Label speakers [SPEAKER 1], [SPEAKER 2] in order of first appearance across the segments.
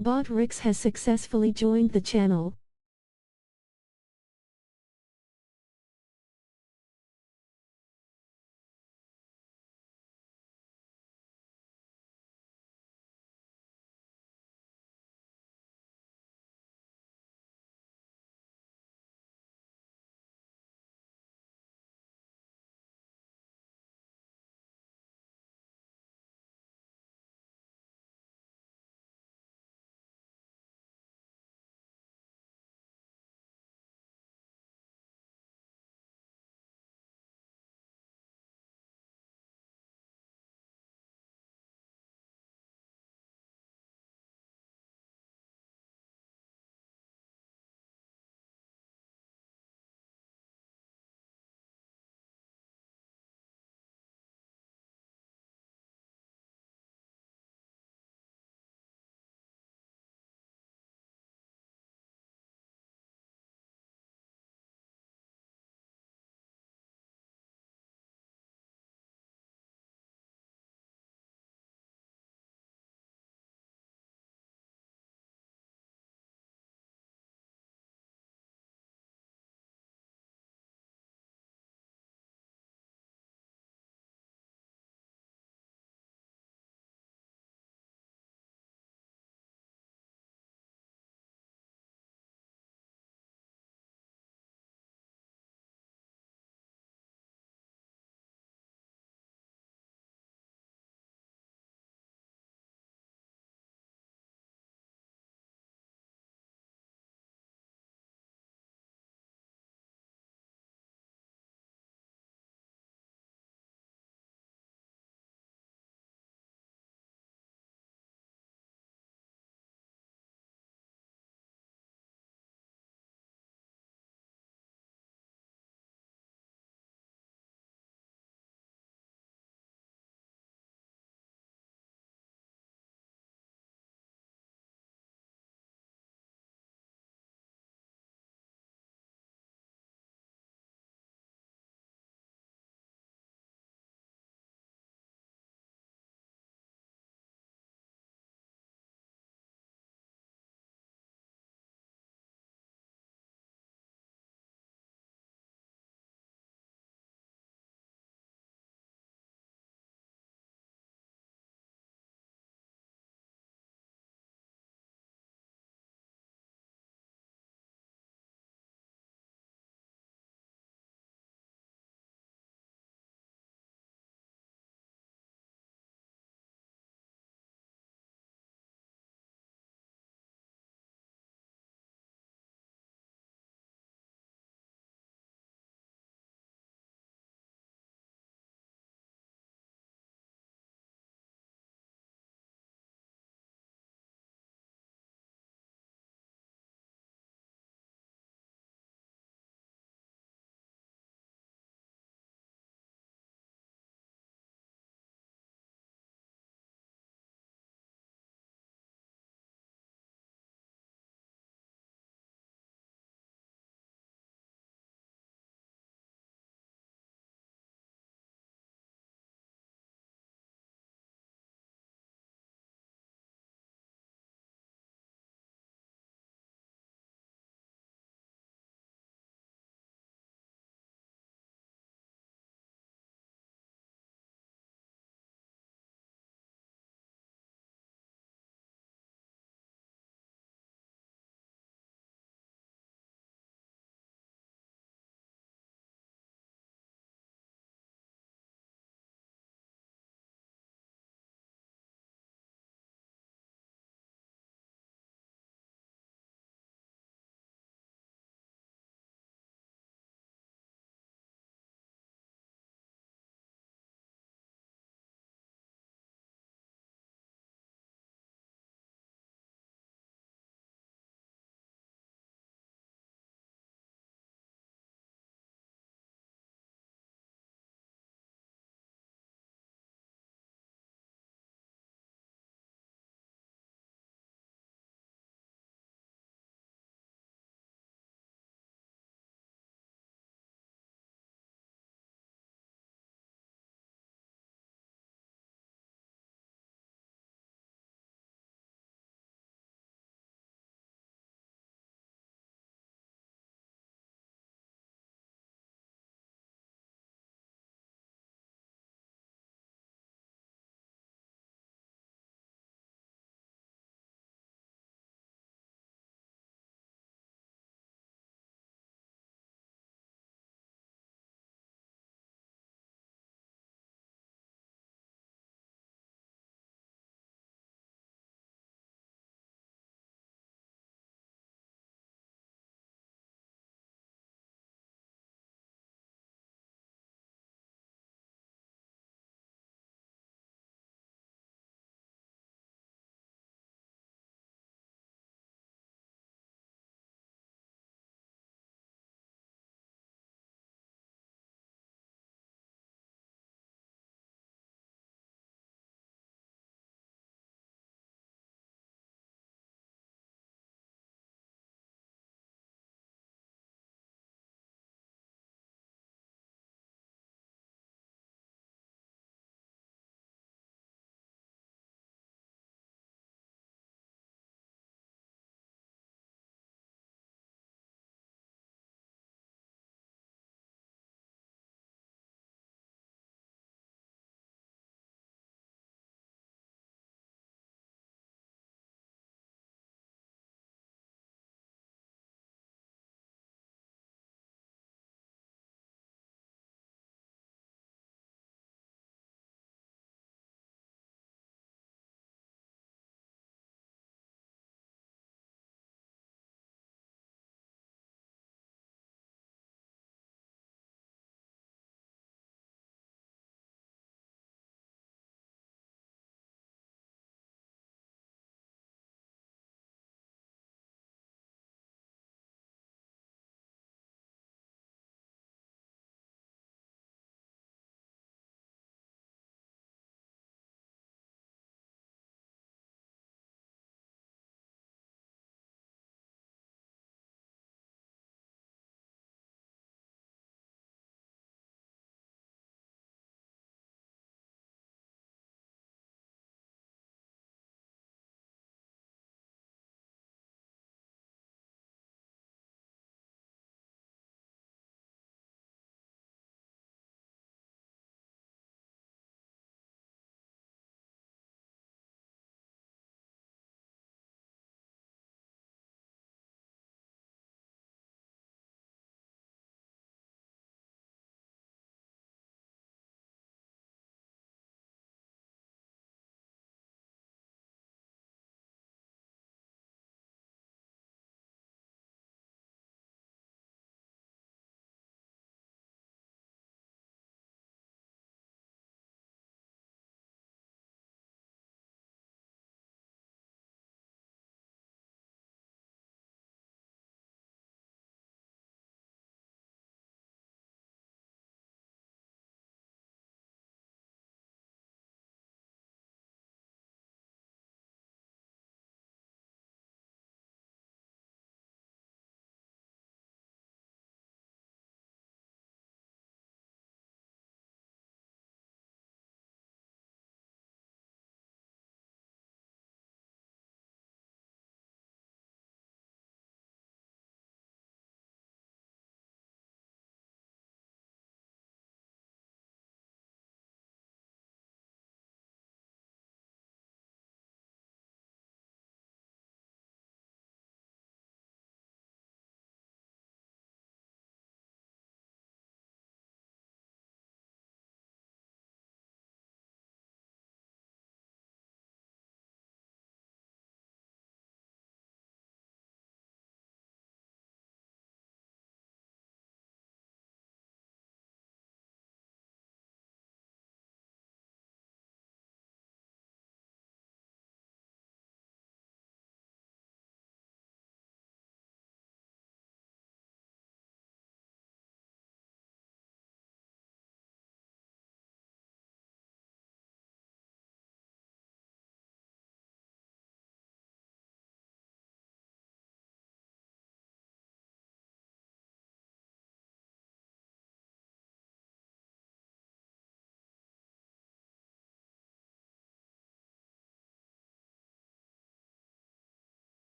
[SPEAKER 1] Bot Rix has successfully joined the channel.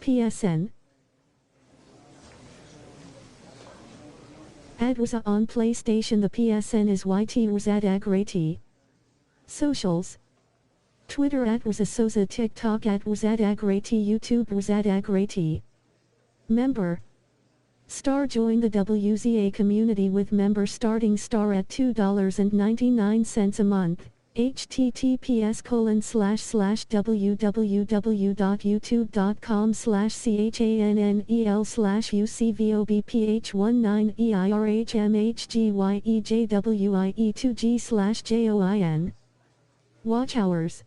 [SPEAKER 1] PSN. Adwaza on PlayStation. The PSN is YT Wazadagrati. Socials. Twitter @Wazasoza, TikTok @Wazadagrati, YouTube Wazadagrati. Member. Star. Join the WZA community with member starting star at $2.99 a month. https://www.youtube.com/channel/cvobph19EL/UCVOBPH19ERHMHGYE2G/JOIN. Watch hours.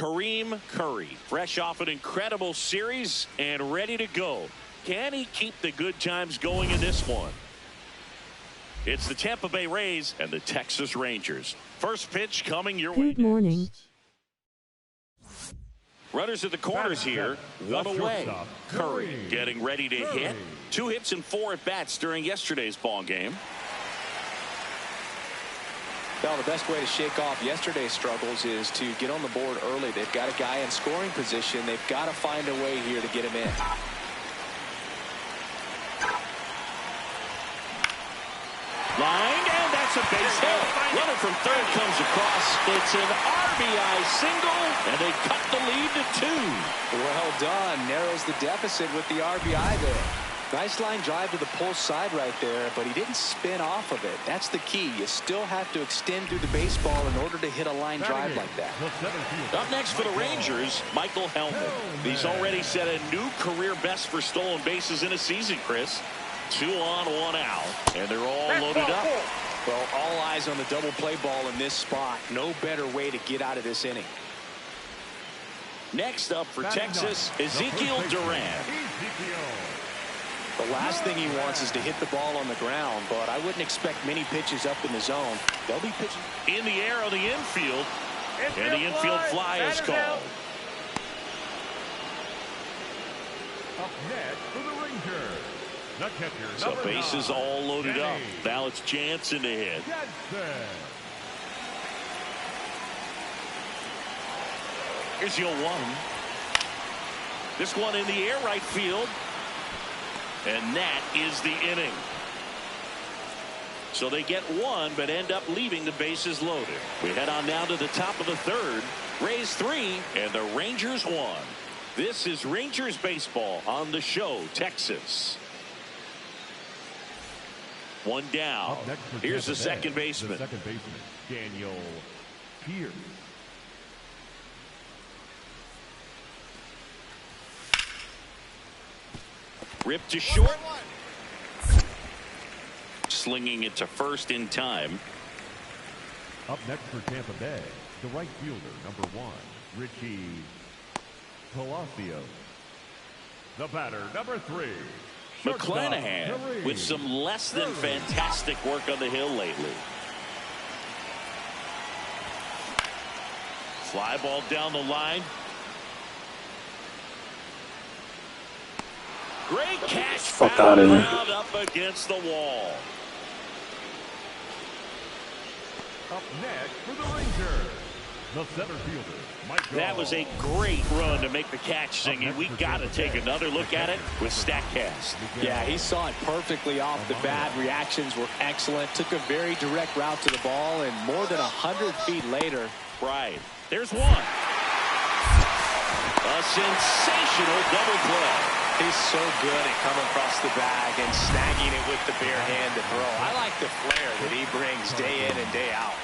[SPEAKER 2] Kareem Curry, fresh off an incredible series and ready to go. Can he keep the good times going in this one? It's the Tampa Bay Rays and the Texas Rangers. First pitch coming your way.
[SPEAKER 1] Good morning.
[SPEAKER 2] Runners at the corners here. One away. Curry getting ready to hit. 2 hits and 4 at bats during yesterday's ball game.
[SPEAKER 3] Well, the best way to shake off yesterday's struggles is to get on the board early. They've got a guy in scoring position. They've got to find a way here to get him in.
[SPEAKER 2] Lined, and that's a base hit. Runner from third comes across. It's an RBI single, and they cut the lead to 2.
[SPEAKER 3] Well done. Narrows the deficit with the RBI there. Nice line drive to the pull side right there, but he didn't spin off of it. That's the key. You still have to extend through the baseball in order to hit a line drive like that.
[SPEAKER 2] Up next for the Rangers, Michael Hellman. He's already set a new career best for stolen bases in a season, Chris. 2 on, 1 out, and they're all loaded up.
[SPEAKER 3] Well, all eyes on the double play ball in this spot. No better way to get out of this inning.
[SPEAKER 2] Next up for Texas, Ezekiel Duran.
[SPEAKER 3] The last thing he wants is to hit the ball on the ground, but I wouldn't expect many pitches up in the zone. They'll be pitching
[SPEAKER 2] in the air on the infield, and the infield fly is called.
[SPEAKER 4] Up next for the Rangers, the catcher.
[SPEAKER 2] So bases all loaded up. Now it's Jansen to hit. Here's your 1. This one in the air right field. And that is the inning. So they get 1, but end up leaving the bases loaded. We head on down to the top of the 3rd. Rays 3 and the Rangers 1. This is Rangers baseball on the show, Texas. 1 down. Here's the second baseman.
[SPEAKER 4] Daniel Pierce.
[SPEAKER 2] Ripped to short. Slinging it to first in time.
[SPEAKER 4] Up next for Tampa Bay, the right fielder, number 1, Richie Palacios. The batter, number 3,
[SPEAKER 2] McClanahan, with some less than fantastic work on the hill lately. Fly ball down the line. Great catch.
[SPEAKER 5] Fuck out of here.
[SPEAKER 2] Up against the wall.
[SPEAKER 4] Up next for the Rangers, the center fielder, Michael.
[SPEAKER 2] That was a great run to make the catch, singing. We got to take another look at it with StatCast.
[SPEAKER 3] Yeah, he saw it perfectly off the bat. Reactions were excellent. Took a very direct route to the ball, and more than 100 feet later.
[SPEAKER 2] Right. There's 1. A sensational double play.
[SPEAKER 3] He's so good at coming across the bag and snagging it with the bare hand to throw. I like the flair that he brings day in and day out.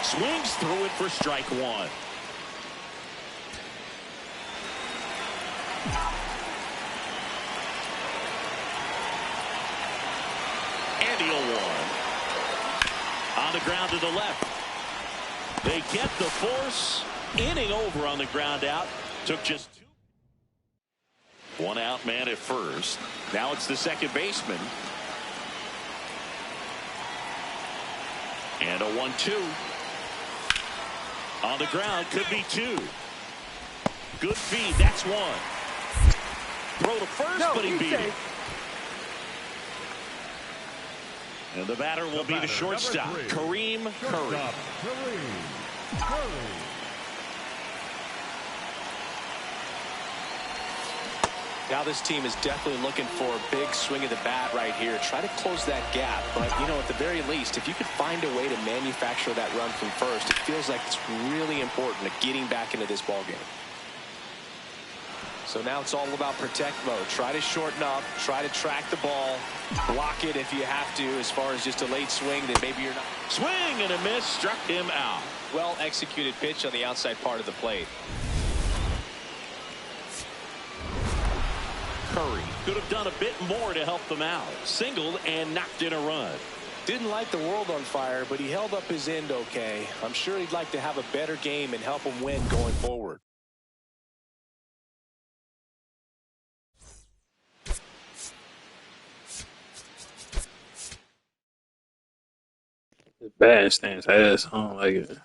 [SPEAKER 2] Swings through it for strike 1. And he'll 1. On the ground to the left. They get the force. Inning over on the ground out. Took just 2. 1 out, man at first. Now it's the second baseman. And a 1-2. On the ground, could be 2. Good feed, that's 1. Throw to first, but he beat it. And the batter will be the shortstop, Kareem Curry.
[SPEAKER 3] Now this team is definitely looking for a big swing of the bat right here. Try to close that gap. But, you know, at the very least, if you could find a way to manufacture that run from first, it feels like it's really important to getting back into this ball game. So now it's all about protect mode. Try to shorten up, try to track the ball, block it if you have to, as far as just a late swing that maybe you're not.
[SPEAKER 2] Swing and a miss, struck him out.
[SPEAKER 3] Well executed pitch on the outside part of the plate.
[SPEAKER 2] Curry could have done a bit more to help them out. Singled and knocked in a run.
[SPEAKER 3] Didn't light the world on fire, but he held up his end okay. I'm sure he'd like to have a better game and help him win going forward.
[SPEAKER 5] The bandstand's ass. I don't like it.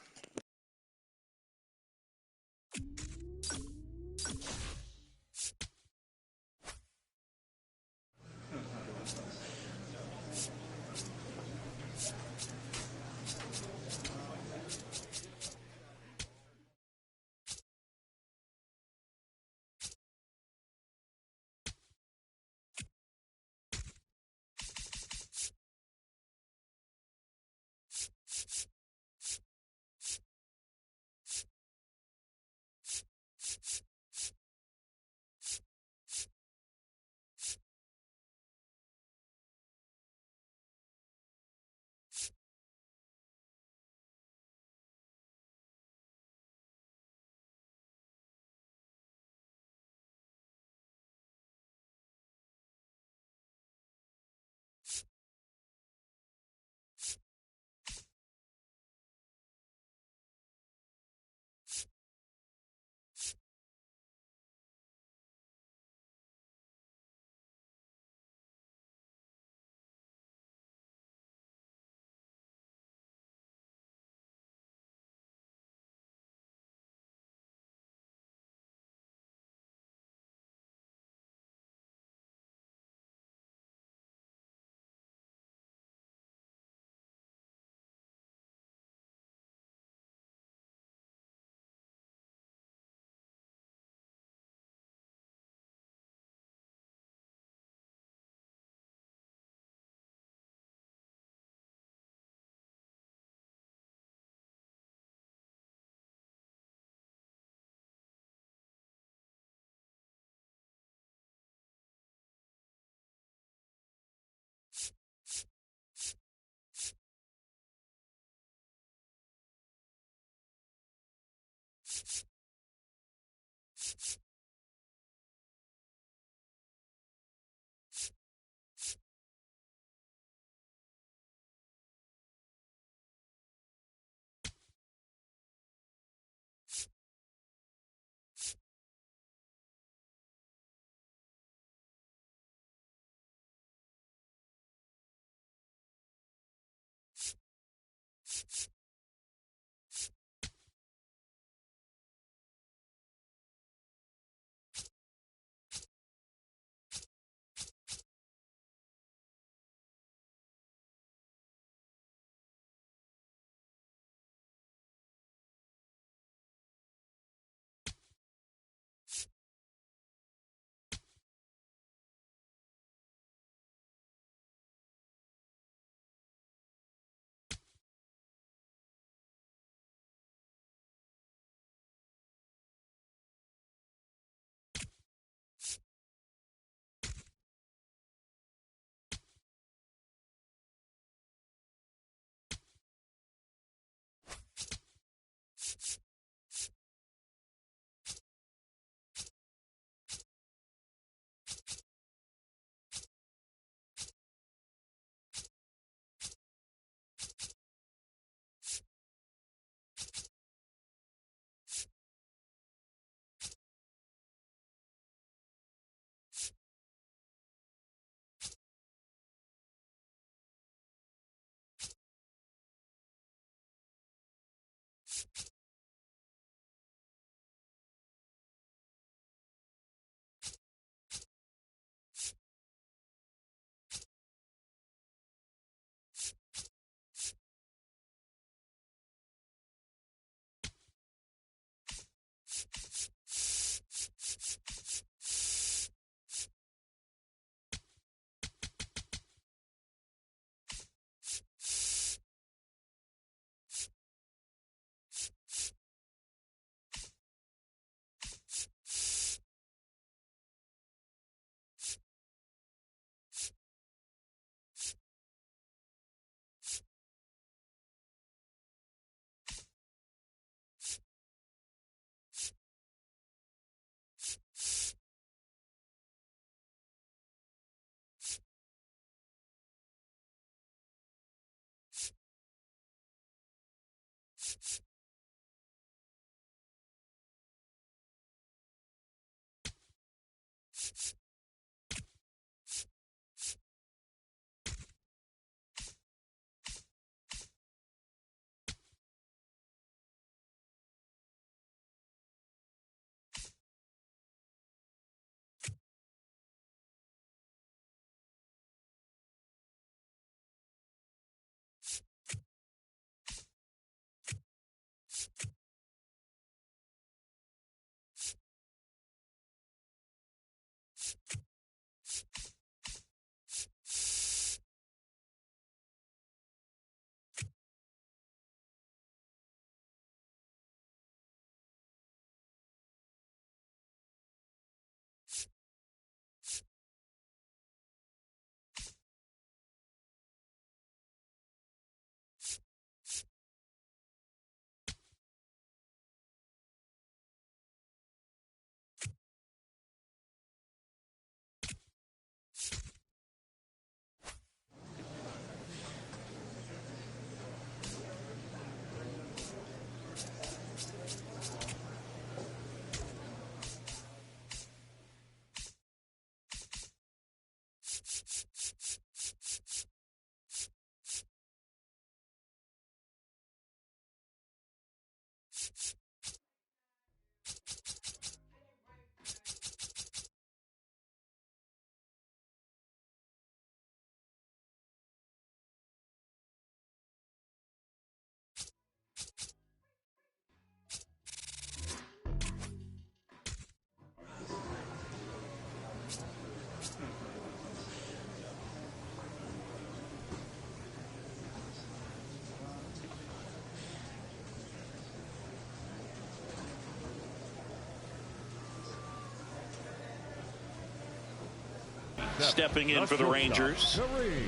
[SPEAKER 2] Stepping in for the Rangers.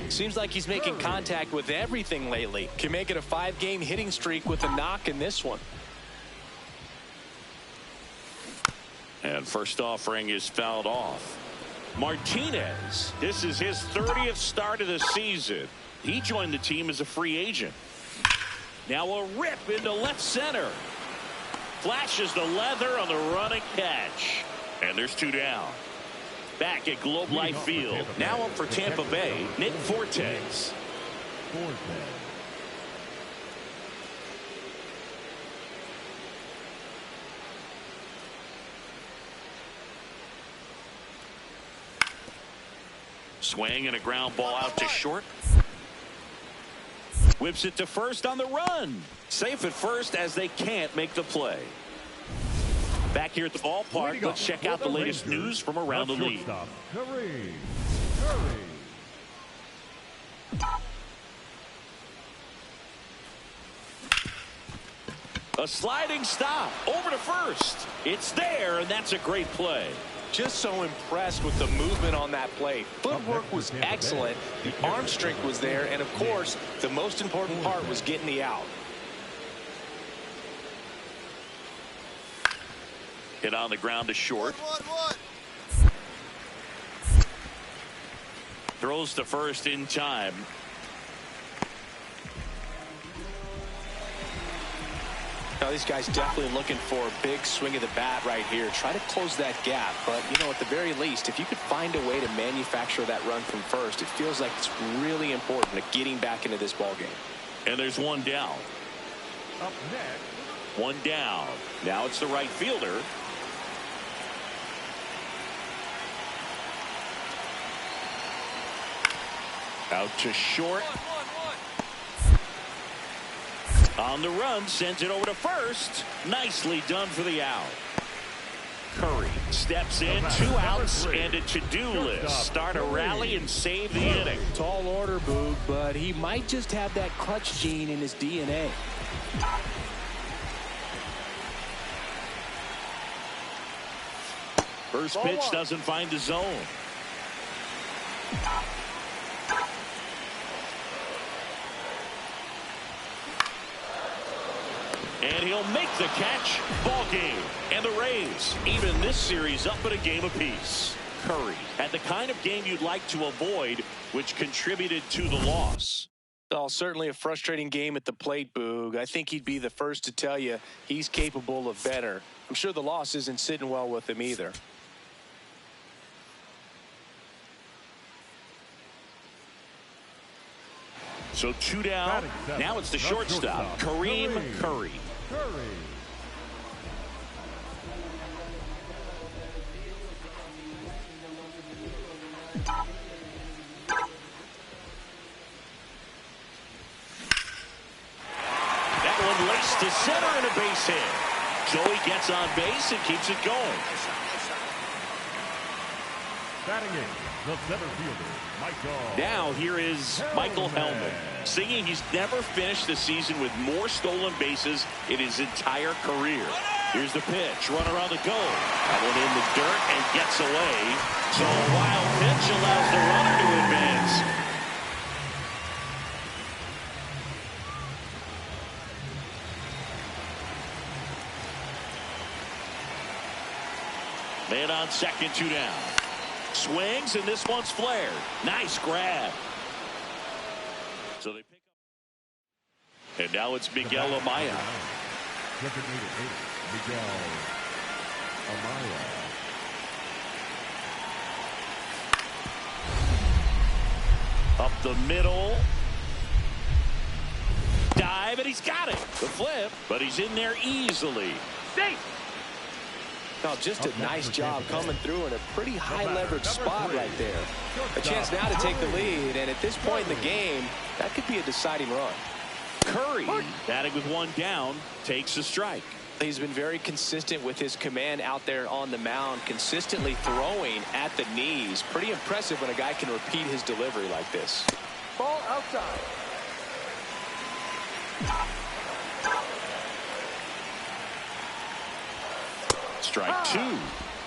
[SPEAKER 3] Seems like he's making contact with everything lately. Can make it a 5-game hitting streak with a knock in this one.
[SPEAKER 2] And first offering is fouled off. Martinez, this is his 30th start of the season. He joined the team as a free agent. Now a rip into left center. Flashes the leather on the running catch. And there's 2 down. Back at Globe Life Field. Now up for Tampa Bay, Nick Fortes. Swing and a ground ball out to short. Whips it to first on the run. Safe at first as they can't make the play. Back here at the ballpark, let's check out the latest news from around the league.
[SPEAKER 4] Kareem.
[SPEAKER 2] A sliding stop over to first. It's there, and that's a great play.
[SPEAKER 3] Just so impressed with the movement on that play. Footwork was excellent. The arm strength was there. And, of course, the most important part was getting the out.
[SPEAKER 2] Hit on the ground to short. Throws to first in time.
[SPEAKER 3] Now these guys definitely looking for a big swing of the bat right here. Try to close that gap. But, you know, at the very least, if you could find a way to manufacture that run from first, it feels like it's really important to getting back into this ball game.
[SPEAKER 2] And there's 1 down.
[SPEAKER 4] Up next.
[SPEAKER 2] 1 down. Now it's the right fielder. Out to short. On the run, sends it over to first. Nicely done for the out. Curry steps in, 2 outs and a to-do list. Start a rally and save the inning.
[SPEAKER 3] Tall order, Boog, but he might just have that clutch gene in his DNA.
[SPEAKER 2] First pitch doesn't find the zone. And he'll make the catch. Ball game. And the Rays even this series up at a game apiece. Curry had the kind of game you'd like to avoid, which contributed to the loss.
[SPEAKER 3] Oh, certainly a frustrating game at the plate, Boog. I think he'd be the first to tell you he's capable of better. I'm sure the loss isn't sitting well with him either.
[SPEAKER 2] So 2 down. Now it's the shortstop, Kareem Curry. That one laced to center and a base hit. Joey gets on base and keeps it going.
[SPEAKER 4] Batting in, the center fielder, Michael.
[SPEAKER 2] Now here is Michael Hellman, singing he's never finished the season with more stolen bases in his entire career. Here's the pitch, runner on the goal. That one in the dirt and gets away. So a wild pitch allows the runner to advance. Man on second, 2 down. Swings, and this one's flared. Nice grab. So they pick up. And now it's Miguel Amaya.
[SPEAKER 4] Miguel Amaya.
[SPEAKER 2] Up the middle. Dive, and he's got it. The flip, but he's in there easily. Safe.
[SPEAKER 3] Oh, just a nice job coming through in a pretty high leverage spot right there. A chance now to take the lead, and at this point in the game, that could be a deciding run.
[SPEAKER 2] Curry, batting with 1 down, takes a strike.
[SPEAKER 3] He's been very consistent with his command out there on the mound, consistently throwing at the knees. Pretty impressive when a guy can repeat his delivery like this. Ball outside.
[SPEAKER 2] Strike 2.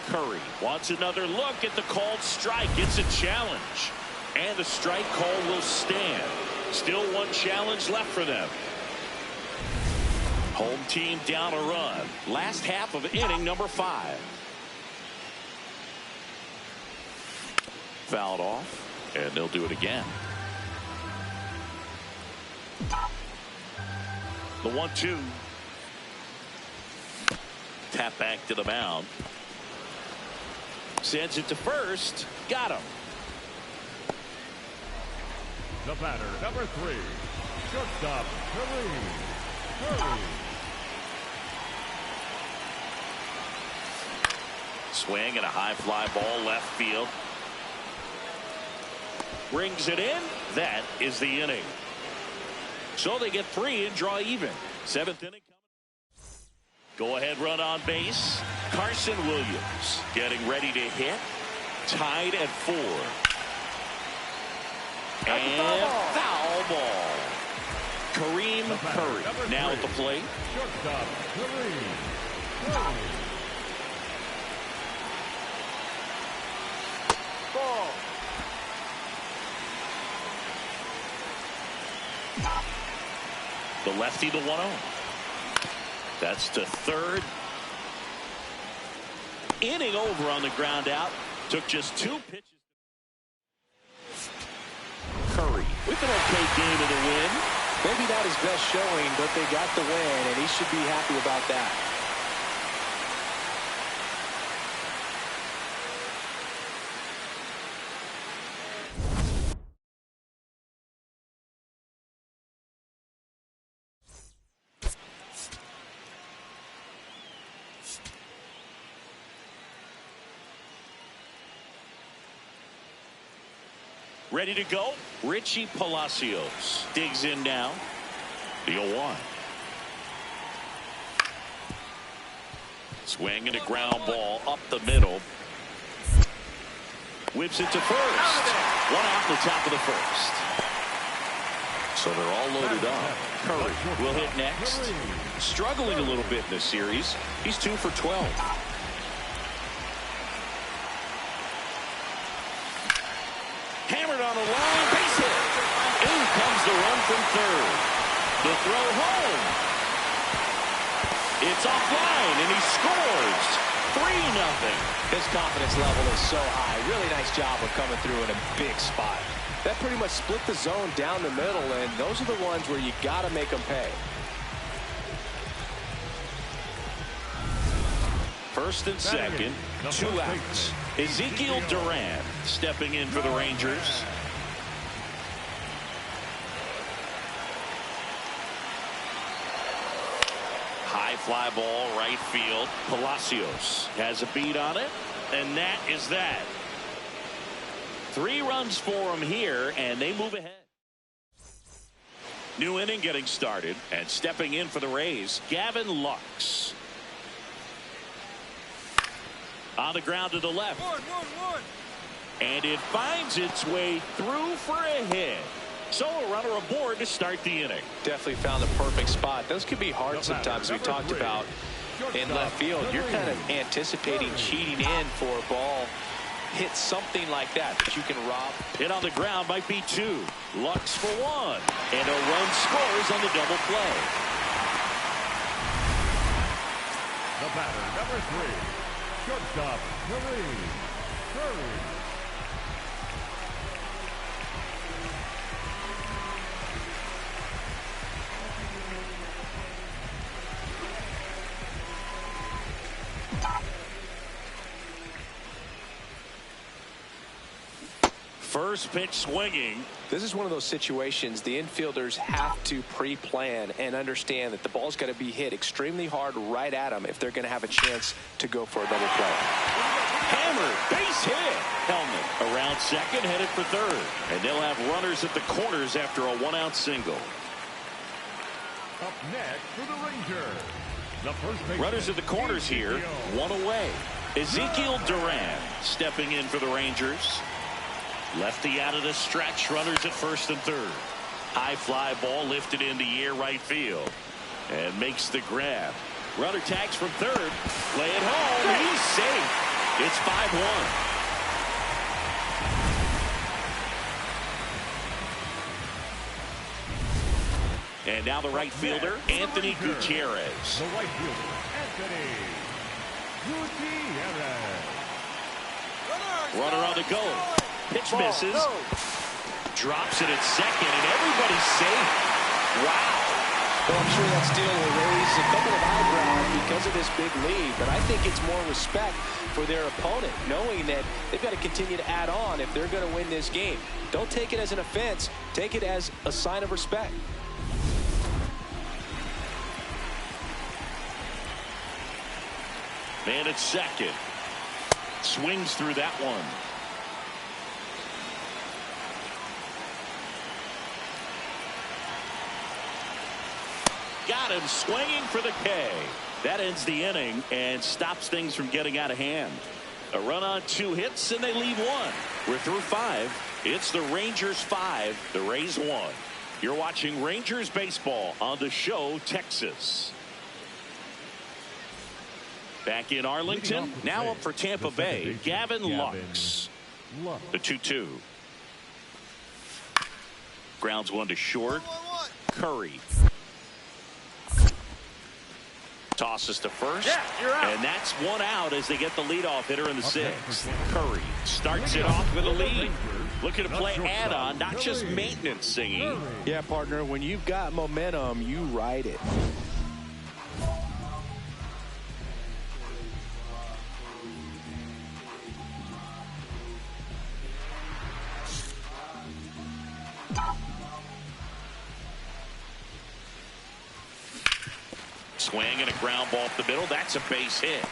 [SPEAKER 2] Curry wants another look at the called strike. It's a challenge. And the strike call will stand. Still 1 challenge left for them. Home team down a run. Last half of inning number 5. Fouled off. And they'll do it again. The 1-2. Tap back to the mound. Sends it to first. Got him.
[SPEAKER 4] The batter, number 3, shortstop, Kareem.
[SPEAKER 2] Swing and a high fly ball left field. Brings it in. That is the inning. So they get 3 and draw even. 7th inning. Go ahead run on base. Carson Williams getting ready to hit. Tied at 4. And foul ball. Kareem Curry now at the plate.
[SPEAKER 4] Shortstop, Kareem.
[SPEAKER 3] Ball.
[SPEAKER 2] The lefty, the 1-0. That's to third. Inning over on the ground out. Took just 2 pitches. Curry with an okay game of the win.
[SPEAKER 3] Maybe not his best showing, but they got the win, and he should be happy about that.
[SPEAKER 2] Ready to go. Richie Palacios digs in now. The 0-1. Swing and a ground ball up the middle. Whips it to first. 1 out the top of the first. So they're all loaded up. Curry will hit next. Struggling a little bit in this series. He's 2 for 12. Hammered on the line, base hit. In comes the run from third. The throw home. It's offline, and he scores. 3-0.
[SPEAKER 3] His confidence level is so high. Really nice job of coming through in a big spot. That pretty much split the zone down the middle, and those are the ones where you got to make them pay.
[SPEAKER 2] First and second, 2 outs. Ezekiel Duran stepping in for the Rangers. High fly ball, right field. Palacios has a beat on it, and that is that. 3 runs for him here, and they move ahead. New inning getting started, and stepping in for the Rays, Gavin Lux. On the ground to the left. And it finds its way through for a hit. So a runner aboard to start the inning.
[SPEAKER 3] Definitely found the perfect spot. Those can be hard sometimes. We talked about in left field. You're kind of anticipating cheating in for a ball. Hit something like that you can rob.
[SPEAKER 2] Hit on the ground might be 2. Lux for 1. And a run scores on the double play.
[SPEAKER 4] The batter, number 3, shortstop, Kareem.
[SPEAKER 2] First pitch swinging.
[SPEAKER 3] This is one of those situations the infielders have to pre-plan and understand that the ball's got to be hit extremely hard right at them if they're going to have a chance to go for a double play.
[SPEAKER 2] Hammered, base hit. Helmet around second, headed for third. And they'll have runners at the corners after a 1-out single.
[SPEAKER 4] Up next for the Rangers. The first baseman,
[SPEAKER 2] Runners at the corners here, 1 away. Ezekiel Duran stepping in for the Rangers. Lefty out of the stretch, runners at first and third. High fly ball lifted in the air right field. And makes the grab. Runner tags from third. Play it home. He's safe. It's 5-1. And now the right fielder, Anthony Gutierrez.
[SPEAKER 4] The right fielder, Anthony Gutierrez.
[SPEAKER 2] Runner on the go. Pitch misses. Drops it at second, and everybody's safe. Wow.
[SPEAKER 3] Well, I'm sure that steal will raise a couple of eyebrows because of this big lead, but I think it's more respect for their opponent, knowing that they've got to continue to add on if they're going to win this game. Don't take it as an offense. Take it as a sign of respect.
[SPEAKER 2] Man at second. Swings through that one. Got him swinging for the K. That ends the inning and stops things from getting out of hand. A run on 2 hits and they leave 1. We're through 5. It's the Rangers 5, the Rays 1. You're watching Rangers baseball on the show, Texas. Back in Arlington, now up for Tampa Bay, Gavin Lux. The 2-2. Grounds 1 to short. Curry. Tosses to first. And that's 1 out as they get the leadoff hitter in the 6th. Curry starts it off with a lead. Looking to play add-on, not just maintenance singing.
[SPEAKER 3] Yeah, partner, when you've got momentum, you ride it.
[SPEAKER 2] Swing and a ground ball up the middle. That's a base hit.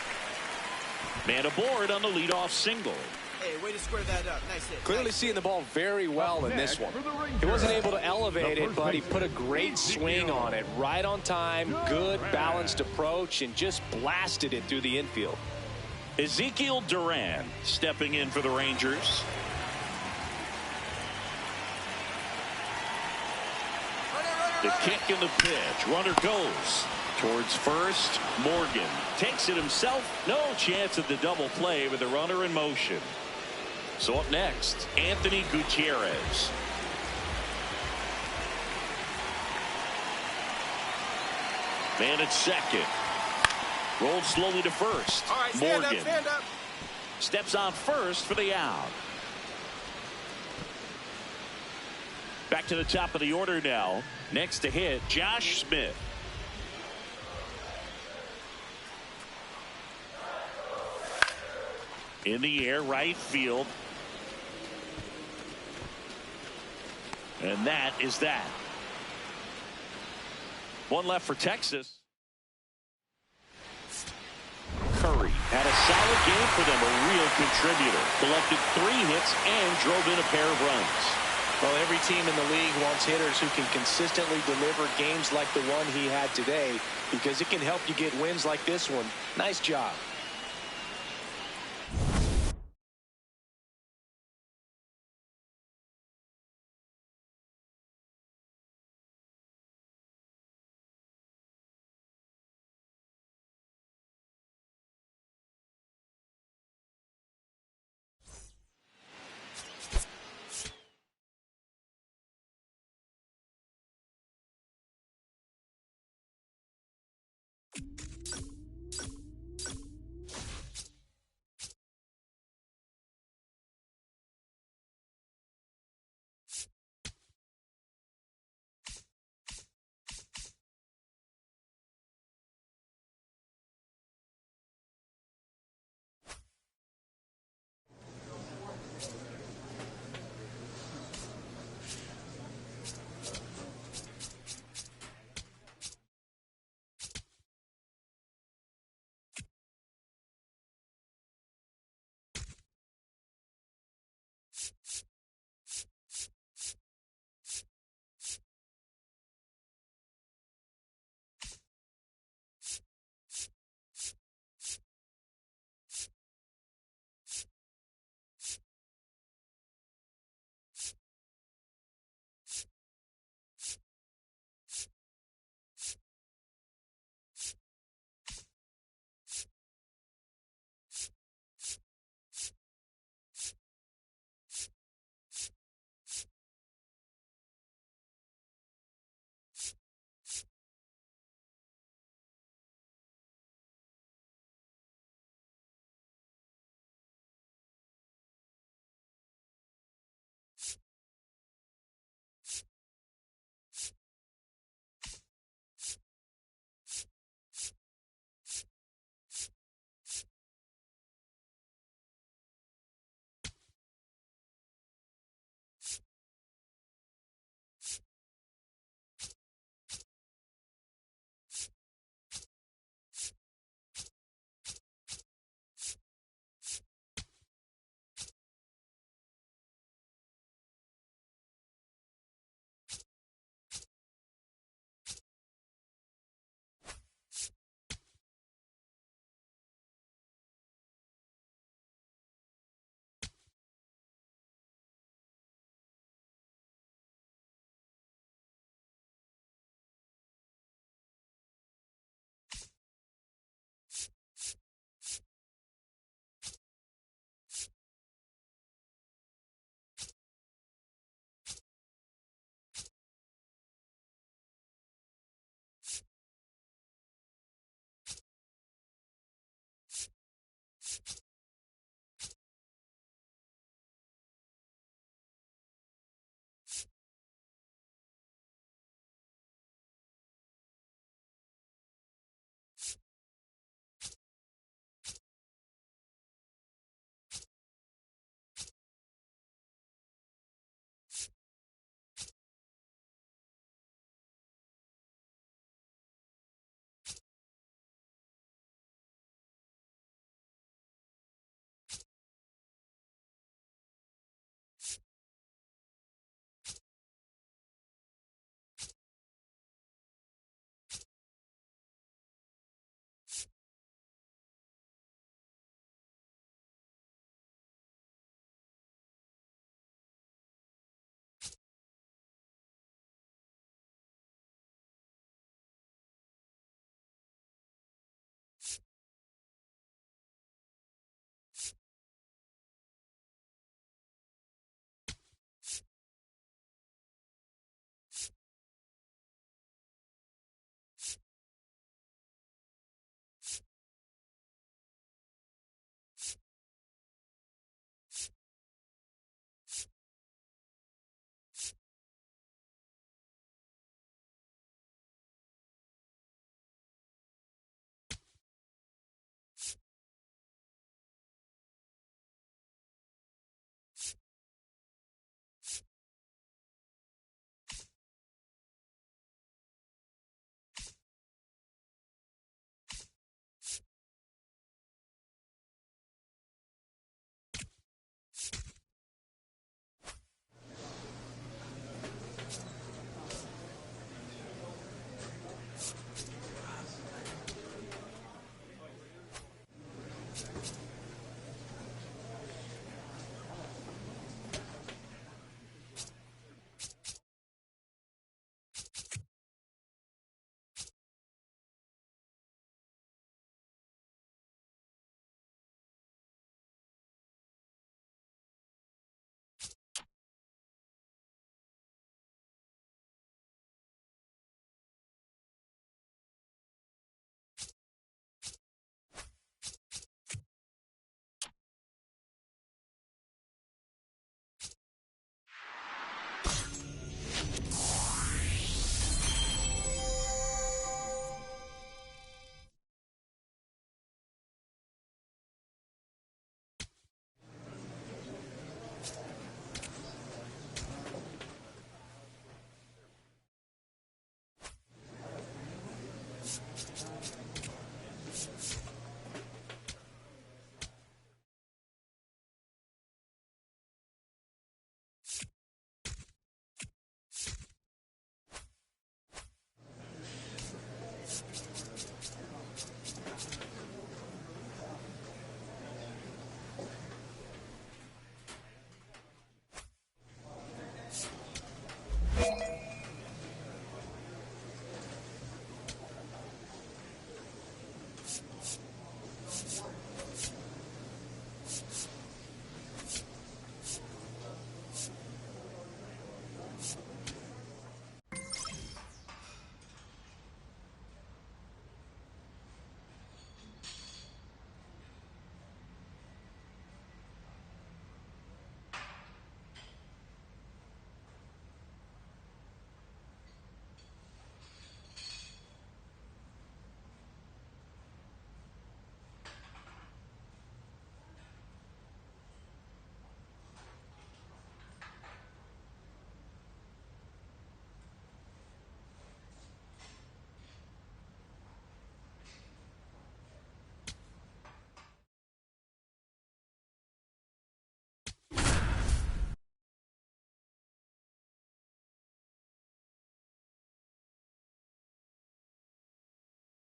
[SPEAKER 2] Man aboard on the leadoff single.
[SPEAKER 6] Hey, way to square that up. Nice hit.
[SPEAKER 3] Clearly seeing the ball very well in this one. He wasn't able to elevate it, but he put a great swing on it. Right on time, good balanced approach, and just blasted it through the infield.
[SPEAKER 2] Ezekiel Duran stepping in for the Rangers. The kick and the pitch. Runner goes towards first. Morgan takes it himself. No chance at the double play with the runner in motion. So up next, Anthony Gutierrez. Man at second. Rolled slowly to first.
[SPEAKER 6] All right,
[SPEAKER 2] Morgan
[SPEAKER 6] stand up.
[SPEAKER 2] steps on first for the out. Back to the top of the order now. Next to hit, Josh Smith. In the air, right field. And that is that. One left for Texas. Curry had a solid game for them, a real contributor. Collected 3 hits and drove in a pair of runs.
[SPEAKER 3] Well, every team in the league wants hitters who can consistently deliver games like the one he had today, because it can help you get wins like this one. Nice job.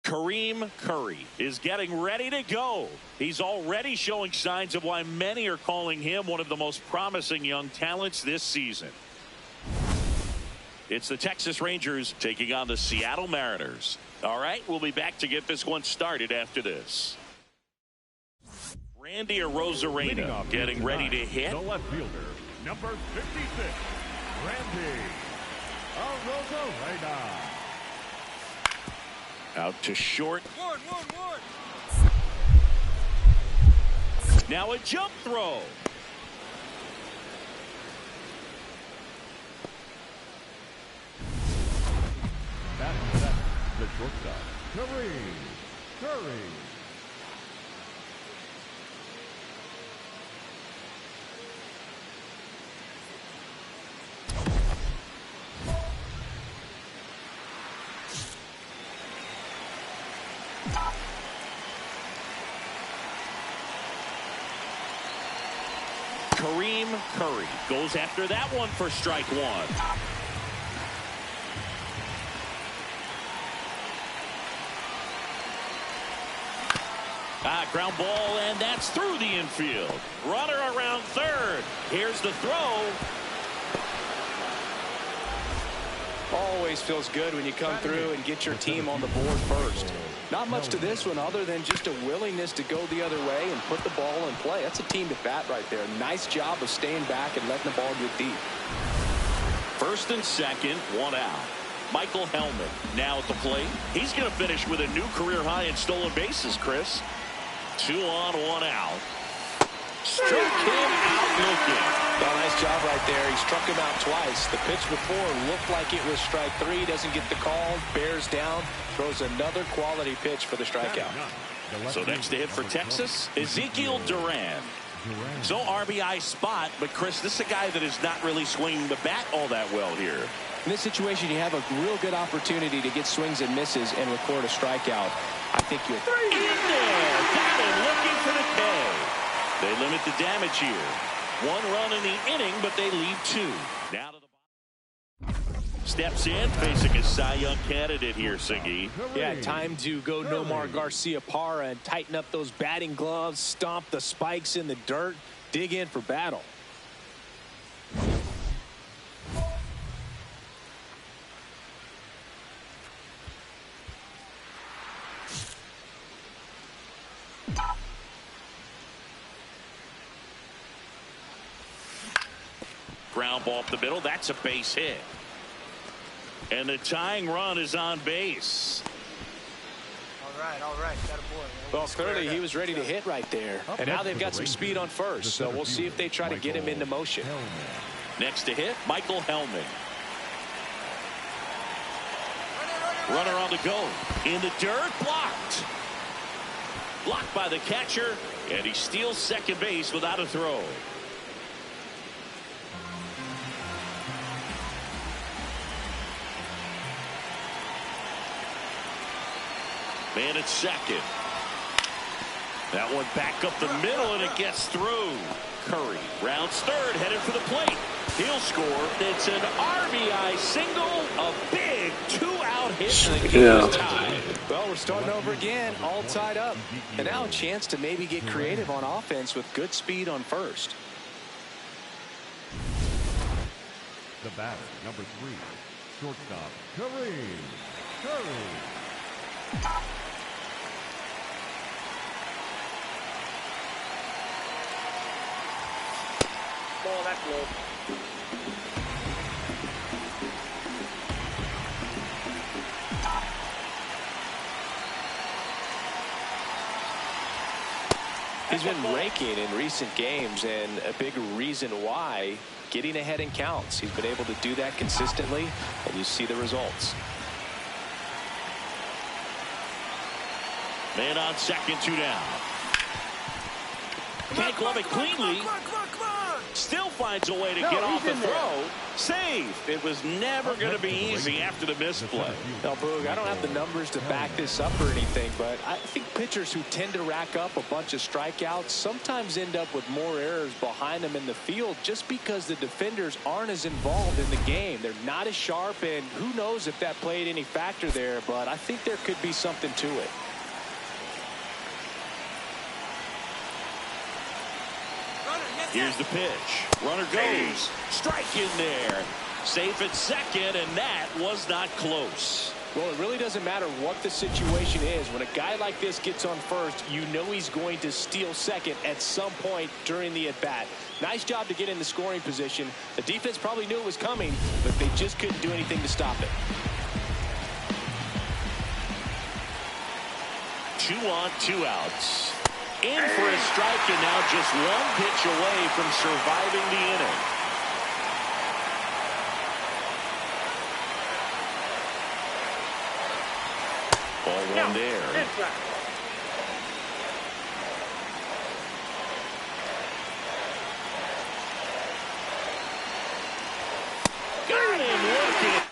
[SPEAKER 2] Kareem Curry is getting ready to go. He's already showing signs of why many are calling him one of the most promising young talents this season. It's the Texas Rangers taking on the Seattle Mariners. All right, we'll be back to get this one started after this. Randy Arozarena getting ready to hit.
[SPEAKER 4] The left fielder, number 56, Randy Arozarena.
[SPEAKER 2] Out to short. Now a jump throw.
[SPEAKER 4] Batting second, the shortstop, Kareem.
[SPEAKER 2] Kareem Curry goes after that one for strike one. Ground ball, and that's through the infield. Runner around third. Here's the throw.
[SPEAKER 3] Always feels good when you come through and get your team on the board first. Not much to this one other than just a willingness to go the other way and put the ball in play. That's a team to bat right there. Nice job of staying back and letting the ball get deep.
[SPEAKER 2] First and second, one out. Michael Hellman now at the plate. He's going to finish with a new career high in stolen bases, Chris. 2 on, 1 out. Struck him out looking.
[SPEAKER 3] Well, nice job right there. He struck him out twice. The pitch before looked like it was strike 3. Doesn't get the call. Bears down. Throws another quality pitch for the strikeout.
[SPEAKER 2] So next to hit for Texas, Ezekiel Duran. So RBI spot, but Chris, this is a guy that is not really swinging the bat all that well here.
[SPEAKER 3] In this situation, you have a real good opportunity to get swings and misses and record a strikeout. I think you're
[SPEAKER 2] in there. Got him looking for the K. They limit the damage here. 1 run in the inning, but they leave 2. Now to the steps in, facing a Cy Young candidate here, Siggy.
[SPEAKER 3] Yeah, time to go Nomar Garciaparra and tighten up those batting gloves, stomp the spikes in the dirt, dig in for battle.
[SPEAKER 2] Ground ball up the middle. That's a base hit. And the tying run is on base.
[SPEAKER 6] All right. Got a boy.
[SPEAKER 3] Well, clearly he was ready to hit right there. And now they've got some speed on first. So we'll see if they try to get him into motion.
[SPEAKER 2] Next to hit, Michael Hellman. Runner on the go. In the dirt, blocked. Blocked by the catcher. And he steals second base without a throw. Man at second. That one back up the middle, and it gets through. Curry rounds third, headed for the plate. He'll score. It's an RBI single, a big 2-out hit, and the game is tied.
[SPEAKER 3] Well, we're starting over again, all tied up. And now a chance to maybe get creative on offense with good speed on first.
[SPEAKER 4] The batter, number 3, shortstop, Kareem.
[SPEAKER 6] Ball that low.
[SPEAKER 3] He's been raking in recent games, and a big reason why, getting ahead in counts. He's been able to do that consistently, and you see the results.
[SPEAKER 2] Man on second, 2 down. Can't glove it cleanly.
[SPEAKER 6] Come on.
[SPEAKER 2] Still finds a way to get off the throw. Save. It was never going to be easy after the misplay.
[SPEAKER 3] Now, Boog, I don't have the numbers to back this up or anything, but I think pitchers who tend to rack up a bunch of strikeouts sometimes end up with more errors behind them in the field just because the defenders aren't as involved in the game. They're not as sharp, and who knows if that played any factor there, but I think there could be something to it.
[SPEAKER 2] Here's the pitch. Runner goes. Strike in there. Safe at second, and that was not close.
[SPEAKER 3] Well, it really doesn't matter what the situation is. When a guy like this gets on first, you know he's going to steal second at some point during the at-bat. Nice job to get in the scoring position. The defense probably knew it was coming, but they just couldn't do anything to stop it.
[SPEAKER 2] 2 on, 2 outs. In for a strike, and now just one pitch away from surviving the inning. Ball one there. Got him looking.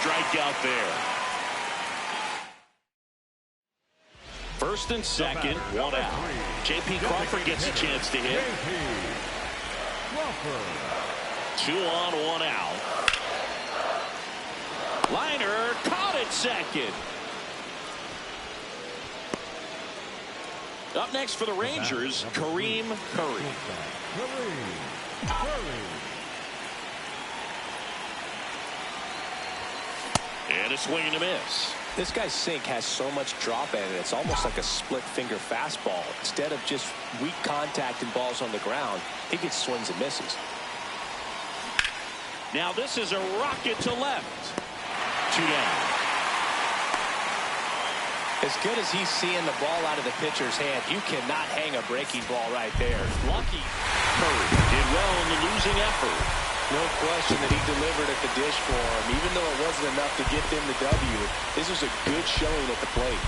[SPEAKER 2] Strikeout there. First and second, 1 out. J.P. Crawford gets a chance to hit. 2 on, 1 out. Liner caught at second. Up next for the Rangers, Kareem. And a swing and a miss.
[SPEAKER 3] This guy's sink has so much drop in it, it's almost like a split finger fastball. Instead of just weak contact and balls on the ground, he gets swings and misses.
[SPEAKER 2] Now this is a rocket to left. 2 down.
[SPEAKER 3] As good as he's seeing the ball out of the pitcher's hand, you cannot hang a breaking ball right there. Lucky.
[SPEAKER 2] Curry did well in the losing effort.
[SPEAKER 3] No question that he delivered at the dish for him. Even though it wasn't enough to get them the W, this was a good showing at the plate.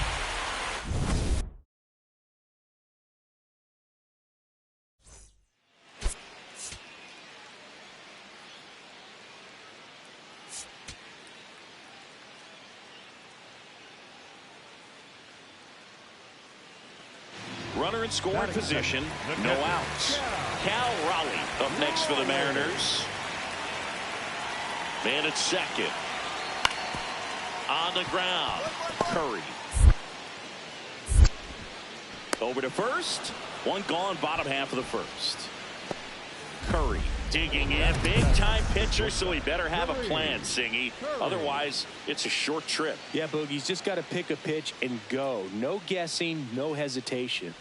[SPEAKER 2] Runner in scoring position, no outs. Cal Raleigh up next for the Mariners. Man at second. On the ground, Curry. Over to first. 1 gone, bottom half of the first. Curry digging in. Big-time pitcher, so he better have a plan, Singy. Otherwise, it's a short trip.
[SPEAKER 3] Yeah, Boogie's just got to pick a pitch and go. No guessing, no hesitation.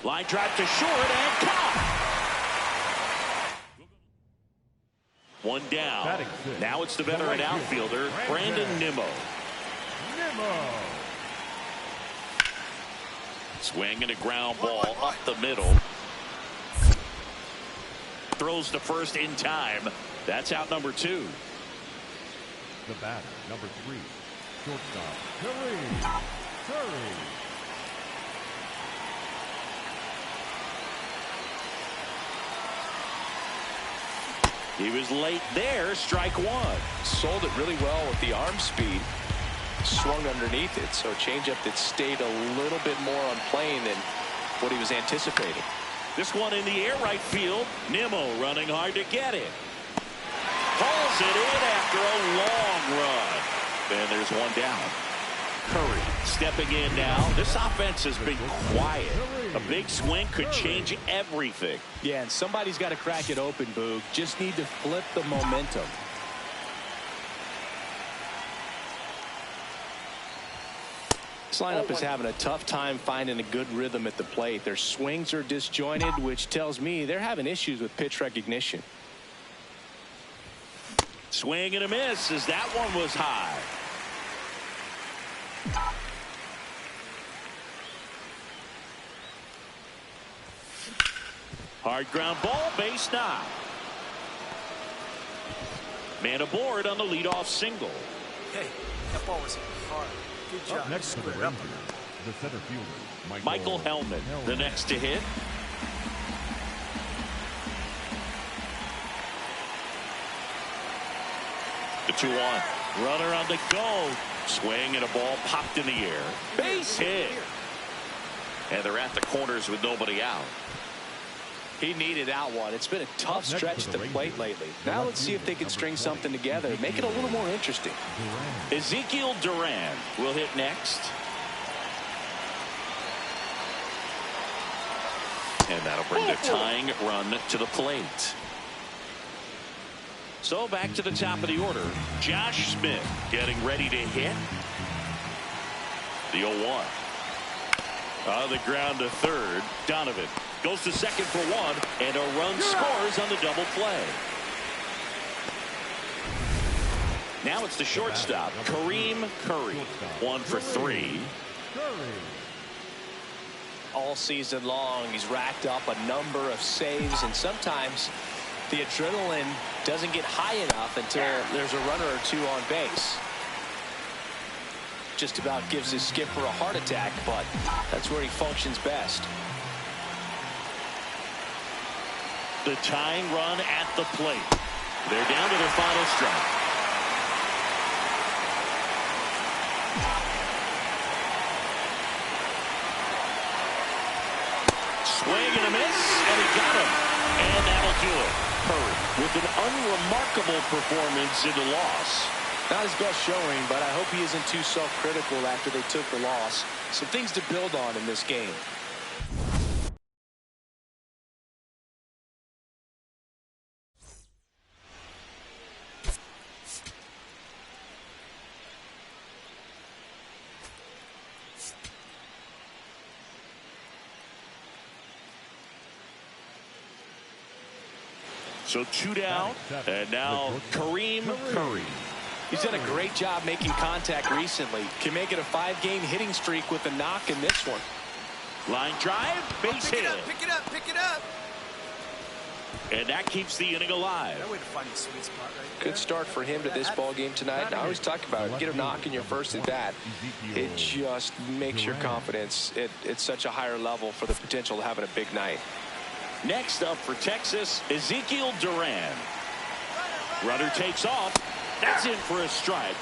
[SPEAKER 2] Line drive to short and caught. One down.
[SPEAKER 4] Batting six.
[SPEAKER 2] Now it's the veteran outfielder, Brandon Nimmo. Swing and a ground ball up the middle. Throws to first in time. That's out number 2.
[SPEAKER 4] The batter, number 3, shortstop, Kareem.
[SPEAKER 2] He was late there. Strike 1.
[SPEAKER 3] Sold it really well with the arm speed. Swung underneath it, so a changeup that stayed a little bit more on plane than what he was anticipating.
[SPEAKER 2] This one in the air right field. Nimmo running hard to get it. Pulls it in after a long run. And there's one down. Curry stepping in now. This offense has been quiet. A big swing could change everything.
[SPEAKER 3] Yeah, and somebody's got to crack it open, Boog. Just need to flip the momentum. This lineup is having a tough time finding a good rhythm at the plate. Their swings are disjointed, which tells me they're having issues with pitch recognition.
[SPEAKER 2] Swing and a miss as that one was high. Hard ground ball, base knock. Man aboard on the leadoff single.
[SPEAKER 6] Hey, that ball was hard. Good job.
[SPEAKER 4] Up next to the
[SPEAKER 6] Squared up.
[SPEAKER 4] Rangers, the center fielder,
[SPEAKER 2] Michael Hellman, the next to hit. The 2-1. Runner on the go. Swing and a ball popped in the air. Base hit. And they're at the corners with nobody out.
[SPEAKER 3] He needed that one. It's been a tough stretch at the plate lately. Now let's see if they can string something together, make it a little more interesting.
[SPEAKER 2] Ezekiel Duran will hit next. And that'll bring the tying run to the plate. So back to the top of the order. Josh Smith getting ready to hit. The 0-1. On the ground to third. Donovan goes to second for 1, and a run scores on the double play. Now it's the shortstop, Kareem Curry. 1 for 3.
[SPEAKER 3] All season long, he's racked up a number of saves, and sometimes the adrenaline doesn't get high enough until there's a runner or two on base. Just about gives his skipper a heart attack, but that's where he functions best.
[SPEAKER 2] The tying run at the plate. They're down to their final strike. Swing and a miss, and he got him. And that'll do it. Curry with an unremarkable performance in the loss.
[SPEAKER 3] Not his best showing, but I hope he isn't too self-critical after they took the loss. Some things to build on in this game.
[SPEAKER 2] So 2 down, and now Kareem Curry.
[SPEAKER 3] He's done a great job making contact recently. Can make it a 5-game hitting streak with a knock in this one.
[SPEAKER 2] Line drive, base hit.
[SPEAKER 6] Pick it up, pick it up.
[SPEAKER 2] And that keeps the inning alive.
[SPEAKER 6] That way to find the sweet spot right there.
[SPEAKER 3] Good start for him to this ball game tonight. I always talk about it. Get a knock in your first at bat. It just makes your confidence at such a higher level for the potential of having a big night.
[SPEAKER 2] Next up for Texas, Ezekiel Duran. Runner takes off. That's in for a strike.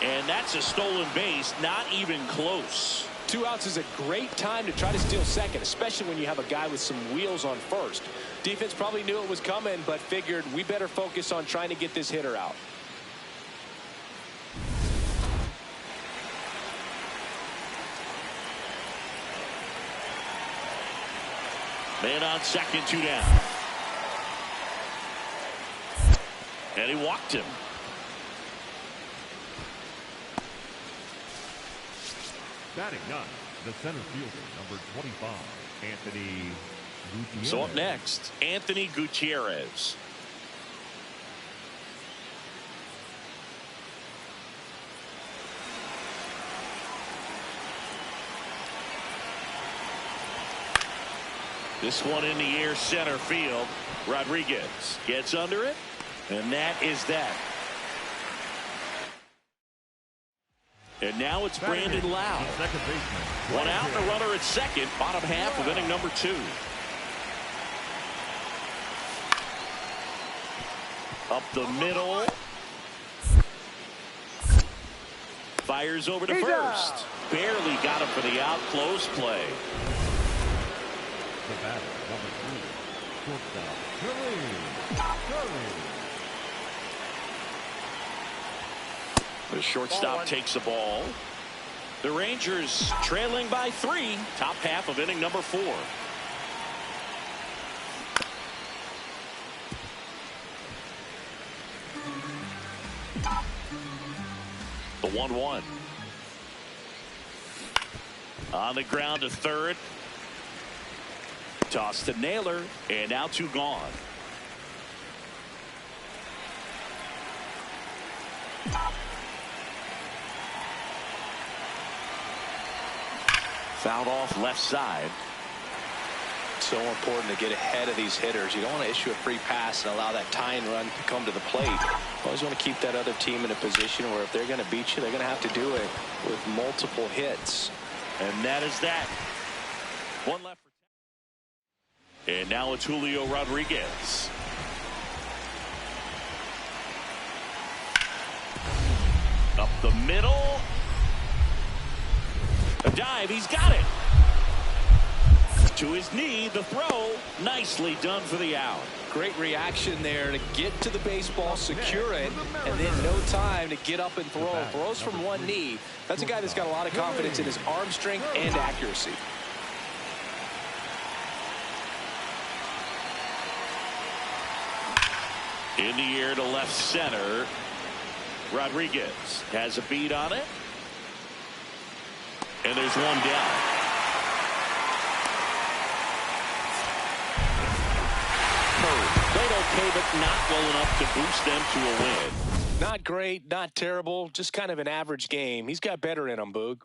[SPEAKER 2] And that's a stolen base, not even close.
[SPEAKER 3] 2 outs is a great time to try to steal second, especially when you have a guy with some wheels on first. Defense probably knew it was coming, but figured we better focus on trying to get this hitter out.
[SPEAKER 2] Man on second, 2 down. And he walked him.
[SPEAKER 4] Batting 9, the center fielder, number 25, Anthony Gutierrez.
[SPEAKER 2] So up next, Anthony Gutierrez. This one in the air center field. Rodriguez gets under it, and that is that. And now it's Brandon Lowe.
[SPEAKER 4] Second baseman.
[SPEAKER 2] One out and a runner at second. Bottom half of inning number 2. Up the middle. Fires over to first. Barely got him for the out. Close play.
[SPEAKER 4] The batter, number 3, shortstop, Kareem.
[SPEAKER 2] The shortstop takes the ball. The Rangers trailing by 3. Top half of inning number 4. The 1-1. On the ground to third. Toss to Naylor, and now 2 gone. Fouled off left side.
[SPEAKER 3] So important to get ahead of these hitters. You don't want to issue a free pass and allow that tying run to come to the plate. You always want to keep that other team in a position where if they're going to beat you, they're going to have to do it with multiple hits.
[SPEAKER 2] And that is that. One left. And now it's Julio Rodriguez. Up the middle. A dive. He's got it. To his knee. The throw. Nicely done for the out.
[SPEAKER 3] Great reaction there to get to the baseball, secure it, and then no time to get up and throw. Throws from one knee. That's a guy that's got a lot of confidence in his arm strength and accuracy.
[SPEAKER 2] In the air to left center. Rodriguez has a beat on it. And there's one down. Played okay, but not well enough to boost them to a win.
[SPEAKER 3] Not great, not terrible, just kind of an average game. He's got better in him, Boog.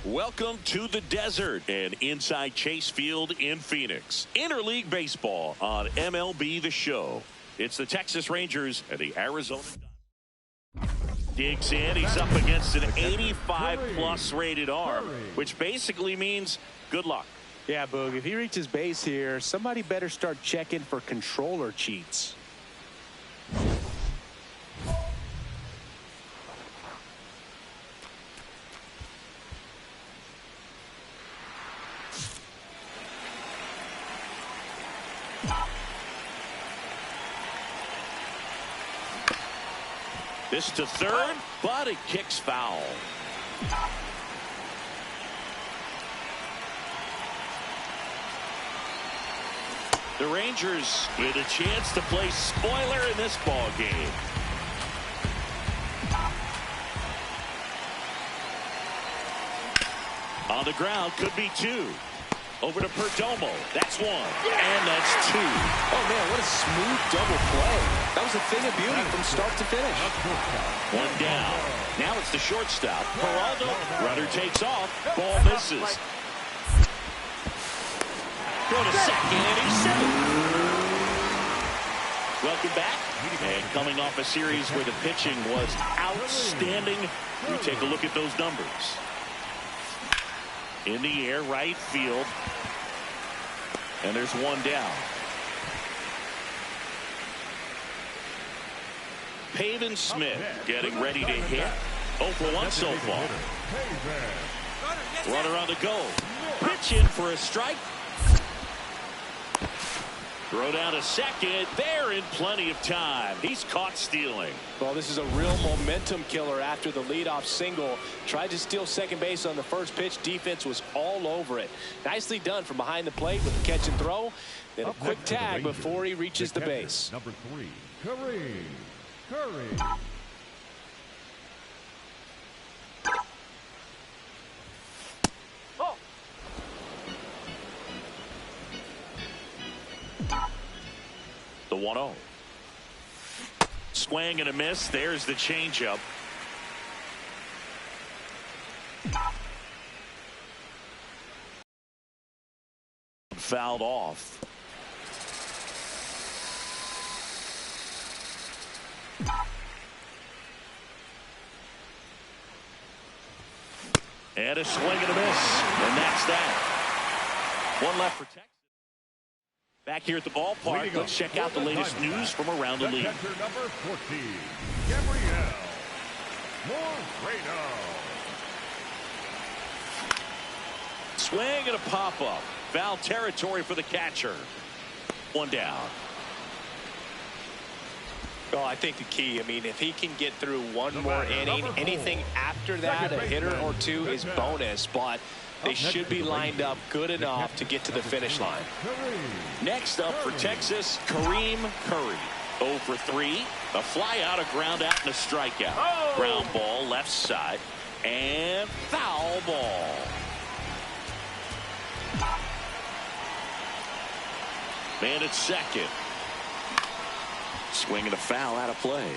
[SPEAKER 2] Welcome to the desert and inside Chase Field in Phoenix. Interleague baseball on MLB The Show. It's the Texas Rangers and the Arizona. Digs in. He's up against an 85-plus rated arm, which basically means good luck.
[SPEAKER 3] Yeah, Boog, if he reaches base here, somebody better start checking for controller cheats.
[SPEAKER 2] This to third, but it kicks foul. The Rangers with a chance to play spoiler in this ball game. On the ground, could be two. Over to Perdomo. That's one. And that's two.
[SPEAKER 3] Oh, man, what a smooth double play. That was a thing of beauty from start to finish.
[SPEAKER 2] One down. Now it's the shortstop. Geraldo. Runner takes off. Ball misses. Go to second, and he's safe. Welcome back. And coming off a series where the pitching was outstanding, we take a look at those numbers. In the air, right field. And there's one down. Pavin Smith getting ready to hit. 0 for 1 so far. Runner on the go. Pitch in for a strike. Throw down to second. They're in plenty of time. He's caught stealing.
[SPEAKER 3] Well, this is a real momentum killer after the leadoff single. Tried to steal second base on the first pitch. Defense was all over it. Nicely done from behind the plate with the catch and throw. Then a quick tag before he reaches the base.
[SPEAKER 4] Number 3, Kareem.
[SPEAKER 2] The 1-0. Swing and a miss. There's the changeup. Fouled off. And a swing and a miss. And that's that. One left for Texas. Back here at the ballpark, let's check out the latest news from around the league.
[SPEAKER 4] Number 14, Gabriel Moreno.
[SPEAKER 2] Swing and a pop-up. Foul territory for the catcher. One down.
[SPEAKER 3] Well, I think the key, I mean, if he can get through one more inning, anything after that, a hitter or two is bonus, but they should be lined up good enough to get to the finish line.
[SPEAKER 2] Next up for Texas, Kareem Curry. 0 for 3. A fly out, a ground out, and a strikeout. Ground ball, left side, and foul ball. Man at second. Swing and a foul out of play.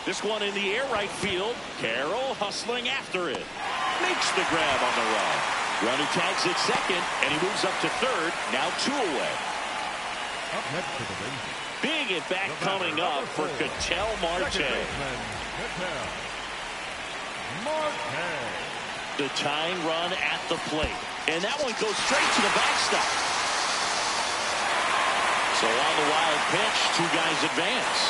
[SPEAKER 2] This one in the air, right field. Carroll hustling after it. Makes the grab on the run. Runner tags at second, and he moves up to third. Now 2 away.
[SPEAKER 4] Up next to the Rangers.
[SPEAKER 2] Big at bat coming up for Ketel Marte. The tying run at the plate. And that one goes straight to the backstop. So on the wild pitch, 2 guys advance.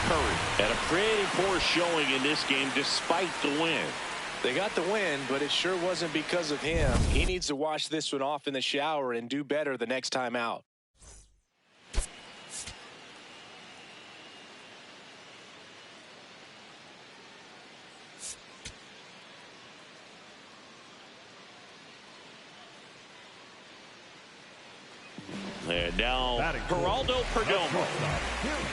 [SPEAKER 2] Curry had a pretty poor showing in this game despite the win.
[SPEAKER 3] They got the win, but it sure wasn't because of him. He needs to wash this one off in the shower and do better the next time out.
[SPEAKER 2] And now Geraldo Perdomo.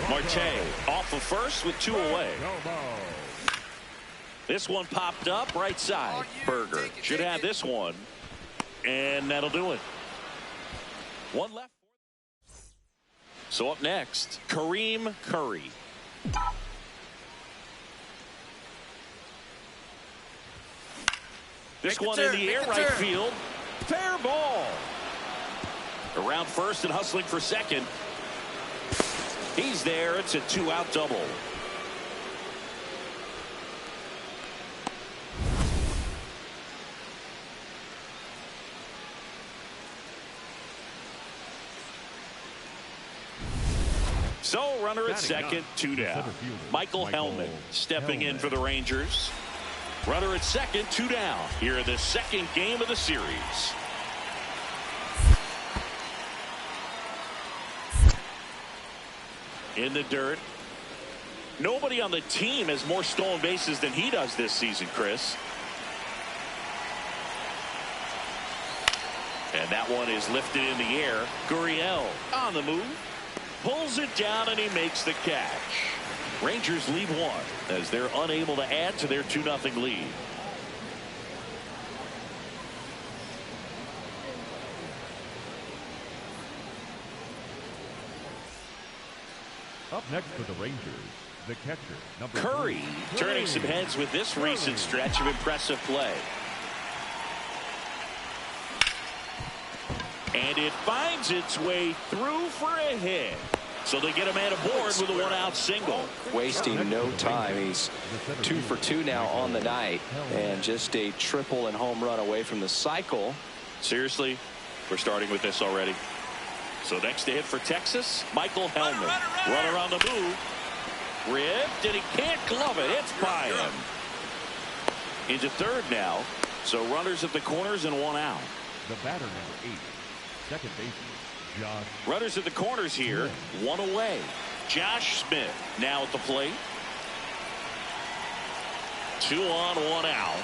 [SPEAKER 2] Marte off of first with 2 away. This one popped up right side. Berger should have this one. And that'll do it. One left. So up next, Kareem Curry. This one in the air, right field. Fair ball. Around first and hustling for second. He's there. It's a 2-out double. So runner at second, 2 down. Michael Hellman stepping in for the Rangers. Runner at second, 2 down. Here in the second game of the series. In the dirt. Nobody on the team has more stolen bases than he does this season, Chris. And that one is lifted in the air. Gurriel on the move. Pulls it down and he makes the catch. Rangers lead 1 as they're unable to add to their 2-0 lead.
[SPEAKER 4] Up next for the Rangers, the catcher, number
[SPEAKER 2] Curry turning some heads with this recent stretch of impressive play. And it finds its way through for a hit. So they get a man aboard with a 1-out single.
[SPEAKER 3] Wasting no time. He's 2 for 2 now on the night. And just a triple and home run away from the cycle.
[SPEAKER 2] Seriously, we're starting with this already. So next to hit for Texas, Michael Hellman. Runner on the move. Ripped, and he can't glove it. It's by him. Into third now. So runners at the corners and 1 out.
[SPEAKER 4] The batter, number 8, second baseman, Josh.
[SPEAKER 2] Runners at the corners here, 1 away. Josh Smith now at the plate. 2 on, 1 out.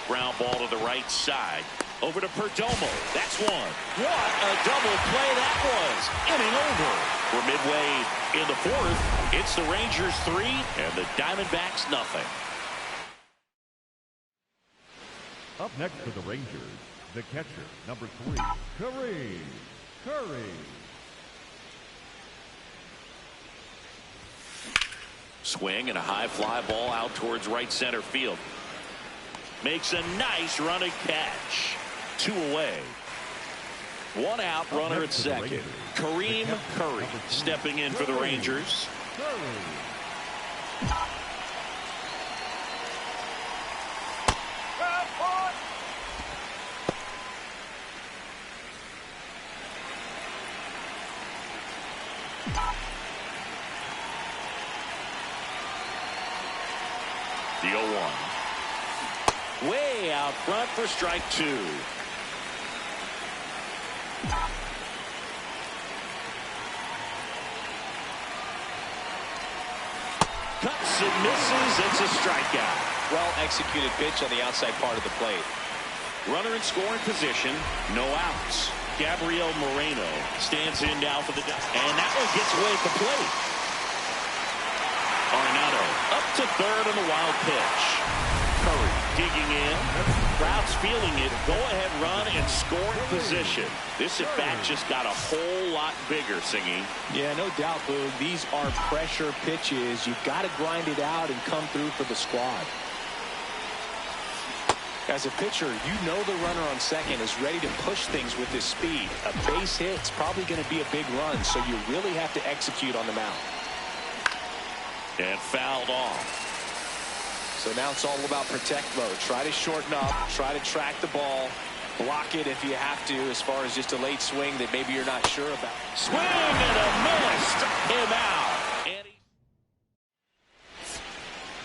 [SPEAKER 2] Ground ball to the right side. Over to Perdomo. That's 1. What a double play that was. Inning over. We're midway in the 4th. It's the Rangers 3 and the Diamondbacks nothing.
[SPEAKER 4] Up next for the Rangers, the catcher, number 3, Kareem. Curry.
[SPEAKER 2] Swing and a high fly ball out towards right center field. Makes a nice running catch. 2 away. 1 out, runner at second. Kareem Curry stepping in for the Rangers. The 0-1. Way out front for strike 2. Cuts and misses. It's a strikeout.
[SPEAKER 3] Well executed pitch on the outside part of the plate.
[SPEAKER 2] Runner in scoring position. No outs. Gabriel Moreno stands in now for the and that one gets away at the plate. Arenado up to third on the wild pitch. Curry digging in. Crowd's feeling it. Go ahead run and scoring position. This at bat just got a whole lot bigger, Singy.
[SPEAKER 3] Yeah, no doubt, Boog. These are pressure pitches. You've got to grind it out and come through for the squad. As a pitcher, you know the runner on second is ready to push things with his speed. A base hit's probably going to be a big run, so you really have to execute on the mound.
[SPEAKER 2] And fouled off.
[SPEAKER 3] So now it's all about protect mode. Try to shorten up, try to track the ball, block it if you have to, as far as just a late swing that maybe you're not sure about.
[SPEAKER 2] Swing and a miss. Him out. And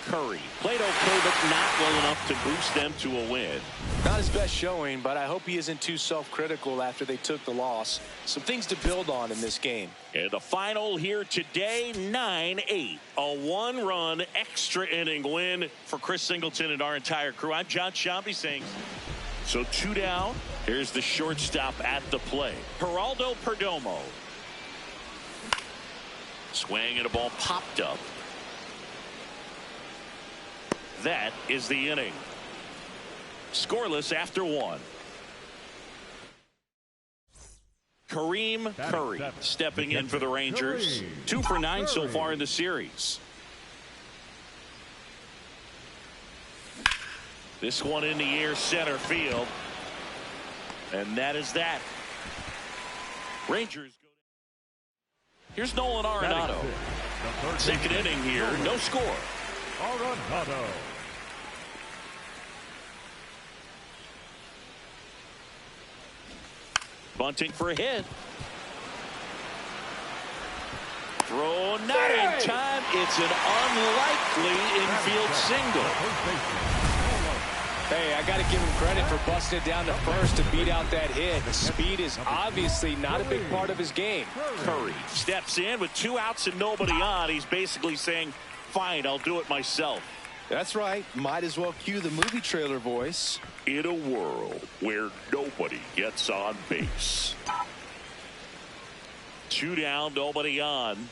[SPEAKER 2] Curry played okay, but not well enough to boost them to a win.
[SPEAKER 3] Not his best showing, but I hope he isn't too self-critical after they took the loss. Some things to build on in this game.
[SPEAKER 2] And the final here today, 9-8. A 1-run extra inning win for Chris Singleton and our entire crew. I'm John Shambi saying so. 2 down. Here's the shortstop at the plate. Geraldo Perdomo. Swing and a ball popped up. That is the inning. Scoreless after 1. Kareem Curry stepping in for the Rangers. 2 for 9 so far in the series. This one in the air, center field. And that is that. Rangers. Here's Nolan Arenado. Second inning here, no score.
[SPEAKER 4] Arenado.
[SPEAKER 2] Bunting for a hit. Throw not in time. It's an unlikely infield single.
[SPEAKER 3] Hey, I got to give him credit for busting it down to first to beat out that hit. The speed is obviously not a big part of his game.
[SPEAKER 2] Curry steps in with 2 outs and nobody on. He's basically saying, fine, I'll do it myself.
[SPEAKER 3] That's right. Might as well cue the movie trailer voice.
[SPEAKER 2] In a world where nobody gets on base. 2 down, nobody on.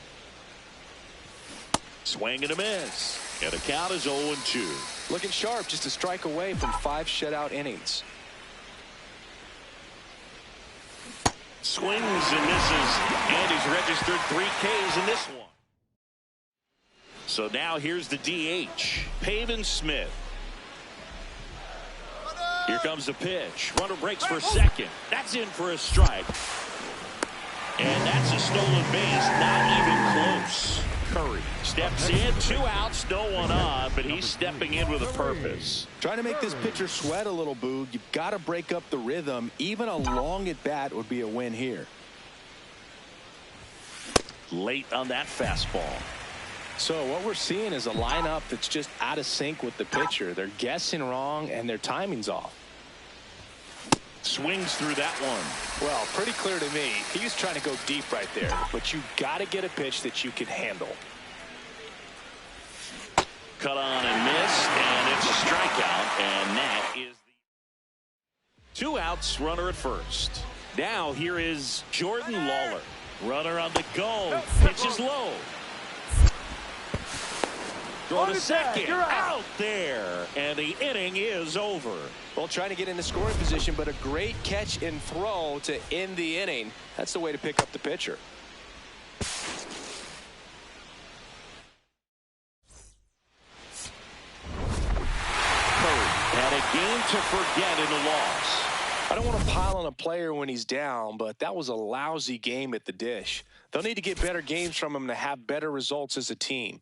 [SPEAKER 2] Swing and a miss. And the count is 0-2.
[SPEAKER 3] Looking sharp, just a strike away from 5 shutout innings.
[SPEAKER 2] Swings and misses, and he's registered 3 Ks in this one. So now here's the DH, Pavin Smith. Here comes the pitch. Runner breaks for second. That's in for a strike. And that's a stolen base, not even close. Curry steps in, 2 outs, no one on, but he's stepping in with a purpose.
[SPEAKER 3] Trying to make this pitcher sweat a little, Boog. You've got to break up the rhythm. Even a long at bat would be a win here.
[SPEAKER 2] Late on that fastball.
[SPEAKER 3] So what we're seeing is a lineup that's just out of sync with the pitcher. They're guessing wrong and their timing's off.
[SPEAKER 2] Swings through that one.
[SPEAKER 3] Well, pretty clear to me. He was trying to go deep right there, but you got to get a pitch that you can handle.
[SPEAKER 2] Cut on and missed, and it's a strikeout, and that is the 2 outs, runner at first. Now here is Jordan Lawler. Runner on the go. Pitch is low. Throw to second. Out there. And the inning is over.
[SPEAKER 3] Well, trying to get into scoring position, but a great catch and throw to end the inning. That's the way to pick up the pitcher.
[SPEAKER 2] Curry had a game to forget in the loss.
[SPEAKER 3] I don't want to pile on a player when he's down, but that was a lousy game at the dish. They'll need to get better games from him to have better results as a team.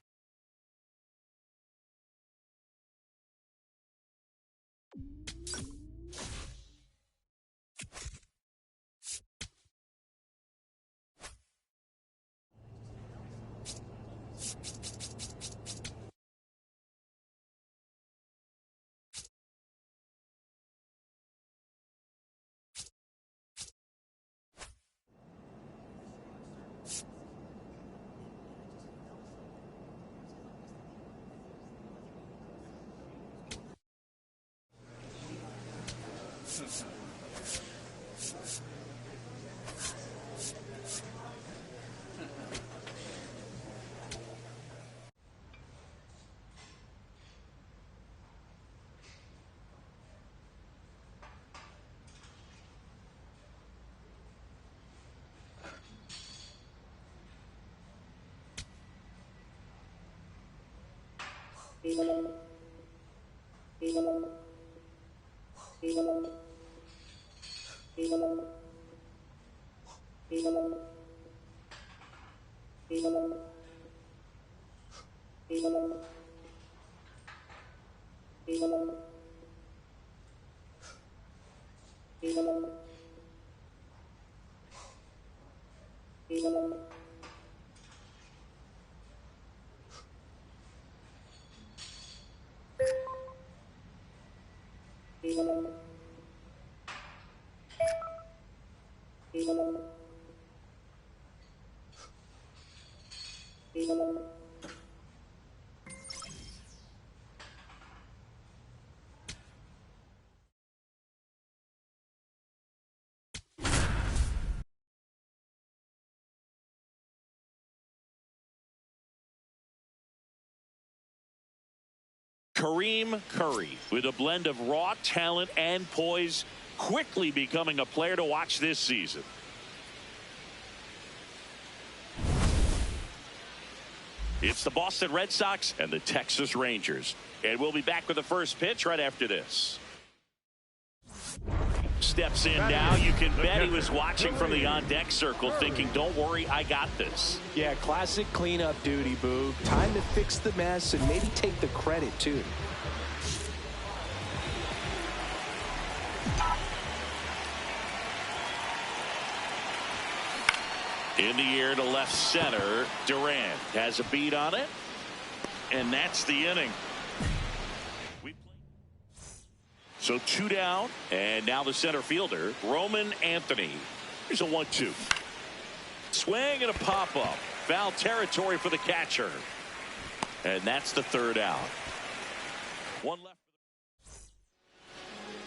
[SPEAKER 2] Kareem Curry, with a blend of raw talent and poise, quickly becoming a player to watch this season. It's the Boston Red Sox and the Texas Rangers. And we'll be back with the first pitch right after this. Steps in now. You can bet he was watching from the on-deck circle thinking, don't worry, I got this.
[SPEAKER 3] Yeah, classic cleanup duty, Boog. Time to fix the mess and maybe take the credit, too.
[SPEAKER 2] In the air to left center. Durant has a beat on it. And that's the inning. So 2 down. And now the center fielder, Roman Anthony. Here's a 1-2. Swing and a pop-up. Foul territory for the catcher. And that's the 3rd out. One left.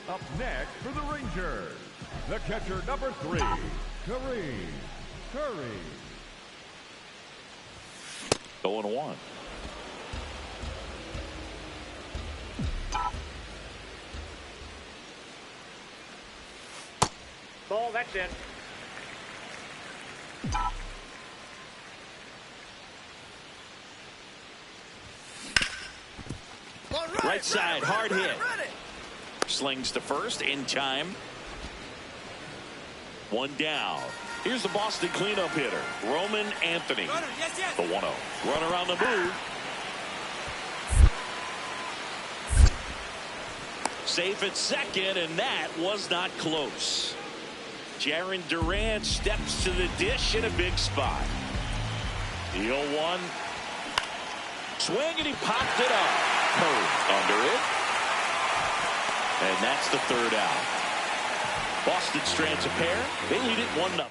[SPEAKER 4] Up next for the Rangers, the catcher number 3, Kareem. Curry.
[SPEAKER 2] 0-1.
[SPEAKER 7] Ball, that's it.
[SPEAKER 2] Right side, hard hit. Slings to first in time. 1 down. Here's the Boston cleanup hitter, Roman Anthony. The 1-0. Runner on the move. Safe at second, and that was not close. Jaron Durant steps to the dish in a big spot. The 0-1. Swing, and he popped it up. Curry under it. And that's the 3rd out. Boston strands a pair. They lead it 1-0.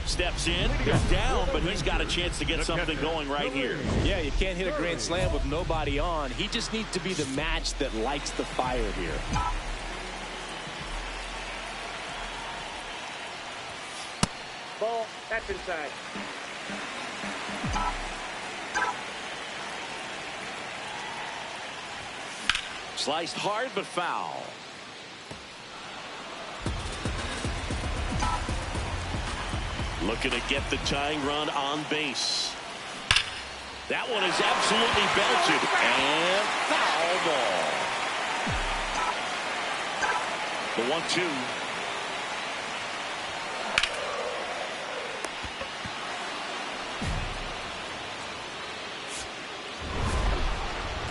[SPEAKER 2] Steps in, goes down, but he's got a chance to get something going right here.
[SPEAKER 3] Yeah, you can't hit a grand slam with nobody on. He just needs to be the match that lights the fire here.
[SPEAKER 7] Ball, that's inside.
[SPEAKER 2] Sliced hard, but foul. Looking to get the tying run on base. That one is absolutely belted. And foul ball. The 1-2.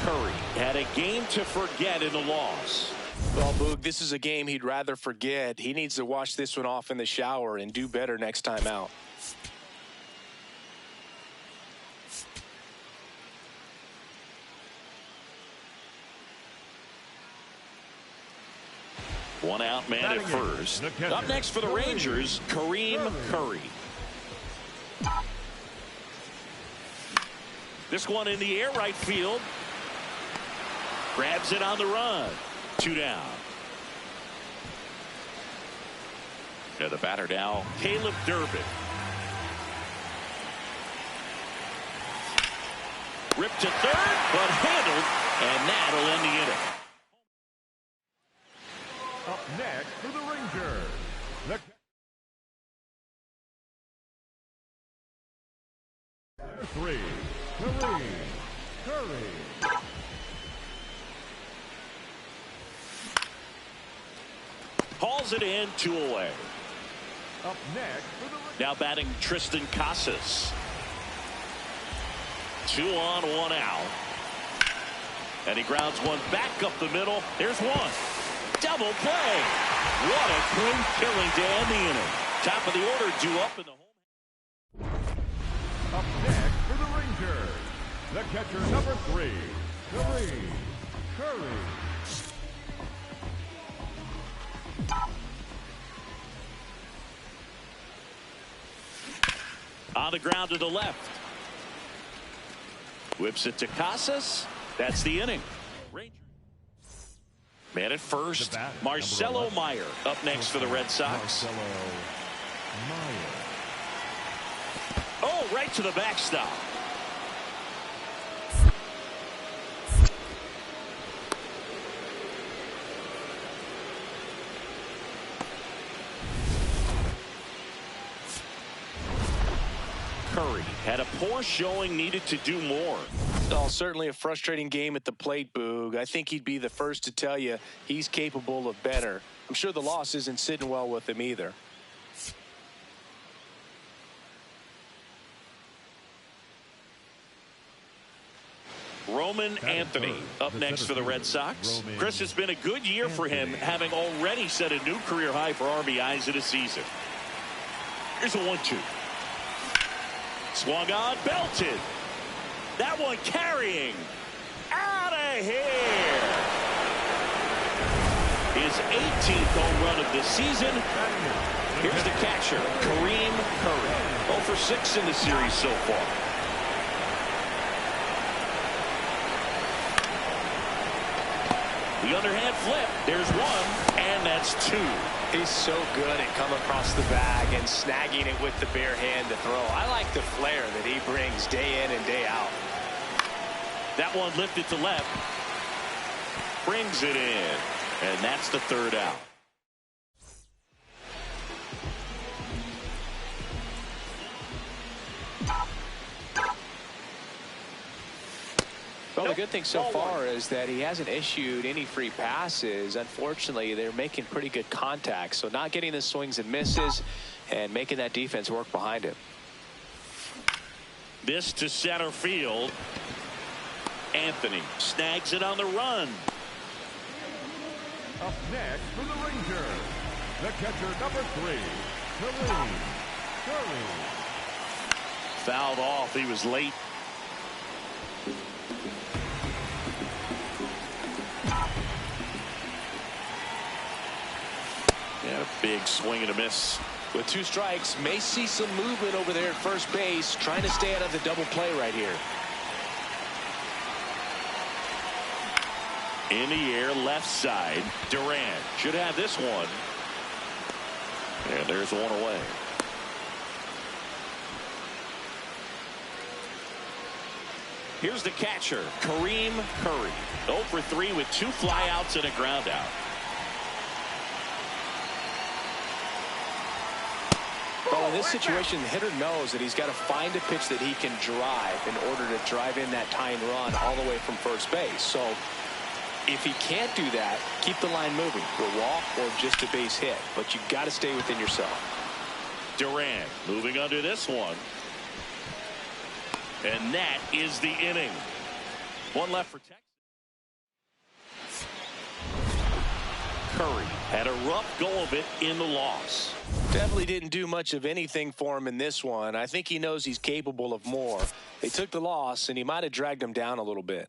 [SPEAKER 2] Curry had a game to forget in the loss.
[SPEAKER 3] Well, Boog, this is a game he'd rather forget. He needs to wash this one off in the shower and do better next time out.
[SPEAKER 2] One out man at first. Up next for the Rangers, Kareem Curry. This one in the air, right field. Grabs it on the run. 2 down. And the batter now, Caleb Durbin. Ripped to third, but handled, and that'll end the inning.
[SPEAKER 4] Up next for the Rangers, the 3, Kareem Curry.
[SPEAKER 2] Hauls it in, 2 away.
[SPEAKER 4] Up next for the
[SPEAKER 2] now batting Tristan Casas. 2 on, 1 out. And he grounds one back up the middle. There's one. Double play. What a clean killing to end the inning. Top of the order due up in the home.
[SPEAKER 4] Up next for the Rangers, the catcher number 3, Kareem Curry.
[SPEAKER 2] On the ground to the left. Whips it to Casas. That's the inning. Rangers. Man at first, Marcelo Meyer up next for the Red Sox. Oh, right to the backstop. Curry had a poor showing, needed to do more.
[SPEAKER 3] Oh, certainly a frustrating game at the plate, Boog. I think he'd be the first to tell you he's capable of better. I'm sure the loss isn't sitting well with him either.
[SPEAKER 2] Roman Anthony up next for the Red Sox. Chris, it's been a good year for him, having already set a new career high for RBIs in a season. Here's a 1-2. Swung on, belted. That one carrying. Out of here. His 18th home run of the season. Here's the catcher, Kareem Curry. 0 for 6 in the series so far. The underhand flip. There's one, and that's 2.
[SPEAKER 3] He's so good at coming across the bag and snagging it with the bare hand to throw. I like the flair that he brings day in and day out.
[SPEAKER 2] That one lifted to left. Brings it in. And that's the 3rd out.
[SPEAKER 3] Well, the good thing so far is that he hasn't issued any free passes. Unfortunately, they're making pretty good contact. So not getting the swings and misses and making that defense work behind him.
[SPEAKER 2] This to center field. Anthony snags it on the run.
[SPEAKER 4] Up next for the Rangers, the catcher number 3, Kareem.
[SPEAKER 2] Fouled off. He was late. Yeah, big swing and a miss.
[SPEAKER 3] With 2 strikes, may see some movement over there at first base, trying to stay out of the double play right here.
[SPEAKER 2] In the air, left side. Durant should have this one. And there's one away. Here's the catcher, Kareem Curry. 0 for 3 with 2 flyouts and a ground out.
[SPEAKER 3] Well, in this situation, the hitter knows that he's got to find a pitch that he can drive in order to drive in that tying run all the way from first base. So if he can't do that, keep the line moving. A walk or just a base hit. But you've got to stay within yourself.
[SPEAKER 2] Durant moving under this one. And that is the inning. 1 left for Texas. Curry had a rough go of it in the loss.
[SPEAKER 3] Definitely didn't do much of anything for him in this one. I think he knows he's capable of more. They took the loss, and he might have dragged him down a little bit.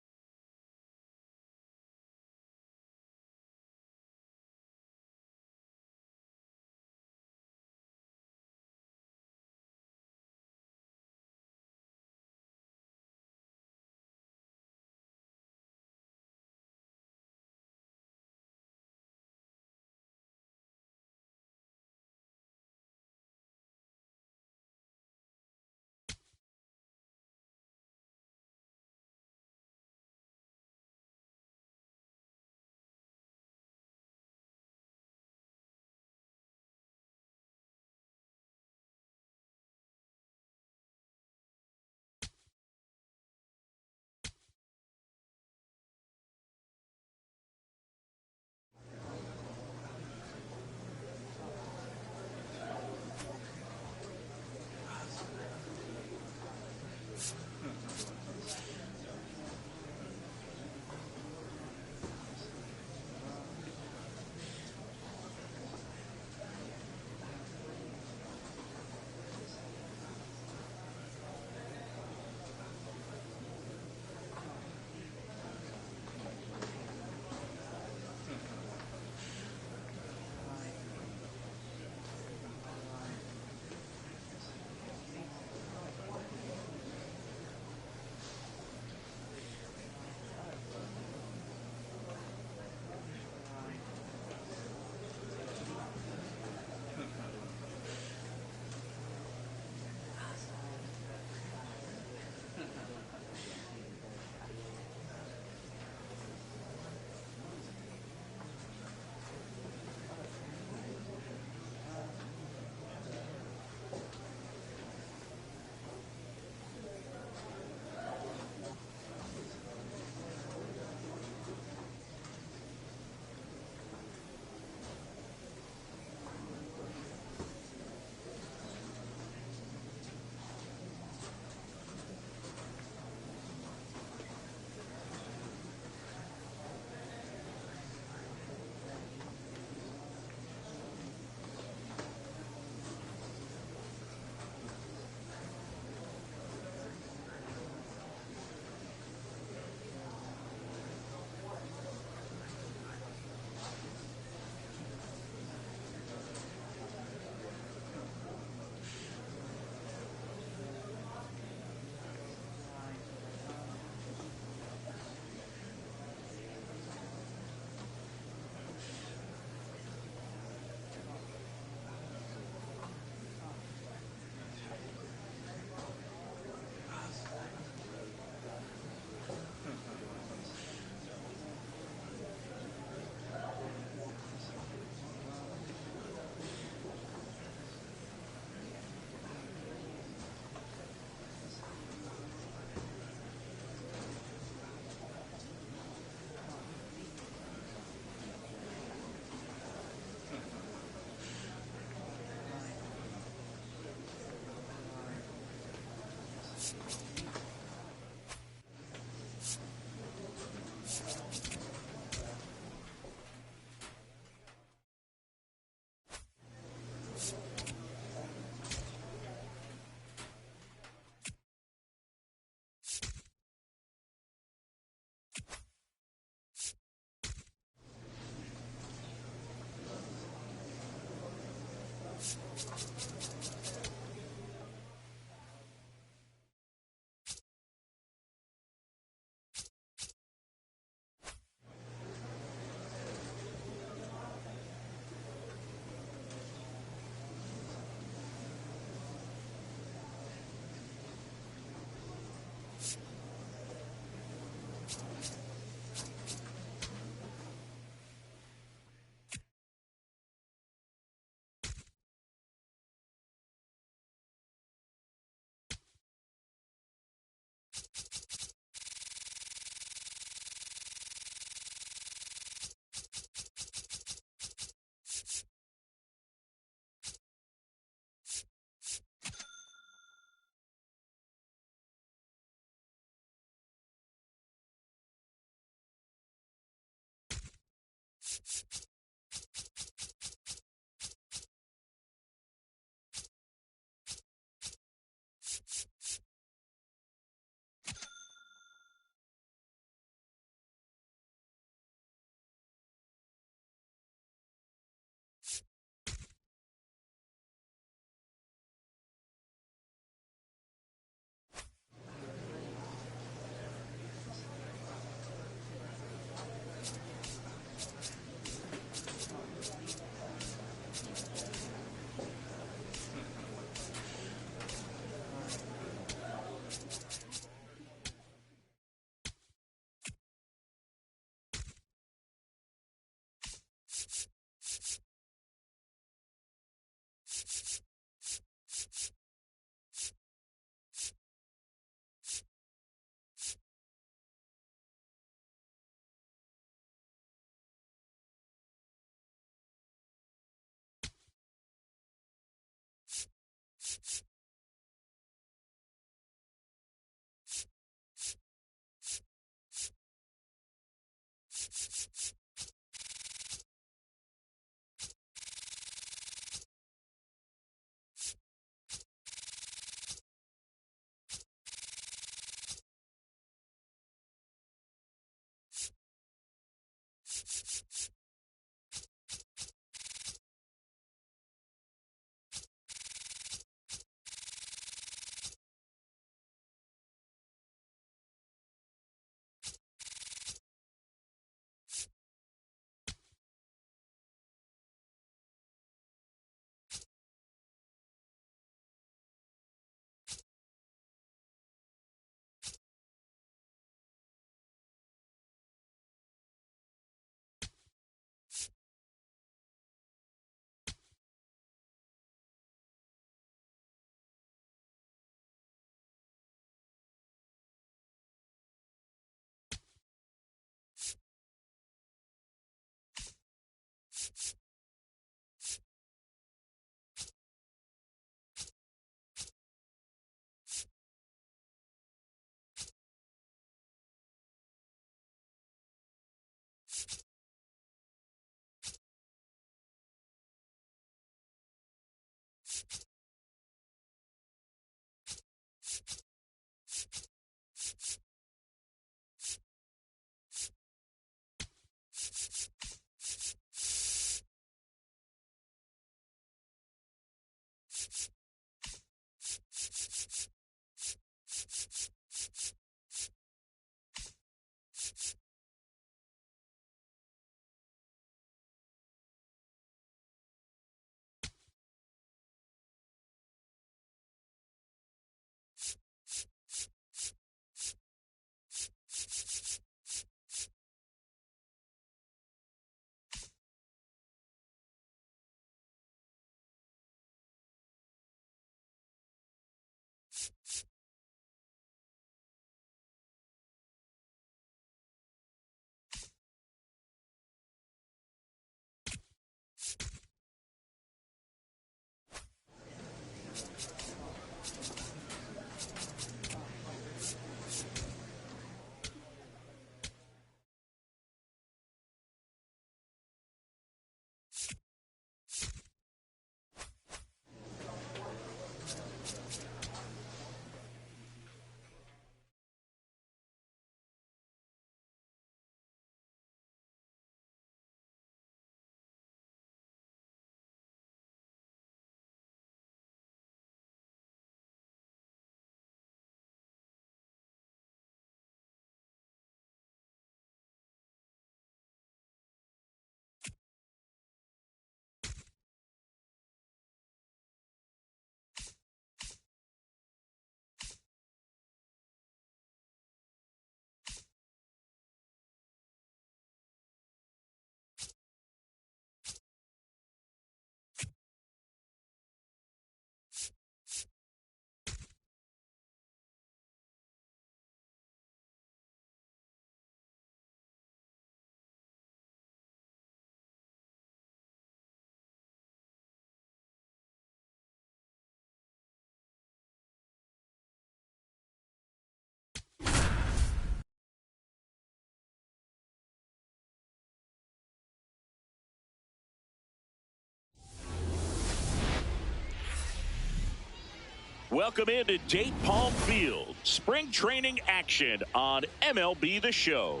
[SPEAKER 2] Welcome into Dayton Palm Field. Spring training action on MLB The Show.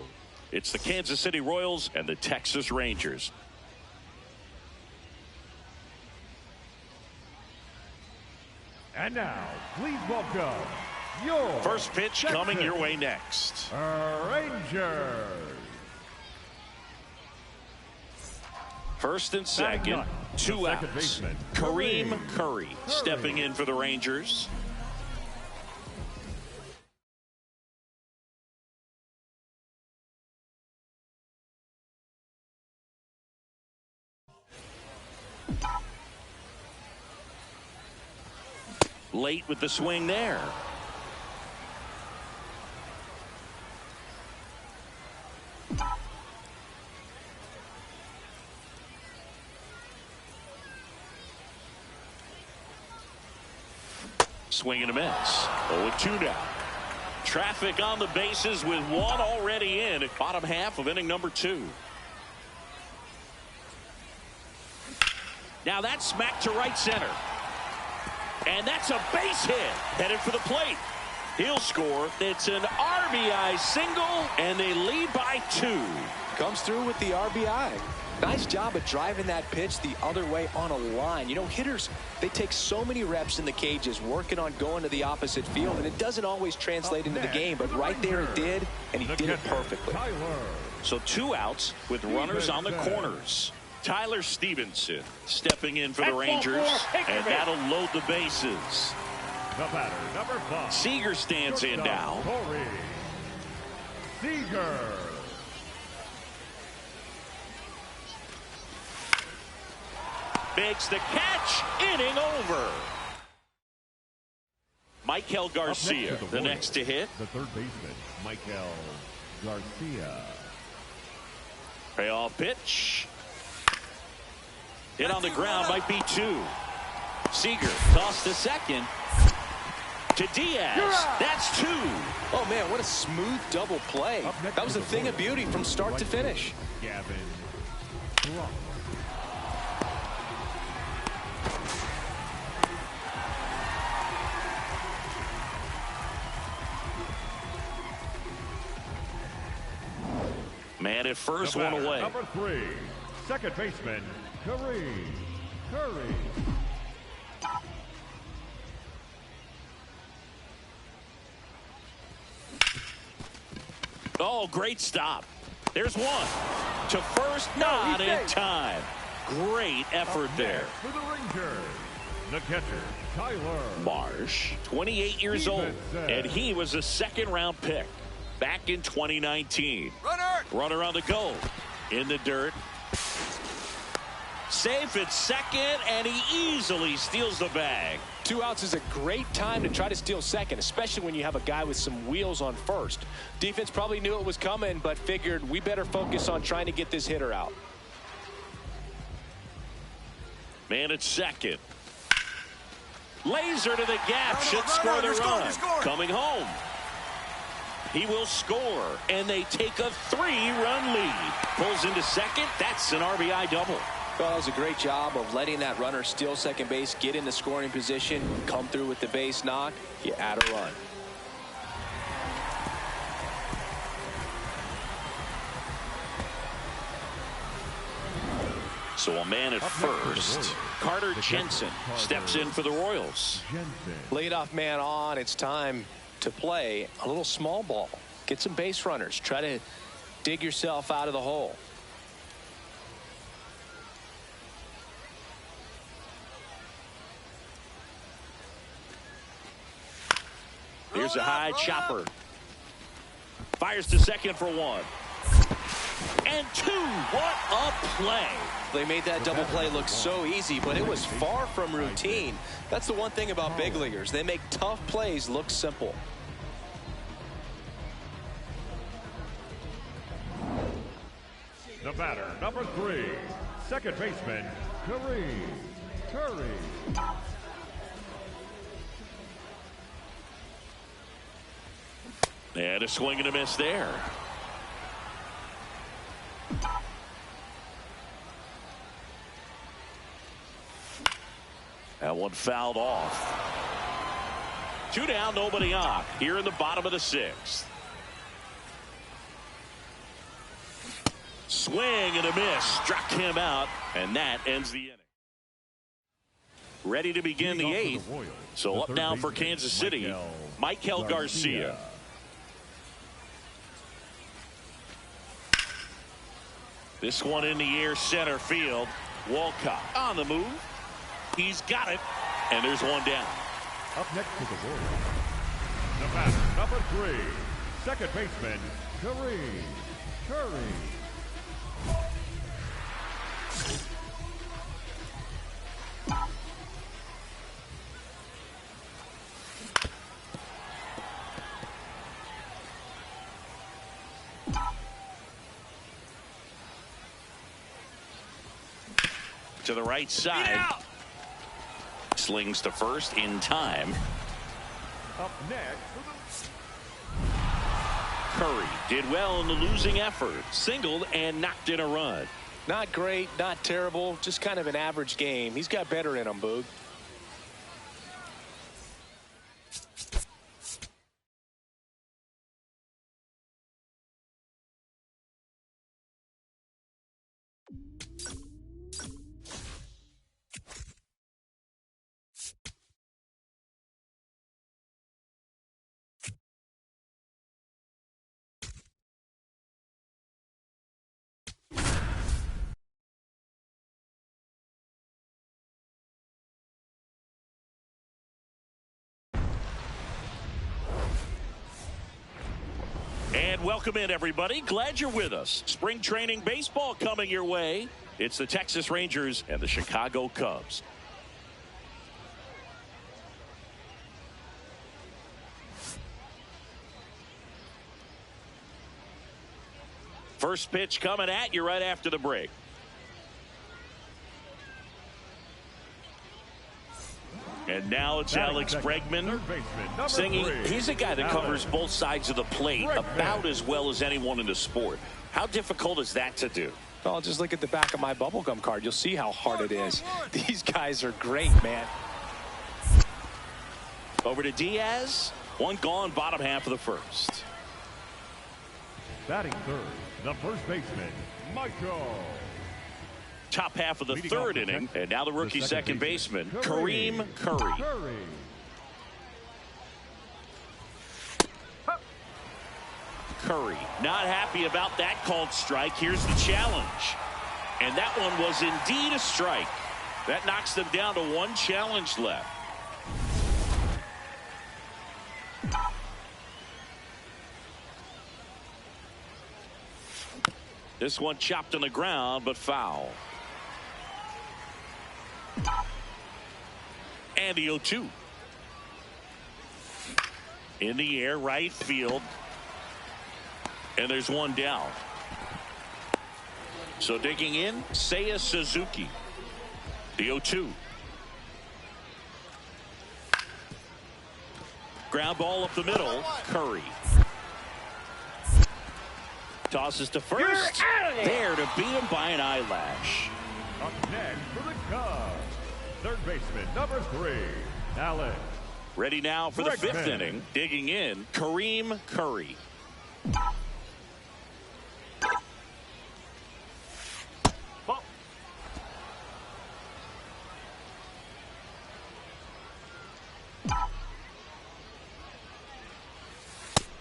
[SPEAKER 2] It's the Kansas City Royals and the Texas Rangers.
[SPEAKER 4] And now, please welcome your
[SPEAKER 2] first pitch
[SPEAKER 4] Texas
[SPEAKER 2] coming your way next.
[SPEAKER 4] Rangers.
[SPEAKER 2] First and second, two outs. Kareem Curry stepping in for the Rangers. Late with the swing there. Swing and a miss. 0-2 now. Traffic on the bases with one already in at bottom half of inning number 2. Now that's smacked to right center. And that's a base hit. Headed for the plate. He'll score. It's an RBI single, and they lead by 2.
[SPEAKER 3] Comes through with the RBI. Nice job of driving that pitch the other way on a line. You know, hitters, they take so many reps in the cages working on going to the opposite field, and it doesn't always translate into the game, but right there it did, and he did it perfectly.
[SPEAKER 2] So 2 outs with runners on the corners. Tyler Stevenson stepping in for the Rangers, and that'll load the bases.
[SPEAKER 4] The batter, number 5.
[SPEAKER 2] Seager stands in now.
[SPEAKER 4] Seager.
[SPEAKER 2] Makes the catch. Inning over. Michael Garcia, the next to hit.
[SPEAKER 4] The third baseman, Michael Garcia.
[SPEAKER 2] Payoff pitch. Hit on the ground, might be 2. Seager tossed to second. To Diaz. That's 2.
[SPEAKER 3] Oh, man, what a smooth double play. That was a thing of beauty from start to finish.
[SPEAKER 4] Gavin.
[SPEAKER 2] Man at first, one away.
[SPEAKER 4] Number 3, second baseman, Kareem. Curry.
[SPEAKER 2] Oh, great stop. There's one. To first, not in time. Great effort there.
[SPEAKER 4] For the Rangers, the catcher, Tyler
[SPEAKER 2] Marsh, 28 years old, and he was a second-round pick back in 2019. Runner on the go. In the dirt. Safe at second, and he easily steals the bag.
[SPEAKER 3] 2 outs is a great time to try to steal second, especially when you have a guy with some wheels on first. Defense probably knew it was coming, but figured we better focus on trying to get this hitter out.
[SPEAKER 2] Man at second. Laser to the gap. Should score the run. Coming home. He will score, and they take a 3-run lead. Pulls into second. That's an RBI double.
[SPEAKER 3] Well, that was a great job of letting that runner steal second base, get into scoring position, come through with the base knock. You add a run.
[SPEAKER 2] So a man at first. Carter Jensen steps in for the Royals.
[SPEAKER 3] Leadoff man on. It's time to play a little small ball. Get some base runners. Try to dig yourself out of the hole.
[SPEAKER 2] Here's a high chopper. Fires to second for 1. And 2. What a play.
[SPEAKER 3] They made that double play look so easy, but it was far from routine. That's the one thing about big leaguers. They make tough plays look simple.
[SPEAKER 4] The batter, number 3, second baseman, Kareem. Curry.
[SPEAKER 2] And a swing and a miss there. That one fouled off. Two down, nobody on here in the bottom of the sixth. Swing and a miss. Struck him out, and that ends the inning. Ready to begin the eighth. So up now for Kansas City, Michael Garcia. This one in the air, center field. Walcott on the move. He's got it, and there's one down.
[SPEAKER 4] Up next to the Royals, the batter, number 3, second baseman, Kareem.
[SPEAKER 2] To the right side. Slings to first in time.
[SPEAKER 4] Up next,
[SPEAKER 2] Curry did well in the losing effort. Singled and knocked in a run.
[SPEAKER 3] Not great, not terrible, just kind of an average game. He's got better in him, Boog.
[SPEAKER 2] And welcome in, everybody. Glad you're with us. Spring training baseball coming your way. It's the Texas Rangers and the Chicago Cubs. First pitch coming at you right after the break. And now it's Alex Bregman singing. He's a guy that covers both sides of the plate about as well as anyone in the sport. How difficult is that to do?
[SPEAKER 3] Well, just look at the back of my bubblegum card. You'll see how hard it is. These guys are great, man.
[SPEAKER 2] Over to Diaz. One gone, bottom half of the first.
[SPEAKER 4] batting third, the first baseman, Michael.
[SPEAKER 2] Top half of the third inning, and now the rookie second baseman, Kareem Curry. Curry not happy about that called strike. Here's the challenge, and that one was indeed a strike. That knocks them down to one challenge left. This one chopped on the ground, but foul. And the 0-2. In the air, right field. And there's one down. So digging in, Seiya Suzuki. The 0-2. Ground ball up the middle, Curry. Tosses to first. There to beat him by an eyelash.
[SPEAKER 4] Up next for the Cubs, third baseman, number 3, Alex.
[SPEAKER 2] Ready now for the fifth inning. Digging in, Kareem Curry.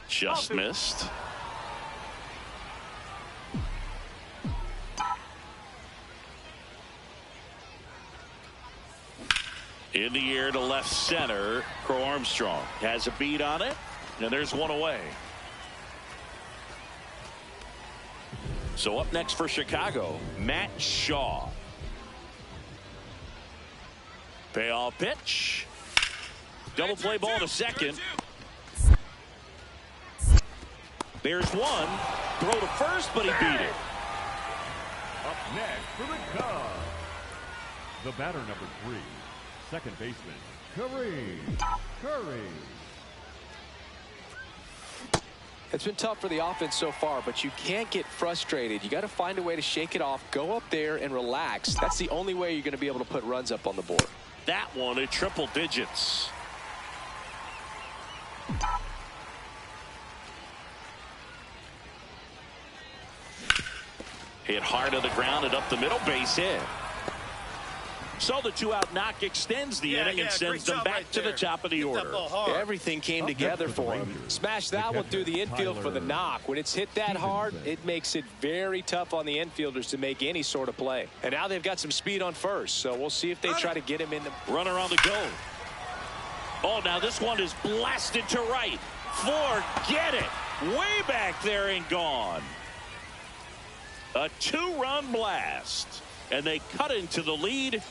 [SPEAKER 2] Just missed. In the air to left center, Crow Armstrong has a beat on it, and there's one away. So up next for Chicago, Matt Shaw. Payoff pitch. Double play ball to second. There's one. Throw to first, but he beat it.
[SPEAKER 4] Up next for the Cubs, the batter number 3, second baseman, Curry.
[SPEAKER 3] It's been tough for the offense so far, but you can't get frustrated. You got to find a way to shake it off, go up there and relax. That's the only way you're going to be able to put runs up on the board.
[SPEAKER 2] That one at triple digits. Hit hard to the ground and up the middle, base hit. So the 2-out knock extends the inning and sends them back to the top of the order.
[SPEAKER 3] Everything came together for him. Smashed that one through the infield for the knock. When it's hit that hard, it makes it very tough on the infielders to make any sort of play. And now they've got some speed on first, so we'll see if they try to get him in the
[SPEAKER 2] runner on the go. Oh, now this one is blasted to right. Forget it. Way back there and gone. A 2-run blast. And they cut into the lead.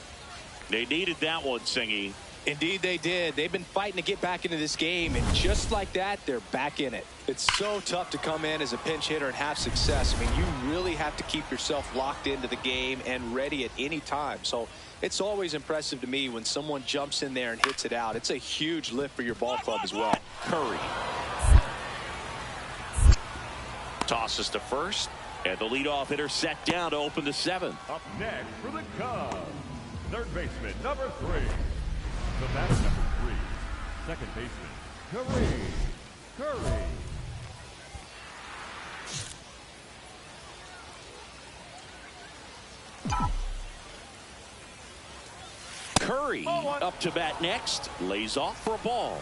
[SPEAKER 2] They needed that one, Singy.
[SPEAKER 3] Indeed they did. They've been fighting to get back into this game, and just like that, they're back in it. It's so tough to come in as a pinch hitter and have success. I mean, you really have to keep yourself locked into the game and ready at any time. So it's always impressive to me when someone jumps in there and hits it out. It's a huge lift for your ball club as well.
[SPEAKER 2] Curry tosses to first, and the leadoff hitter set down to open the 7th.
[SPEAKER 4] Up next for the Cubs, third baseman number 3. The batter number 3, second baseman Kareem.
[SPEAKER 2] Curry up to bat next, lays off for a ball.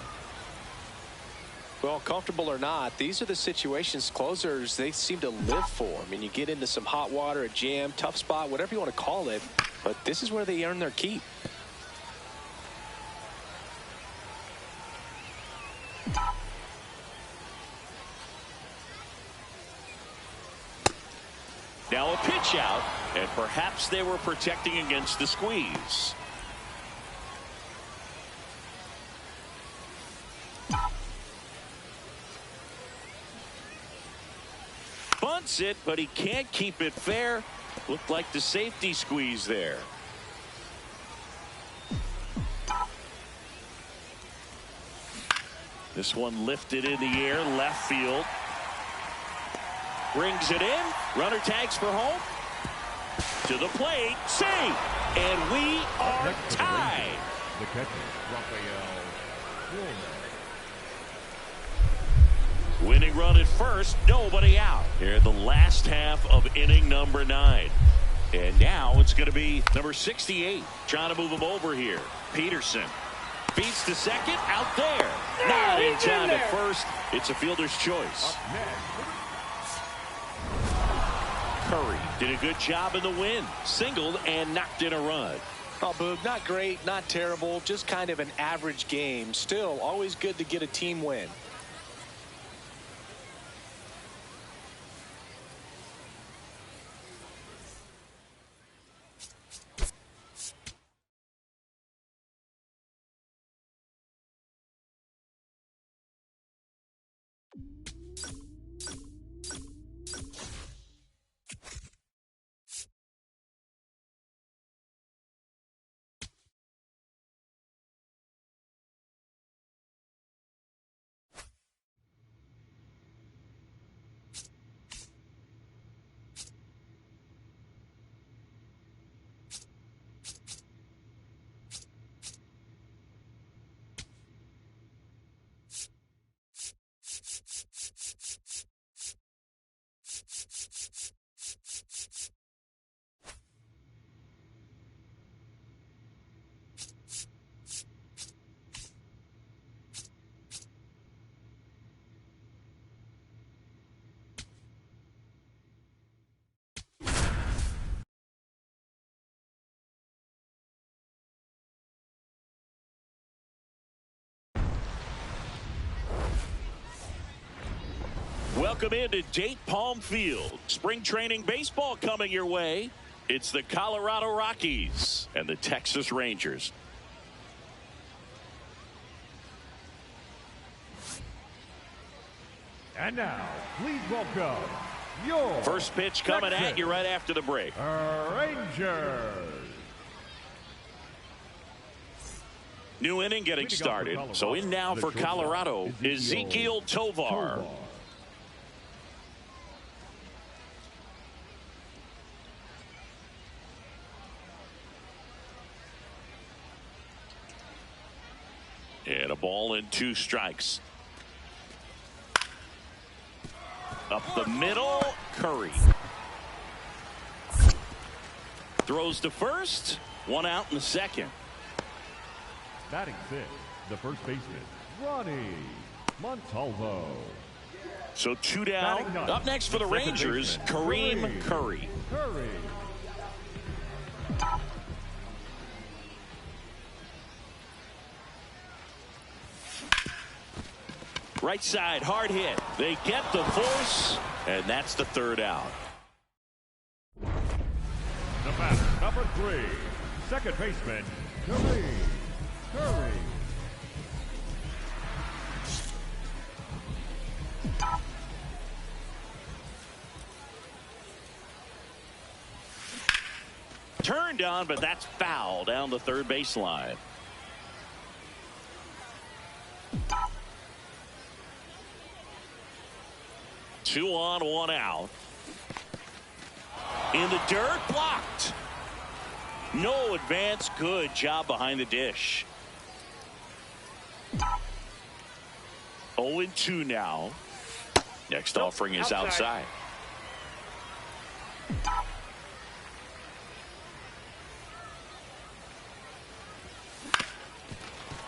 [SPEAKER 3] Well, comfortable or not, these are the situations closers they seem to live for. I mean, you get into some hot water, a jam, tough spot, whatever you want to call it, but this is where they earn their keep.
[SPEAKER 2] Now a pitch out, and perhaps they were protecting against the squeeze. Bunts it, but he can't keep it fair. Looked like the safety squeeze there. This one lifted in the air, left field. Brings it in. Runner tags for home. To the plate. Save. And we are tied.
[SPEAKER 4] The catcher, Rafael.
[SPEAKER 2] Winning run at first, nobody out. Here in the last half of inning number 9. And now it's going to be number 68 trying to move him over here. Peterson beats to second, out there. Not in time at first. It's a fielder's choice. Curry did a good job in the win. Singled and knocked in a run.
[SPEAKER 3] Oh, Boog, not great, not terrible, just kind of an average game. Still, always good to get a team win.
[SPEAKER 2] Welcome into Date Palm Field. Spring training baseball coming your way. It's the Colorado Rockies and the Texas Rangers.
[SPEAKER 4] And now, please welcome your
[SPEAKER 2] first pitch coming
[SPEAKER 4] Texas
[SPEAKER 2] at you right after the break.
[SPEAKER 4] Rangers.
[SPEAKER 2] New inning getting started. So in now for Colorado, Ezequiel Tovar. And a ball and 2 strikes. Up the middle, Curry. Throws to first. One out in the second.
[SPEAKER 4] Batting sixth, the first baseman, Ronnie Montalvo.
[SPEAKER 2] So 2 down. Up next for the Rangers, Kareem Curry. Right side, hard hit. They get the force, and that's the third out.
[SPEAKER 4] The batter, number 3, second baseman, Curry.
[SPEAKER 2] Turned on, but that's foul down the third baseline. Two on, one out. In the dirt, blocked. No advance, good job behind the dish. 0-2 now. Next offering is outside.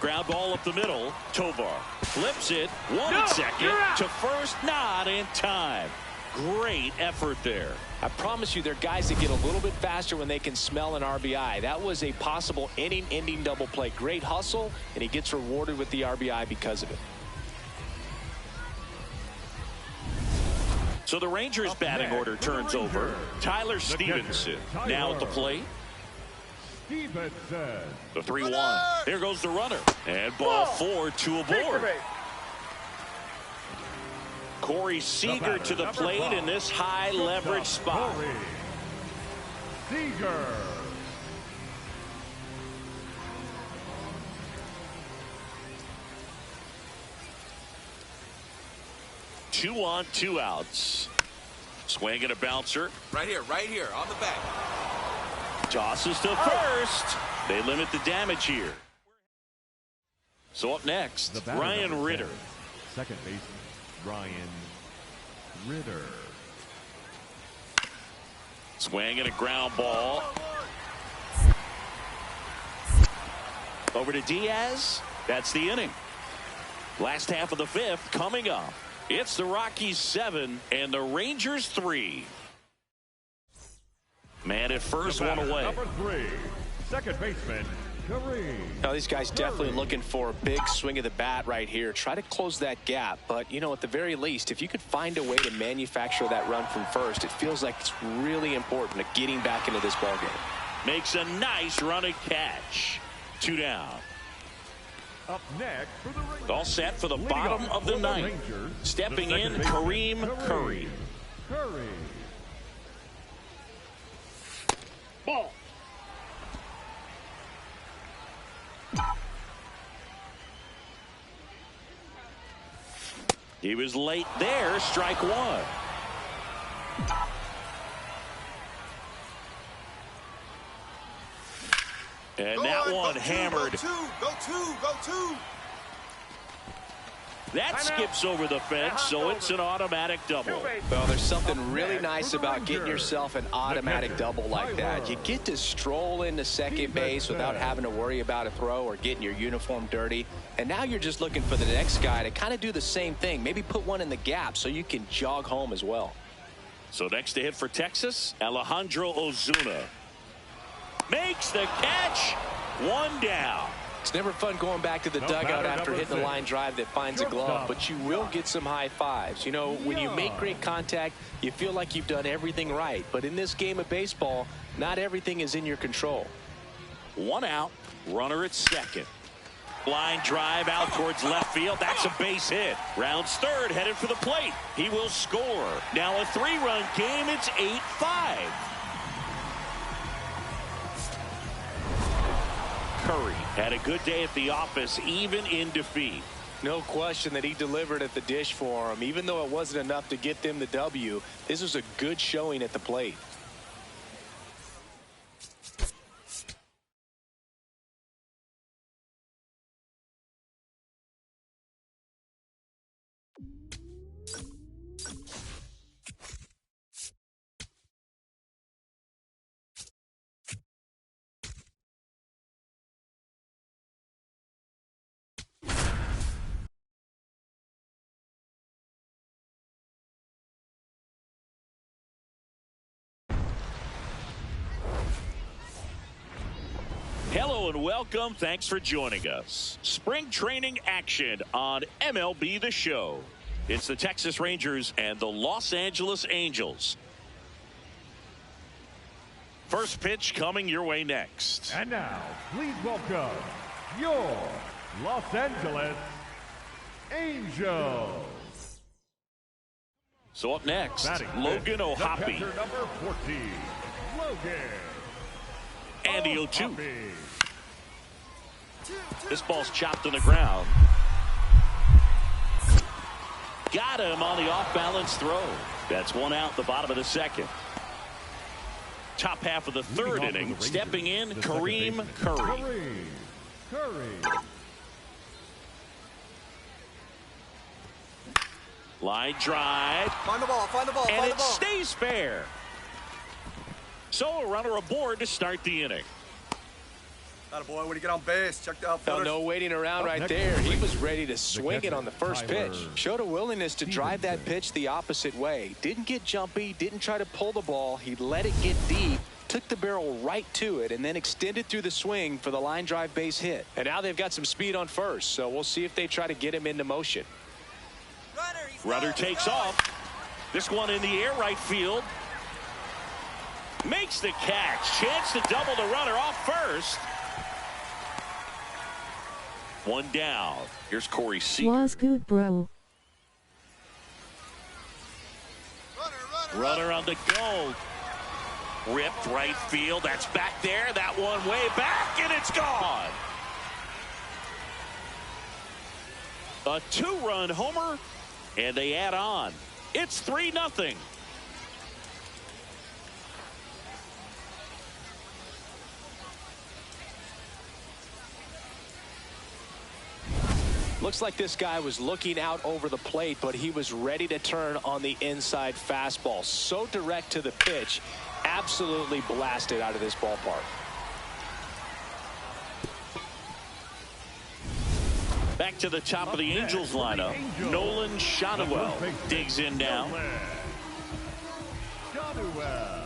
[SPEAKER 2] Ground ball up the middle. Tovar flips it. One second to first, not in time. Great effort there.
[SPEAKER 3] I promise you, they're guys that get a little bit faster when they can smell an RBI. That was a possible inning-ending double play. Great hustle, and he gets rewarded with the RBI because of it.
[SPEAKER 2] So the Rangers batting order turns over. Tyler Stevenson now at the plate. The 3-1. There goes the runner. And ball 4, 2 aboard. Corey Seager to the plate in this high leverage spot.
[SPEAKER 4] Seager.
[SPEAKER 2] Two on, 2 outs. Swing and a bouncer.
[SPEAKER 6] Right here, on the back.
[SPEAKER 2] Tosses to first. They limit the damage here. So up next, Ryan Ritter.
[SPEAKER 4] Second baseman, Ryan Ritter.
[SPEAKER 2] Swing and a ground ball. Over to Diaz. That's the inning. Last half of the 5th coming up. It's the Rockies 7 and the Rangers 3. Man at first, one away.
[SPEAKER 4] Number 3, second baseman, Kareem.
[SPEAKER 3] Now, these guys definitely looking for a big swing of the bat right here. Try to close that gap. But, you know, at the very least, if you could find a way to manufacture that run from first, it feels like it's really important to getting back into this ballgame.
[SPEAKER 2] Makes a nice running catch. 2 down.
[SPEAKER 4] Up next for the Rangers.
[SPEAKER 2] All set for the bottom of the 9th. Stepping in, Kareem Curry.
[SPEAKER 7] Ball.
[SPEAKER 2] He was late there. Strike 1. And that one hammered.
[SPEAKER 6] Go two.
[SPEAKER 2] That skips over the fence, so it's an automatic double.
[SPEAKER 3] Well, there's something really nice about getting yourself an automatic double like that. You get to stroll into second base without having to worry about a throw or getting your uniform dirty. And now you're just looking for the next guy to kind of do the same thing. Maybe put one in the gap so you can jog home as well.
[SPEAKER 2] So next to hit for Texas, Alejandro Ozuna. Makes the catch. 1 down.
[SPEAKER 3] It's never fun going back to the dugout after hitting a line drive that finds a glove, but you will get some high fives. You know, when you make great contact, you feel like you've done everything right. But in this game of baseball, not everything is in your control.
[SPEAKER 2] 1 out, runner at second. Line drive out towards left field. That's a base hit. Rounds third, headed for the plate. He will score. Now a 3-run game. It's 8-5. Curry had a good day at the office, even in defeat.
[SPEAKER 3] No question that he delivered at the dish for him. Even though it wasn't enough to get them the W, this was a good showing at the plate.
[SPEAKER 2] Hello and welcome. Thanks for joining us. Spring training action on MLB The Show. It's the Texas Rangers and the Los Angeles Angels. First pitch coming your way next.
[SPEAKER 4] And now, please welcome your Los Angeles Angels.
[SPEAKER 2] So up next,
[SPEAKER 4] Batting
[SPEAKER 2] Logan
[SPEAKER 4] fifth,
[SPEAKER 2] O'Hoppe.
[SPEAKER 4] the catcher number 14, Logan
[SPEAKER 2] Andy O'Toole.
[SPEAKER 4] O'Hoppe.
[SPEAKER 2] This ball's chopped on the ground. Got him on the off-balance throw. That's one out the bottom of the second. Top half of the third inning, stepping in, Kareem Curry.
[SPEAKER 4] Curry.
[SPEAKER 2] Line drive.
[SPEAKER 6] Find the ball, find the ball,
[SPEAKER 2] And
[SPEAKER 6] find the
[SPEAKER 2] it
[SPEAKER 6] ball.
[SPEAKER 2] stays fair. So a runner aboard to start the inning.
[SPEAKER 6] Attaboy, when you get on base, check the outfielder.
[SPEAKER 3] No waiting around
[SPEAKER 4] Up
[SPEAKER 3] right
[SPEAKER 4] next
[SPEAKER 3] there.
[SPEAKER 4] is
[SPEAKER 3] He
[SPEAKER 4] the
[SPEAKER 3] was ready to swing it
[SPEAKER 4] catcher,
[SPEAKER 3] on the first
[SPEAKER 4] Tyler
[SPEAKER 3] pitch. Showed a willingness to drive that
[SPEAKER 4] Stevenson.
[SPEAKER 3] pitch the opposite way. Didn't get jumpy, didn't try to pull the ball. He let it get deep, took the barrel right to it, and then extended through the swing for the line drive base hit. And now they've got some speed on first, so we'll see if they try to get him into motion.
[SPEAKER 2] Runner takes off. This one in the air, right field. Makes the catch. Chance to double the runner off first. One down. Here's Corey Seager.
[SPEAKER 1] Was good, bro.
[SPEAKER 2] Runner on the go. Ripped right field. That's back there. That one way back, and it's gone. A two-run homer, and they add on. It's 3-0.
[SPEAKER 3] Looks like this guy was looking out over the plate, but he was ready to turn on the inside fastball. So direct to the pitch, absolutely blasted out of this ballpark.
[SPEAKER 2] Back to the top of the Angels lineup. Nolan Shotwell digs in now.
[SPEAKER 4] Shotwell.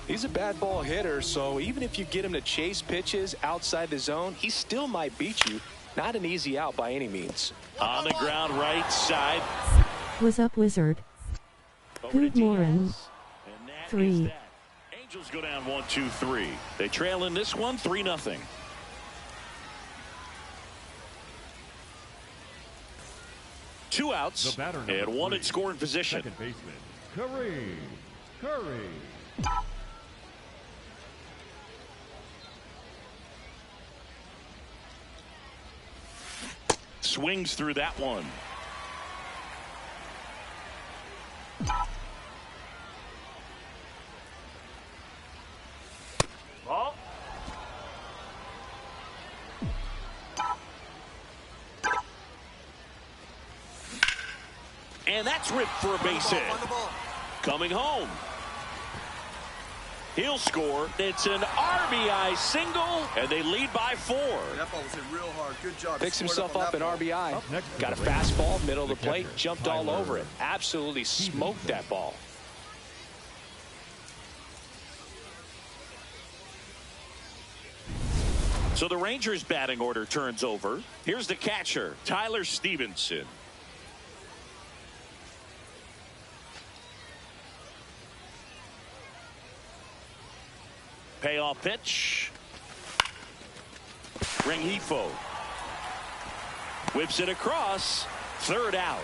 [SPEAKER 3] He's a bad ball hitter, so even if you get him to chase pitches outside the zone, he still might beat you. Not an easy out by any means.
[SPEAKER 2] On the ground, right side.
[SPEAKER 1] Was up, wizard.
[SPEAKER 2] Over to
[SPEAKER 1] Good morning.
[SPEAKER 2] Diaz. And that is
[SPEAKER 1] 3.
[SPEAKER 2] that. Angels go down 1-2-3. They trail in this one 3-0. Two outs
[SPEAKER 4] The batter number
[SPEAKER 2] and one
[SPEAKER 4] 3,
[SPEAKER 2] in scoring position.
[SPEAKER 4] Second baseman, Kareem. Curry.
[SPEAKER 2] Swings through that one.
[SPEAKER 7] Ball.
[SPEAKER 2] And that's ripped for a base hit.
[SPEAKER 6] Find the ball.
[SPEAKER 2] Coming home. He'll score. It's an RBI single, and they lead by 4.
[SPEAKER 6] That ball was hit real hard. Good job.
[SPEAKER 3] Picks
[SPEAKER 6] Squared
[SPEAKER 3] himself
[SPEAKER 6] on
[SPEAKER 3] up
[SPEAKER 6] that
[SPEAKER 3] at
[SPEAKER 6] ball.
[SPEAKER 3] RBI.
[SPEAKER 4] Up next is
[SPEAKER 3] Got a
[SPEAKER 4] the Rangers.
[SPEAKER 3] fastball, middle of the
[SPEAKER 4] The
[SPEAKER 3] plate,
[SPEAKER 4] catcher,
[SPEAKER 3] jumped all
[SPEAKER 4] Tyler
[SPEAKER 3] over it. Absolutely smoked that ball.
[SPEAKER 2] So the Rangers batting order turns over. Here's the catcher, Tyler Stevenson. Payoff pitch. Rengifo. Whips it across. Third out.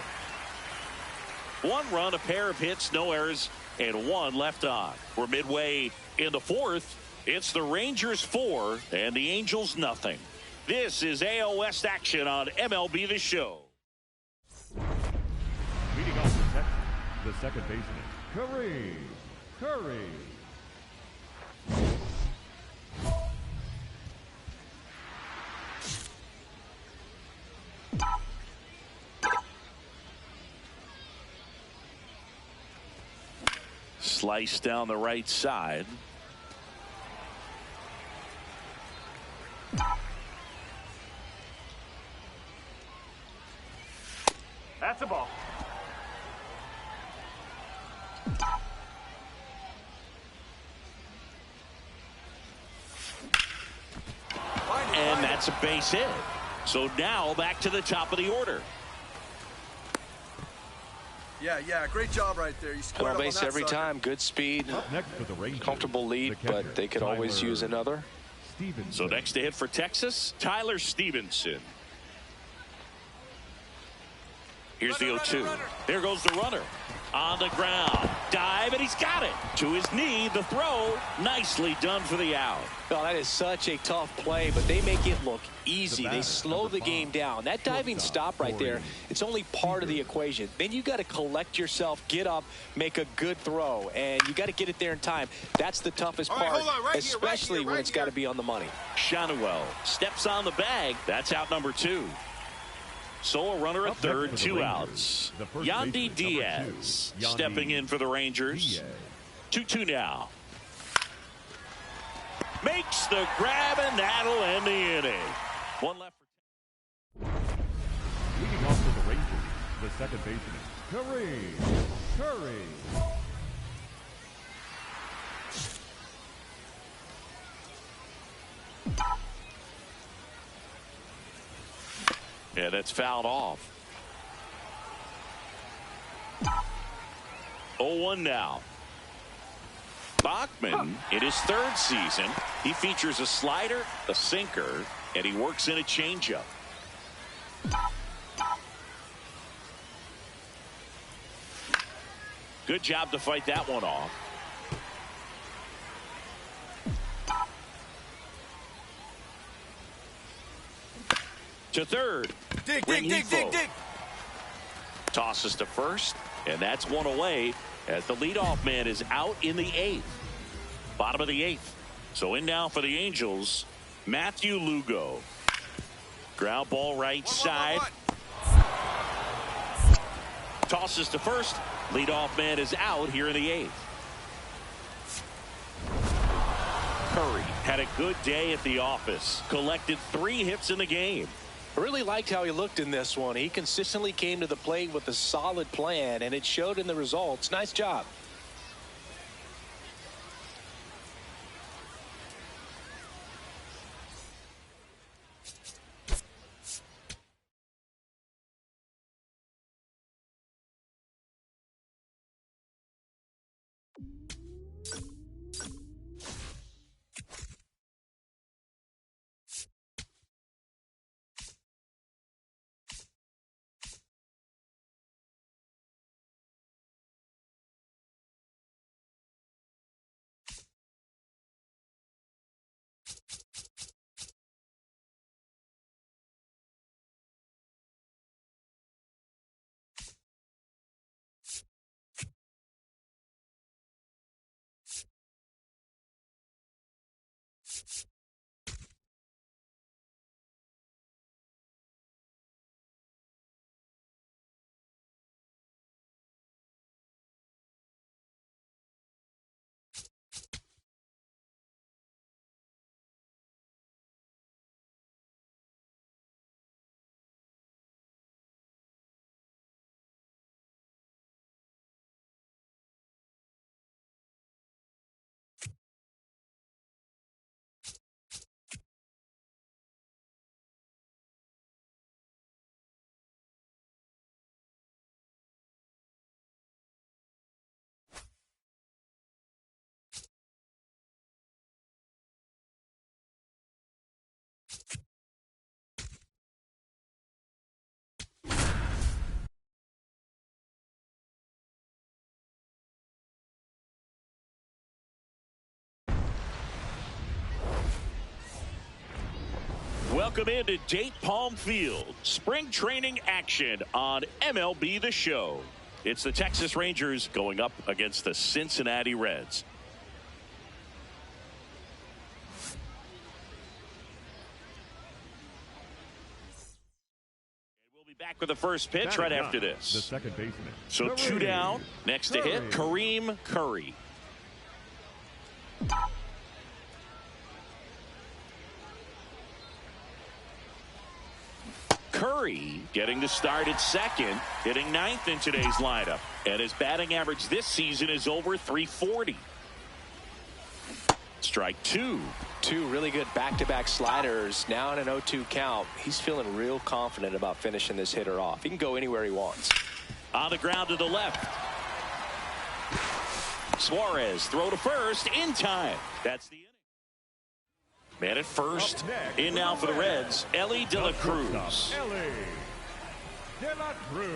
[SPEAKER 2] One run, a pair of hits, no errors, and one left on. We're midway in the fourth. It's the Rangers 4 and the Angels nothing. This is AL West action on MLB The Show.
[SPEAKER 4] Leading off the Texans, the second baseman, Kareem. Curry.
[SPEAKER 2] Slice down the right side.
[SPEAKER 7] That's a ball.
[SPEAKER 2] That's a base hit. So now back to the top of the order.
[SPEAKER 6] Yeah, great job right there. You squared up on
[SPEAKER 3] base
[SPEAKER 6] that
[SPEAKER 3] every
[SPEAKER 6] sucker.
[SPEAKER 3] time. Good speed.
[SPEAKER 4] Up next for the Rangers,
[SPEAKER 3] Comfortable lead,
[SPEAKER 4] the catcher,
[SPEAKER 3] but they could always
[SPEAKER 4] Tyler
[SPEAKER 3] use another.
[SPEAKER 4] Stevenson.
[SPEAKER 2] So next to hit for Texas, Tyler Stevenson. Here's the 0-2. There goes the runner. On the ground. Dive, and he's got it. To his knee, the throw. Nicely done for the out.
[SPEAKER 3] Oh, that is such a tough play, but they make it look easy.
[SPEAKER 4] batter,
[SPEAKER 3] They slow the
[SPEAKER 4] number
[SPEAKER 3] game
[SPEAKER 4] 5,
[SPEAKER 3] down. That diving
[SPEAKER 4] shortstop,
[SPEAKER 3] stop right there,
[SPEAKER 4] Kareem.
[SPEAKER 3] it's only part of the equation. Then you got to collect yourself, get up, make a good throw, and you got to get it there in time. That's the toughest
[SPEAKER 6] All right,
[SPEAKER 3] part,
[SPEAKER 6] hold on, right here,
[SPEAKER 3] especially
[SPEAKER 6] right
[SPEAKER 3] when it's got
[SPEAKER 6] here.
[SPEAKER 3] to be on the money.
[SPEAKER 2] Shanuel steps on the bag. That's out number 2. So a runner at
[SPEAKER 4] Up next
[SPEAKER 2] third,
[SPEAKER 4] for the
[SPEAKER 2] 2
[SPEAKER 4] Rangers,
[SPEAKER 2] outs.
[SPEAKER 4] the first
[SPEAKER 2] Yandy
[SPEAKER 4] baseman, number 2,
[SPEAKER 2] Diaz
[SPEAKER 4] Yandy
[SPEAKER 2] stepping in for the Rangers.
[SPEAKER 4] Diaz.
[SPEAKER 2] 2-2 now. Makes the grab, and that'll end the inning. One left.
[SPEAKER 4] Leading off for the Rangers, the second baseman, Kareem. Curry.
[SPEAKER 2] Yeah, that's fouled off. 0-1 now. Bachman, in his third season, he features a slider, a sinker, and he works in a changeup. Good job to fight that one off. To third.
[SPEAKER 6] Dig.
[SPEAKER 2] Tosses to first, and that's one away as the leadoff man is out in the 8th. Bottom of the 8th. So in now for the Angels, Matthew Lugo. Ground ball right side. Tosses to first. Leadoff man is out here in the 8th. Curry had a good day at the office. Collected 3 hits in the game.
[SPEAKER 3] I really liked how he looked in this one. He consistently came to the plate with a solid plan, and it showed in the results. Nice job.
[SPEAKER 2] Welcome into Date Palm Field. Spring training action on MLB The Show. It's the Texas Rangers going up against the Cincinnati Reds. We'll be back with the first pitch right after
[SPEAKER 4] The
[SPEAKER 2] this.
[SPEAKER 4] second baseman.
[SPEAKER 2] So 2 down. Next to hit, Kareem Curry. Curry getting the start at second, hitting 9th in today's lineup. And his batting average this season is over 340. strike two.
[SPEAKER 3] Two really good back-to-back sliders. Now in an 0-2 count. He's feeling real confident about finishing this hitter off. He can go anywhere he wants.
[SPEAKER 2] On the ground to the left. Suarez throw to first in time. That's the inning. Man at first. In now for the Reds, Ellie De La Cruz.
[SPEAKER 4] De La Cruz.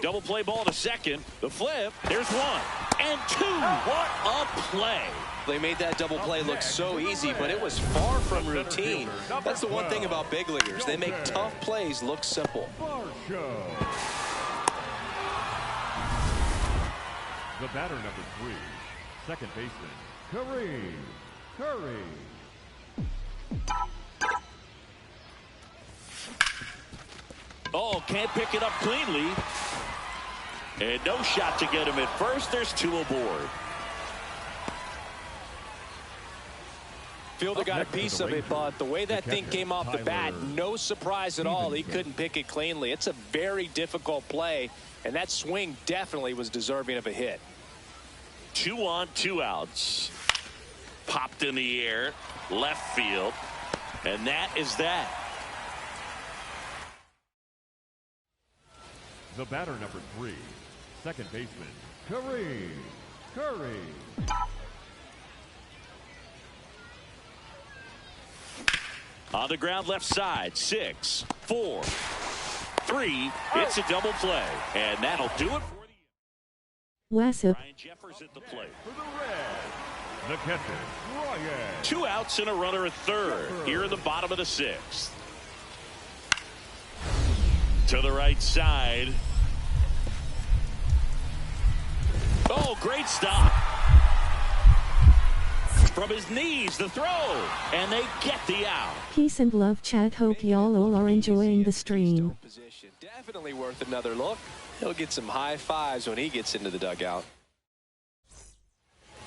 [SPEAKER 2] Double play ball to second. The flip. There's one and two. What a play.
[SPEAKER 3] They made that double play look so easy, but it was far from routine. That's the one thing about big leaguers. They make tough plays look simple.
[SPEAKER 4] The batter number 3, second baseman, Kareem.
[SPEAKER 2] Oh, can't pick it up cleanly. And no shot to get him at first. There's two aboard.
[SPEAKER 3] Fielder got a piece of it, but the way that thing came off the bat, no surprise at all. He couldn't pick it cleanly. It's a very difficult play, and that swing definitely was deserving of a hit.
[SPEAKER 2] 2 on, 2 outs. Popped in the air, left field, and that is that.
[SPEAKER 4] The batter number 3, second baseman, Kareem.
[SPEAKER 2] On the ground left side, 6, 4, 3. It's a double play, and that'll do it for the
[SPEAKER 1] Wassup.
[SPEAKER 2] Ryan Jeffers at the plate.
[SPEAKER 4] For the Reds, the catcher, Ryan.
[SPEAKER 2] 2 outs and a runner at third here in the bottom of the 6th. To the right side. Oh, great stop. From his knees, the throw, and they get the out.
[SPEAKER 1] Peace and love, chat. Hope y'all all are enjoying the stream.
[SPEAKER 3] Definitely worth another look. He'll get some high fives when he gets into the dugout.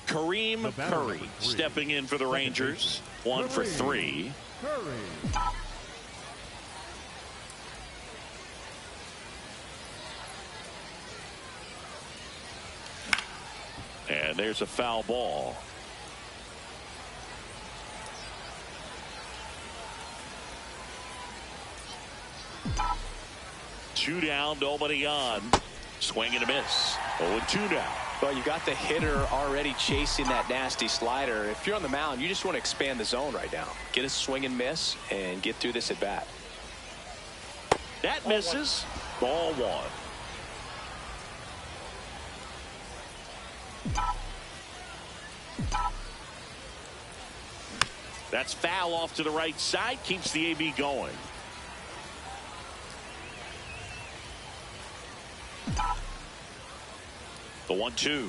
[SPEAKER 2] Kareem Curry stepping in for the Rangers. 1 for 3. And there's a foul ball. Two down, nobody on. Swing and a miss. 0-2 now.
[SPEAKER 3] Well, you got the hitter already chasing that nasty slider. If you're on the mound, you just want to expand the zone right now. Get a swing and miss and get through this at bat.
[SPEAKER 2] That misses. Ball 1. That's foul off to the right side. Keeps the AB going. The 1-2.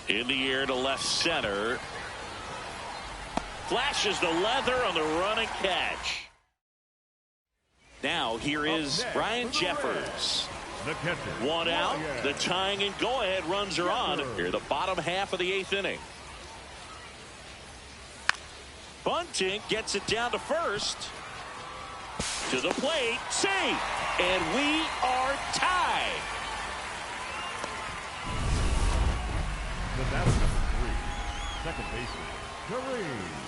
[SPEAKER 2] In the air to left center. Flashes the leather on the running catch. Now here is Ryan Jeffers. One out. The tying and go-ahead runs are on here the bottom half of the 8th inning. Bunting gets it down to first. To the plate. Safe. And we are tied.
[SPEAKER 4] The batter number 3, second baseman, Kareem.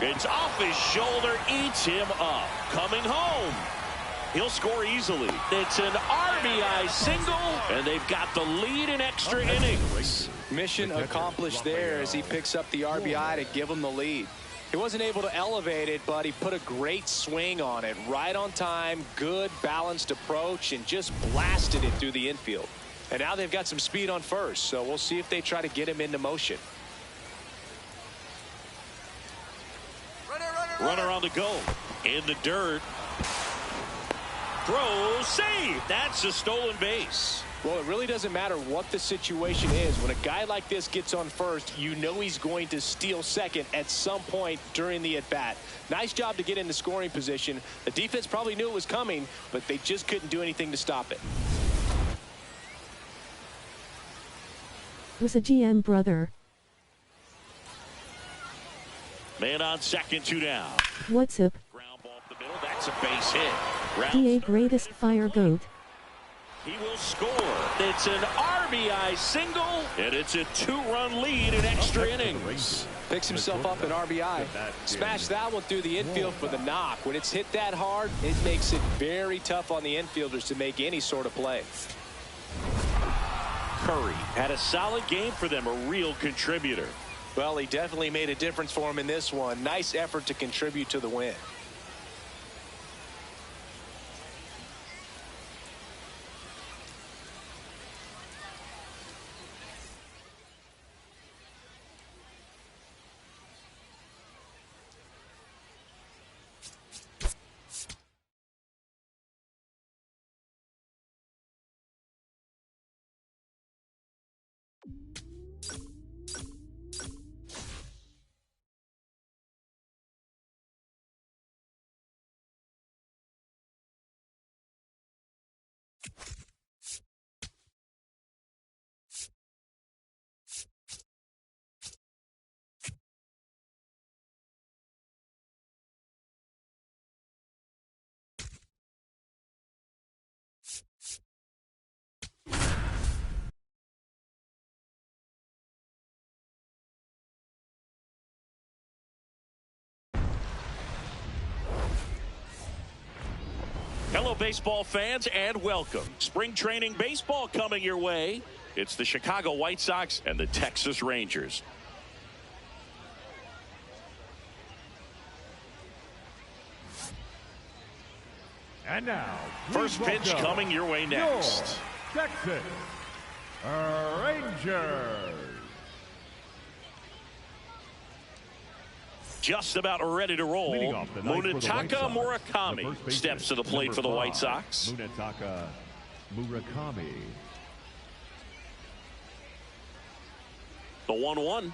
[SPEAKER 2] It's off his shoulder, eats him up. Coming home. He'll score easily. It's an RBI single, and they've got the lead in extra innings.
[SPEAKER 3] Mission accomplished there as he picks up the RBI to give him the lead. He wasn't able to elevate it, but he put a great swing on it. Right on time, good balanced approach, and just blasted it through the infield. And now they've got some speed on first, so we'll see if they try to get him into motion.
[SPEAKER 2] Runner on the go. In the dirt. Throw, save. That's a stolen base.
[SPEAKER 3] Well, it really doesn't matter what the situation is. When a guy like this gets on first, you know he's going to steal second at some point during the at-bat. Nice job to get in the scoring position. The defense probably knew it was coming, but they just couldn't do anything to stop it.
[SPEAKER 1] Was a GM brother.
[SPEAKER 2] Man on second, 2 down.
[SPEAKER 1] What's up?
[SPEAKER 2] Ground ball up the middle. That's a base hit.
[SPEAKER 1] DA greatest fire goat.
[SPEAKER 2] He will score. It's an RBI single, and it's a 2-run lead in extra innings.
[SPEAKER 3] Picks himself up an RBI. Smash that one through the infield for the knock. When it's hit that hard, it makes it very tough on the infielders to make any sort of play.
[SPEAKER 2] Curry had a solid game for them, a real contributor.
[SPEAKER 3] Well, he definitely made a difference for him in this one. Nice effort to contribute to the win.
[SPEAKER 2] Hello, baseball fans, and welcome. Spring training baseball coming your way. It's the Chicago White Sox and the Texas Rangers.
[SPEAKER 4] And now,
[SPEAKER 2] first pitch coming your way next.
[SPEAKER 4] Your Texas Rangers.
[SPEAKER 2] Just about ready to roll. Munetaka Murakami steps to the plate for the White Sox.
[SPEAKER 4] Munetaka Murakami.
[SPEAKER 2] The 1-1.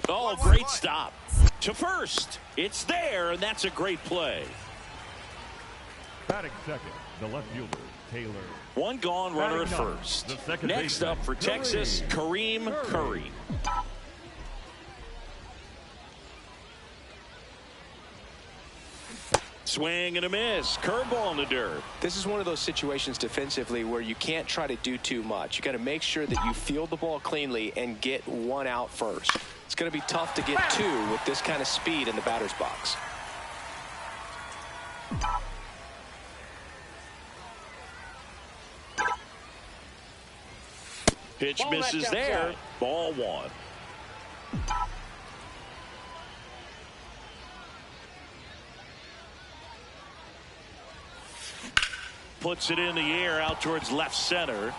[SPEAKER 2] Oh, great stop. To first. It's there, and that's a great play.
[SPEAKER 4] Batting second, the left fielder, Taylor.
[SPEAKER 2] One gone, runner at first. Next up for Texas, Kareem Curry. Swing and a miss. Curveball in the dirt.
[SPEAKER 3] This is one of those situations defensively where you can't try to do too much. You got to make sure that you field the ball cleanly and get one out first. It's going to be tough to get two with this kind of speed in the batter's box.
[SPEAKER 2] Pitch misses there. Ball 1. Puts it in the air out towards left center.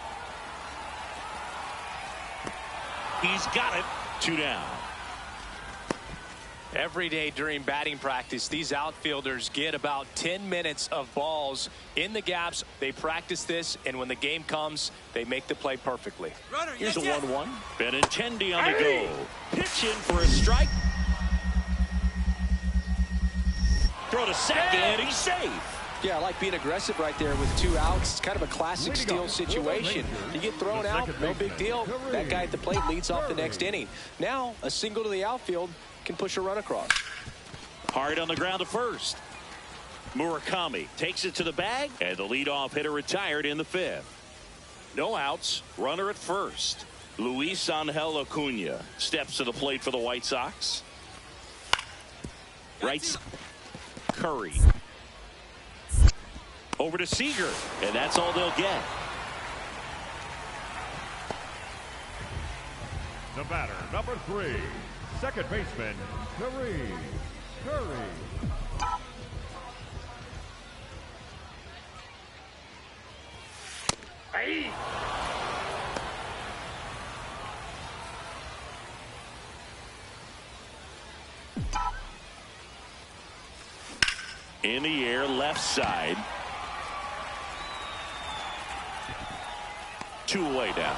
[SPEAKER 2] He's got it. 2 down.
[SPEAKER 3] Every day during batting practice, these outfielders get about 10 minutes of balls in the gaps. They practice this, and when the game comes, they make the play perfectly.
[SPEAKER 2] Here's a 1-1. Benintendi on the go. Pitch in for a strike. Throw to second. He's safe.
[SPEAKER 3] Yeah, I like being aggressive right there with 2 outs. It's kind of a classic steal situation. You get thrown out, no big deal. That guy at the plate leads off the next inning. Now, a single to the outfield can push a run across.
[SPEAKER 2] Hard on the ground to first. Murakami takes it to the bag, and the leadoff hitter retired in the 5th. No outs, runner at first. Luis Angel Acuna steps to the plate for the White Sox. Right, Curry. Over to Seager, and that's all they'll get.
[SPEAKER 4] The batter, number 3, second baseman, Kareem. Curry.
[SPEAKER 7] Hey.
[SPEAKER 2] In the air, left side. 2 away now.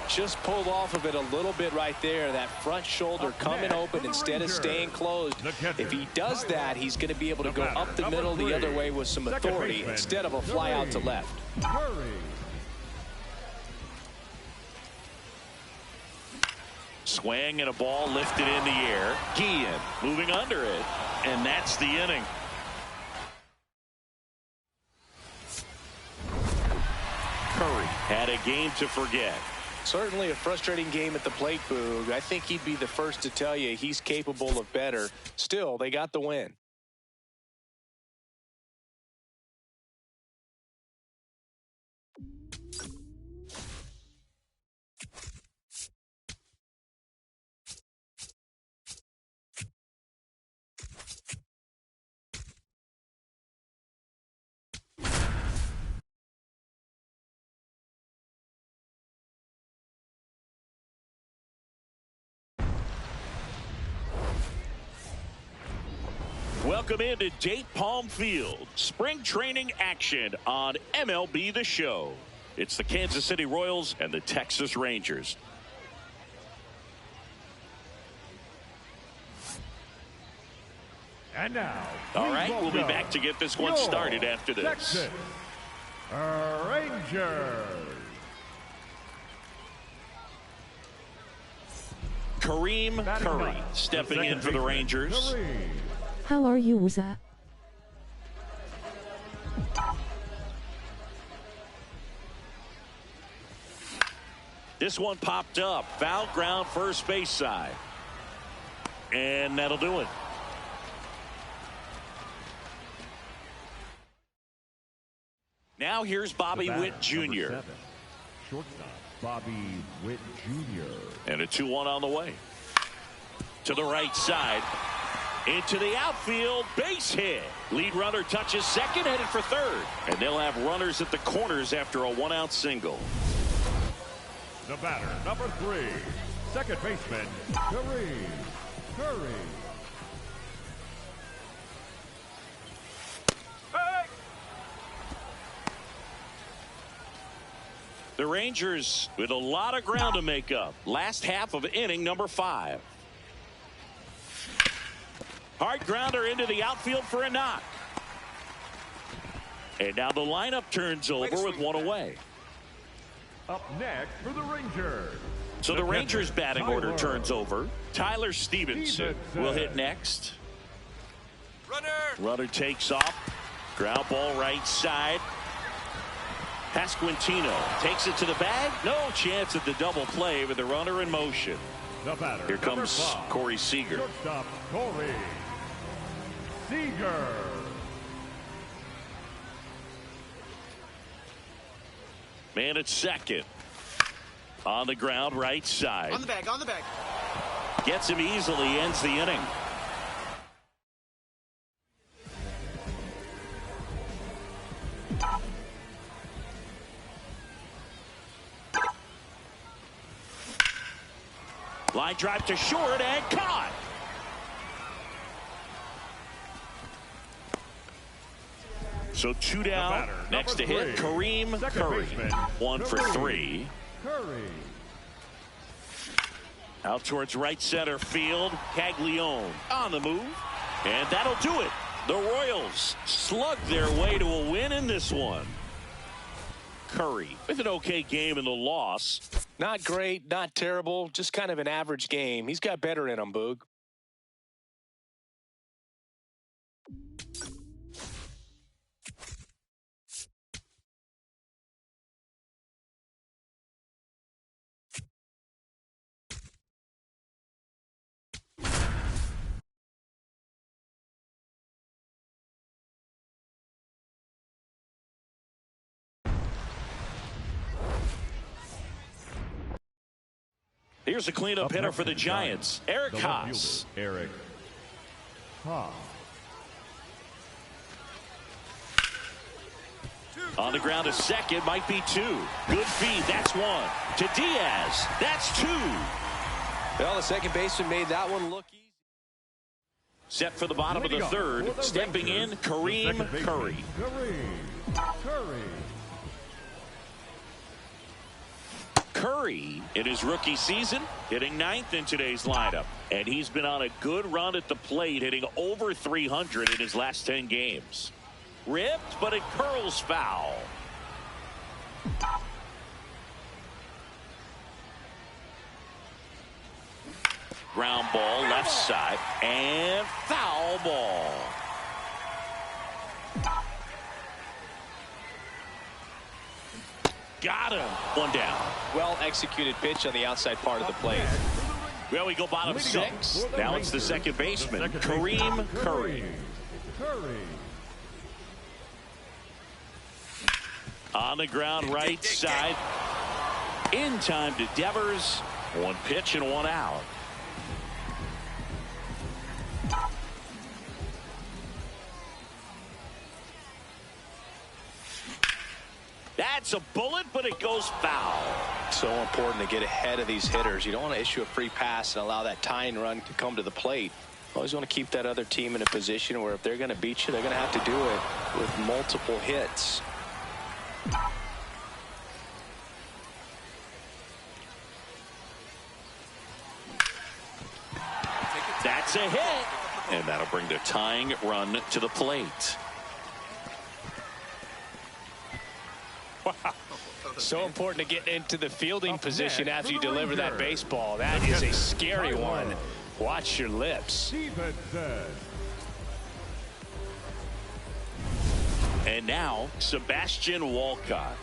[SPEAKER 3] Just pulled off of it a little bit right there. That front shoulder coming open instead of staying closed. If he does that, he's going to be able to go up the middle the other way with some authority instead of a fly out to left.
[SPEAKER 2] Swing and a ball lifted in the air. Guillen moving under it. And that's the inning. Curry had a game to forget.
[SPEAKER 3] Certainly a frustrating game at the plate, Boog. I think he'd be the first to tell you he's capable of better. Still, they got the win.
[SPEAKER 2] Welcome into Date Palm Field. Spring training action on MLB The Show. It's the Kansas City Royals and the Texas Rangers.
[SPEAKER 4] And now,
[SPEAKER 2] all right, we'll be back to get this one started after this.
[SPEAKER 4] Texas Rangers.
[SPEAKER 2] Kareem Curry stepping in for the Rangers.
[SPEAKER 1] How are you, Uza?
[SPEAKER 2] This one popped up. Foul ground first base side. And that'll do it. Now here's Bobby Witt Jr.
[SPEAKER 4] Shortstop Bobby Witt Jr.
[SPEAKER 2] And a 2-1 on the way. To the right side. Into the outfield, base hit. Lead runner touches second, headed for third. And they'll have runners at the corners after a 1-out single.
[SPEAKER 4] The batter, number 3, second baseman, Kareem.
[SPEAKER 2] The Rangers with a lot of ground to make up. Last half of inning number 5. Hard grounder into the outfield for a knock. And now the lineup turns over with one away.
[SPEAKER 4] Up next for the Rangers.
[SPEAKER 2] So the Rangers batting order turns over. Tyler Stevenson will hit next. Runner takes off. Ground ball right side. Pasquantino takes it to the bag. No chance at the double play with the runner in motion.
[SPEAKER 4] The batter,
[SPEAKER 2] here comes Corey Seager.
[SPEAKER 4] Shortstop Corey Seager.
[SPEAKER 2] Man at second. On the ground right side.
[SPEAKER 6] On the bag, on the bag.
[SPEAKER 2] Gets him easily, ends the inning. Line drive to short and caught. So 2 down. Next to hit, Kareem Curry. 1 for 3.
[SPEAKER 4] Curry.
[SPEAKER 2] Out towards right center field. Caglione on the move. And that'll do it. The Royals slug their way to a win in this one. Curry with an okay game in the loss.
[SPEAKER 3] Not great, not terrible, just kind of an average game. He's got better in him, Boog.
[SPEAKER 2] Here's a cleanup hitter for the Giants, Eric Haas.
[SPEAKER 4] Eric Haas.
[SPEAKER 2] On the ground to second, might be 2. Good feed, that's 1. To Diaz, that's 2.
[SPEAKER 3] Well, the second baseman made that one look easy.
[SPEAKER 2] Set for the bottom of the third, stepping in, Kareem Curry.
[SPEAKER 4] Kareem Curry.
[SPEAKER 2] Curry, in his rookie season, hitting 9th in today's lineup. And he's been on a good run at the plate, hitting over 300 in his last 10 games. Ripped, but it curls foul. Ground ball left side, and foul ball. Got him. One down.
[SPEAKER 3] Well executed pitch on the outside part of the plate.
[SPEAKER 2] Well, we go bottom 6. Now it's the second baseman, Kareem Curry. On the ground right side. In time to Devers. One pitch and one out. That's a bullet, but it goes foul.
[SPEAKER 3] So important to get ahead of these hitters. You don't want to issue a free pass and allow that tying run to come to the plate. Always want to keep that other team in a position where if they're going to beat you, they're going to have to do it with multiple hits.
[SPEAKER 2] That's a hit. And that'll bring the tying run to the plate.
[SPEAKER 3] Wow. So important to get into the fielding position after you deliver that baseball. That is a scary one. Watch your lips.
[SPEAKER 2] And now, Sebastian Walcott.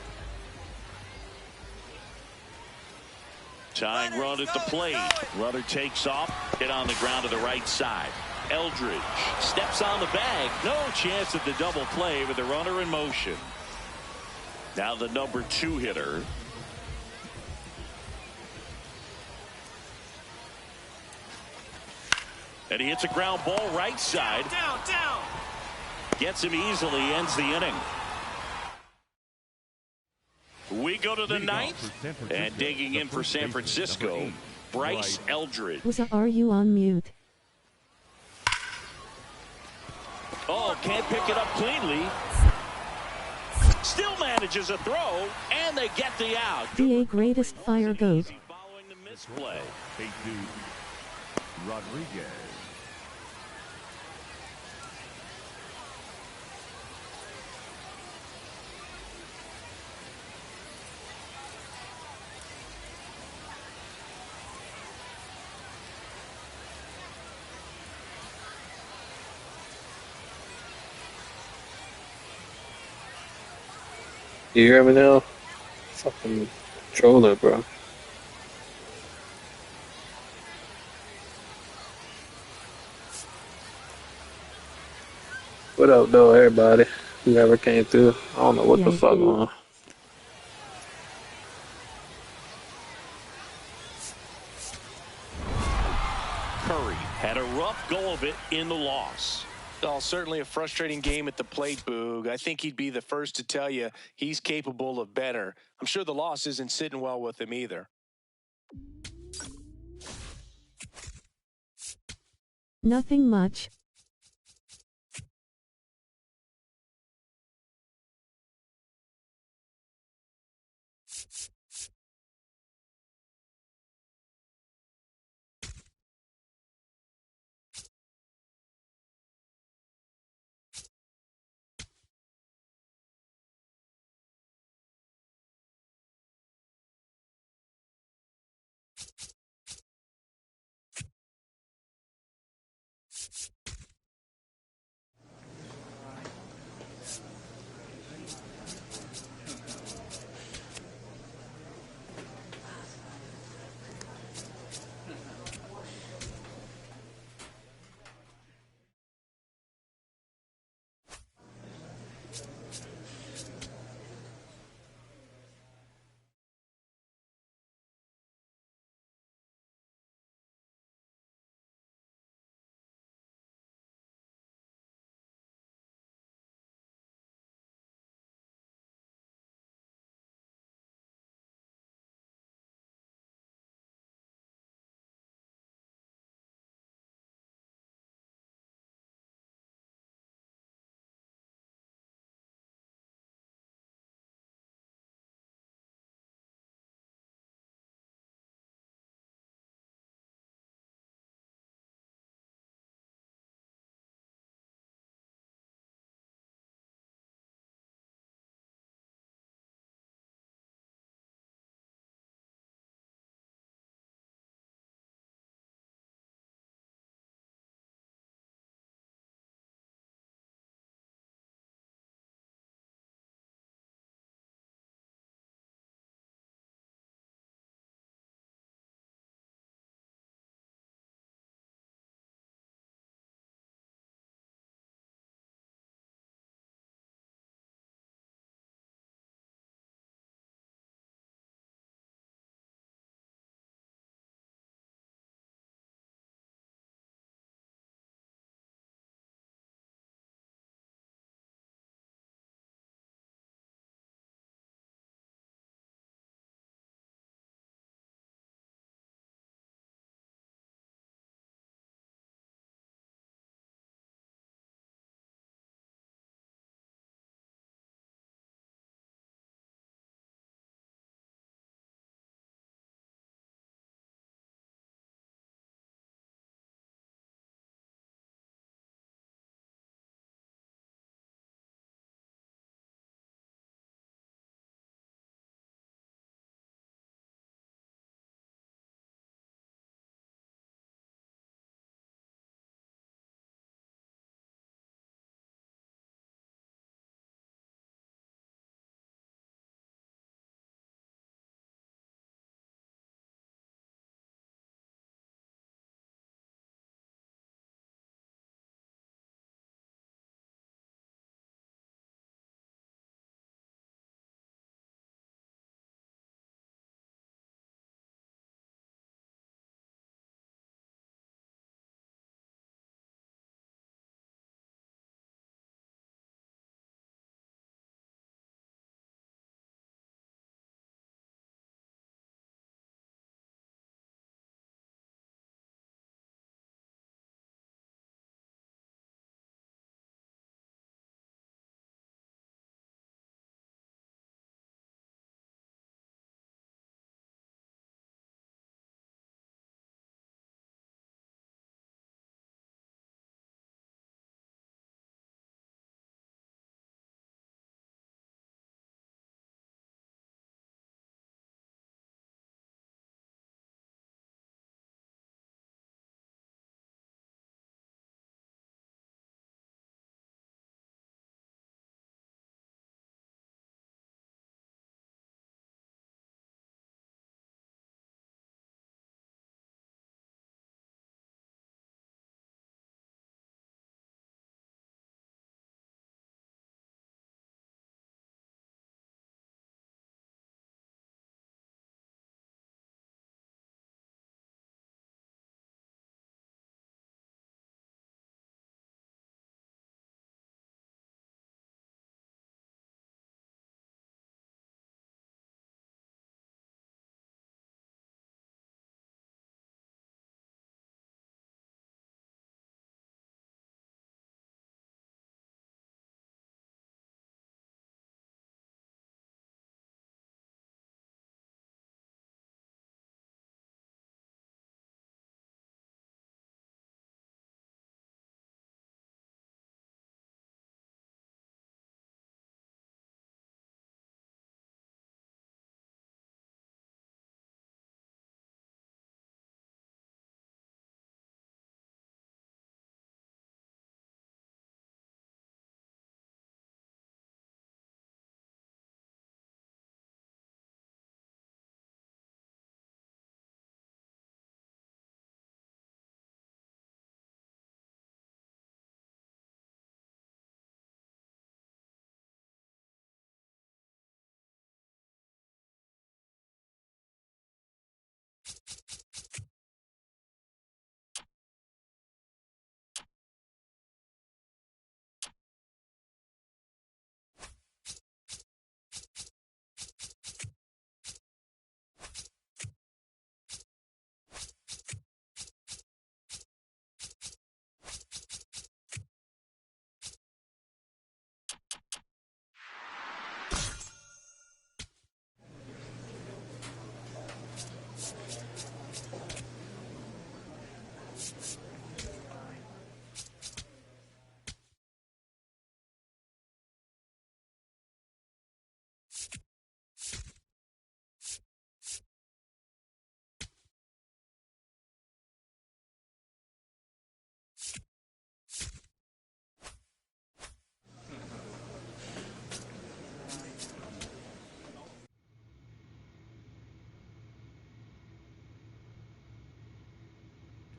[SPEAKER 2] Tying run at the plate. Runner takes off. Hit on the ground to the right side. Eldridge steps on the bag. No chance at the double play with the runner in motion. Now the number 2 hitter. And he hits a ground ball right side.
[SPEAKER 7] Down.
[SPEAKER 2] Gets him easily, ends the inning. We go to the 9th, and digging in for San Francisco, Bryce Eldridge.
[SPEAKER 1] Are you on mute?
[SPEAKER 2] Oh, can't pick it up cleanly. Still manages a throw, and they get the out.
[SPEAKER 1] The greatest fire goat.
[SPEAKER 2] Following the misplay.
[SPEAKER 4] Rodriguez.
[SPEAKER 5] You hear me now? Fucking controller, bro. What up, though, everybody? Whoever came through. I don't know what the fuck on.
[SPEAKER 2] Curry had a rough go of it in the loss.
[SPEAKER 3] Oh, certainly a frustrating game at the plate, Boog. I think he'd be the first to tell you he's capable of better. I'm sure the loss isn't sitting well with him either.
[SPEAKER 1] Nothing much.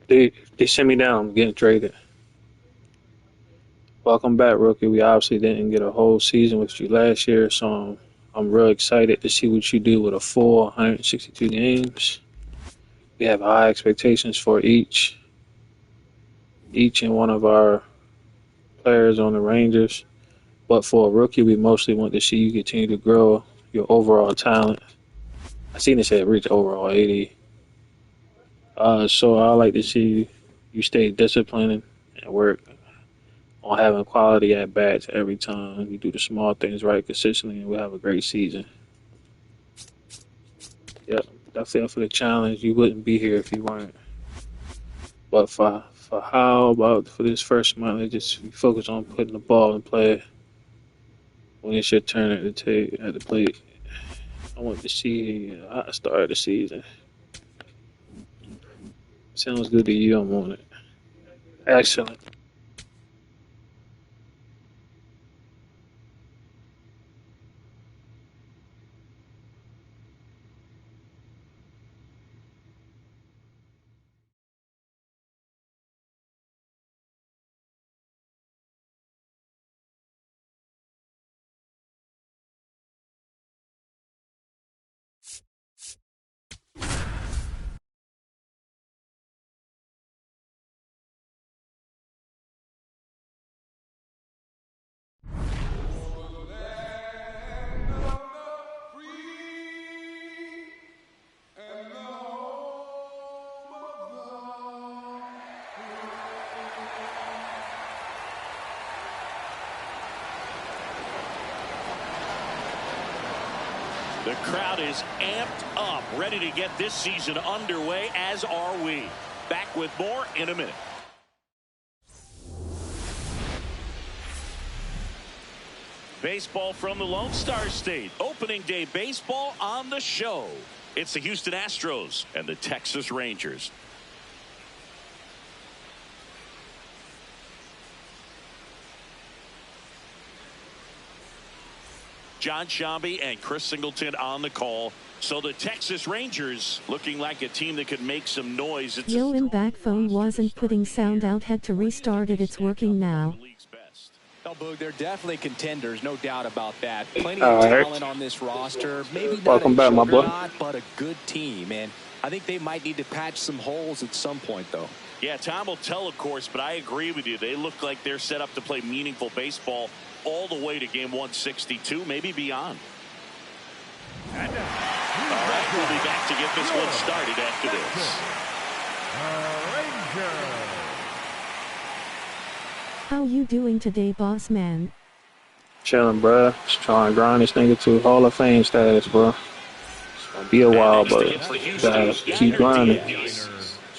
[SPEAKER 5] They sent me down. I'm getting traded. Welcome back, rookie. We obviously didn't get a whole season with you last year, so I'm real excited to see what you do with a full 162 games. We have high expectations for each and one of our players on the Rangers. But for a rookie, we mostly want to see you continue to grow your overall talent. I seen it said reach overall 80. So I like to see you stay disciplined and work on having quality at bats every time. You do the small things right consistently, and we'll have a great season. Yep, that's it for the challenge. You wouldn't be here if you weren't. But for how about for this first month, let's just focus on putting the ball in play when it's your turn at the plate. I want to see how I started the season. Sounds good to you. I'm on it. Excellent.
[SPEAKER 2] The crowd is amped up, ready to get this season underway, as are we. Back with more in a minute. Baseball from the Lone Star State. Opening day baseball on the show. It's the Houston Astros and the Texas Rangers. John Shambi and Chris Singleton on the call. So the Texas Rangers looking like a team that could make some noise.
[SPEAKER 1] Yo, back phone wasn't putting sound out, had to restart it. It's working now.
[SPEAKER 3] Well, Boog, they're definitely contenders, no doubt about that. Plenty of talent on this roster. Maybe not a juggernaut, but a good team. And I think they might need to patch some holes at some point, though.
[SPEAKER 2] Yeah, time will tell, of course, but I agree with you. They look like they're set up to play meaningful baseball all the way to game 162, maybe beyond. All right, we'll be back to get this one started after this.
[SPEAKER 1] How you doing today, boss man?
[SPEAKER 5] Chilling, bruh. Just trying to grind this nigga to Hall of Fame status, bro. It's gonna be a while, but gotta keep grinding. It's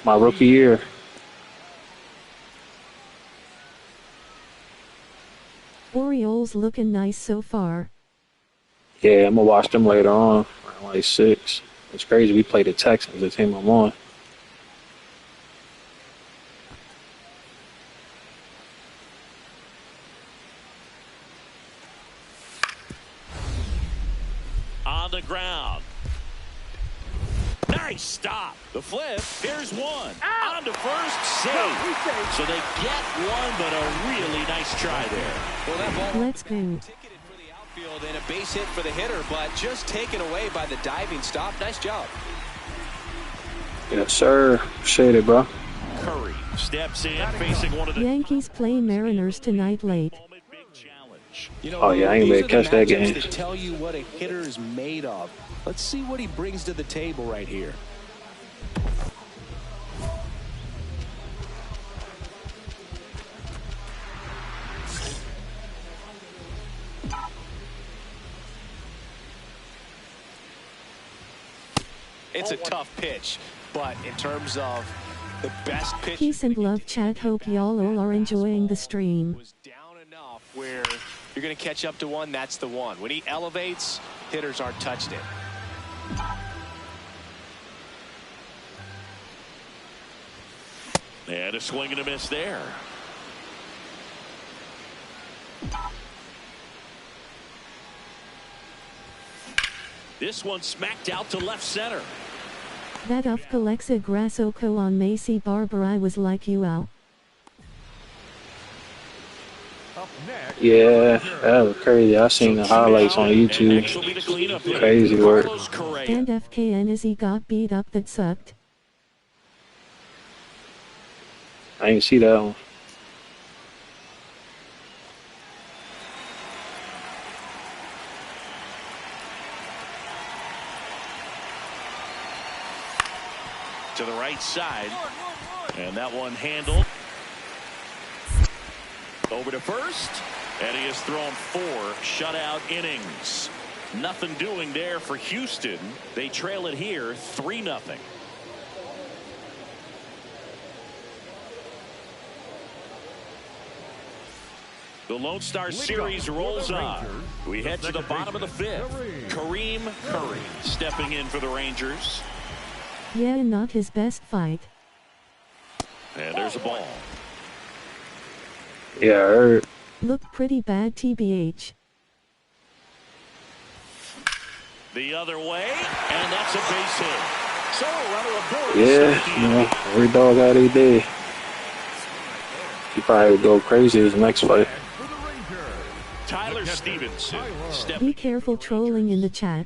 [SPEAKER 5] my rookie year.
[SPEAKER 1] Orioles looking nice so far.
[SPEAKER 5] Yeah, I'm gonna watch them later on, around like 6. It's crazy. We played the Texans, the team I'm on.
[SPEAKER 2] On the ground. Nice stop. The flip. Here's one. On to first. Save. So they get one, but a really nice try there.
[SPEAKER 3] Well, that ball
[SPEAKER 1] Let's go.
[SPEAKER 3] ticketed for the outfield and a base hit for the hitter, but just taken away by the diving stop. Nice job.
[SPEAKER 5] Yes, sir. Appreciate it, bro.
[SPEAKER 2] Curry steps in, facing one of the
[SPEAKER 1] Yankees play Mariners tonight late.
[SPEAKER 3] You know,
[SPEAKER 5] Oh, yeah, I ain't
[SPEAKER 3] these
[SPEAKER 5] able to
[SPEAKER 3] are the
[SPEAKER 5] catch that
[SPEAKER 3] matchups
[SPEAKER 5] game.
[SPEAKER 3] that tell you what a hitter is made of. Let's see what he brings to the table right here. It's a tough pitch, but in terms of the best pitch,
[SPEAKER 1] Peace and love, chat. Hope y'all all are enjoying the stream.
[SPEAKER 3] was down enough where you're going to catch up to one. That's the one. When he elevates, hitters aren't touching it.
[SPEAKER 2] And a swing and a miss there. This one smacked out to left center.
[SPEAKER 1] That off Calexa Grassoko on Macy Barber. I was like you out.
[SPEAKER 5] Yeah, that was crazy. I seen the highlights on YouTube. Crazy work.
[SPEAKER 1] And FKN as he got beat up that sucked.
[SPEAKER 5] I ain't see that one.
[SPEAKER 2] To the right side. And that one handled. Over to first. And he has thrown 4 shutout innings. Nothing doing there for Houston. They trail it here 3-0. The Lone Star Series rolls on. We head to the bottom of the 5th. Kareem Curry stepping in for the Rangers.
[SPEAKER 1] Yeah, not his best fight.
[SPEAKER 2] And there's a ball.
[SPEAKER 5] Yeah, I heard.
[SPEAKER 1] Looked pretty bad TBH.
[SPEAKER 2] The other way, and that's a base hit. So a runner aboard.
[SPEAKER 5] Yeah, you know, every dog out every day. He probably would go crazy his next fight.
[SPEAKER 2] Tyler Stevenson.
[SPEAKER 1] Be careful trolling in the chat.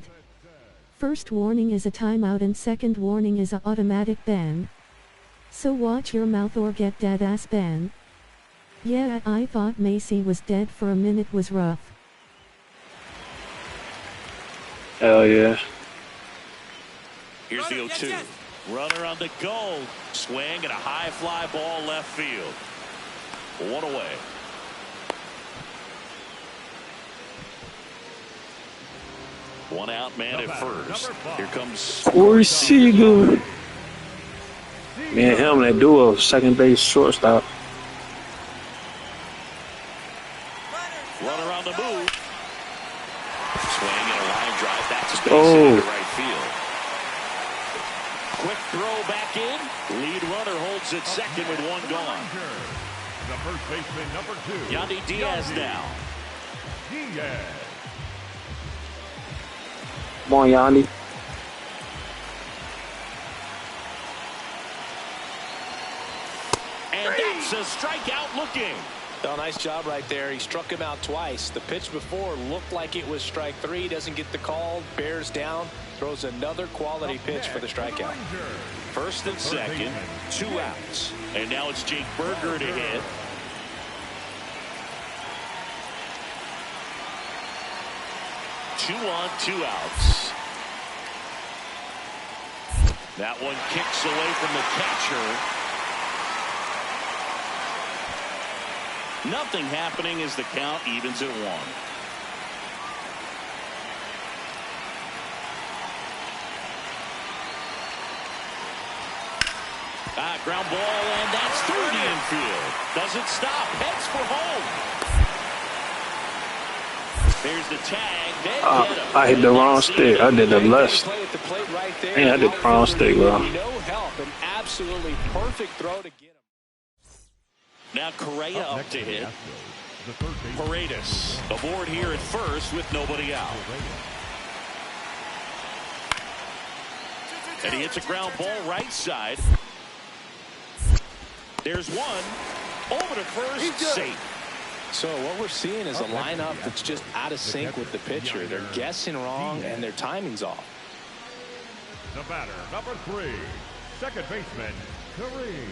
[SPEAKER 1] First warning is a timeout and second warning is a automatic ban. So watch your mouth or get dead ass banned. Yeah, I thought Macy was dead for a minute. Was rough.
[SPEAKER 5] Hell yeah.
[SPEAKER 2] Here's the 0-2. Runner on the goal. Swing and a high fly ball left field. 1 away. One out, man at first. Here comes
[SPEAKER 5] Corey Seager. Me and him, that duo, second base, shortstop.
[SPEAKER 2] Runner on the move. Swing and a line drive. That's a base hit to right field. Quick throw back in. Lead runner holds at second with 1 gone.
[SPEAKER 4] The first baseman, number 2.
[SPEAKER 2] Yandy Diaz now.
[SPEAKER 4] Diaz.
[SPEAKER 5] Come on, Yandy.
[SPEAKER 2] And that's a strikeout looking.
[SPEAKER 3] Oh, nice job right there. He struck him out twice. The pitch before looked like it was strike 3. Doesn't get the call. Bears down. Throws another quality pitch for the strikeout.
[SPEAKER 2] First and second. 2 outs. And now it's Jake Berger to hit. Two on, 2 outs. That one kicks away from the catcher. Nothing happening as the count evens at 1. Ground ball, and that's through the infield. Doesn't stop. Heads for home. There's the tag. They get him.
[SPEAKER 5] I hit the wrong stick. I did the left. Man, I did the wrong stick, bro.
[SPEAKER 3] No help. An absolutely perfect throw to get him.
[SPEAKER 2] Now Correa up to hit. Paredes aboard here at first with nobody out. And he hits a ground ball right side. There's one. Over to first. Safe.
[SPEAKER 3] So what we're seeing is a lineup that's just out of sync with the pitcher. They're guessing wrong and their timing's off.
[SPEAKER 4] The batter, number 3, second baseman, Kareem.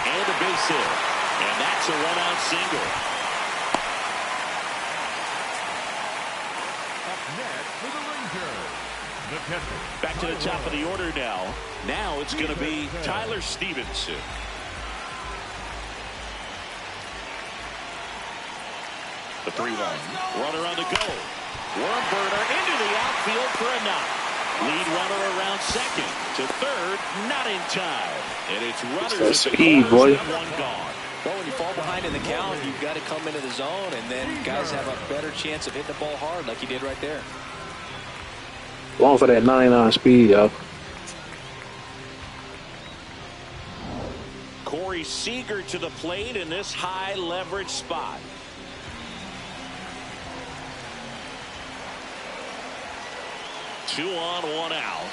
[SPEAKER 2] And a base hit. And that's a 1-out single.
[SPEAKER 4] Up next for the Rangers, the catcher.
[SPEAKER 2] Back to the top of the order now. Now it's going to be Tyler Stevenson. The 3-1. Runner on the go. Worm burner into the outfield for a knock. Lead runner around second. To third, not in time. And it's runners at the
[SPEAKER 5] speed,
[SPEAKER 2] corners,
[SPEAKER 5] boy.
[SPEAKER 2] 1 gone.
[SPEAKER 3] Well, when you fall behind in the count, you've got to come into the zone, and then guys have a better chance of hitting the ball hard like he did right there.
[SPEAKER 5] Going for that 99 speed, yo.
[SPEAKER 2] Corey Seager to the plate in this high leverage spot. 2 on, 1 out.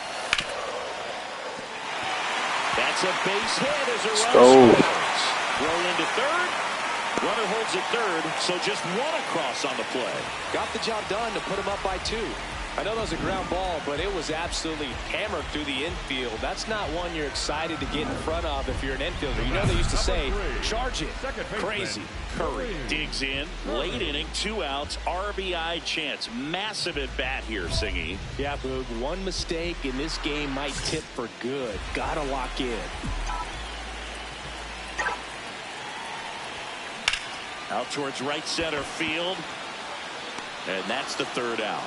[SPEAKER 2] That's a base hit as a runner scores. Throw into third. Runner holds at third, so just 1 across on the play.
[SPEAKER 3] Got the job done to put him up by 2. I know that was a ground ball, but it was absolutely hammered through the infield. That's not one you're excited to get in front of if you're an infielder. You know they used to say, charge it. Crazy.
[SPEAKER 2] Curry digs in, late inning, 2 outs, RBI chance. Massive at bat here, Singy.
[SPEAKER 3] Yeah, Boog, one mistake in this game might tip for good. Gotta lock in.
[SPEAKER 2] Out towards right center field. And that's the 3rd out.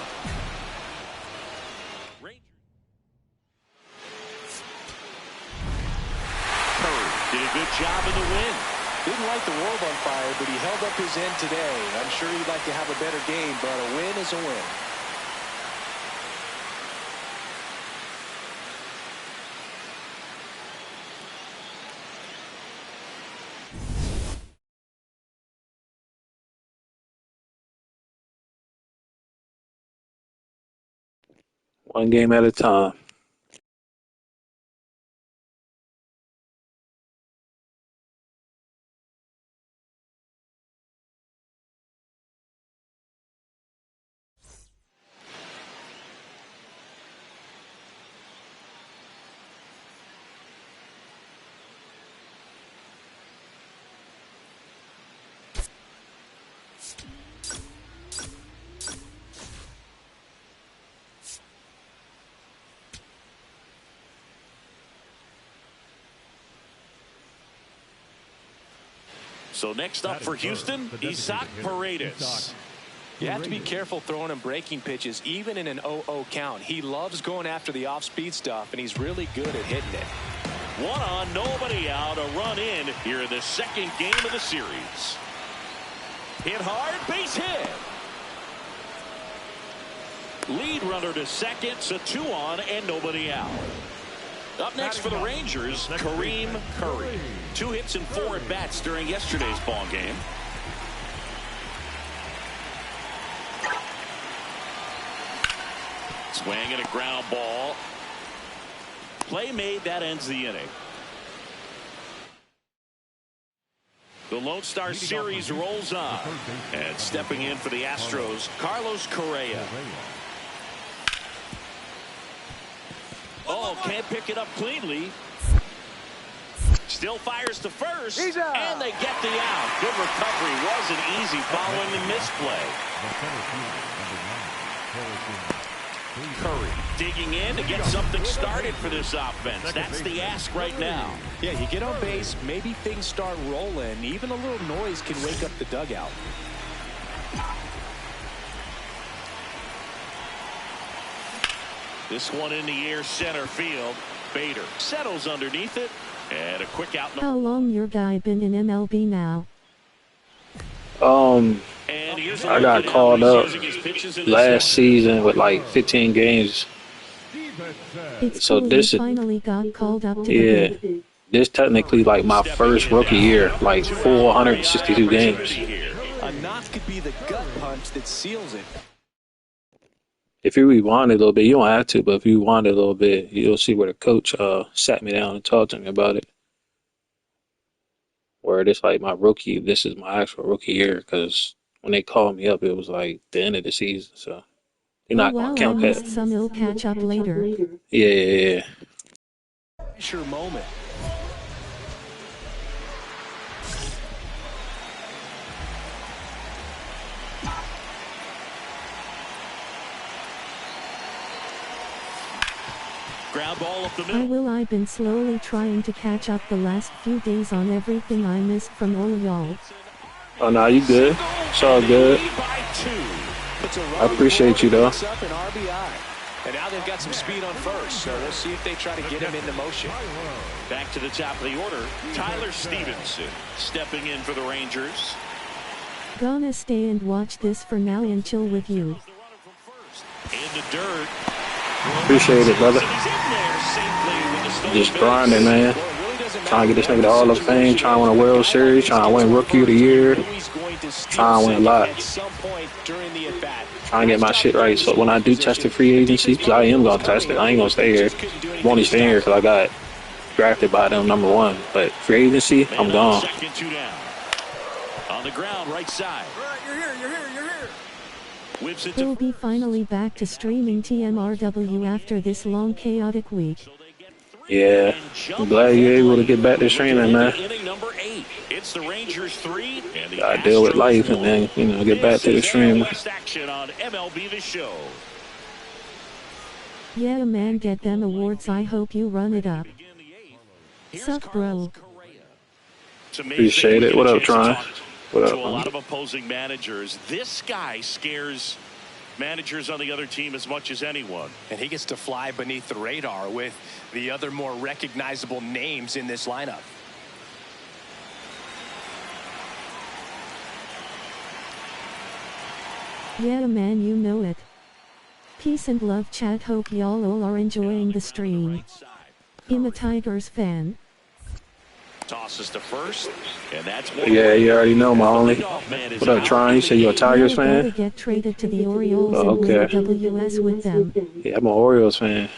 [SPEAKER 2] Curry did a good job in the win.
[SPEAKER 3] Didn't light the world on fire, but he held up his end today. I'm sure he'd like to have a better game, but a win is a win.
[SPEAKER 5] One game at a time.
[SPEAKER 2] So next up for Houston, Isaac Paredes.
[SPEAKER 3] You have to be careful throwing him breaking pitches, even in an 0-0 count. He loves going after the off-speed stuff, and he's really good at hitting it.
[SPEAKER 2] 1 on, nobody out, a run in here in the 2nd game of the series. Hit hard, base hit. Lead runner to second, so 2 on and nobody out. Up next for the Rangers, Kareem Curry. 2 hits and 4 at bats during yesterday's ball game. Swing and a ground ball. Play made, that ends the inning. The Lone Star Series rolls on. And stepping in for the Astros, Carlos Correa. Oh, can't pick it up cleanly. Still fires to first. And they get the out. Good recovery. Wasn't easy following the misplay. Curry digging in to get something started for this offense. That's the ask right now.
[SPEAKER 3] Yeah, you get on base, maybe things start rolling. Even a little noise can wake up the dugout.
[SPEAKER 2] This one in the air, center field. Bader settles underneath it. And a quick out.
[SPEAKER 1] How long your guy been in MLB now?
[SPEAKER 5] I got called up last season with like 15 games.
[SPEAKER 1] It's
[SPEAKER 5] So
[SPEAKER 1] cool
[SPEAKER 5] this
[SPEAKER 1] you
[SPEAKER 5] is
[SPEAKER 1] finally got called up to the big.
[SPEAKER 5] this technically like my first rookie year, like 462 games.
[SPEAKER 3] A knock could be the gut punch that seals it.
[SPEAKER 5] If you rewind it a little bit, you don't have to, but if you rewind it a little bit, you'll see where the coach sat me down and talked to me about it. Where it's like my rookie, this is my actual rookie year, because when they called me up, it was like the end of the season, so you're not going to count
[SPEAKER 1] I
[SPEAKER 5] that.
[SPEAKER 1] missed some, you'll catch up later.
[SPEAKER 5] Yeah.
[SPEAKER 3] Sure moment.
[SPEAKER 2] Ground ball up the middle.
[SPEAKER 1] I've been slowly trying to catch up the last few days on everything I missed from all y'all.
[SPEAKER 5] Oh, no, you good. It's all good. I appreciate you, though.
[SPEAKER 3] And now they've got some speed on first, so we'll see if they try to get him into motion.
[SPEAKER 2] Back to the top of the order, Tyler Stevenson stepping in for the Rangers.
[SPEAKER 1] Gonna stay and watch this for now and chill with you.
[SPEAKER 2] In the dirt.
[SPEAKER 5] Appreciate it, brother. Just grinding, man.
[SPEAKER 3] Well, it really
[SPEAKER 5] Trying to get this nigga the Hall of Fame, trying to win a World Series, trying to win Rookie of the Year, trying to win a lot. Trying to get my shit right. So when I do test the free agency, because I am going to test it, I ain't going to stay here. I'm only staying here because I got drafted by them #1. But free agency, I'm gone.
[SPEAKER 2] On the ground, right side.
[SPEAKER 6] You're here.
[SPEAKER 1] He'll be finally back to streaming TMRW after this long chaotic week.
[SPEAKER 5] Yeah, I'm glad you're able to get back to streaming, man.
[SPEAKER 2] Inning number 8. It's the Rangers 3 and the
[SPEAKER 5] Gotta deal with life and then, get back to the stream.
[SPEAKER 2] Action on MLB The Show.
[SPEAKER 1] Yeah, man, get them awards. I hope you run it up. Sup, bro?
[SPEAKER 5] Appreciate it. What up, Tron? What up,
[SPEAKER 2] to a lot of opposing managers. This guy scares managers on the other team as much as anyone.
[SPEAKER 3] And he gets to fly beneath the radar with the other more recognizable names in this lineup.
[SPEAKER 1] Yeah, man, you know it. Peace and love, chat. Hope y'all all are enjoying the stream. I'm a Tigers fan.
[SPEAKER 2] Tosses to first, and that's
[SPEAKER 5] yeah, you already know my only. What up, Tron? You say you're a Tigers fan?
[SPEAKER 1] Gotta get traded to the Orioles
[SPEAKER 5] and
[SPEAKER 1] win the WS with them.
[SPEAKER 5] Yeah, I'm an Orioles fan.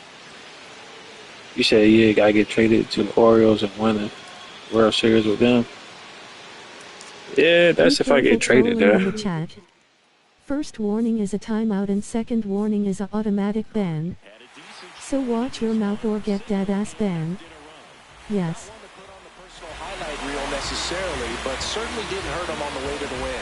[SPEAKER 5] You say yeah, gotta get traded to the Orioles and win the World Series with them. Yeah, that's if I get traded there.
[SPEAKER 1] In the chat. First warning is a timeout and second warning is an automatic ban. So watch your mouth or get dead ass banned. Yes.
[SPEAKER 3] Highlight reel necessarily, but certainly didn't hurt him on the way to the win.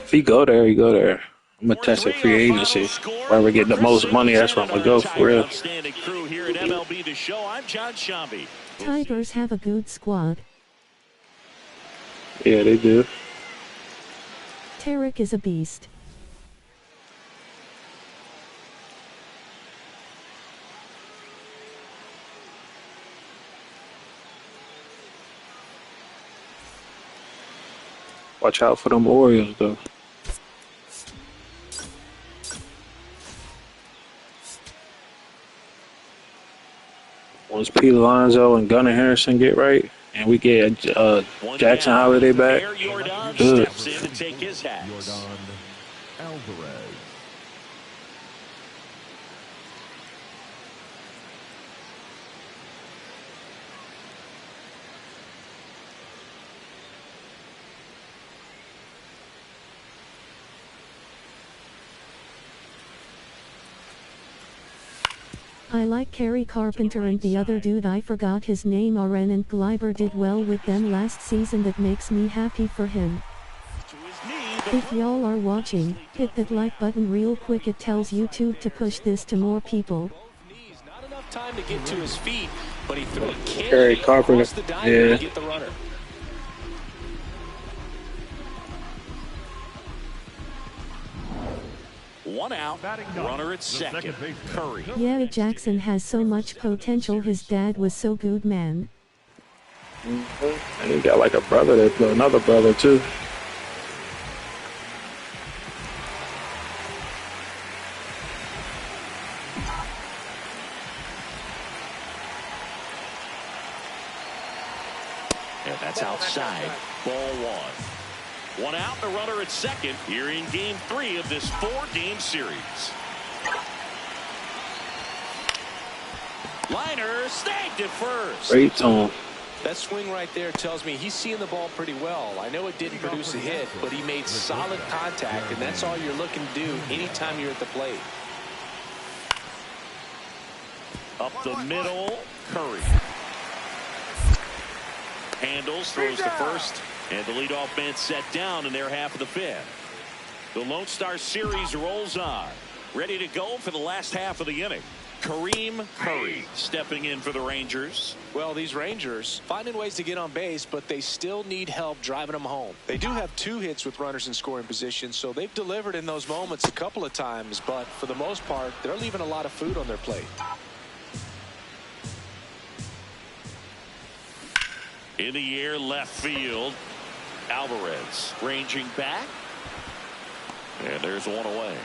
[SPEAKER 5] If you go there, you go there. I'm gonna test a free agency. Wherever get the most money, that's where I'm gonna go for real.
[SPEAKER 2] Outstanding crew here at MLB The Show. I'm John Shambi.
[SPEAKER 1] Tigers have a good squad.
[SPEAKER 5] Yeah, they do.
[SPEAKER 1] Tarek is a beast.
[SPEAKER 5] Watch out for them Orioles, though. Once Pete Alonso and Gunnar Harrison get right, and we get Jackson Holiday back, good.
[SPEAKER 2] Steps in to take his hats.
[SPEAKER 4] Alvarez.
[SPEAKER 1] I like Kerry Carpenter and the other dude, I forgot his name. Aren and Gleiber did well with them last season. That makes me happy for him. If y'all are watching, hit that like button real quick. It tells YouTube to push this to more people.
[SPEAKER 3] Not enough time to get to his feet, but he threw a
[SPEAKER 5] Kerry Carpenter,
[SPEAKER 3] to get the runner.
[SPEAKER 2] One out, runner at second. Curry.
[SPEAKER 1] Yeah, Jackson has so much potential. His dad was so good, man.
[SPEAKER 5] And he got like a brother, another brother too.
[SPEAKER 2] And that's outside. Ball one. One out, the runner at second here in game 3 of this 4-game series. Liner snagged at first.
[SPEAKER 5] Great tone.
[SPEAKER 3] That swing right there tells me he's seeing the ball pretty well. I know it didn't produce a hit, but he made solid contact, and that's all you're looking to do anytime you're at the plate.
[SPEAKER 2] Up the middle, Curry. Handles, throws to first, and the leadoff man set down in their half of the 5th. The Lone Star Series rolls on, ready to go for the last half of the inning. Kareem Curry stepping in for the Rangers.
[SPEAKER 3] Well, these Rangers finding ways to get on base, but they still need help driving them home. They do have 2 hits with runners in scoring position, so they've delivered in those moments a couple of times, but for the most part, they're leaving a lot of food on their plate.
[SPEAKER 2] In the air, left field. Alvarez ranging back. And there's one away.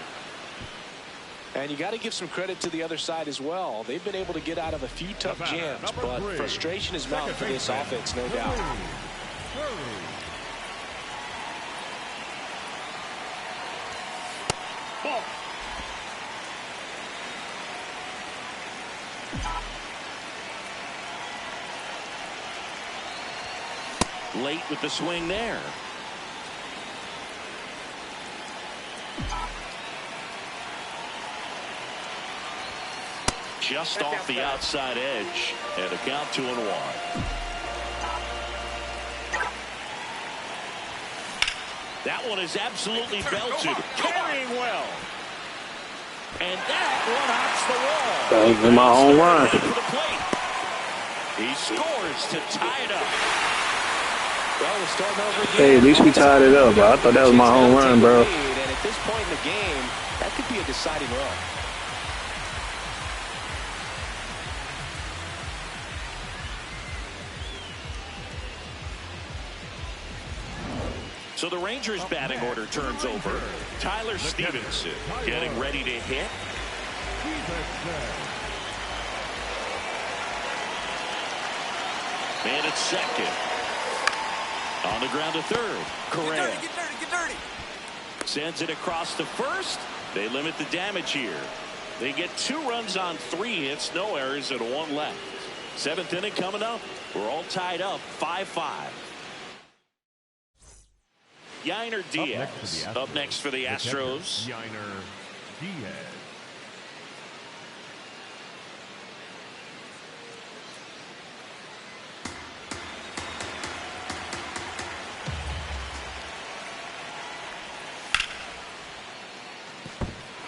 [SPEAKER 3] And you got to give some credit to the other side as well. They've been able to get out of a few tough jams, but frustration is mounting for this offense, no doubt.
[SPEAKER 2] Ball. Late with the swing there. Just off the outside edge, and a count 2-1. That one is absolutely belted, carrying well. And that one hops the wall.
[SPEAKER 5] That was my home run.
[SPEAKER 2] He scores to tie it up.
[SPEAKER 3] Well, we're starting over again.
[SPEAKER 5] Hey, at least we tied it up, bro. I thought that was my home run, bro.
[SPEAKER 3] And at this point in the game, that could be a deciding run.
[SPEAKER 2] So the Rangers batting order turns over. Tyler Stevenson getting ready to hit. Man at second. On the ground to third. Kareem
[SPEAKER 6] Get dirty.
[SPEAKER 2] sends it across to first. They limit the damage here. They get 2 runs on 3 hits, no errors, and 1 left. 7th inning coming up. We're all tied up 5-5. Yainer Diaz up next for the Astros.
[SPEAKER 4] Yainer Diaz.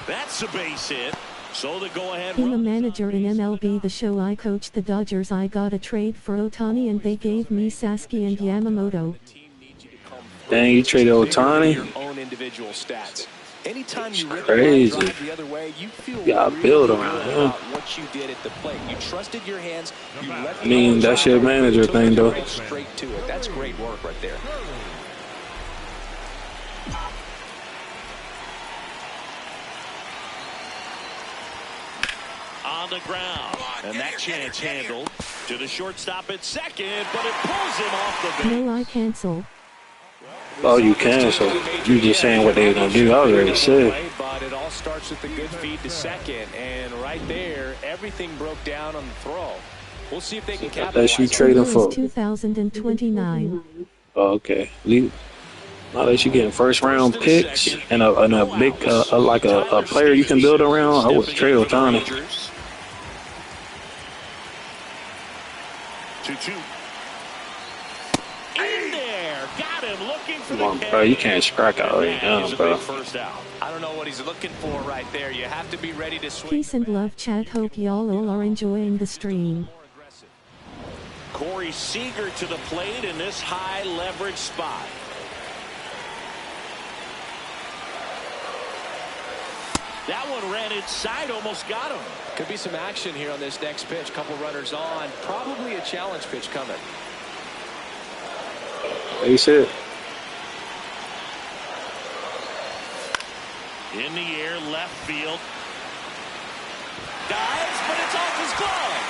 [SPEAKER 2] That's a base hit. So the go-ahead.
[SPEAKER 1] Being a manager in MLB The Show, I coached the Dodgers. I got a trade for Ohtani and they gave me Sasaki and Yamamoto.
[SPEAKER 5] Dang, you traded Ohtani?
[SPEAKER 3] Your own individual stats. Anytime you rip
[SPEAKER 5] crazy.
[SPEAKER 3] the other way, you feel
[SPEAKER 5] Yeah,
[SPEAKER 3] really
[SPEAKER 5] build
[SPEAKER 3] good
[SPEAKER 5] around him.
[SPEAKER 3] about what you did at the plate. You trusted your hands. You let
[SPEAKER 5] I mean, that's your manager thing, though.
[SPEAKER 3] Straight to it. That's great work right there.
[SPEAKER 2] On the ground, and that chance handled to the shortstop at second, but it pulls him off the base.
[SPEAKER 1] No, I cancel.
[SPEAKER 5] Oh, you cancel. You just saying what they were going to do. I already said.
[SPEAKER 3] But it all starts with the good feed to second, and right there, everything broke down on the throw. We'll see if they can capitalize.
[SPEAKER 5] That's you trading for.
[SPEAKER 1] 2029.
[SPEAKER 5] Oh, okay. Unless you getting first round picks and a big like a player you can build around, I would trade Ohtani.
[SPEAKER 2] 2-2. In there, got him looking for
[SPEAKER 5] Come on,
[SPEAKER 2] the
[SPEAKER 5] bro. You can't strike out right now, bro.
[SPEAKER 2] First out.
[SPEAKER 3] I don't know what he's looking for right there. You have to be ready to swing.
[SPEAKER 1] Peace and love, chat. Hope y'all all are enjoying the stream.
[SPEAKER 2] Corey Seager to the plate in this high leverage spot. That one ran inside, almost got him.
[SPEAKER 3] Could be some action here on this next pitch. Couple runners on. Probably a challenge pitch coming.
[SPEAKER 5] Ace it.
[SPEAKER 2] In the air, left field. Dives, but it's off his glove.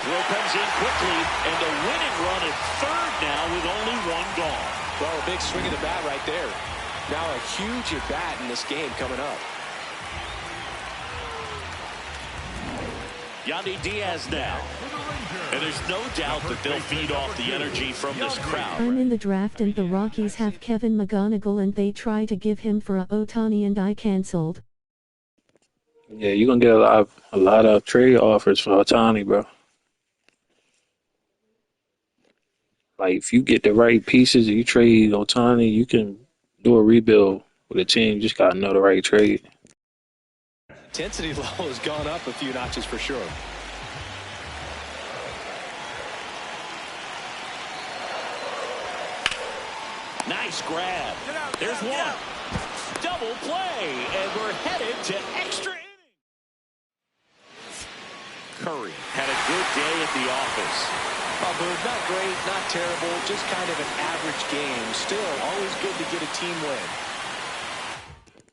[SPEAKER 2] Throw comes in quickly, and the winning run at third now with only 1 gone.
[SPEAKER 3] Well, a big swing of the bat right there. Now a huge at bat in this game coming up.
[SPEAKER 2] Yandy Diaz now. And there's no doubt that they'll feed off the energy from this crowd.
[SPEAKER 1] I'm in the draft and the Rockies have Kevin McGonigal and they try to give him for a Ohtani and I canceled.
[SPEAKER 5] Yeah, you're gonna get a lot of trade offers for Ohtani, bro. Like if you get the right pieces and you trade Ohtani, you can do a rebuild with a team. You just gotta know the right trade.
[SPEAKER 3] Intensity level has gone up a few notches for sure.
[SPEAKER 2] Nice grab. There's one. Double play, and we're headed to extra innings. Curry had a good day at the office.
[SPEAKER 3] Oh, Boo, not great, not terrible, just kind of an average game. Still, always good to get a team win.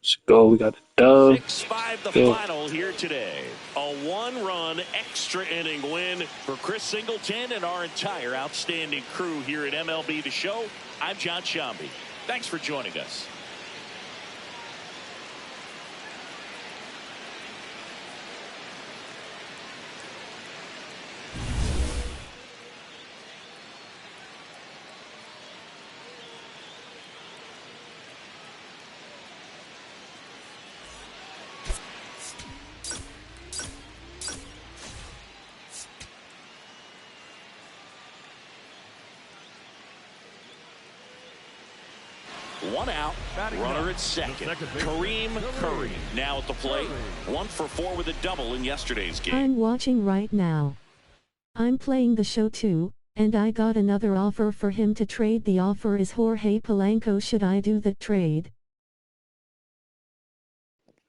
[SPEAKER 5] Let's go. We got the dub.
[SPEAKER 2] 6-5 the
[SPEAKER 5] Go.
[SPEAKER 2] final here today. A one-run extra inning win for Chris Singleton and our entire outstanding crew here at MLB The Show. I'm John Shambi. Thanks for joining us. One out, runner at second. Kareem Curry now at the plate. 1 for 4 with a double in yesterday's game.
[SPEAKER 1] I'm watching right now. I'm playing the show too, and I got another offer for him to trade. The offer is Jorge Polanco. Should I do the trade?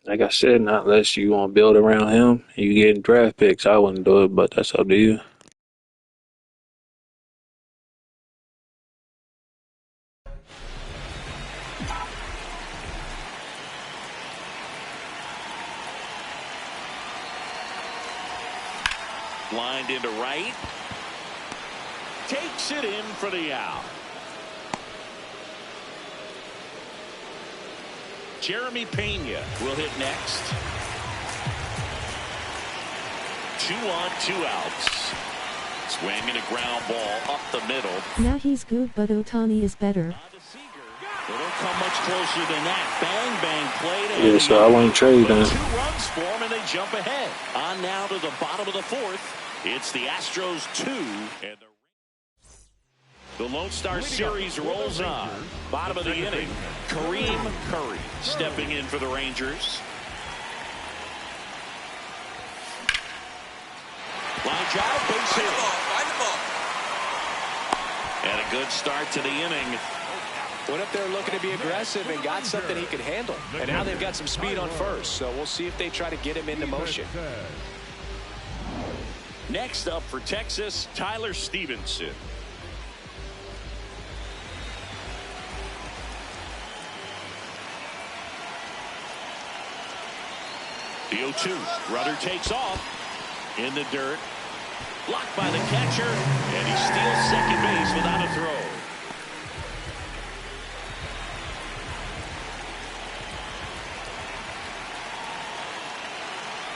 [SPEAKER 5] Like I said, not unless you want to build around him and you getting draft picks. I wouldn't do it, but that's up to you.
[SPEAKER 2] Lined into right. Takes it in for the out. Jeremy Pena will hit next. 2 on, 2 outs. Swing and a ground ball up the middle.
[SPEAKER 1] Now he's good, but Ohtani is better.
[SPEAKER 2] They don't come much closer than that. Bang, bang, play.
[SPEAKER 5] Yeah, so I won't trade then.
[SPEAKER 2] 2 runs for them, and they jump ahead. On now to the bottom of the 4th. It's the Astros 2. And the Lone Star Series rolls on. Bottom of the inning, Kareem Curry stepping in for the Rangers. Line drive, base hit. And a good start to the inning.
[SPEAKER 3] Went up there looking to be aggressive and got something he could handle. And now they've got some speed on first, so we'll see if they try to get him into motion.
[SPEAKER 2] Next up for Texas, Tyler Stevenson. The 0-2. Rudder takes off in the dirt. Blocked by the catcher, and he steals second base without a throw.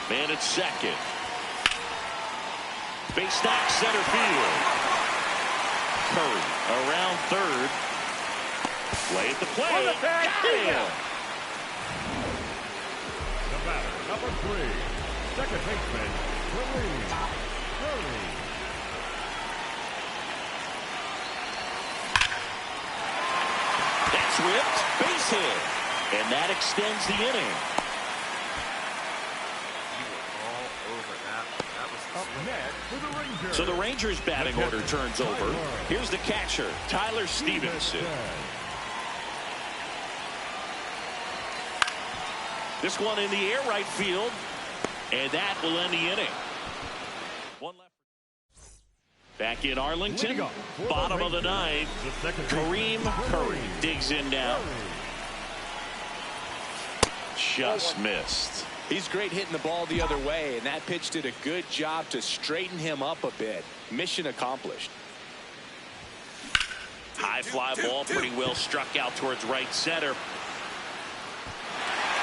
[SPEAKER 2] Man at second. Base knock center field. Curry around third. Play at the plate. Got him.
[SPEAKER 4] The batter, number 3, second baseman, Kareem Curry.
[SPEAKER 2] That's ripped. Base hit. And that extends the inning. So the Rangers batting order turns over. Here's the catcher, Tyler Stevenson. This one in the air right field, and that will end the inning. One left. Back in Arlington, bottom of the 9th, Kareem Curry digs in now. Just missed.
[SPEAKER 3] He's great hitting the ball the other way, and that pitch did a good job to straighten him up a bit. Mission accomplished.
[SPEAKER 2] High fly ball, pretty well struck out towards right center.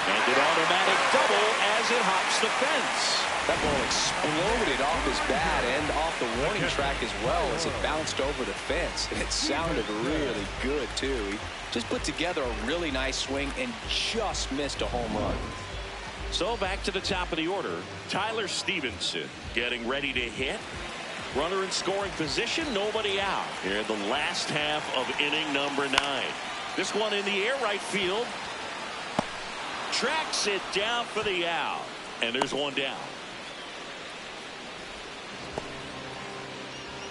[SPEAKER 2] And an automatic double as it hops the fence.
[SPEAKER 3] That ball exploded off his bat and off the warning track as well as it bounced over the fence. And it sounded really good, too. He just put together a really nice swing and just missed a home run.
[SPEAKER 2] So back to the top of the order, Tyler Stevenson getting ready to hit. Runner in scoring position, nobody out here in the last half of inning number 9. This one in the air right field. Tracks it down for the out. And there's one down.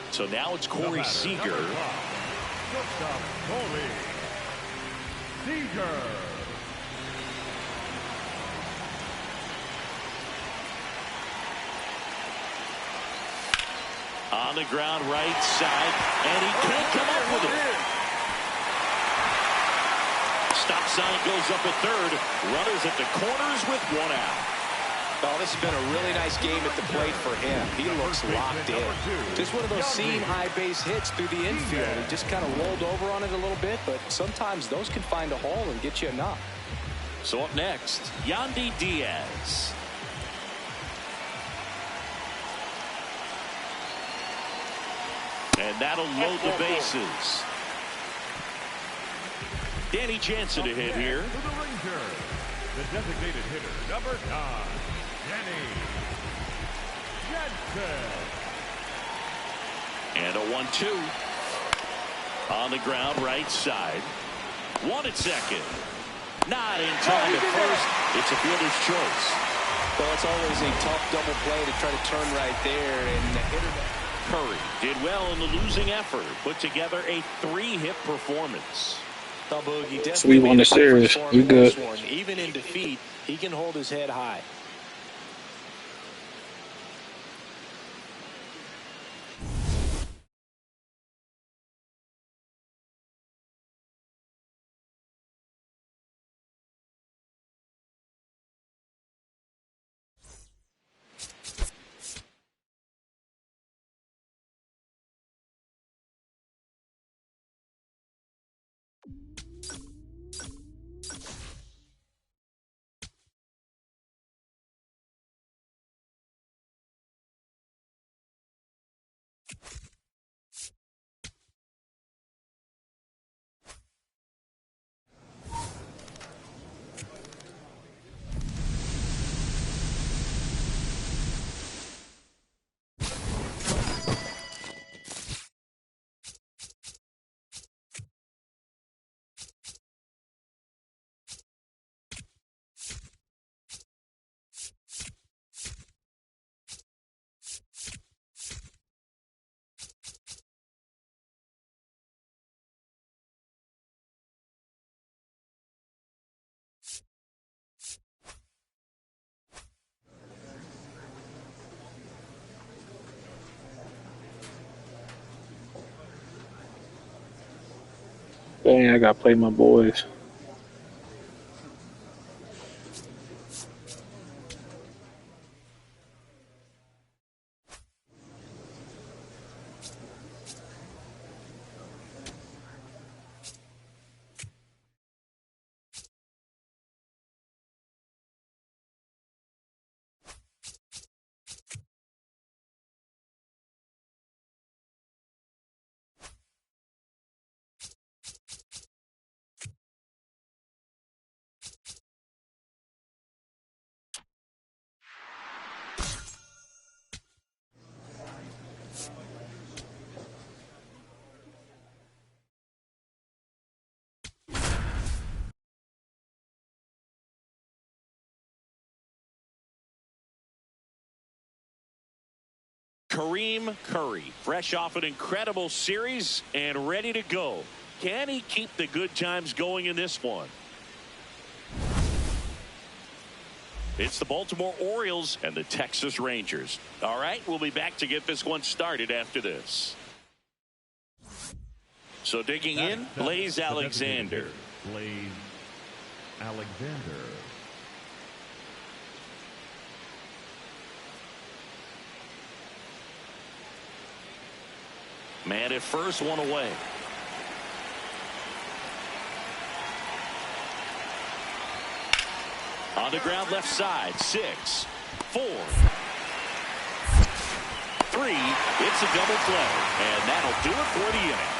[SPEAKER 2] So now it's Corey Seager.
[SPEAKER 4] Corey Seager.
[SPEAKER 2] On the ground right side, and he can't come up with it. Stops sign goes up at third. Runners at the corners with one out.
[SPEAKER 3] Oh, this has been a really nice game at the plate for him. He looks locked in. Just one of those seam high base hits through the infield. He just kind of rolled over on it a little bit, but sometimes those can find a hole and get you a knock.
[SPEAKER 2] So up next, Yandy Diaz. And that'll load the bases. Danny Jansen to hit here.
[SPEAKER 4] To the Rangers, the designated hitter, number 9, Danny Jansen.
[SPEAKER 2] And a 1-2. On the ground, right side. One at second. Not in time at first. It's a fielder's choice.
[SPEAKER 3] Well, it's always a tough double play to try to turn right there. And the hitter
[SPEAKER 2] Curry did well in the losing effort. Put together a 3-hit performance.
[SPEAKER 5] So we won the series. We good.
[SPEAKER 3] Even in defeat, he can hold his head high.
[SPEAKER 5] Dang, I gotta play my boys.
[SPEAKER 2] Kareem Curry, fresh off an incredible series and ready to go. Can he keep the good times going in this one? It's the Baltimore Orioles and the Texas Rangers. All right, we'll be back to get this one started after this. So digging in, Blaze Alexander.
[SPEAKER 4] Blaze Alexander.
[SPEAKER 2] Man at first, one away. On the ground, left side, 6, 4, 3. It's a double play, and that'll do it for the inning.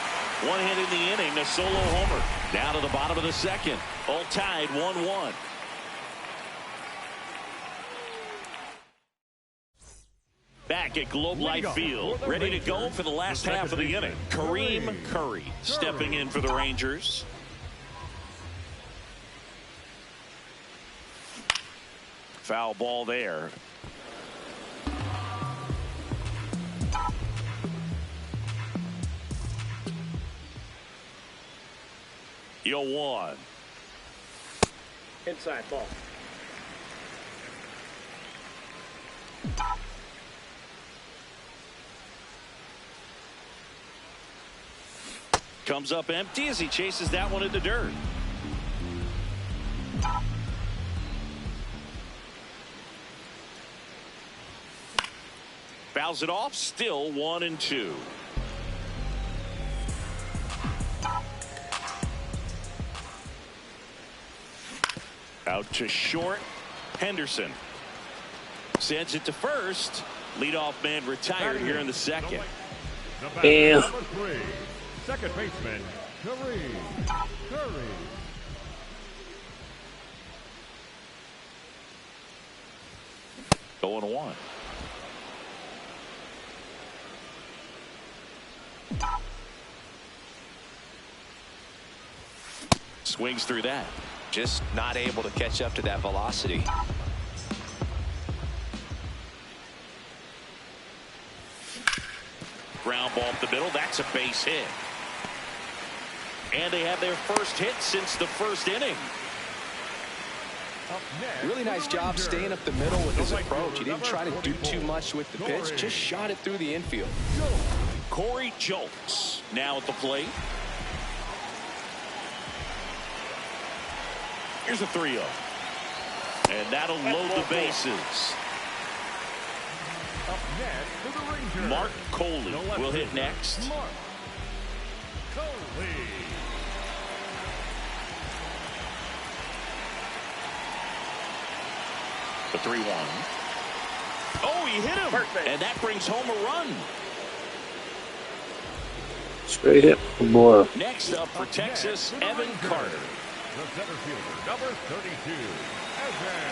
[SPEAKER 2] One hit in the inning, a solo homer. Down to the bottom of the second. All tied 1-1. Back at Globe Life Field, ready to go for the last half of the inning. Kareem Curry stepping in for the Rangers. Foul ball there. Yo, 1.
[SPEAKER 7] Inside ball.
[SPEAKER 2] Comes up empty as he chases that one in the dirt. Fouls it off. Still 1-2. Out to short. Henderson sends it to first. Leadoff man retired here in the second.
[SPEAKER 5] Damn.
[SPEAKER 4] Number 3, second baseman, Kareem.
[SPEAKER 2] Going 1. Swings through that.
[SPEAKER 3] Just not able to catch up to that velocity.
[SPEAKER 2] Ground ball up the middle. That's a base hit. And they have their first hit since the first inning.
[SPEAKER 3] Really nice job staying up the middle with his approach. He didn't try to do too much with the pitch. Just shot it through the infield.
[SPEAKER 2] Corey Julks now at the plate. Here's a 3-0. And that'll load the bases. Mark Coley will hit next. The 3-1. Oh, he hit him. Perfect. And that brings home a run.
[SPEAKER 5] Straight hit, boy.
[SPEAKER 2] Next up for Texas, Evan Carter.
[SPEAKER 4] The center fielder, number 32, Evan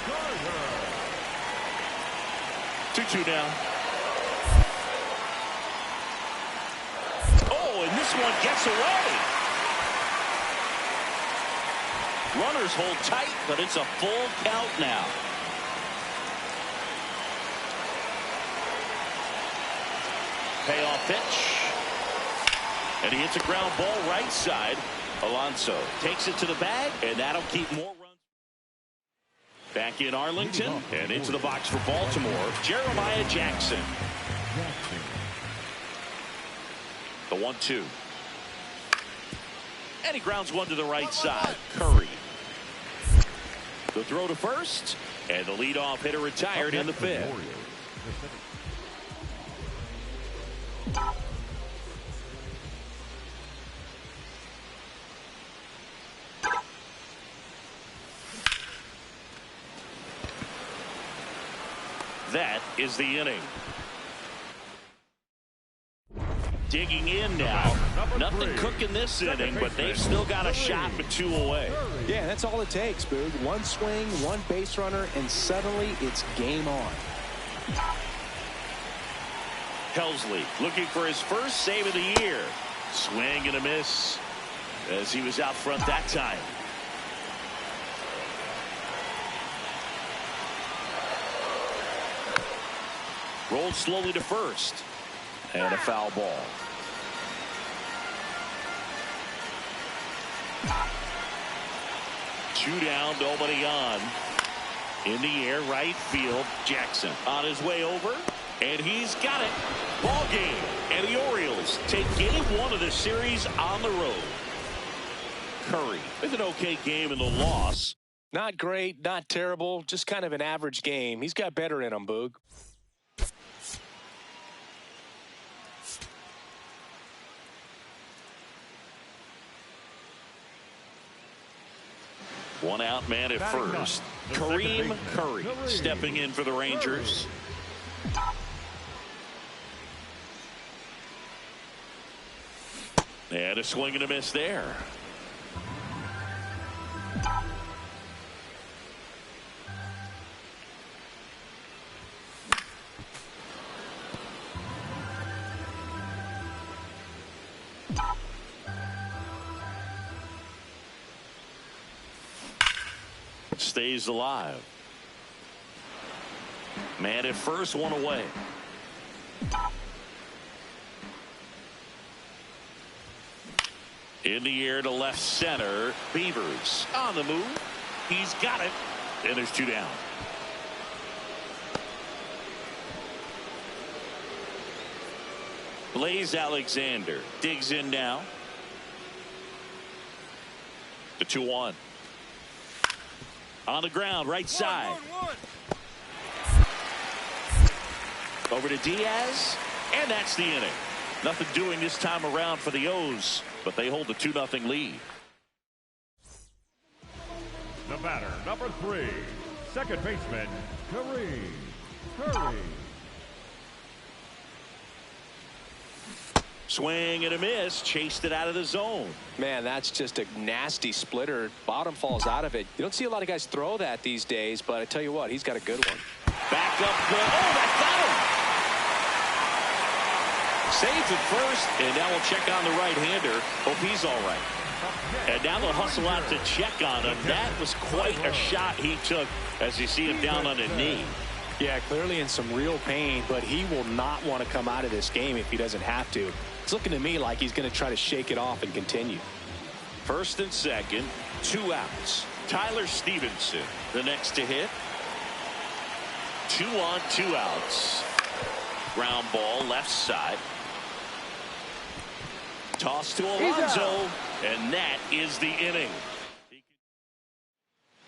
[SPEAKER 4] Carter.
[SPEAKER 2] 2-2 now. Oh, and this one gets away. Runners hold tight, but it's a full count now. Payoff pitch. And he hits a ground ball right side. Alonso takes it to the bag, and that'll keep more runs. Back in Arlington, and into the box for Baltimore, Jeremiah Jackson. The 1-2. And he grounds one to the right side. Curry. The throw to first, and the leadoff hitter retired in the fifth. That is the inning. Digging in now. Nothing cooking this inning, but they've still got a shot with 2 away.
[SPEAKER 3] Yeah, that's all it takes, Boog. One swing, one base runner, and suddenly it's game on.
[SPEAKER 2] Helsley looking for his first save of the year. Swing and a miss as he was out front that time. Rolled slowly to first. And a foul ball. Two down, nobody on. In the air, right field. Jackson on his way over. And he's got it. Ball game. And the Orioles take game 1 of the series on the road. Curry with an okay game in the loss.
[SPEAKER 3] Not great, not terrible, just kind of an average game. He's got better in him, Boog.
[SPEAKER 2] One out man at first. Kareem Curry stepping in for the Rangers. And a swing and a miss there. Stays alive. Man at first, one away. In the air to left center. Beavers on the move. He's got it. And there's 2 down. Blaze Alexander digs in now. The 2-1. On the ground, right side. Over to Diaz, and that's the inning. Nothing doing this time around for the O's, but they hold a 2-0 lead.
[SPEAKER 4] The batter, number 3, second baseman, Kareem.
[SPEAKER 2] Swing and a miss, chased it out of the zone.
[SPEAKER 3] Man, that's just a nasty splitter. Bottom falls out of it. You don't see a lot of guys throw that these days, but I tell you what, he's got a good one.
[SPEAKER 2] Back up, oh, that got him. Saves at first, and now we'll check on the right-hander. Hope he's all right. And now they'll hustle out to check on him. That was quite a shot he took as you see him down on a knee.
[SPEAKER 3] Yeah, clearly in some real pain, but he will not want to come out of this game if he doesn't have to. It's looking to me like he's going to try to shake it off and continue.
[SPEAKER 2] First and second, 2 outs. Tyler Stevenson, the next to hit. 2 on, 2 outs. Ground ball left side. Toss to Alonso, and that is the inning.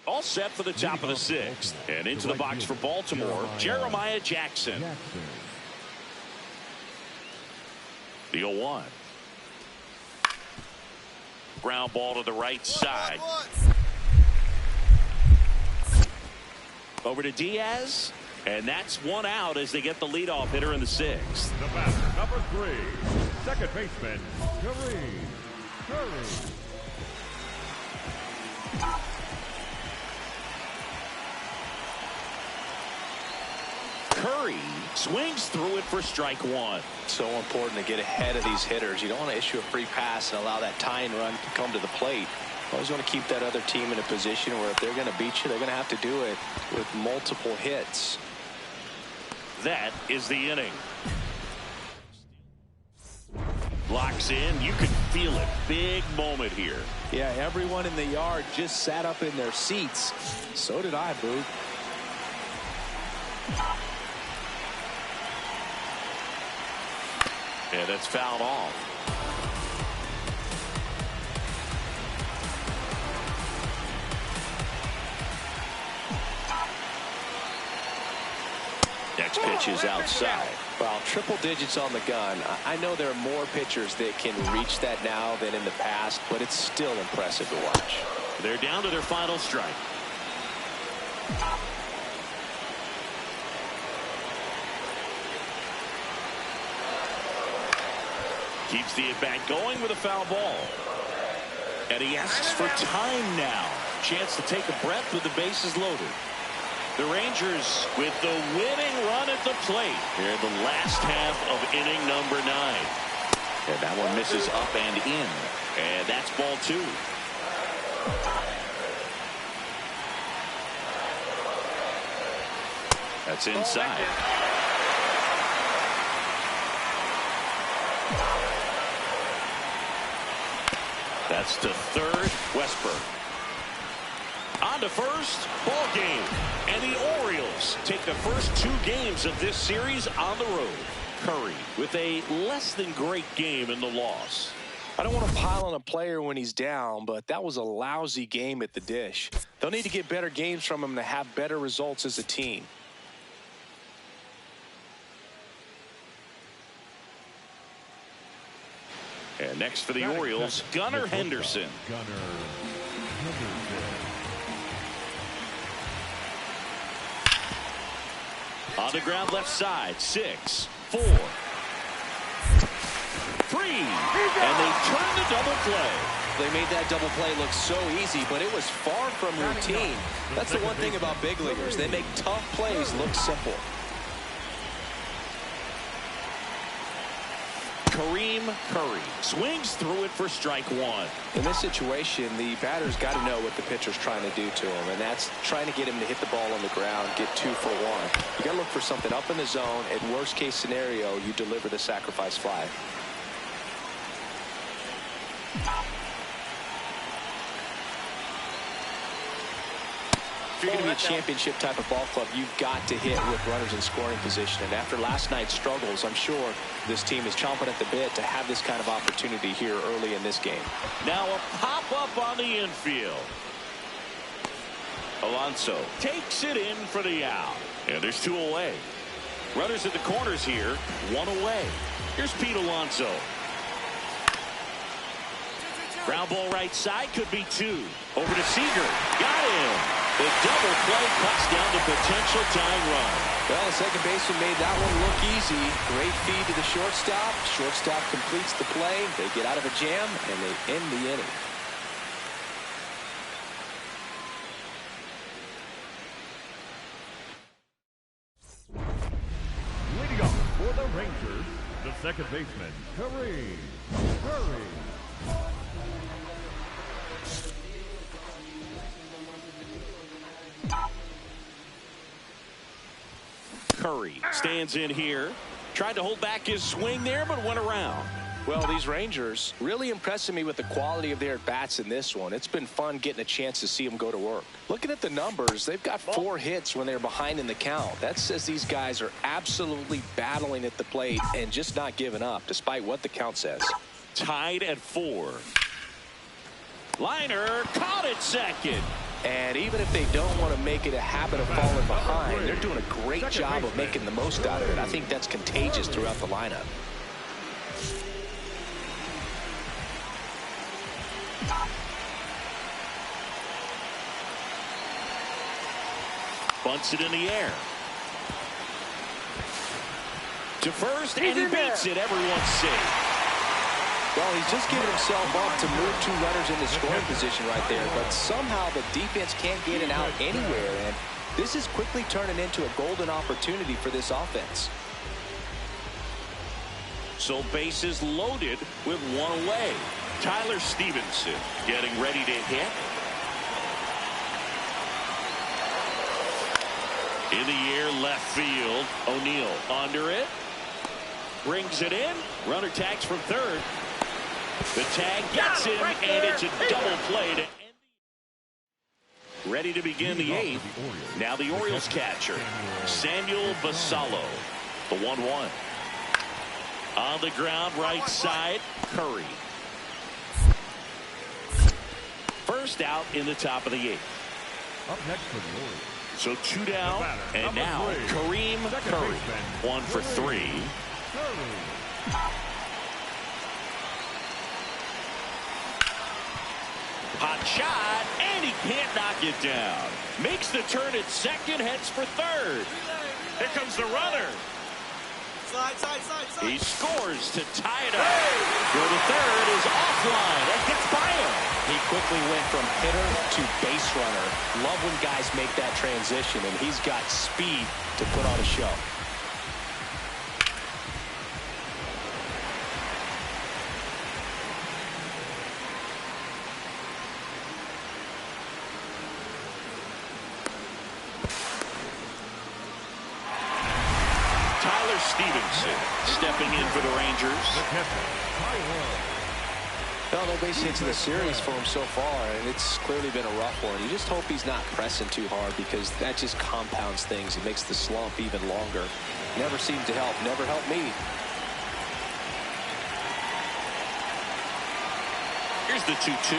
[SPEAKER 2] All set for the top of the 6th. And into the box for Baltimore, Jeremiah Jackson. The 0-1. Ground ball to the right side. Over to Diaz. And that's 1 out as they get the leadoff hitter in the 6th.
[SPEAKER 4] The batter, number 3, second baseman, Kareem.
[SPEAKER 2] Curry swings through it for strike 1.
[SPEAKER 3] So important to get ahead of these hitters. You don't want to issue a free pass and allow that tying run to come to the plate. Always want to keep that other team in a position where if they're going to beat you, they're going to have to do it with multiple hits.
[SPEAKER 2] That is the inning. Locks in. You can feel it. Big moment here.
[SPEAKER 3] Yeah, everyone in the yard just sat up in their seats. So did I, Boog.
[SPEAKER 2] And it's fouled off. Next pitch is outside.
[SPEAKER 3] Well, triple digits on the gun. I know there are more pitchers that can reach that now than in the past, but it's still impressive to watch.
[SPEAKER 2] They're down to their final strike. Keeps the at-bat going with a foul ball. And he asks for time now. Chance to take a breath with the bases loaded. The Rangers with the winning run at the plate here in the last half of inning number 9. And that one misses up and in. And that's ball 2. That's inside. That's to third, Westberg. On to first, ball game. And the Orioles take the first 2 games of this series on the road. Curry with a less than great game in the loss.
[SPEAKER 3] I don't want to pile on a player when he's down, but that was a lousy game at the dish. They'll need to get better games from him to have better results as a team.
[SPEAKER 2] And next for the Orioles, Gunnar Henderson. On the ground left side, 6, 4, 3. And they turn the double play.
[SPEAKER 3] They made that double play look so easy, but it was far from routine. That's the one thing about big leaguers. They make tough plays look simple.
[SPEAKER 2] Kareem Curry swings through it for strike 1.
[SPEAKER 3] In this situation, the batter's got to know what the pitcher's trying to do to him, and that's trying to get him to hit the ball on the ground, get 2 for 1. You got to look for something up in the zone. At worst case scenario, you deliver the sacrifice fly. If you're going to be a championship type of ball club, you've got to hit with runners in scoring position. And after last night's struggles, I'm sure this team is chomping at the bit to have this kind of opportunity here early in this game.
[SPEAKER 2] Now a pop-up on the infield. Alonso takes it in for the out. And there's 2 away. Runners at the corners here. One away. Here's Pete Alonso. Ground ball right side. Could be two. Over to Seager. Got him. The double play cuts down the potential tying run.
[SPEAKER 3] Well, the second baseman made that one look easy. Great feed to the shortstop. Shortstop completes the play. They get out of a jam, and they end the inning.
[SPEAKER 4] Leading off for the Rangers, the second baseman, Kareem.
[SPEAKER 2] Curry stands in here. Tried to hold back his swing there, but went around.
[SPEAKER 3] Well, these Rangers really impressing me with the quality of their at-bats in this one. It's been fun getting a chance to see them go to work. Looking at the numbers, they've got 4 hits when they're behind in the count. That says these guys are absolutely battling at the plate and just not giving up, despite what the count says.
[SPEAKER 2] Tied at 4. Liner caught it second.
[SPEAKER 3] And even if they don't want to make it a habit of falling behind, they're doing a great job of making the most out of it. I think that's contagious throughout the lineup.
[SPEAKER 2] Bunts it in the air. To first, and he beats it. Everyone's safe.
[SPEAKER 3] Well, he's just giving himself up to move 2 runners into scoring position right there, but somehow the defense can't get an out anywhere, and this is quickly turning into a golden opportunity for this offense.
[SPEAKER 2] So bases loaded with 1 away. Tyler Stevenson getting ready to hit. In the air, left field. O'Neill under it. Brings it in. Runner tags from third. The tag gets him, and it's a double play to end. Ready to begin the 8th. Now the Orioles catcher, Samuel Basallo. The 1-1. On the ground, right side, Curry. First out in the top of the 8th.
[SPEAKER 4] Up next for the Orioles.
[SPEAKER 2] So 2 down, and now Kareem Curry. 1 for 3. Hot shot, and he can't knock it down. Makes the turn at second, heads for third. Here comes the runner.
[SPEAKER 6] Side.
[SPEAKER 2] He scores to tie it up. Go to third is offline. That gets by him.
[SPEAKER 3] He quickly went from hitter to base runner. Love when guys make that transition, and he's got speed to put on a show.
[SPEAKER 2] Tyler Stevenson stepping in for the Rangers.
[SPEAKER 3] Well, no base hits in the series for him so far, and it's clearly been a rough one. You just hope he's not pressing too hard, because that just compounds things. It makes the slump even longer. Never seemed to help. Never helped me.
[SPEAKER 2] Here's the 2-2.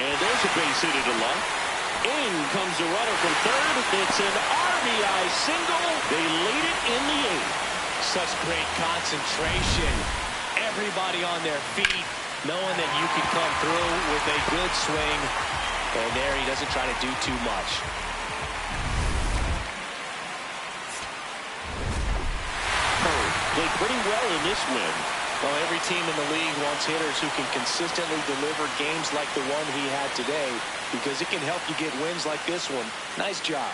[SPEAKER 2] And there's a base hit into left. In comes the runner from third. It's an RBI single. They lead it in the 8th.
[SPEAKER 3] Such great concentration. Everybody on their feet, knowing that you can come through with a good swing. And there he doesn't try to do too much.
[SPEAKER 2] Curry played pretty well in this win.
[SPEAKER 3] Well, every team in the league wants hitters who can consistently deliver games like the one he had today, because it can help you get wins like this one. Nice job.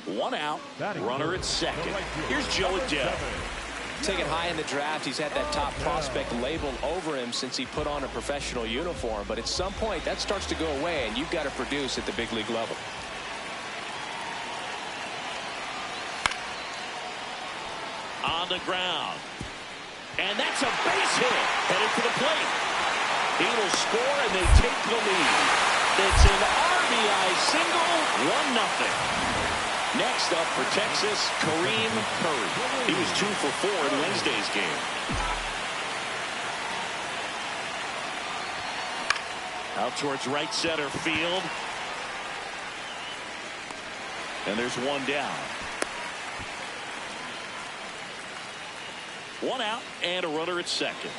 [SPEAKER 2] One out, runner at second. Here's Joe Adele.
[SPEAKER 3] Taken high in the draft, he's had that top prospect label over him since he put on a professional uniform. But at some point, that starts to go away, and you've got to produce at the big league level.
[SPEAKER 2] On the ground. And that's a base hit. Headed to the plate. He will score, and they take the lead. It's an RBI single, 1-0. Next up for Texas, Kareem Curry. He was 2 for 4 in Wednesday's game. Out towards right center field. And there's one down. One out and a runner at second.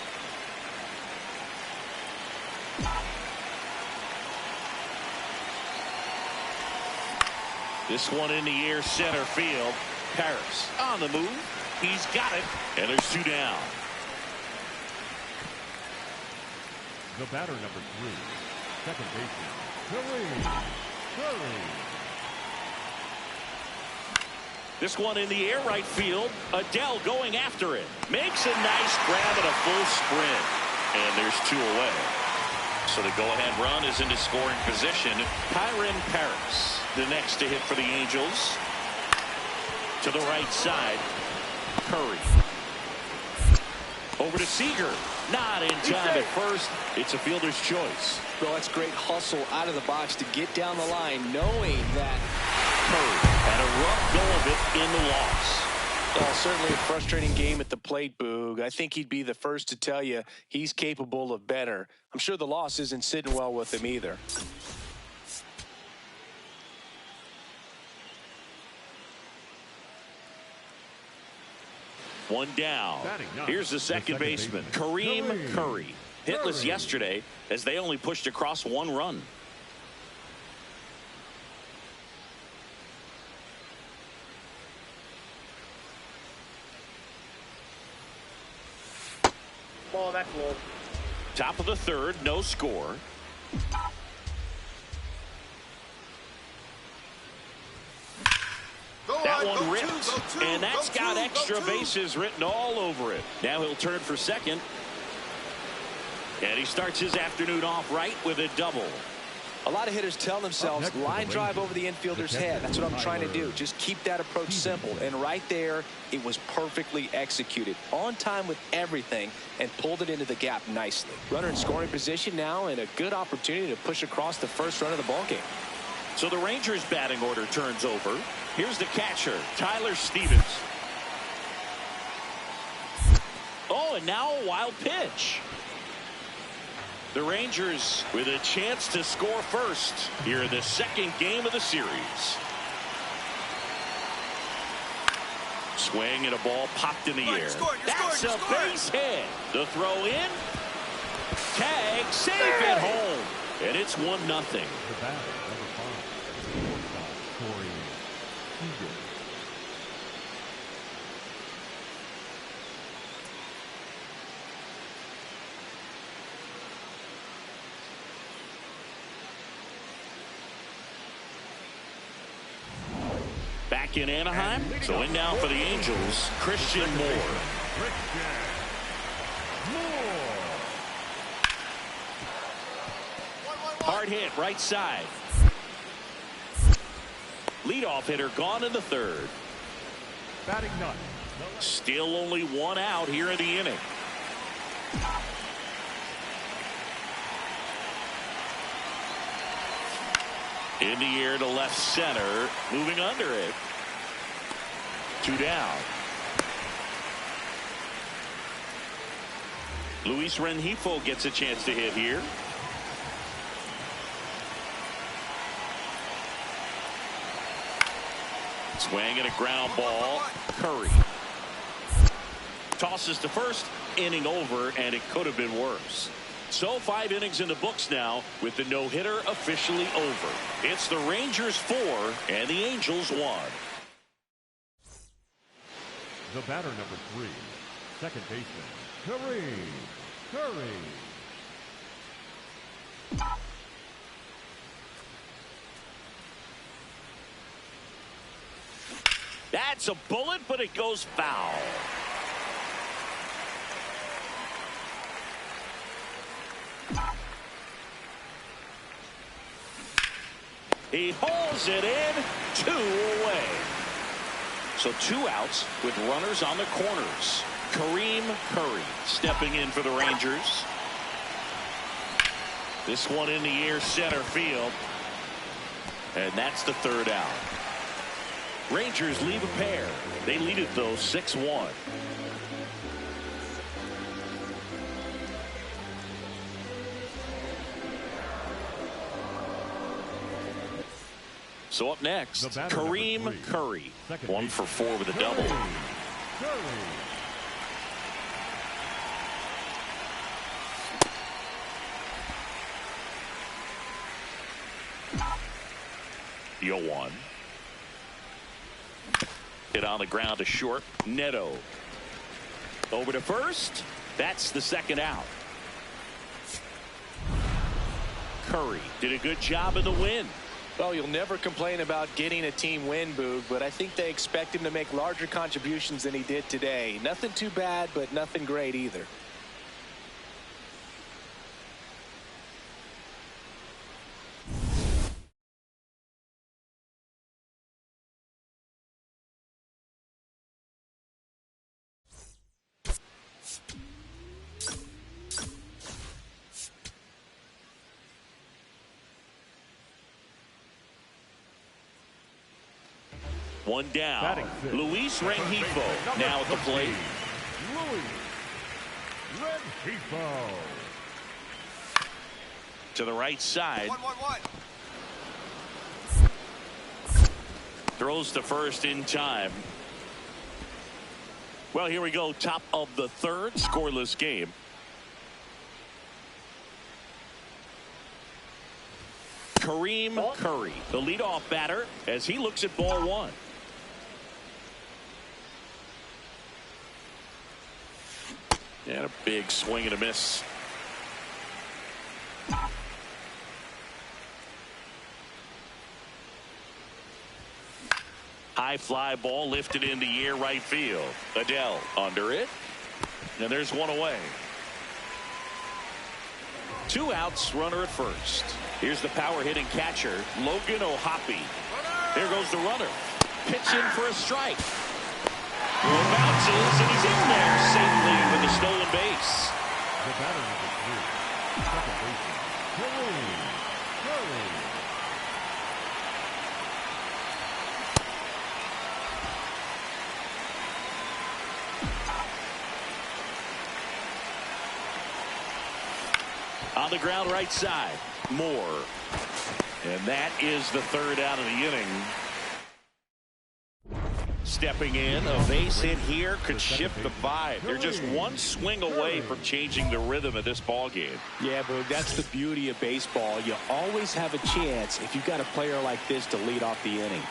[SPEAKER 2] This one in the air, center field. Paris on the move. He's got it. And there's 2 down.
[SPEAKER 4] The batter, number 3, second baseman, Kareem.
[SPEAKER 2] This one in the air, right field. Adele going after it. Makes a nice grab and a full sprint. And there's 2 away. So the go-ahead run is into scoring position. Kareem Paris, the next to hit for the Angels. To the right side, Curry. Over to Seager. Not in time at first. It's a fielder's choice.
[SPEAKER 3] Well, that's great hustle out of the box to get down the line, knowing that
[SPEAKER 2] Curry had a rough go of it in the loss.
[SPEAKER 3] Well, certainly a frustrating game at the plate, Boog. I think he'd be the first to tell you he's capable of better. I'm sure the loss isn't sitting well with him either.
[SPEAKER 2] One down. Here's the second baseman, Kareem Curry. Hitless yesterday as they only pushed across 1 run.
[SPEAKER 7] Ball, that's low.
[SPEAKER 2] Top of the third, no score. That one ripped, and that's got extra bases written all over it. Now he'll turn for second. And he starts his afternoon off right with a double.
[SPEAKER 3] A lot of hitters tell themselves, line drive over the infielder's head. That's what I'm trying to do. Just keep that approach simple. And right there, it was perfectly executed. On time with everything, and pulled it into the gap nicely. Runner in scoring position now, and a good opportunity to push across the first run of the ballgame.
[SPEAKER 2] So the Rangers' batting order turns over. Here's the catcher, Tyler Stevens. Oh, and now a wild pitch. The Rangers with a chance to score first here in the second game of the series. Swing and a ball popped in the air. That's a base hit. The throw in. Tag, safe at home. And it's 1-0.
[SPEAKER 4] The batter, number 5,
[SPEAKER 2] Back in Anaheim, so in now for the Angels, Christian Moore. Hard hit, right side. Leadoff hitter gone in the third.
[SPEAKER 4] Batting none.
[SPEAKER 2] Still only 1 out here in the inning. In the air to left center, moving under it. 2 down. Luis Rengifo gets a chance to hit here. Swing and a ground ball. Curry tosses to first. Inning over, and it could have been worse. So 5 innings in the books now with the no-hitter officially over. It's the Rangers 4 and the Angels 1.
[SPEAKER 4] The batter, number 3, second baseman, Curry.
[SPEAKER 2] That's a bullet, but it goes foul. He hauls it in, 2 away. So 2 outs with runners on the corners. Kareem stepping in for the Rangers. This one in the air, center field. And that's the 3rd out. Rangers leave a pair. They lead it, though, 6-1. So up next, Kareem, 1 for 4 with a double. The 0-1. Hit on the ground to short. Neto. Over to first. That's the 2nd out. Curry did a good job in the win.
[SPEAKER 3] Well, you'll never complain about getting a team win, Boog, but I think they expect him to make larger contributions than he did today. Nothing too bad, but nothing great either.
[SPEAKER 2] One down. Luis Rengifo now at the plate.
[SPEAKER 4] Luis Rengifo.
[SPEAKER 2] To the right side.
[SPEAKER 6] 1-1-1.
[SPEAKER 2] Throws to first in time. Well, here we go. Top of the 3rd. Scoreless game. Kareem, the leadoff batter, as he looks at ball 1. And a big swing and a miss. High fly ball lifted in the air, right field. Adele under it. And there's 1 away. 2 outs, runner at first. Here's the power hitting catcher, Logan O'Hoppe. There goes the runner. Pitch in for a strike. Throw bounces, and he's in there safely with the stolen base.
[SPEAKER 4] The batter number 3, second baseman, Kareem.
[SPEAKER 2] On the ground right side, Moore. And that is the 3rd out of the inning. Stepping in, a base hit here could shift the vibe. They're just 1 swing away from changing the rhythm of this ball game.
[SPEAKER 3] Yeah, Boog, that's the beauty of baseball. You always have a chance if you've got a player like this to lead off the inning.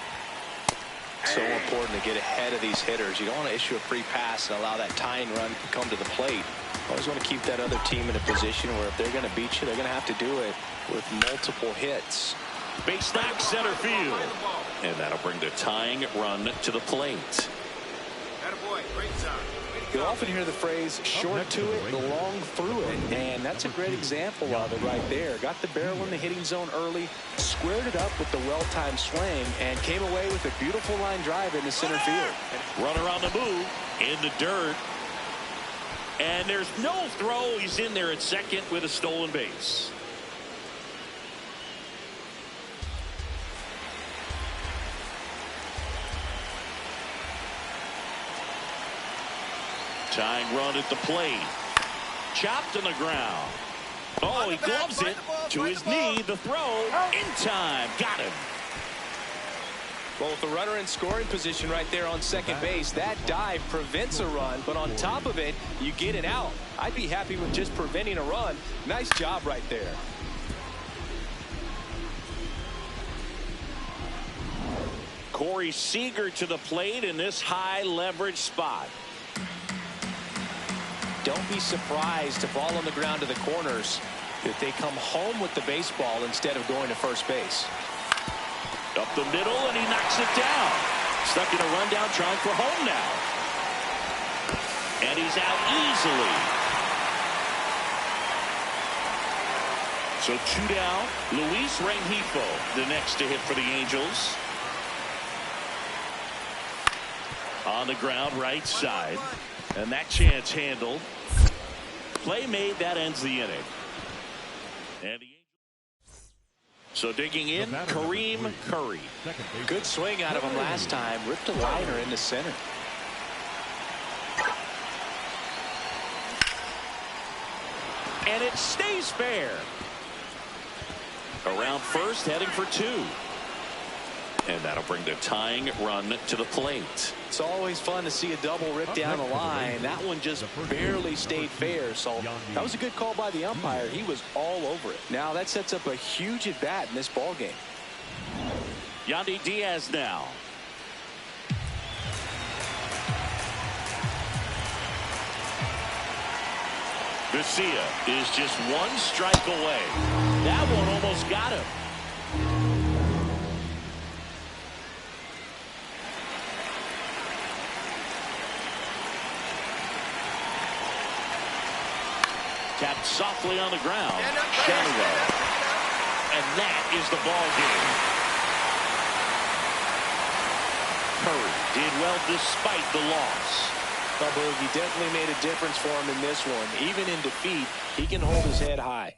[SPEAKER 3] So important to get ahead of these hitters. You don't want to issue a free pass and allow that tying run to come to the plate. Always want to keep that other team in a position where if they're going to beat you, they're going to have to do it with multiple hits.
[SPEAKER 2] Base knock, center field. And that'll bring the tying run to the plate.
[SPEAKER 6] Attaboy, great job.
[SPEAKER 3] You'll often hear the phrase short to it, long through it. And that's a great example of it right there. Got the barrel in the hitting zone early, squared it up with the well-timed swing, and came away with a beautiful line drive in the center field.
[SPEAKER 2] Runner on the move, in the dirt. And there's no throw. He's in there at second with a stolen base. Tying run at the plate. Chopped on the ground. Oh, he gloves it to his knee. The throw in time. Got him.
[SPEAKER 3] Well, with the runner in scoring position right there on second base, that dive prevents a run, but on top of it, you get it out. I'd be happy with just preventing a run. Nice job right there.
[SPEAKER 2] Corey Seager to the plate in this high leverage spot.
[SPEAKER 3] Don't be surprised to fall on the ground to the corners if they come home with the baseball instead of going to first base.
[SPEAKER 2] Up the middle, and he knocks it down. Stuck in a rundown, trying for home now. And he's out easily. So 2 down. Luis Rengifo, the next to hit for the Angels. On the ground, right side. And that chance handled. Play made, that ends the inning. And the so digging in, Kareem Curry.
[SPEAKER 3] Good swing out of him last time. Ripped a liner into center.
[SPEAKER 2] And it stays fair. Around first, heading for 2. And that'll bring the tying run to the plate.
[SPEAKER 3] It's always fun to see a double rip down the line. That one just barely stayed fair. So that was a good call by the umpire. He was all over it. Now that sets up a huge at bat in this ball game.
[SPEAKER 2] Yandy Diaz now. Garcia is just 1 strike away. That one almost got him. Tapped softly on the ground. Shallow. And that is the ball game. Curry did well despite the loss.
[SPEAKER 3] He definitely made a difference for him in this one. Even in defeat, he can hold his head high.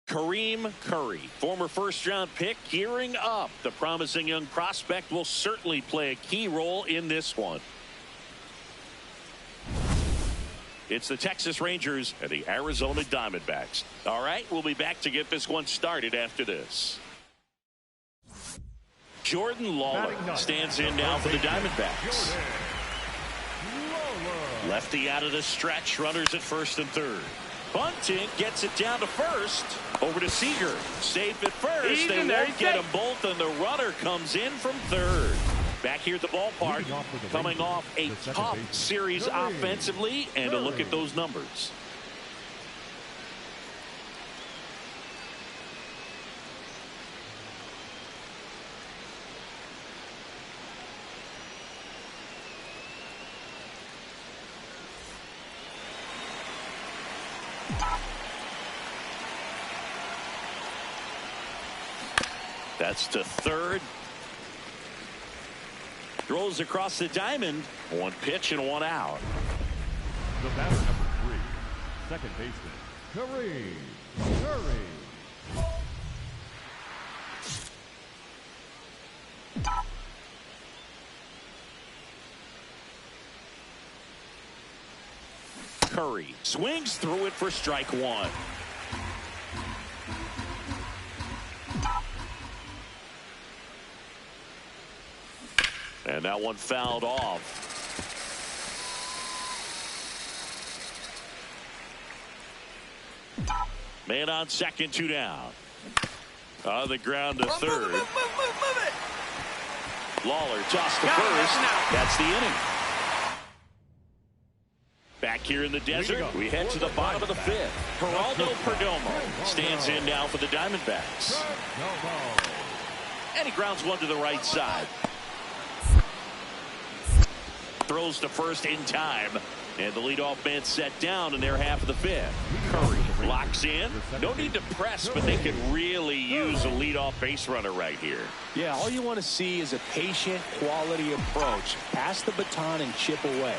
[SPEAKER 2] Kareem Curry, former first-round pick, gearing up. The promising young prospect will certainly play a key role in this one. It's the Texas Rangers and the Arizona Diamondbacks. All right, we'll be back to get this one started after this. Jordan Lawler stands in now for the Diamondbacks. Lefty out of the stretch, runners at first and third. Bunting gets it down to first. Over to Seager. Safe at first. They won't get them both, and the runner comes in from third. Back here at the ballpark, coming off a tough series offensively, and a look at those numbers. That's to third. Throws across the diamond. 1 pitch and 1 out.
[SPEAKER 4] The batter number 3, second baseman, Kareem Curry.
[SPEAKER 2] Curry swings through it for strike 1. And that one fouled off. Man on second, 2 down. On the ground to third.
[SPEAKER 6] Move it.
[SPEAKER 2] Lawler tossed to first. That's the inning. Back here in the desert, we head to the bottom of the 5th. Geraldo Perdomo stands in now for the Diamondbacks. And he grounds one to the right side. Throws to first in time. And the leadoff man set down in their half of the 5th. Curry locks in. No need to press, but they could really use a leadoff base runner right here.
[SPEAKER 3] Yeah, all you want to see is a patient, quality approach. Pass the baton and chip away.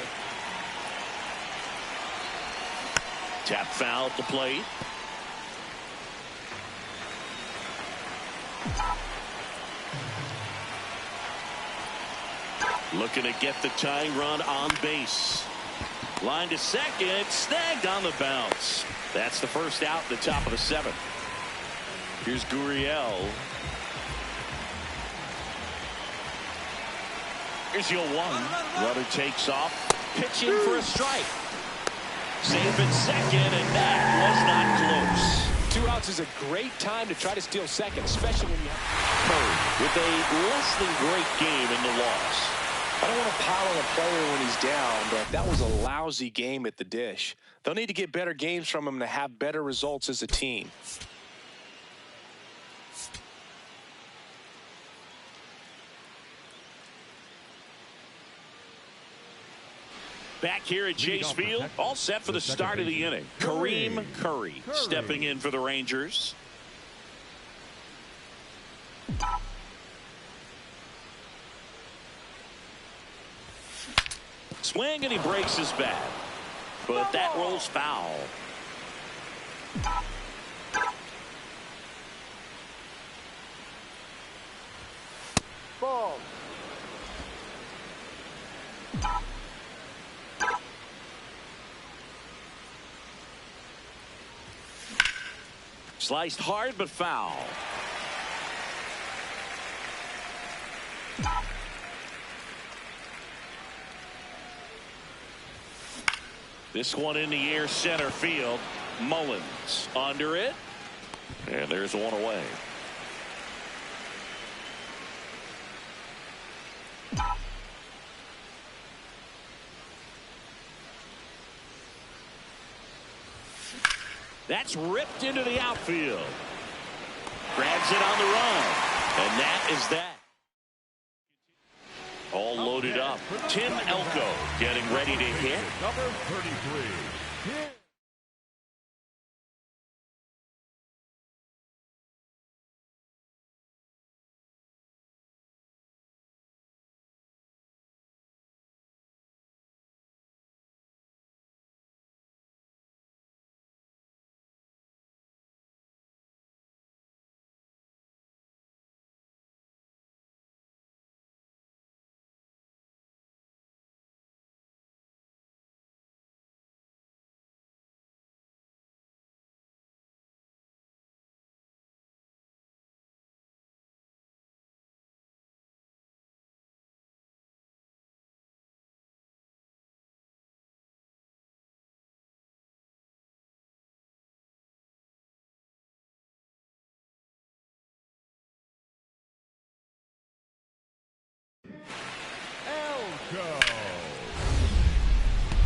[SPEAKER 2] Tap foul at the plate. Looking to get the tying run on base. Line to second, snagged on the bounce. That's the first out at the top of the 7th. Here's Gurriel. Here's your 1. Runner takes off, pitching for a strike. Safe at second, and that was not close.
[SPEAKER 3] 2 outs is a great time to try to steal second, especially when you have
[SPEAKER 2] Curry with a less than great game in the loss.
[SPEAKER 3] I don't want to pile on a player when he's down, but that was a lousy game at the dish. They'll need to get better games from him to have better results as a team.
[SPEAKER 2] Back here at Chase Field, all set for the start of the inning. Kareem Curry stepping in for the Rangers. Swing, and he breaks his bat. But that rolls foul.
[SPEAKER 6] Ball.
[SPEAKER 2] Sliced hard, but foul. This one in the air, center field. Mullins under it. And there's one away. That's ripped into the outfield. Grabs it on the run. And that is that. All loaded up. Tim Elko getting ready to hit.
[SPEAKER 4] Number 33.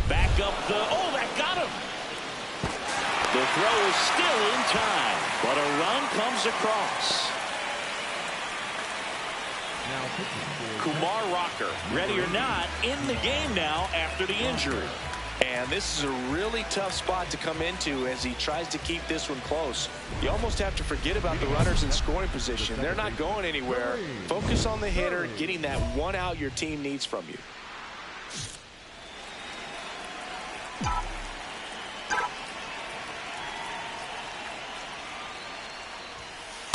[SPEAKER 2] Back up the, oh, that got him. The throw is still in time, but a run comes across. Kumar Rocker, ready or not, in the game now after the injury.
[SPEAKER 3] And this is a really tough spot to come into as he tries to keep this one close. You almost have to forget about the runners in scoring position. They're not going anywhere. Focus on the hitter, getting that 1 out your team needs from you.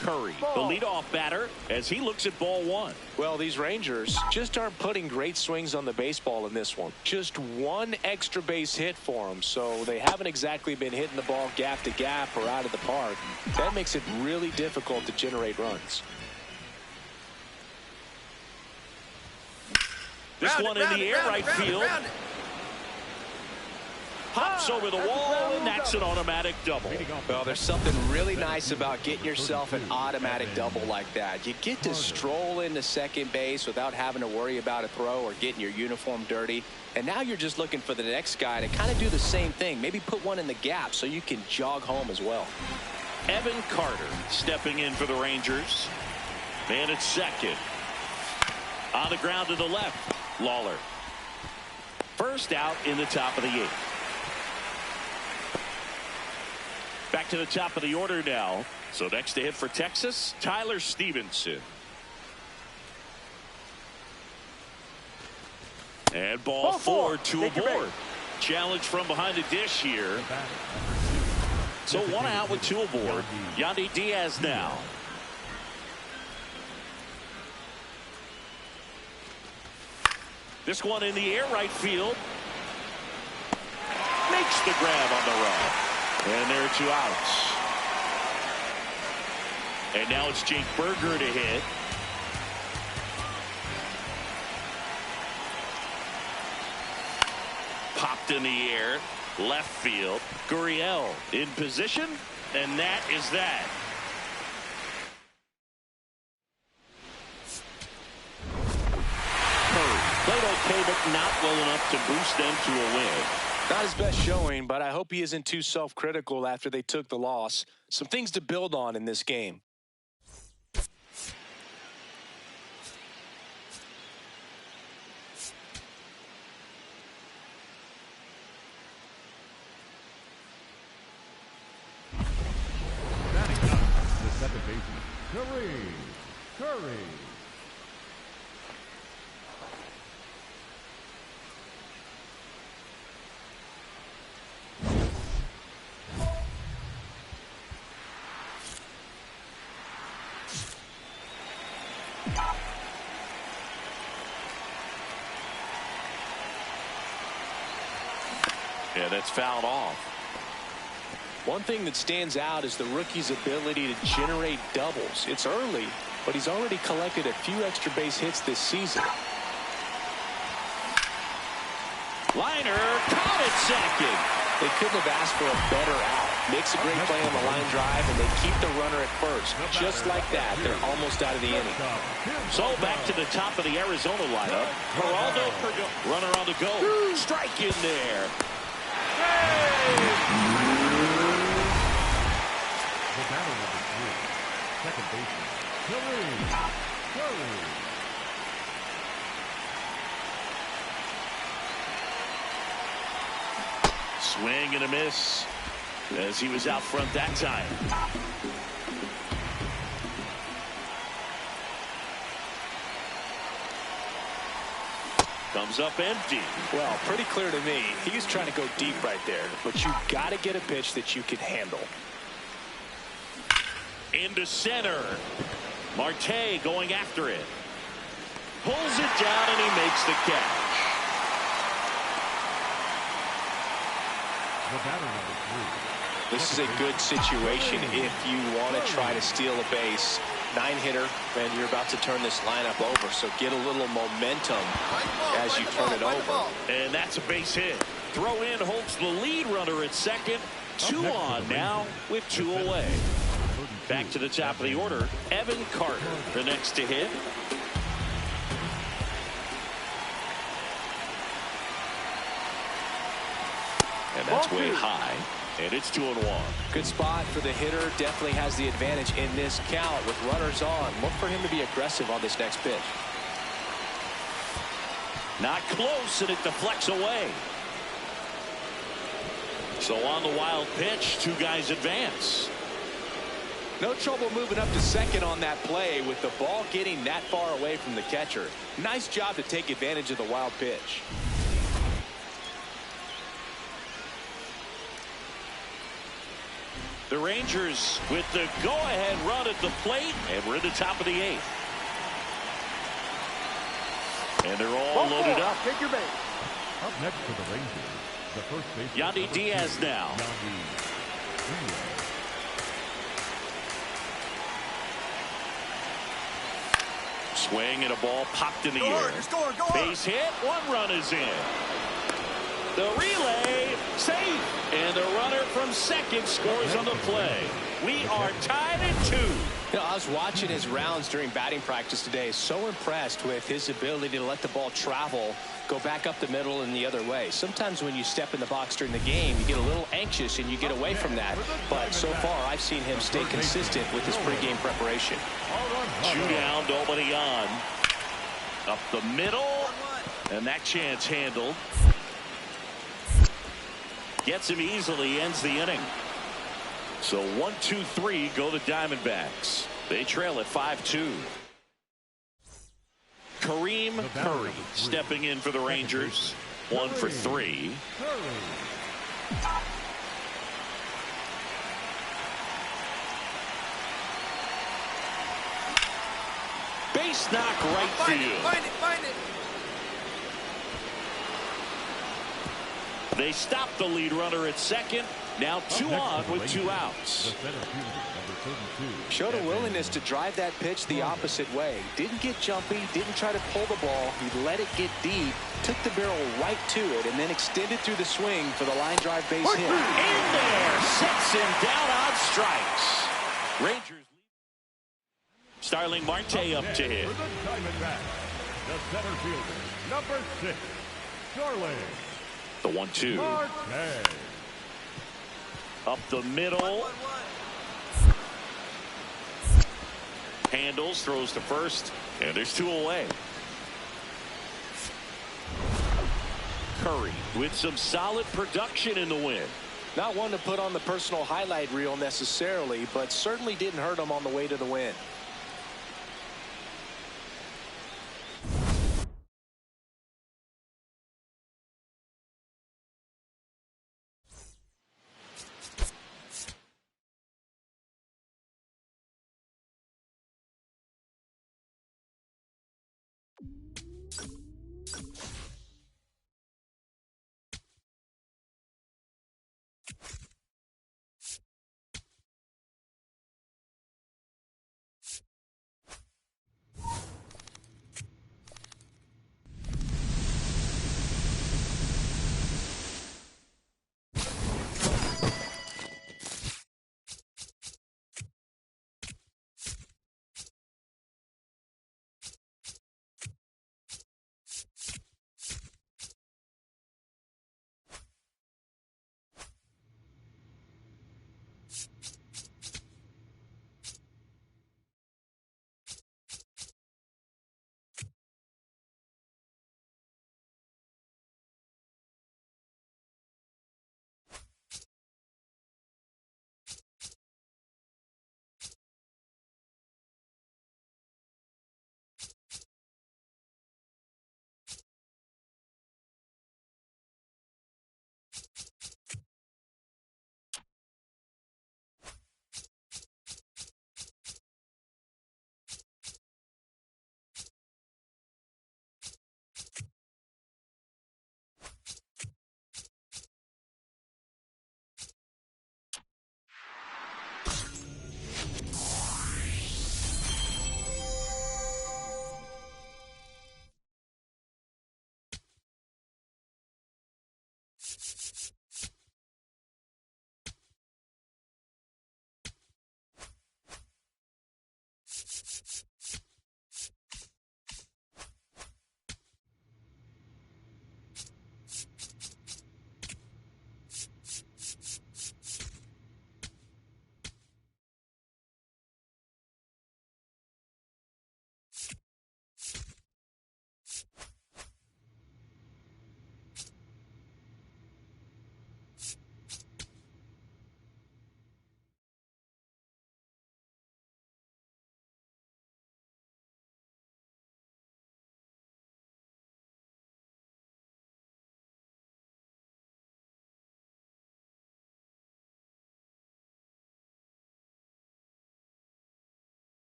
[SPEAKER 2] Curry, the leadoff batter, as he looks at ball 1.
[SPEAKER 3] Well, these Rangers just aren't putting great swings on the baseball in this one. Just 1 extra base hit for them, so they haven't exactly been hitting the ball gap to gap or out of the park. That makes it really difficult to generate runs.
[SPEAKER 2] This one in the air, right field. Hops over the wall, and that's an automatic double.
[SPEAKER 3] Well, there's something really nice about getting yourself an automatic double like that. You get to stroll into second base without having to worry about a throw or getting your uniform dirty. And now you're just looking for the next guy to kind of do the same thing. Maybe put one in the gap so you can jog home as well.
[SPEAKER 2] Evan Carter stepping in for the Rangers. Man at second. On the ground to the left, Lawler. First out in the top of the 8th. Back to the top of the order now. So next to hit for Texas, Tyler Stevenson. And ball 4, 2 aboard. Challenge from behind the dish here. So 1 out with 2 aboard. Yandy Diaz now. This one in the air, right field. makes the grab on the run. And there are 2 outs. And now it's Jake Berger to hit. Popped in the air. Left field. Gurriel in position. And that is that. Played okay, but not well enough to boost them to a win.
[SPEAKER 3] Not his best showing, but I hope he isn't too self-critical after they took the loss. Some things to build on in this game.
[SPEAKER 4] Batting up, the second baseman, Kareem.
[SPEAKER 2] Yeah, that's fouled off.
[SPEAKER 3] One thing that stands out is the rookie's ability to generate doubles. It's early, but he's already collected a few extra base hits this season.
[SPEAKER 2] Liner caught at second.
[SPEAKER 3] They couldn't have asked for a better out. Makes a great play on the line drive, and they keep the runner at first. Just like that, they're almost out of the inning.
[SPEAKER 2] So back to the top of the Arizona lineup. Geraldo runner on the go. Strike in there.
[SPEAKER 4] The batter number 3, second baseman, Kareem.
[SPEAKER 2] Swing and a miss as he was out front that time. Comes up empty.
[SPEAKER 3] Well, pretty clear to me. He's trying to go deep right there, but you got to get a pitch that you can handle.
[SPEAKER 2] Into center. Marte going after it. Pulls it down and he makes the catch.
[SPEAKER 4] The batter number 3.
[SPEAKER 3] This is a good situation if you want to try to steal a base. 9-hitter, and you're about to turn this lineup over, so get a little momentum as you turn it over.
[SPEAKER 2] And that's a base hit. Throw in holds the lead runner at second. 2 on now with 2 away. Back to the top of the order, Evan Carter, the next to hit. And that's way high. And it's 2-1.
[SPEAKER 3] Good spot for the hitter. Definitely has the advantage in this count with runners on. Look for him to be aggressive on this next pitch.
[SPEAKER 2] Not close, and it deflects away. So on the wild pitch, 2 guys advance.
[SPEAKER 3] No trouble moving up to second on that play with the ball getting that far away from the catcher. Nice job to take advantage of the wild pitch.
[SPEAKER 2] The Rangers with the go-ahead run at the plate, and we're in the top of the 8th. And they're all loaded up.
[SPEAKER 6] Take your base.
[SPEAKER 4] Up next for the Rangers, the first baseman,
[SPEAKER 2] Yandy Diaz now. Swing and a ball popped in the air. Base hit. 1 run is in. The relay safe. And the runner from second scores on the play. We are tied at 2.
[SPEAKER 3] You know, I was watching his rounds during batting practice today. So impressed with his ability to let the ball travel, go back up the middle and the other way. Sometimes when you step in the box during the game, you get a little anxious and you get away from that. But so far, I've seen him stay consistent with his pregame preparation.
[SPEAKER 2] 2 down, nobody on. Up the middle. And that chance handled. Gets him easily, ends the inning. So 1-2-3 go the Diamondbacks. They trail at 5-2. Kareem Curry stepping in for the Rangers. 1 for 3. Base knock right field.
[SPEAKER 6] Find it.
[SPEAKER 2] They stop the lead runner at second. Now 2 on with 2 outs.
[SPEAKER 3] Showed a willingness to drive that pitch the opposite way. Didn't get jumpy, didn't try to pull the ball. He let it get deep, took the barrel right to it, and then extended through the swing for the line drive base hit.
[SPEAKER 2] In there, sets him down on strikes. Rangers. Starling Marte up to hit.
[SPEAKER 4] The center fielder, number 6, Starling.
[SPEAKER 2] The 1-2.
[SPEAKER 4] Marte.
[SPEAKER 2] Up the middle. Handles, throws to first, and there's 2 away. Curry with some solid production in the win.
[SPEAKER 3] Not one to put on the personal highlight reel necessarily, but certainly didn't hurt him on the way to the win.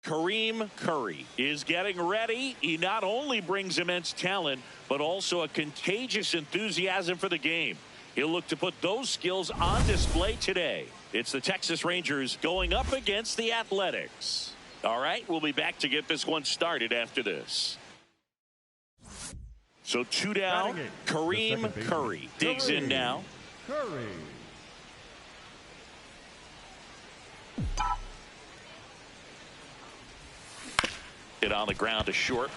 [SPEAKER 2] Kareem Curry is getting ready. He not only brings immense talent, but also a contagious enthusiasm for the game. He'll look to put those skills on display today. It's the Texas Rangers going up against the Athletics. All right, we'll be back to get this one started after this. So 2 down. Kareem Curry digs in now.
[SPEAKER 4] Curry.
[SPEAKER 2] Hit on the ground to short.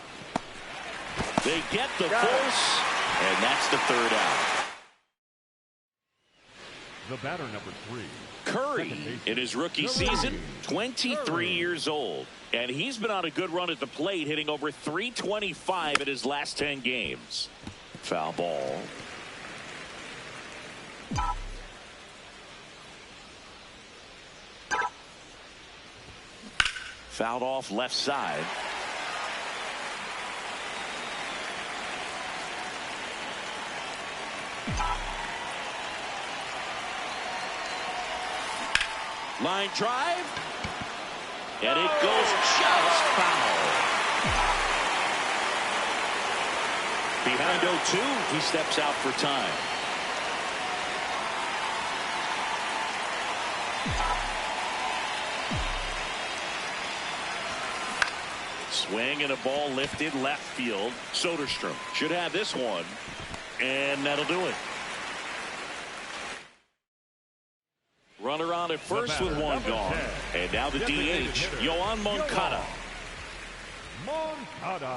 [SPEAKER 2] They get the force, and that's the 3rd out.
[SPEAKER 4] The batter, number 3.
[SPEAKER 2] Curry, in his rookie season, 23 years old. And he's been on a good run at the plate, hitting over .325 in his last 10 games. Foul ball. Fouled off left side. Line drive. And it goes just foul. Behind 0-2, he steps out for time. Swing and a ball lifted left field. Soderstrom should have this one. And that'll do it. Runner on at first with one gone. And now the DH, Yoan Moncada.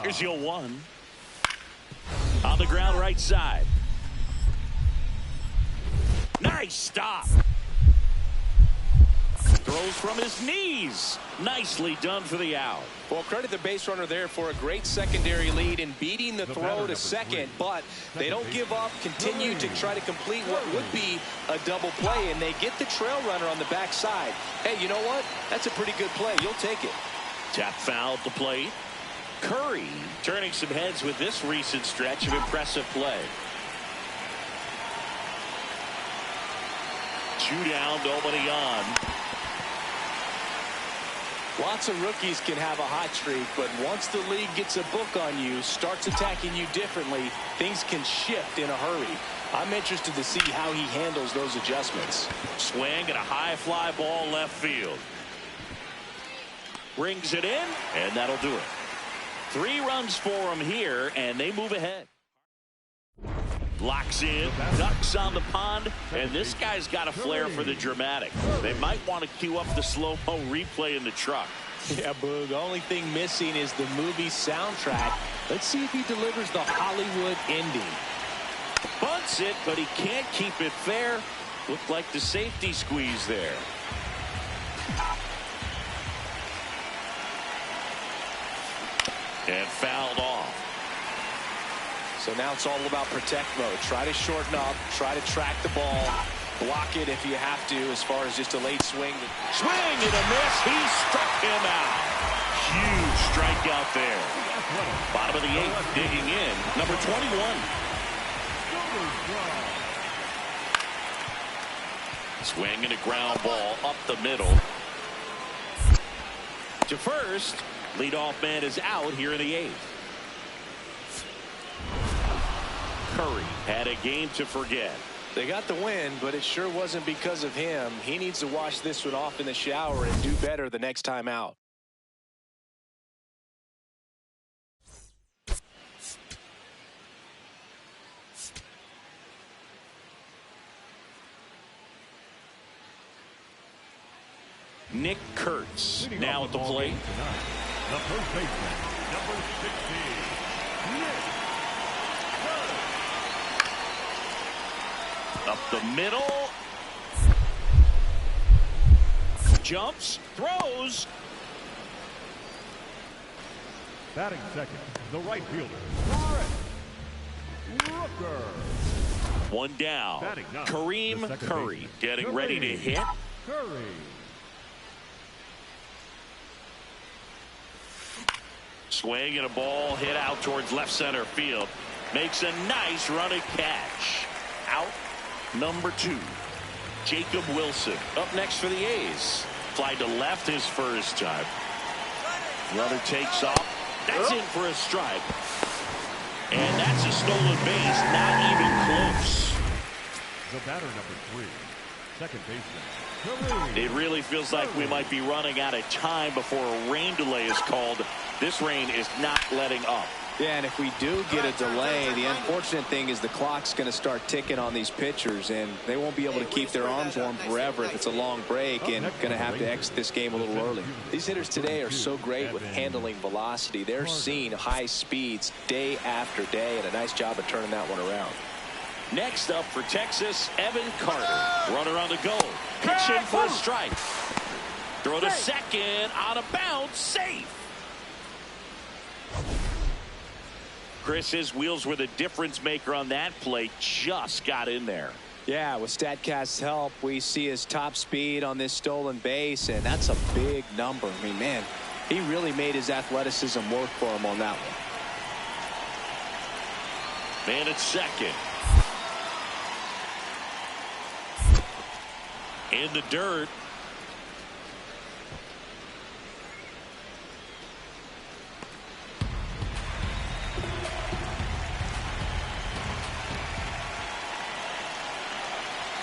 [SPEAKER 2] Here's Yoan. On the ground right side. Nice stop. Throws from his knees. Nicely done for the out.
[SPEAKER 3] Well, credit the base runner there for a great secondary lead in beating the throw to second, but they don't give up, continue to try to complete what would be a double play, and they get the trail runner on the backside. Hey, you know what? That's a pretty good play. You'll take it.
[SPEAKER 2] Tap foul at the plate. Curry turning some heads with this recent stretch of impressive play. 2 down, nobody on.
[SPEAKER 3] Lots of rookies can have a hot streak, but once the league gets a book on you, starts attacking you differently, things can shift in a hurry. I'm interested to see how he handles those adjustments.
[SPEAKER 2] Swing and a high fly ball left field. Brings it in, and that'll do it. 3 runs for him here, and they move ahead. Locks in, ducks on the pond, and this guy's got a flair for the dramatic. They might want to cue up the slow-mo replay in the truck.
[SPEAKER 3] Yeah, Boog, the only thing missing is the movie soundtrack. Let's see if he delivers the Hollywood ending.
[SPEAKER 2] Bunts it, but he can't keep it fair. Looked like the safety squeeze there. And fouled off.
[SPEAKER 3] So now it's all about protect mode. Try to shorten up, try to track the ball, block it if you have to, as far as just a late swing.
[SPEAKER 2] Swing and a miss. He struck him out. Huge strikeout there. Bottom of the 8th, digging in. Number 21. Swing and a ground ball up the middle. To first. Leadoff man is out here in the 8th. Curry had a game to forget.
[SPEAKER 3] They got the win, but it sure wasn't because of him. He needs to wash this one off in the shower and do better the next time out.
[SPEAKER 2] Nick Kurtz now at the plate.
[SPEAKER 4] The first baseman, number 16, Nick.
[SPEAKER 2] Up the middle. Jumps, throws.
[SPEAKER 4] Batting second, the right fielder, Rooker.
[SPEAKER 2] 1 down. Kareem Curry getting ready to hit.
[SPEAKER 4] Curry.
[SPEAKER 2] Swing and a ball hit out towards left center field. Makes a nice running catch. Out number 2. Jacob Wilson up next for the A's. Fly to left his first time. Runner takes off. That's in for a strike. And that's a stolen base. Not even close.
[SPEAKER 4] The batter number 3. Second baseman.
[SPEAKER 2] It really feels like we might be running out of time before a rain delay is called. This rain is not letting up.
[SPEAKER 3] Yeah, and if we do get a delay, the unfortunate thing is the clock's going to start ticking on these pitchers, and they won't be able to keep their arms warm forever if it's a long break, and going to have to exit this game a little early. These hitters today are so great with handling velocity. They're seeing high speeds day after day, and a nice job of turning that one around.
[SPEAKER 2] Next up for Texas, Evan Carter. Runner on the go. Pitching for a strike. Throw to second. Out of bounds. Safe. Chris, his wheels were the difference maker on that play. Just got in there.
[SPEAKER 3] Yeah, with StatCast's help, we see his top speed on this stolen base, and that's a big number. I mean, man, he really made his athleticism work for him on that one.
[SPEAKER 2] Man at second. In the dirt.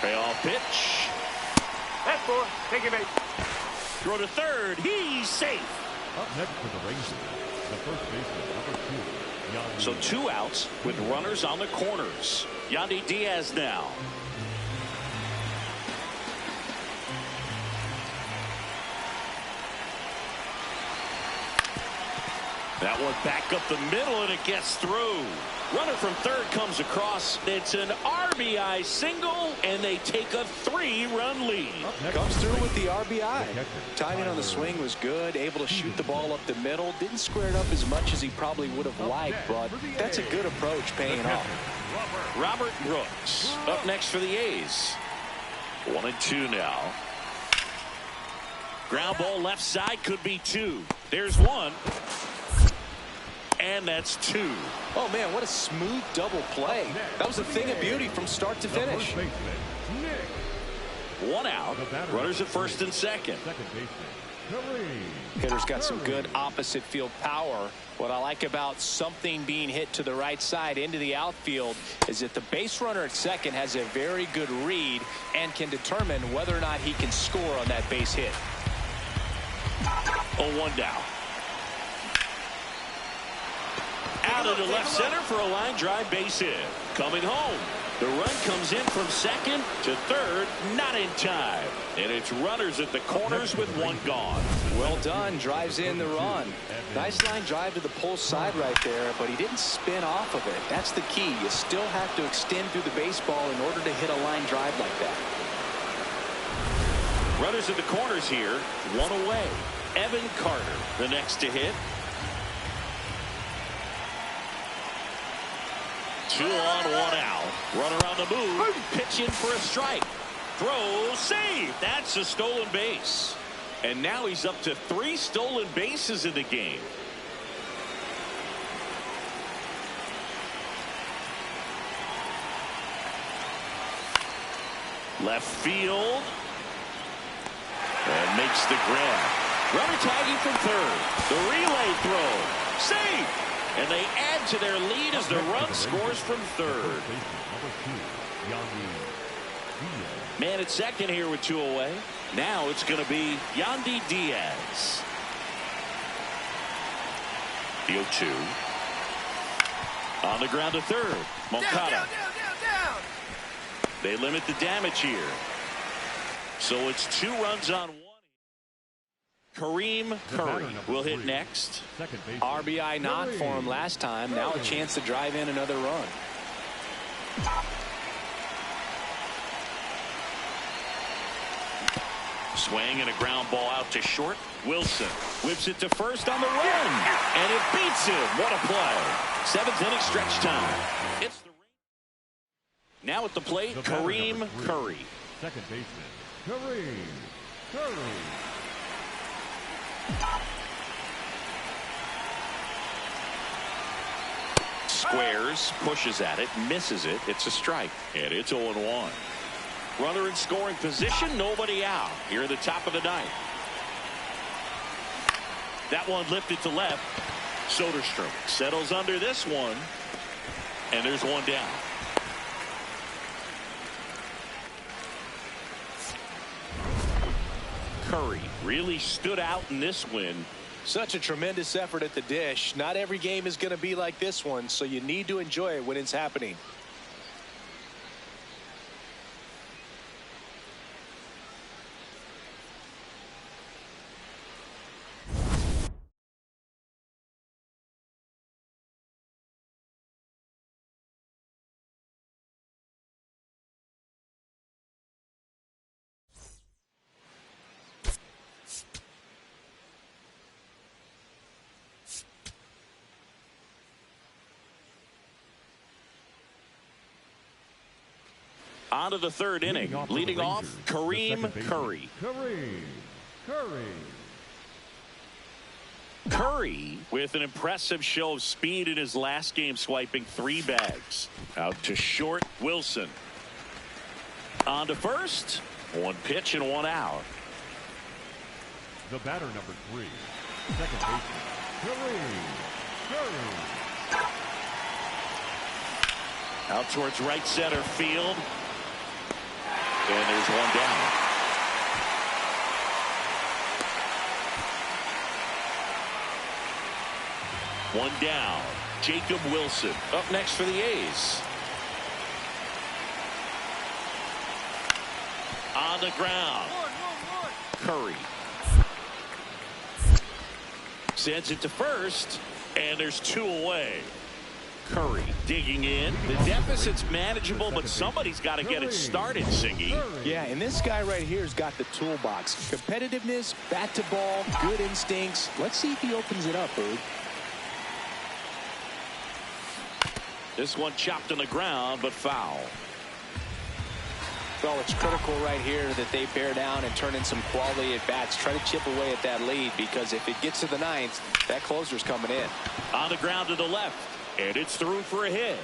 [SPEAKER 2] Payoff pitch.
[SPEAKER 7] That's four. Take it, mate.
[SPEAKER 2] Throw to third. He's safe.
[SPEAKER 4] Up next for the Rangers, the first baseman, number 2, Yandy.
[SPEAKER 2] So 2 outs with runners on the corners. Yandy Diaz now. That one back up the middle, and it gets through. Runner from third comes across. It's an RBI single, and they take a 3-run lead.
[SPEAKER 3] Comes through with the RBI. Timing on the swing was good. Able to shoot the ball up the middle. Didn't square it up as much as he probably would have liked, but that's a good approach paying off.
[SPEAKER 2] Robert Brooks up next for the A's. 1-2 now. Ground ball left side, could be 2. There's 1. And that's 2.
[SPEAKER 3] Oh, man, what a smooth double play. That was a thing of beauty from start to finish.
[SPEAKER 2] 1 out. Runners at first and second.
[SPEAKER 3] Hitter's got some good opposite field power. What I like about something being hit to the right side into the outfield is that the base runner at second has a very good read and can determine whether or not he can score on that base hit.
[SPEAKER 2] 0-1 down. Out of the left center for a line drive base hit. Coming home. The run comes in from second to third, not in time. And it's runners at the corners with 1 gone.
[SPEAKER 3] Well done. Drives in the run. Nice line drive to the pull side right there, but he didn't spin off of it. That's the key. You still have to extend through the baseball in order to hit a line drive like that.
[SPEAKER 2] Runners at the corners here, 1 away. Evan Carter, the next to hit. 2 on, 1 out. Runner on the move. Pitch in for a strike. Throw, save. That's a stolen base. And now he's up to 3 stolen bases in the game. Left field. And makes the grab. Runner tagging from third. The relay throw. Save. And they add to their lead as the run scores from third. Man at second here with 2 away. Now it's going to be Yandy Diaz. The 0-2. On the ground to third. Moncada.
[SPEAKER 7] Down.
[SPEAKER 2] They limit the damage here. So it's 2 runs on 1. Kareem Curry will hit next.
[SPEAKER 3] RBI not for him last time. Now a chance to drive in another run.
[SPEAKER 2] Swing and a ground ball out to short. Wilson whips it to first on the run. And it beats him. What a play. 7th inning stretch time. It's the now at the plate, Kareem Curry.
[SPEAKER 4] Second baseman, Kareem.
[SPEAKER 2] Squares, pushes at it, misses it. It's a strike, and it's 0-1. Runner in scoring position, nobody out. Here at the top of the 9th. That one lifted to left. Soderstrom settles under this one, and there's 1 down. Curry really stood out in this win.
[SPEAKER 3] Such a tremendous effort at the dish. Not every game is going to be like this one, so you need to enjoy it when it's happening.
[SPEAKER 2] On to the third inning. Leading off, Kareem Curry. Curry with an impressive show of speed in his last game, swiping 3 bags. Out to short, Wilson. On to first. 1 pitch and 1 out.
[SPEAKER 4] The batter, number 3, second baseman, Kareem.
[SPEAKER 2] Out towards right center field. And there's 1 down. One down. Jacob Wilson up next for the A's. On the ground. Curry sends it to first, and there's 2 away. Curry digging in. The deficit's manageable, but somebody's got to get it started, Singy.
[SPEAKER 3] Yeah, and this guy right here has got the toolbox. Competitiveness, bat to ball, good instincts. Let's see if he opens it up, Bird.
[SPEAKER 2] This one chopped on the ground, but foul.
[SPEAKER 3] Well, it's critical right here that they bear down and turn in some quality at bats. Try to chip away at that lead, because if it gets to the 9th, that closer's coming in.
[SPEAKER 2] On the ground to the left, and it's through for a hit.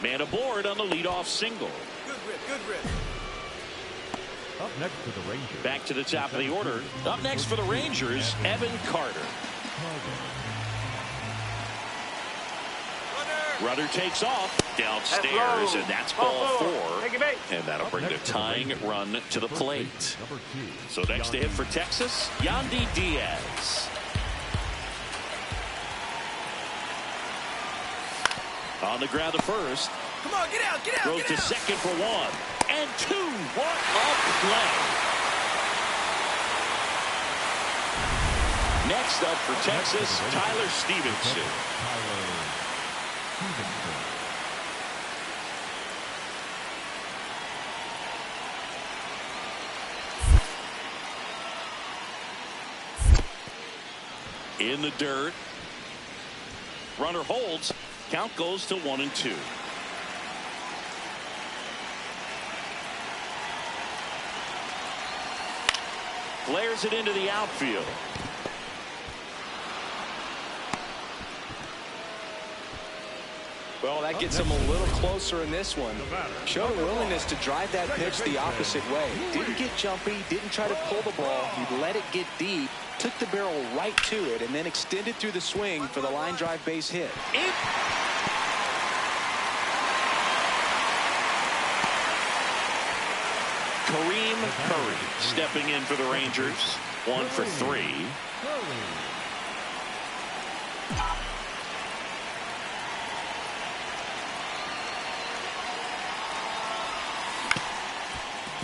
[SPEAKER 2] Man aboard on the leadoff single.
[SPEAKER 6] Good rip.
[SPEAKER 4] Up next for the Rangers.
[SPEAKER 2] Back to the top of the order. Up next for the Rangers, Evan Carter. Runner takes off downstairs, and that's ball 4. And that'll bring the tying run to the plate. So next to hit for Texas, Yandy Diaz. On the ground to first.
[SPEAKER 6] Come on, get out.
[SPEAKER 2] Throws to second for 1 and 2. What a play. Next up for Texas, Tyler Stevenson. In the dirt. Runner holds. Count goes to 1 and 2. Flares it into the outfield.
[SPEAKER 3] Well, that gets him a little closer in this one. Showed a willingness to drive that pitch the opposite way. Didn't get jumpy, didn't try to pull the ball. He let it get deep, took the barrel right to it, and then extended through the swing for the line drive base hit.
[SPEAKER 2] Kareem Curry stepping in for the Rangers. 1 for 3.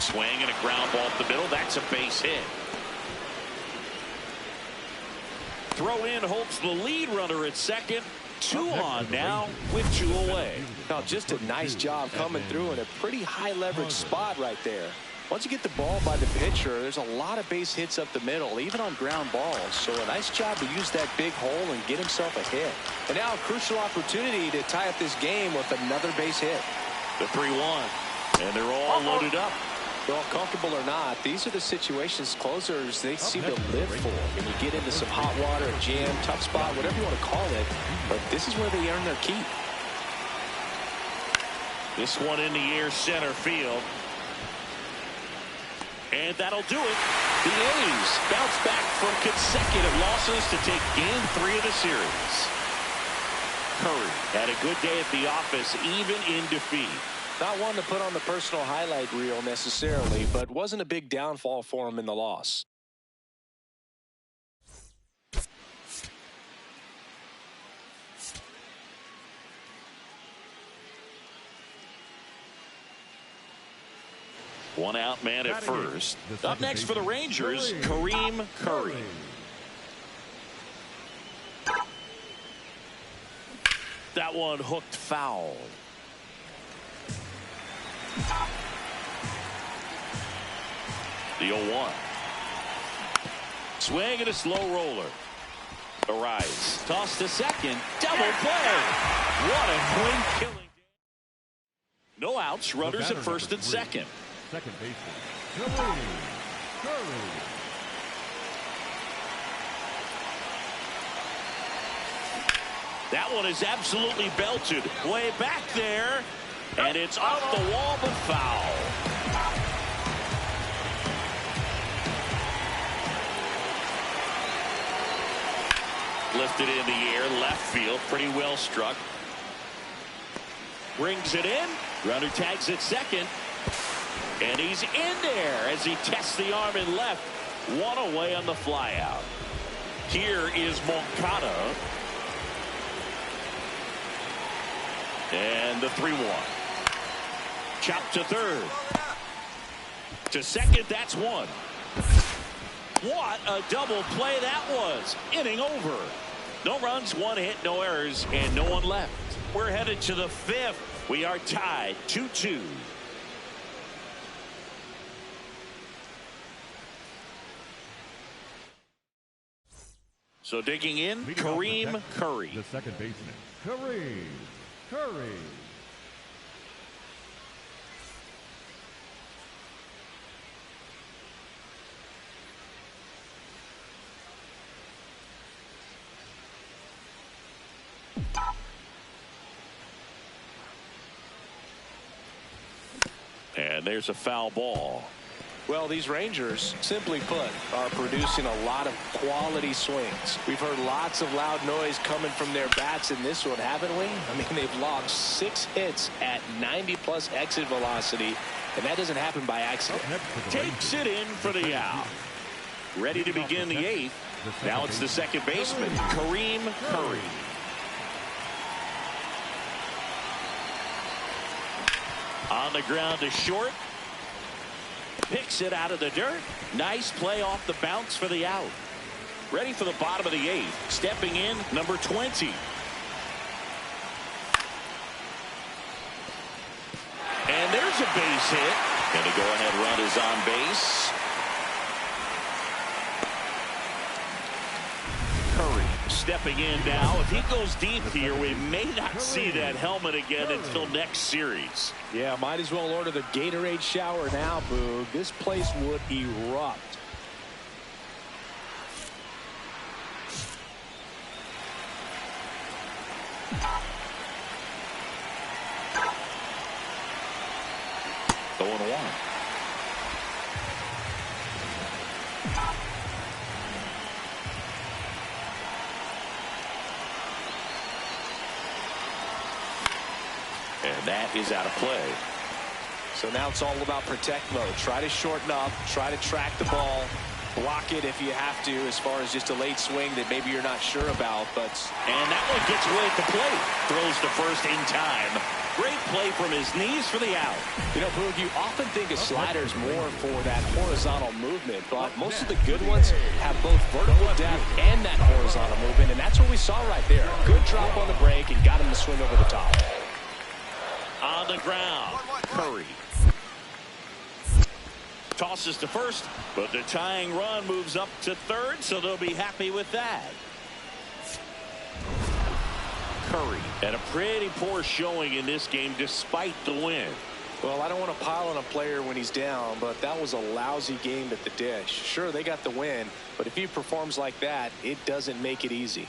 [SPEAKER 2] Swing and a ground ball up the middle. That's a base hit. Throw in hopes the lead runner at second. 2 on now with 2 away.
[SPEAKER 3] Now, just a nice job coming through in a pretty high leverage spot right there. Once you get the ball by the pitcher, there's a lot of base hits up the middle, even on ground balls. So a nice job to use that big hole and get himself a hit. And now a crucial opportunity to tie up this game with another base hit.
[SPEAKER 2] The 3-1. And they're all loaded up.
[SPEAKER 3] Well, comfortable or not, these are the situations closers they seem to live for. When you get into some hot water, a jam, tough spot, whatever you want to call it. But this is where they earn their keep.
[SPEAKER 2] This one in the air, center field. And that'll do it. The A's bounce back from consecutive losses to take game 3 of the series. Curry had a good day at the office, even in defeat.
[SPEAKER 3] Not one to put on the personal highlight reel necessarily, but wasn't a big downfall for him in the loss.
[SPEAKER 2] One out man at first. Up next for the Rangers, Kareem Curry. That one hooked foul. The 0-1. Swing and a slow roller. A rise. Toss to second. Double play. What a clean killing. No outs, runners at first and second.
[SPEAKER 4] Second baseman, Kareem.
[SPEAKER 2] That one is absolutely belted. Way back there. And it's off the wall, but foul. Lifted in the air, left field, pretty well struck. Brings it in. Runner tags at second. And he's in there as he tests the arm in left. One away on the flyout. Here is Moncada. And the 3-1. Chop to third. To second, that's one. What a double play that was. Inning over. No runs, one hit, no errors, and no one left. We're headed to the fifth. We are tied 2-2. So digging in, Kareem Curry.
[SPEAKER 4] The second baseman, Kareem.
[SPEAKER 2] And there's a foul ball.
[SPEAKER 3] Well, these Rangers, simply put, are producing a lot of quality swings. We've heard lots of loud noise coming from their bats in this one, haven't we? I mean, they've logged 6 hits at 90+ exit velocity, and that doesn't happen by accident.
[SPEAKER 2] Takes it in for the out. Ready to begin the 8th. Now it's the second baseman, Kareem Curry. On the ground to short. Picks it out of the dirt. Nice play off the bounce for the out. Ready for the bottom of the 8th. Stepping in, number 20. And there's a base hit. And a go-ahead run is on base. Curry stepping in now. If he goes deep here, we may not see that helmet again until next series.
[SPEAKER 3] Yeah, might as well order the Gatorade shower now, Boog. This place would erupt.
[SPEAKER 2] Going 1. And that is out of play.
[SPEAKER 3] So now it's all about protect mode. Try to shorten up, try to track the ball, block it if you have to, as far as just a late swing that maybe you're not sure about.
[SPEAKER 2] And that one gets away at the plate. Throws to first in time. Great play from his knees for the out.
[SPEAKER 3] You know, Boog, you often think a slider's more for that horizontal movement, but most of the good ones have both vertical depth and that horizontal movement, and that's what we saw right there. Good drop on the break and got him to swing over the top.
[SPEAKER 2] On the ground, Curry tosses to first, but the tying run moves up to third, so they'll be happy with that. Curry had a pretty poor showing in this game despite the win.
[SPEAKER 3] Well, I don't want to pile on a player when he's down, but that was a lousy game at the dish. Sure, they got the win, but if he performs like that, it doesn't make it easy.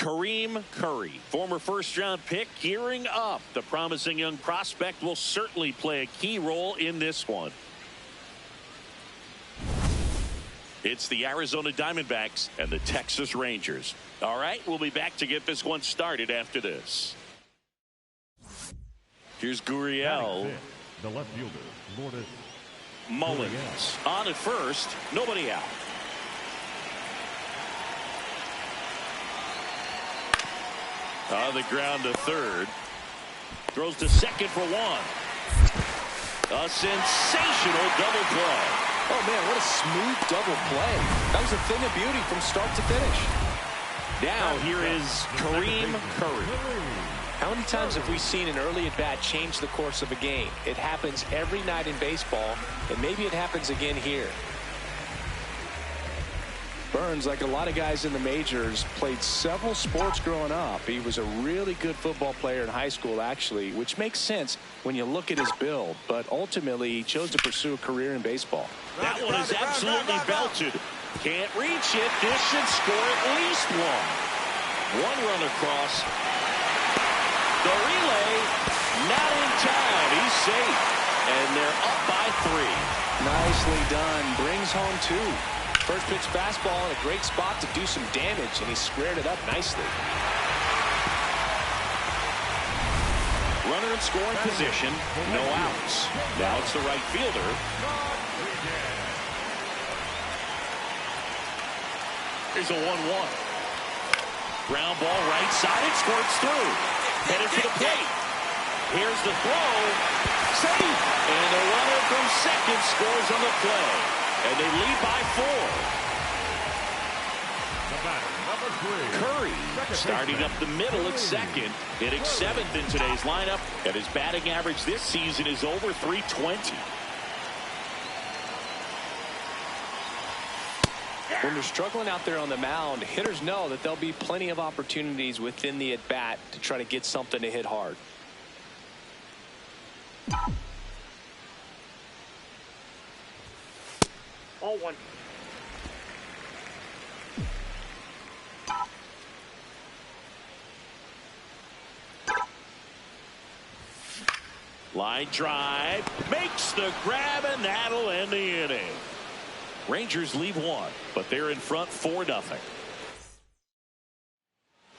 [SPEAKER 2] Kareem Curry, former first-round pick, gearing up. The promising young prospect will certainly play a key role in this one. It's the Arizona Diamondbacks and the Texas Rangers. All right, we'll be back to get this one started after this. Here's Gurriel.
[SPEAKER 4] The left fielder, Lourdes
[SPEAKER 2] Mullins on at first, nobody out. On the ground to third. Throws to second for one. A sensational double play.
[SPEAKER 3] Oh, man, what a smooth double play. That was a thing of beauty from start to finish.
[SPEAKER 2] Now here is Kareem Curry.
[SPEAKER 3] How many times have we seen an early at-bat change the course of a game? It happens every night in baseball, and maybe it happens again here. Burns, like a lot of guys in the majors, played several sports growing up. He was a really good football player in high school, actually, which makes sense when you look at his build. But ultimately, he chose to pursue a career in baseball.
[SPEAKER 2] That one is absolutely belted. Can't reach it. This should score at least one. One run across. The relay, not in time. He's safe. And they're up by 3.
[SPEAKER 3] Nicely done. Brings home 2. First pitch fastball in a great spot to do some damage, and he squared it up nicely.
[SPEAKER 2] Runner in scoring position, no outs. Now it's the right fielder. Here's a 1-1. Ground ball right side, it squirts through. Headed for the plate. Here's the throw. Safe. And the runner from second scores on the play. And they lead by 4. Curry starting up the middle at second, hitting 7th in today's lineup, and his batting average this season is over .320.
[SPEAKER 3] When you're struggling out there on the mound, hitters know that there'll be plenty of opportunities within the at-bat to try to get something to hit hard.
[SPEAKER 7] All one.
[SPEAKER 2] Line drive, makes the grab, and that'll end the inning. Rangers leave 1, but they're in front 4-0.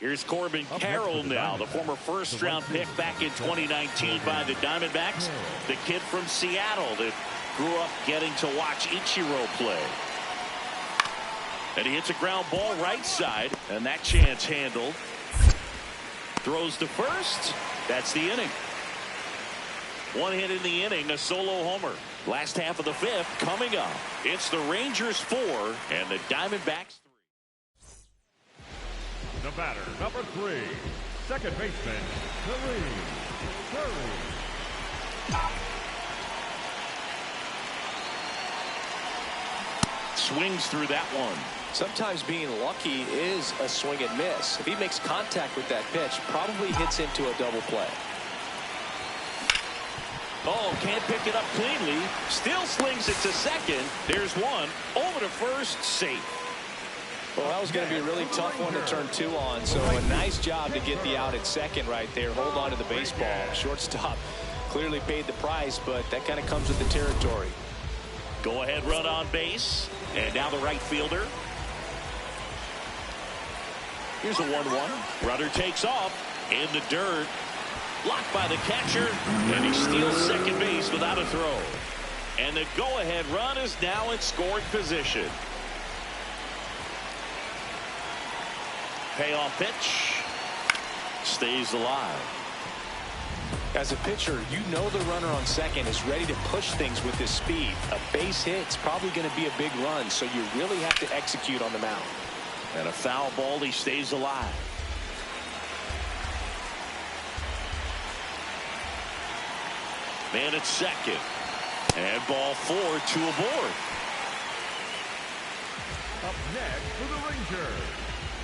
[SPEAKER 2] Here's Corbin Carroll now, the former first-round pick back in 2019 by the Diamondbacks. The kid from Seattle that grew up getting to watch Ichiro play. And he hits a ground ball right side, and that chance handled. Throws to first. That's the inning. 1 hit in the inning, a solo homer. Last half of the 5th coming up. It's the Rangers 4 and the Diamondbacks 3.
[SPEAKER 4] The batter, number 3, second baseman, Kareem Curry.
[SPEAKER 2] Swings through that one.
[SPEAKER 3] Sometimes being lucky is a swing and miss. If he makes contact with that pitch, probably hits into a double play.
[SPEAKER 2] Oh, can't pick it up cleanly. Still slings it to second. There's one. Over to first, safe.
[SPEAKER 3] Well, that was going to be a really tough one to turn 2 on. So a nice job to get the out at second right there. Hold on to the baseball. Shortstop clearly paid the price, but that kind of comes with the territory.
[SPEAKER 2] Go ahead run on base. And now the right fielder. Here's a 1-1. Runner takes off in the dirt. Blocked by the catcher, and he steals second base without a throw. And the go-ahead run is now in scoring position. Payoff pitch. Stays alive.
[SPEAKER 3] As a pitcher, you know the runner on second is ready to push things with his speed. A base hit's probably going to be a big run, so you really have to execute on the mound.
[SPEAKER 2] And a foul ball, he stays alive. Man at second. And ball 4, 2 aboard.
[SPEAKER 4] Up next for the Rangers,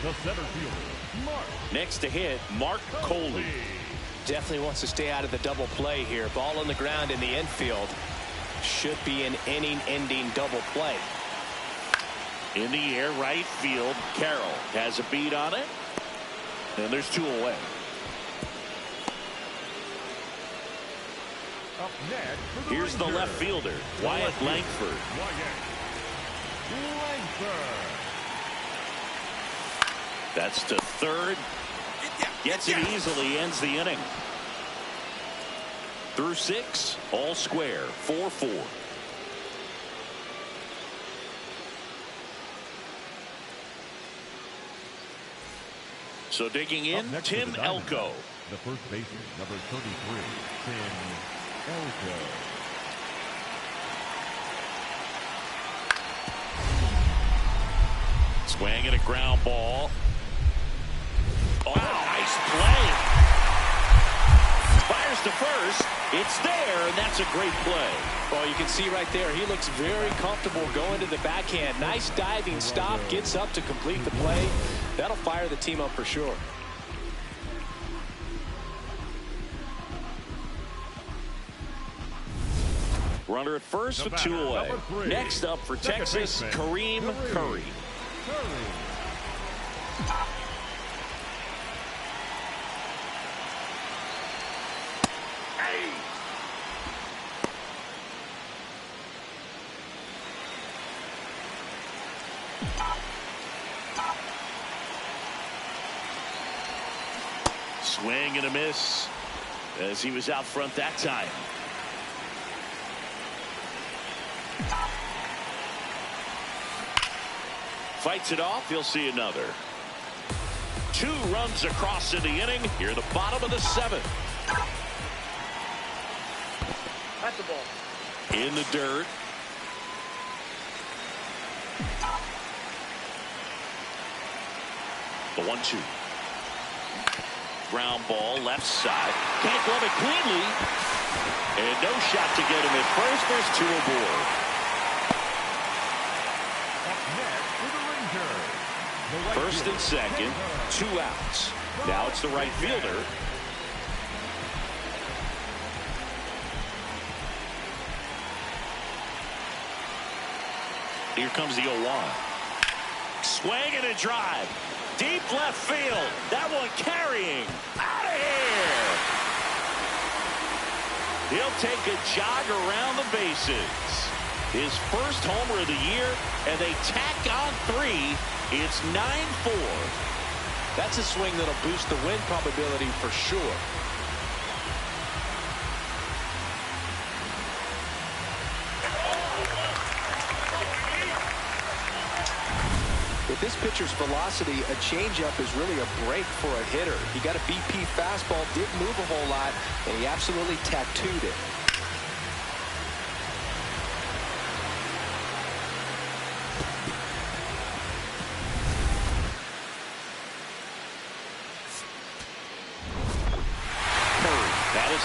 [SPEAKER 4] the center fielder, Mark.
[SPEAKER 2] Next to hit, Mark Coley.
[SPEAKER 3] Definitely wants to stay out of the double play here. Ball on the ground in the infield. Should be an inning-ending double play.
[SPEAKER 2] In the air, right field. Carroll has a beat on it. And there's 2 away.
[SPEAKER 4] Up next for the
[SPEAKER 2] Here's the
[SPEAKER 4] Rangers,
[SPEAKER 2] left fielder, Wyatt Langford. That's to third. Gets it easily, ends the inning. Through 6, all square, 4-4. So digging in, Tim Elko.
[SPEAKER 4] The first baseman, number 33, Tim Elko.
[SPEAKER 2] Swing and a ground ball. Oh, nice play. Fires to first. It's there, and that's a great play.
[SPEAKER 3] Well, you can see right there, he looks very comfortable going to the backhand. Nice diving stop, gets up to complete the play. That'll fire the team up for sure.
[SPEAKER 2] Runner at first with 2 away. Next up for Texas, Kareem Curry. Swing and a miss as he was out front that time. Fights it off. He'll see another. 2 runs across in the inning. Here in the bottom of the 7th.
[SPEAKER 7] That's the ball.
[SPEAKER 2] In the dirt. The 1-2. Ground ball, left side. Can't glove it cleanly. And no shot to get him at first. There's 2 aboard. First and second, 2 outs. Now it's the right fielder. Here comes the 0-1. Swing and a drive. Deep left field. That one carrying. Out of here. He'll take a jog around the bases. His first homer of the year, and they tack on 3. It's 9-4.
[SPEAKER 3] That's a swing that'll boost the win probability for sure. With this pitcher's velocity, a changeup is really a break for a hitter. He got a BP fastball, didn't move a whole lot, and he absolutely tattooed it.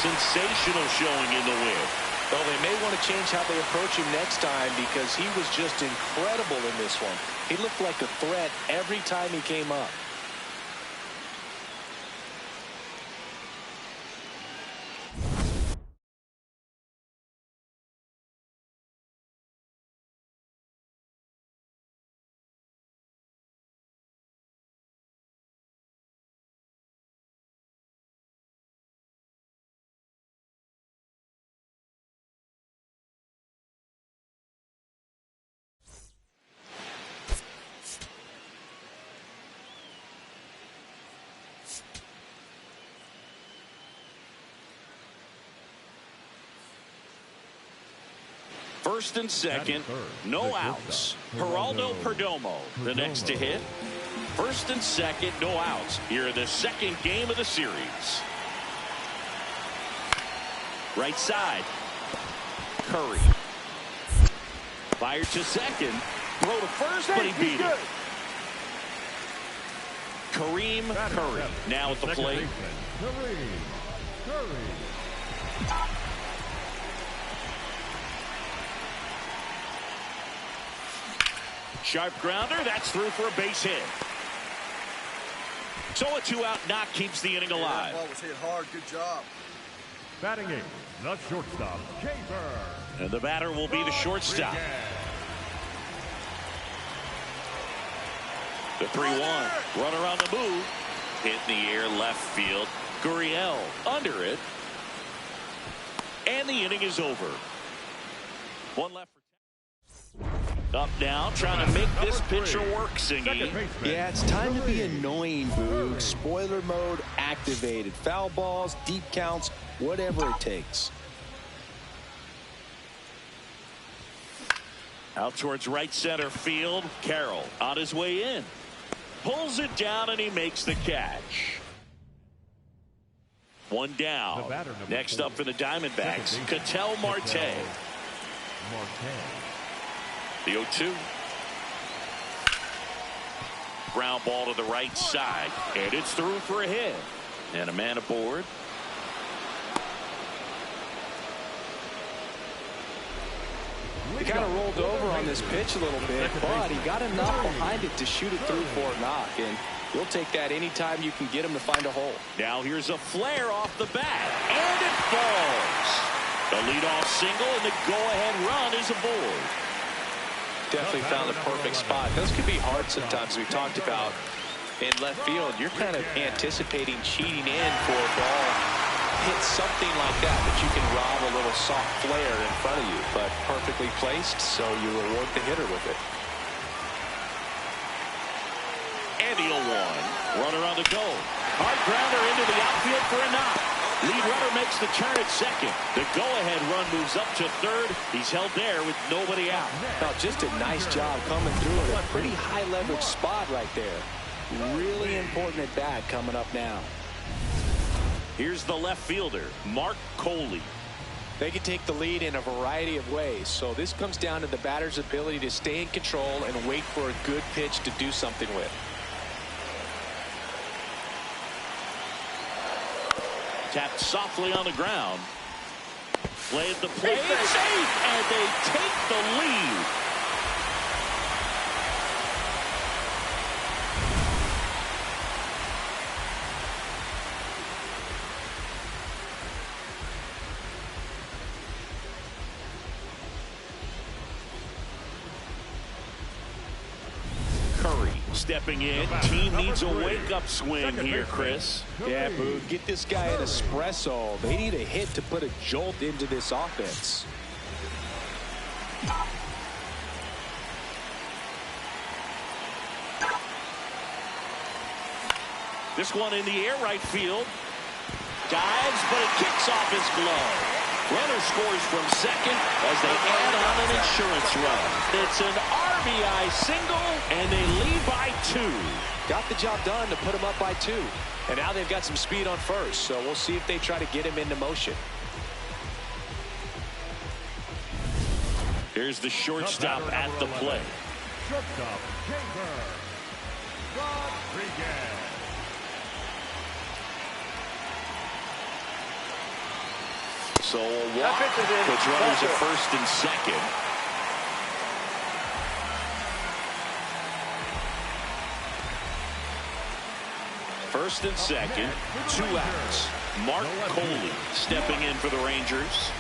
[SPEAKER 2] Sensational showing in the win.
[SPEAKER 3] Well, they may want to change how they approach him next time because he was just incredible in this one. He looked like a threat every time he came up.
[SPEAKER 2] First and second, no outs. Geraldo Perdomo, the next to hit. First and second, no outs. Here in the second game of the series. Right side. Curry. Fired to second. Throw to first, but he beat it. Kareem Curry now at the plate. Sharp grounder, that's through for a base hit. So a 2-out knock keeps the inning alive.
[SPEAKER 6] That ball was hit hard, good job.
[SPEAKER 4] Batting eighth, the shortstop, Kareem.
[SPEAKER 2] And the batter will be the shortstop. The 3-1. Runner on the move. Hit in the air left field. Gurriel under it. And the inning is over. One left. Up now, trying to make this pitcher work, Singy.
[SPEAKER 3] Yeah, it's time to be annoying, Boog. Spoiler mode activated. Foul balls, deep counts, whatever it takes.
[SPEAKER 2] Out towards right center field. Carroll on his way in. Pulls it down, and he makes the catch. One down. Next up for the Diamondbacks, Ketel Marte. The 0-2. Ground ball to the right side, and it's through for a hit. And a man aboard.
[SPEAKER 3] He kind of rolled over on this pitch a little bit, but he got enough behind it to shoot it through for a knock, and you'll take that anytime you can get him to find a hole.
[SPEAKER 2] Now here's a flare off the bat, and it falls. The leadoff single, and the go-ahead run is aboard.
[SPEAKER 3] Definitely found the perfect spot. Those could be hard sometimes. We talked about in left field. You're kind of anticipating cheating in for a ball. Hit something like that, but you can rob a little soft flare in front of you, but perfectly placed, so you reward the hitter with it.
[SPEAKER 2] And the 0-1. Runner on the go. Hard grounder into the outfield for a knock. Lead runner makes the turn at second. The go-ahead run moves up to third. He's held there with nobody out.
[SPEAKER 3] Now, just a nice job coming through at a pretty high leverage spot right there. Really important at bat coming up now.
[SPEAKER 2] Here's the left fielder, Mark Coley.
[SPEAKER 3] They can take the lead in a variety of ways, so this comes down to the batter's ability to stay in control and wait for a good pitch to do something with.
[SPEAKER 2] Tapped softly on the ground. Play at the plate. Safe, and they take the lead. Stepping in. Team needs a wake-up swing here, Chris.
[SPEAKER 3] Yeah, Boo. Get this guy an espresso. They need a hit to put a jolt into this offense.
[SPEAKER 2] This one in the air right field. Dives, but it kicks off his glove. Runner scores from second as they add on an insurance run. It's an RBI single, and they lead by 2.
[SPEAKER 3] Got the job done to put him up by 2. And now they've got some speed on first, so we'll see if they try to get him into motion.
[SPEAKER 2] Here's the shortstop at the plate.
[SPEAKER 4] Shortstop, Rodriguez.
[SPEAKER 2] So a walk puts runners at first and second. First and second, 2 outs. Mark Coley stepping in for the Rangers.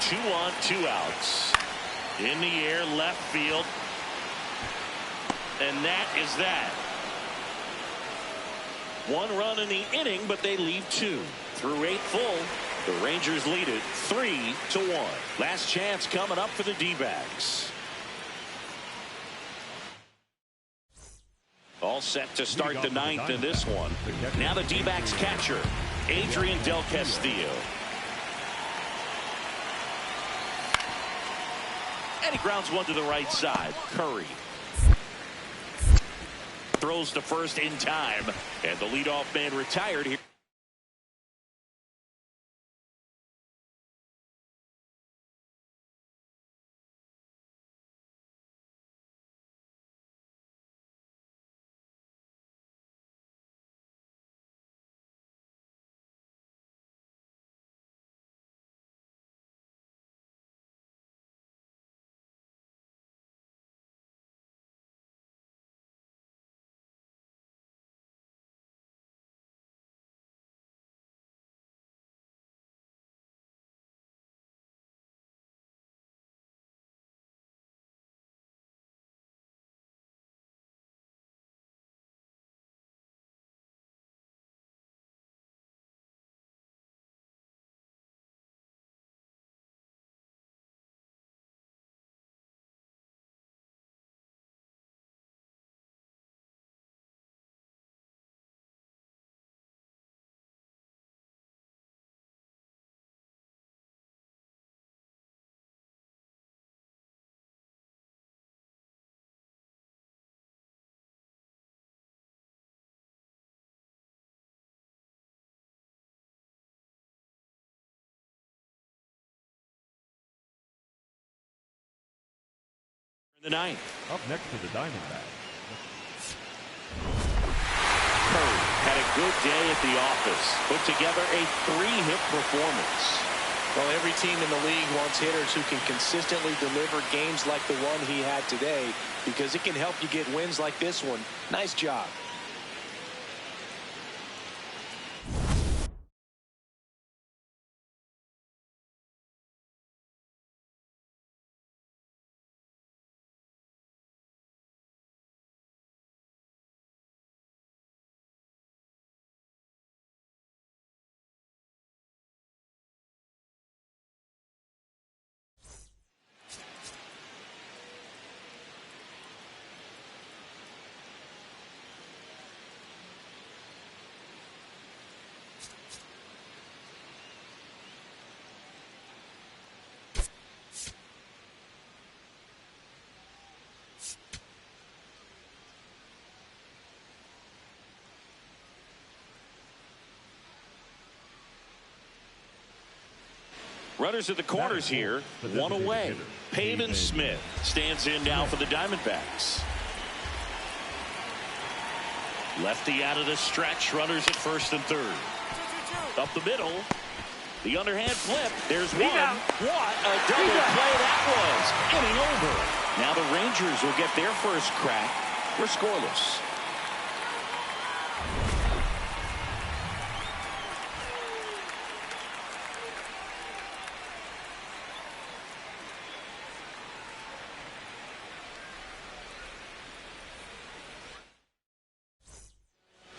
[SPEAKER 2] 2 on, 2 outs. In the air, left field. And that is that. 1 run in the inning, but they leave 2. Through 8 full, the Rangers lead it 3-1. Last chance coming up for the D-backs. All set to start the 9th in this one. Now the D-backs catcher, Adrian Del Castillo. And he grounds one to the right side. Curry throws to first in time, and the leadoff man retired here. The ninth.
[SPEAKER 4] Up next to the Diamondbacks.
[SPEAKER 2] Curry had a good day at the office. Put together a 3-hit performance.
[SPEAKER 3] Well, every team in the league wants hitters who can consistently deliver games like the one he had today, because it can help you get wins like this one. Nice job.
[SPEAKER 2] Runners at the corners here, one away. Pavin Smith stands in now for the Diamondbacks. Lefty out of the stretch, runners at first and third. Up the middle, the underhand flip. There's one. What a double play that was. Inning over. Now the Rangers will get their first crack. We're scoreless.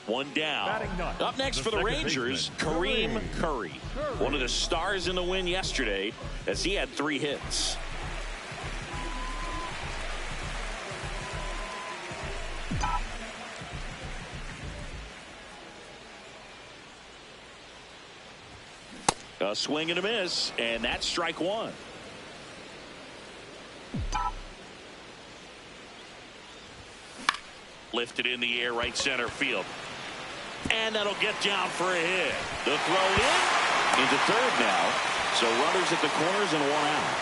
[SPEAKER 2] One down. Up next for the Rangers, Kareem Curry. One of the stars in the win yesterday as he had 3 hits. A swing and a miss, and that's strike one. Lifted in the air, right center field. And that'll get down for a hit. The throw in into third now. So runners at the corners and one out.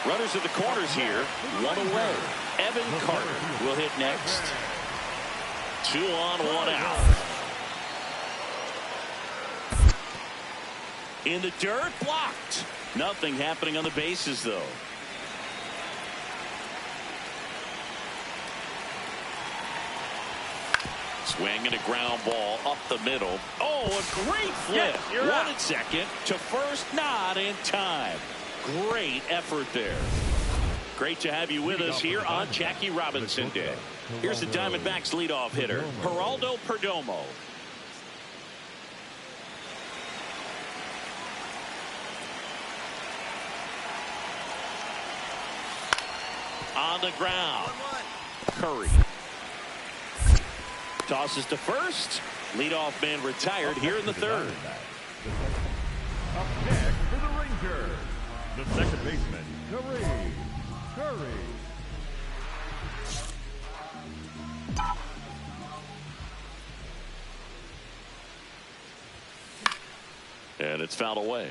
[SPEAKER 2] Runners at the corners here, one away. Evan Carter will hit next. 2 on, 1 out. In the dirt, blocked. Nothing happening on the bases, though. Swing and a ground ball up the middle. Oh, a great flip. One at second to first, not in time. Great effort there. Great to have you with us here on Jackie Robinson Day. Here's the Diamondbacks leadoff hitter, Geraldo Perdomo. On the ground, Curry. Tosses to first. Leadoff man retired here in the third.
[SPEAKER 4] Up next for the Rangers, the second baseman, Kareem. Curry.
[SPEAKER 2] And it's fouled away.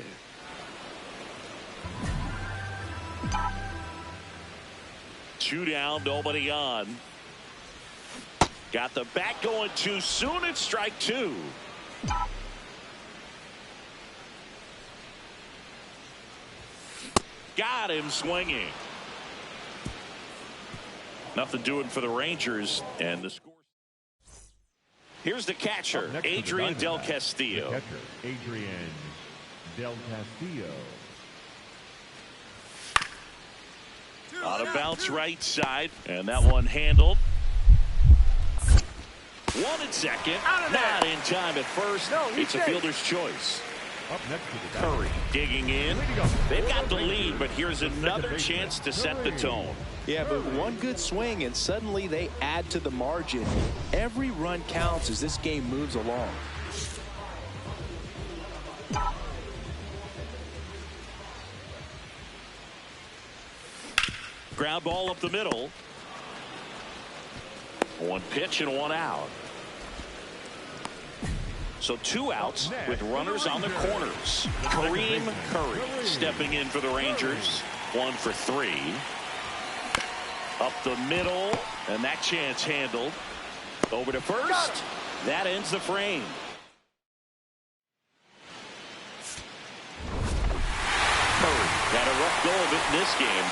[SPEAKER 2] Two down, nobody on. Got the bat going too soon. It's strike two. Got him swinging. Nothing doing for the Rangers, and the score. Here's the catcher, Adrian Del Castillo.
[SPEAKER 4] The catcher, Adrian Del Castillo.
[SPEAKER 2] On a bounce right side, and that one handled. One at second, not in time at first. It's a fielder's choice.
[SPEAKER 4] Up next to the
[SPEAKER 2] Curry digging in. They've got the lead, but here's another chance to set the tone.
[SPEAKER 3] Yeah, but one good swing and suddenly they add to the margin. Every run counts as this game moves along.
[SPEAKER 2] Ground ball up the middle. One pitch and one out. So 2 outs with runners on the corners. Kareem Curry stepping in for the Rangers. 1 for 3. Up the middle, and that chance handled. Over to first. That ends the frame. Murray had a rough go of it in this game.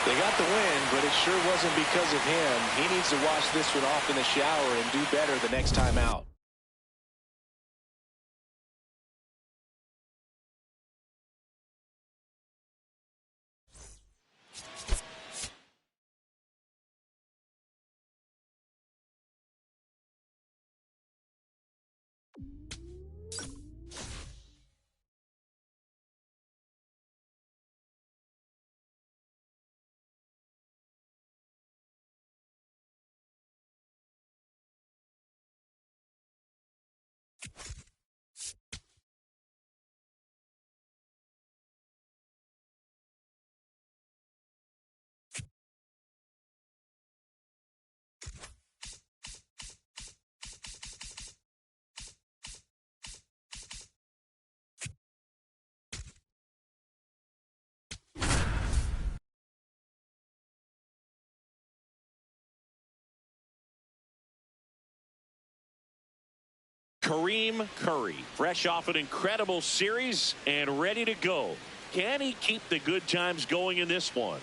[SPEAKER 3] They got the win, but it sure wasn't because of him. He needs to wash this one off in the shower and do better the next time out.
[SPEAKER 2] Kareem Curry, fresh off an incredible series and ready to go. Can he keep the good times going in this one?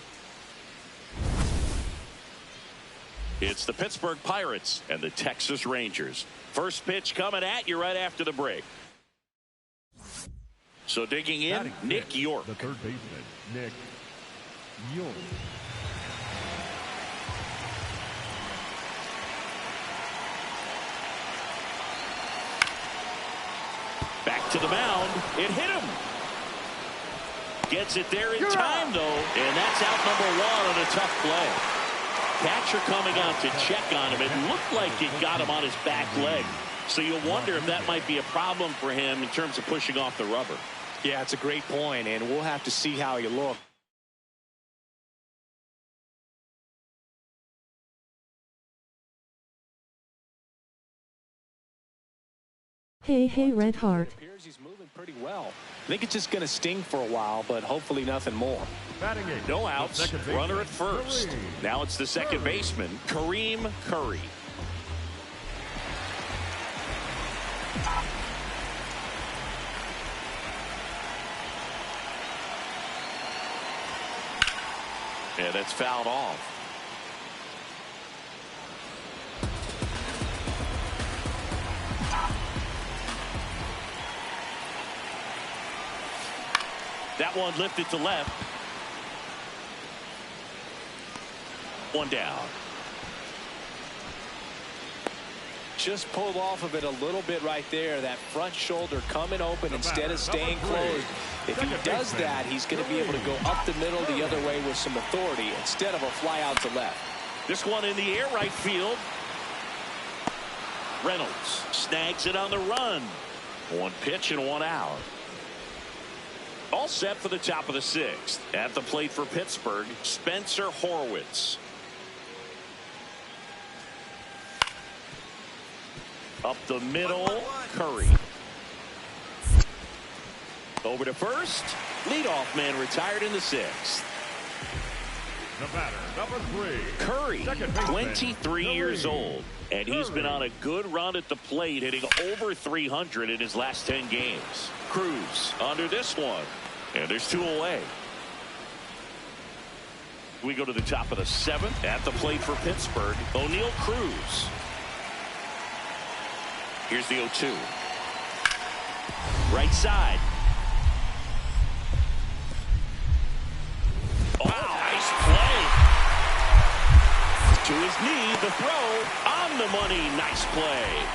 [SPEAKER 2] It's the Pittsburgh Pirates and the Texas Rangers. First pitch coming at you right after the break. So digging in, Nick York.
[SPEAKER 4] The third baseman, Nick York.
[SPEAKER 2] Back to the mound. It hit him. Gets it there in time, though, and that's out number one on a tough play. Catcher coming out to check on him. It looked like it got him on his back leg. So you'll wonder if that might be a problem for him in terms of pushing off the rubber.
[SPEAKER 3] Yeah, it's a great point, and we'll have to see how he looks.
[SPEAKER 1] Hey, Red Heart.
[SPEAKER 3] Appears he's moving pretty well. I think it's just going to sting for a while, but hopefully nothing more.
[SPEAKER 4] Batting eight,
[SPEAKER 2] no outs, runner at first.
[SPEAKER 4] Kareem.
[SPEAKER 2] Now it's the second baseman, Kareem Curry. And that's fouled off. That one lifted to left. One down.
[SPEAKER 3] Just pulled off of it a little bit right there. That front shoulder coming open instead of staying closed. If he does that, he's going to be able to go up the middle the other way with some authority instead of a fly out to left.
[SPEAKER 2] This one in the air right field. Reynolds snags it on the run. One pitch and one out. All set for the top of the sixth. At the plate for Pittsburgh, Spencer Horwitz. Up the middle, Curry. Over to first. Leadoff man retired in the sixth.
[SPEAKER 4] The batter, number 3.
[SPEAKER 2] Curry, 23 years old. And he's been on a good run at the plate, hitting over 300 in his last 10 games. Cruz under this one. And there's 2 away. We go to the top of the 7th. At the plate for Pittsburgh, O'Neal Cruz. Here's the 0-2. Right side. Oh, nice play. To his knee, the throw on the money. Nice play.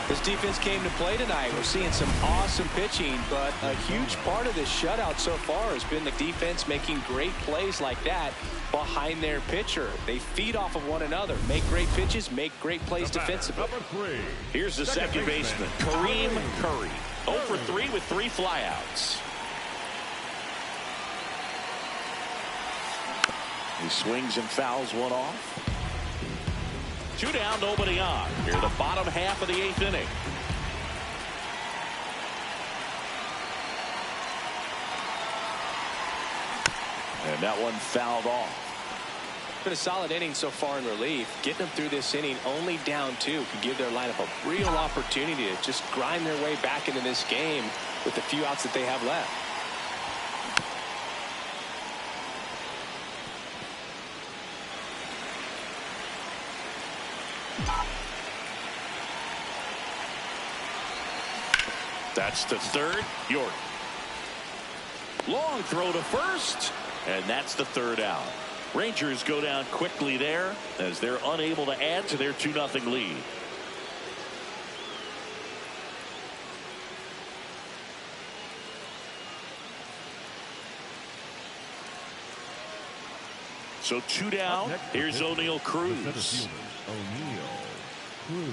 [SPEAKER 3] This defense came to play tonight. We're seeing some awesome pitching, but a huge part of this shutout so far has been the defense making great plays like that behind their pitcher. They feed off of one another, make great pitches, make great plays defensively.
[SPEAKER 2] Here's the second baseman, Kareem Curry. 0 for 3 with 3 flyouts. He swings and fouls one off. 2 down, nobody on. Here the bottom half of the 8th inning. And that one fouled off.
[SPEAKER 3] Been a solid inning so far in relief. Getting them through this inning only down 2 could give their lineup a real opportunity to just grind their way back into this game with the few outs that they have left.
[SPEAKER 2] That's to third. York. Long throw to first, and that's the third out. Rangers go down quickly there as they're unable to add to their 2-0 lead. So 2 down. Here's O'Neal Cruz.
[SPEAKER 4] O'Neal Cruz.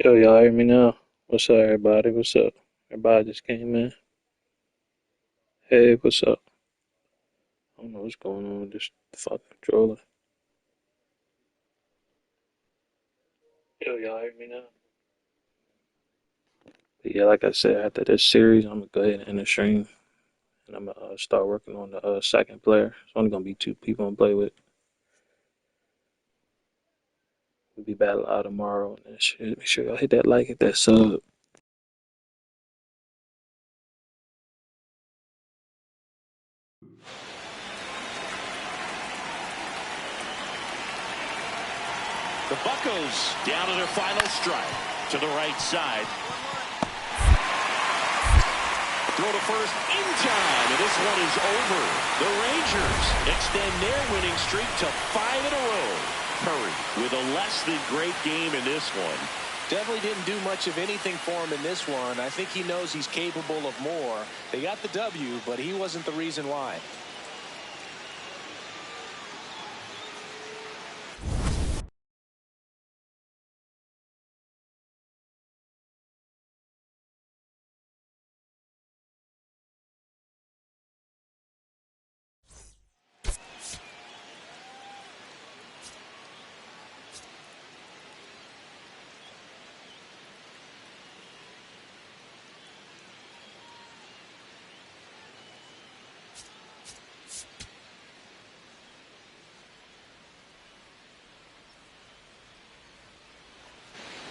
[SPEAKER 5] Yo, y'all hear me now? What's up, everybody? What's up? Everybody just came in. Hey, what's up? I don't know what's going on with this fucking controller. Yo, y'all hear me now? But yeah, like I said, after this series, I'm gonna go ahead and end the stream, and I'm gonna start working on the second player. It's only gonna be 2 people I'm gonna play with. We'll be battle out tomorrow and that shit. Make sure y'all hit that like, hit that sub.
[SPEAKER 2] The Buccos down to their final strike. To the right side. Throw to first in time, and this one is over. The Rangers extend their winning streak to 5 in a row. Curry with a less than great game in this one.
[SPEAKER 3] Definitely didn't do much of anything for him in this one. I think he knows he's capable of more. They got the W, but he wasn't the reason why.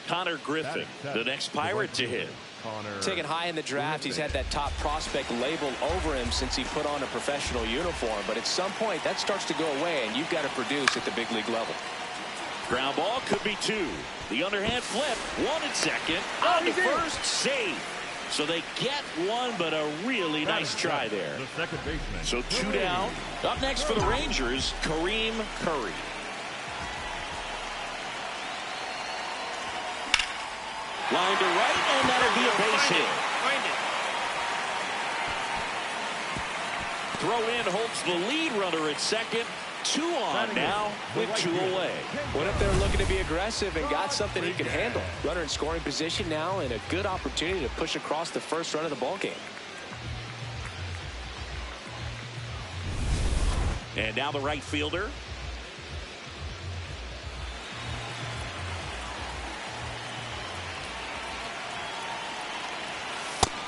[SPEAKER 2] Connor Griffin, the next Pirate to hit.
[SPEAKER 3] Taken high in the draft, he's had that top prospect label over him since he put on a professional uniform. But at some point, that starts to go away, and you've got to produce at the big league level.
[SPEAKER 2] Ground ball could be 2. The underhand flip. 1 at second. On to first. Save. So they get 1, but a really nice try there. So 2 down. Up next for the Rangers, Kareem Curry. Line to right, and that'll be a base hit. Throw in Holtz, the lead runner at second. 2 on now with 2 away.
[SPEAKER 3] Went up there looking to be aggressive and got something he could handle. Runner in scoring position now, and a good opportunity to push across the first run of the ball game.
[SPEAKER 2] And now the right fielder.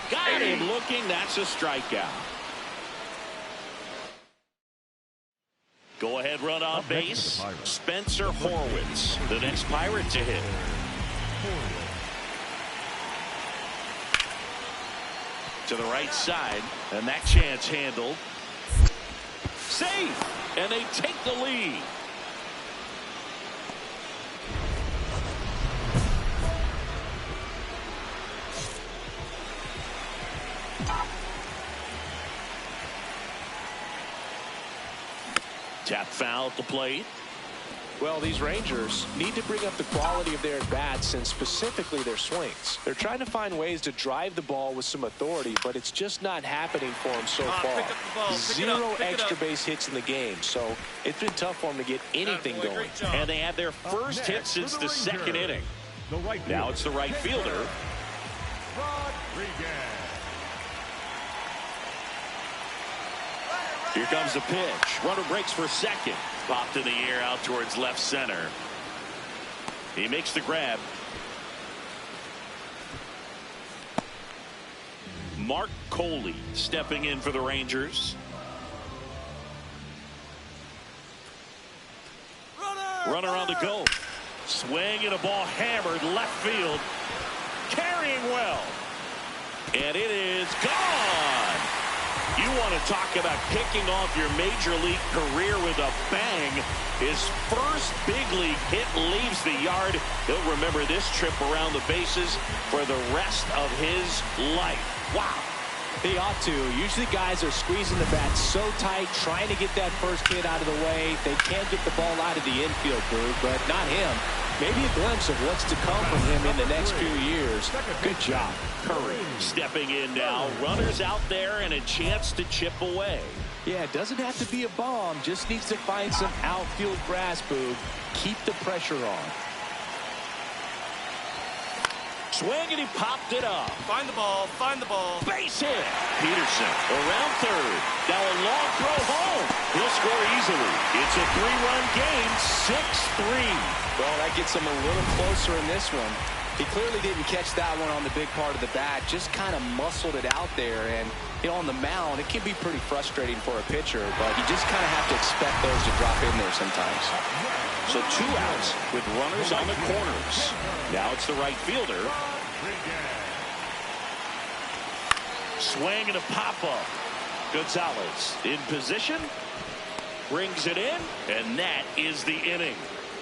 [SPEAKER 2] Got him looking. That's a strikeout. Go ahead run on base. Spencer Horwitz, the next Pirate to hit. To the right side, and that chance handled. Safe, and they take the lead. Tap foul at the plate.
[SPEAKER 3] Well, these Rangers need to bring up the quality of their bats and specifically their swings. They're trying to find ways to drive the ball with some authority, but it's just not happening for them so far. Zero extra base hits in the game, so it's been tough for them to get anything going.
[SPEAKER 2] And they had their first hit since the second inning. Now it's the right fielder. Here comes the pitch. Runner breaks for second. Popped in the air out towards left center. He makes the grab. Mark Coley stepping in for the Rangers. Runner on the go. Swing and a ball hammered left field. Carrying well. And it is gone. You want to talk about kicking off your major league career with a bang. His first big league hit leaves the yard. He'll remember this trip around the bases for the rest of his life. Wow.
[SPEAKER 3] He ought to. Usually guys are squeezing the bat so tight, trying to get that first hit out of the way. They can't get the ball out of the infield, Boog, but not him. Maybe a glimpse of what's to come from him in the next few years. Good job.
[SPEAKER 2] Curry stepping in now. Runners out there and a chance to chip away.
[SPEAKER 3] Yeah, it doesn't have to be a bomb. Just needs to find some outfield grass, Boog. Keep the pressure on.
[SPEAKER 2] Swing and he popped it up.
[SPEAKER 7] Find the ball. Find the ball.
[SPEAKER 2] Base hit. Peterson around third. Now a long throw home. He'll score easily. It's a 3-run game. 6-3.
[SPEAKER 3] Well, that gets him a little closer in this one. He clearly didn't catch that one on the big part of the bat. Just kind of muscled it out there. And, you know, on the mound, it can be pretty frustrating for a pitcher. But you just kind of have to expect those to drop in there sometimes.
[SPEAKER 2] So 2 outs with runners on the corners. Now it's the right fielder. Swing and a pop-up. Gonzalez in position. Brings it in. And that is the inning.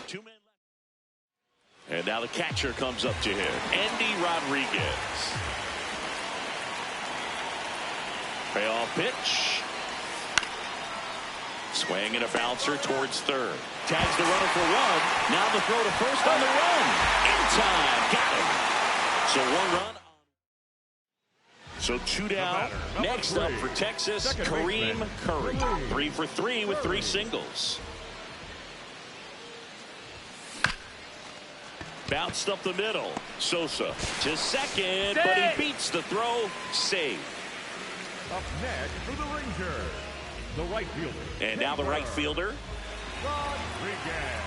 [SPEAKER 2] 2 men left. And now the catcher comes up to him. Andy Rodriguez. Payoff pitch. Swing and a bouncer towards third. Tags the runner for 1. Now the throw to first on the run. In time. Got him. So 1 run. So 2 down. Next up for Texas, Kareem Curry. 3 for 3 with 3 singles. Bounced up the middle. Sosa to second, but he beats the throw. Save.
[SPEAKER 4] Up next for the Rangers, the right fielder.
[SPEAKER 2] And now the right fielder.
[SPEAKER 4] Rodriguez.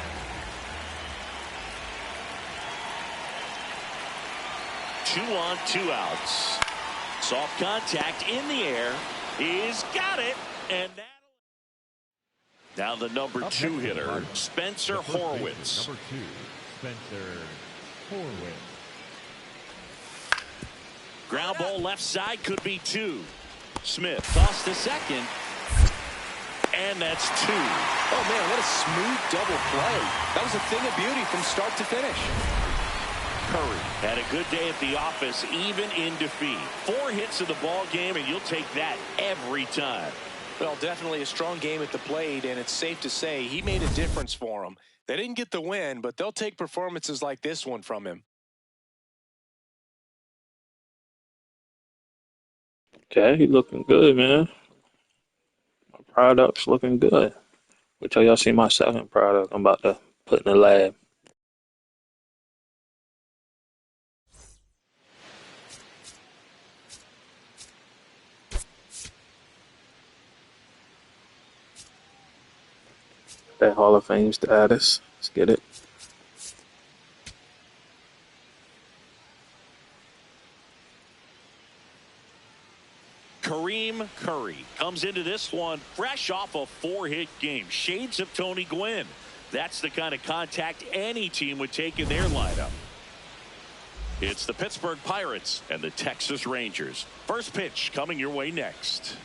[SPEAKER 2] 2 on, 2 outs. Soft contact in the air. He's got it. And now the number 2 hitter, Spencer Horwitz.
[SPEAKER 4] Number 2, Spencer Horwitz.
[SPEAKER 2] Ground ball left side, could be 2. Smith tossed to second. And that's 2.
[SPEAKER 3] Oh, man, what a smooth double play. That was a thing of beauty from start to finish.
[SPEAKER 2] Curry had a good day at the office, even in defeat. 4 hits in the ball game, and you'll take that every time.
[SPEAKER 3] Well, definitely a strong game at the plate, and it's safe to say he made a difference for them. They didn't get the win, but they'll take performances like this one from him.
[SPEAKER 5] Okay, he looking good, man. My product's looking good. Wait till y'all see my second product I'm about to put in the lab. That Hall of Fame status. Let's get it.
[SPEAKER 2] Kareem Curry comes into this one fresh off a 4-hit game. Shades of Tony Gwynn. That's the kind of contact any team would take in their lineup. It's the Pittsburgh Pirates and the Texas Rangers. First pitch coming your way next.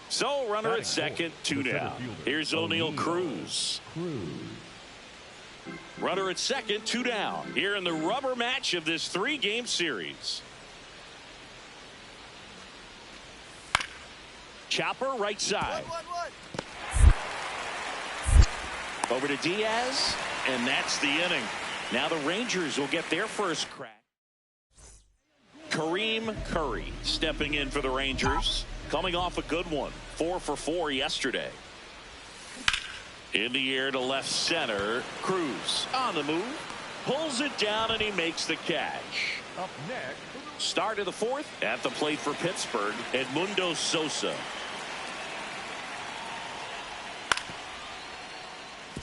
[SPEAKER 2] So runner at second, 2 down. Here's O'Neal Cruz. Runner at second, 2 down. Here in the rubber match of this 3-game series. Chopper right side. Over to Diaz, and that's the inning. Now the Rangers will get their first crack. Kareem Curry stepping in for the Rangers, coming off a good one, 4 for 4 yesterday. In the air to left center, Cruz on the move, pulls it down, and he makes the catch.
[SPEAKER 4] Up next.
[SPEAKER 2] Start of the fourth. At the plate for Pittsburgh, Edmundo Sosa.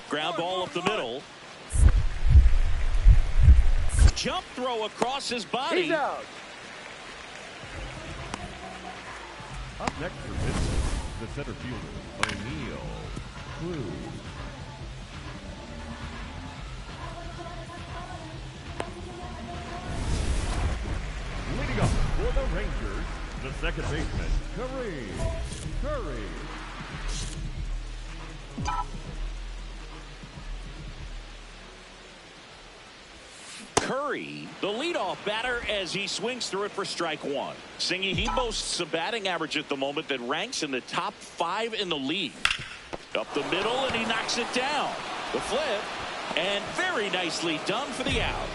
[SPEAKER 2] Ground ball up the middle. Jump throw across his body.
[SPEAKER 6] He's out.
[SPEAKER 4] Up next for Pittsburgh, the center fielder, O'Neal Cruz. Leading up for the Rangers, the second baseman, Kareem Curry.
[SPEAKER 2] Curry, the leadoff batter, as he swings through it for strike one. Singy, he boasts a batting average at the moment that ranks in the top 5 in the league. Up the middle, and he knocks it down. The flip, and very nicely done for the out.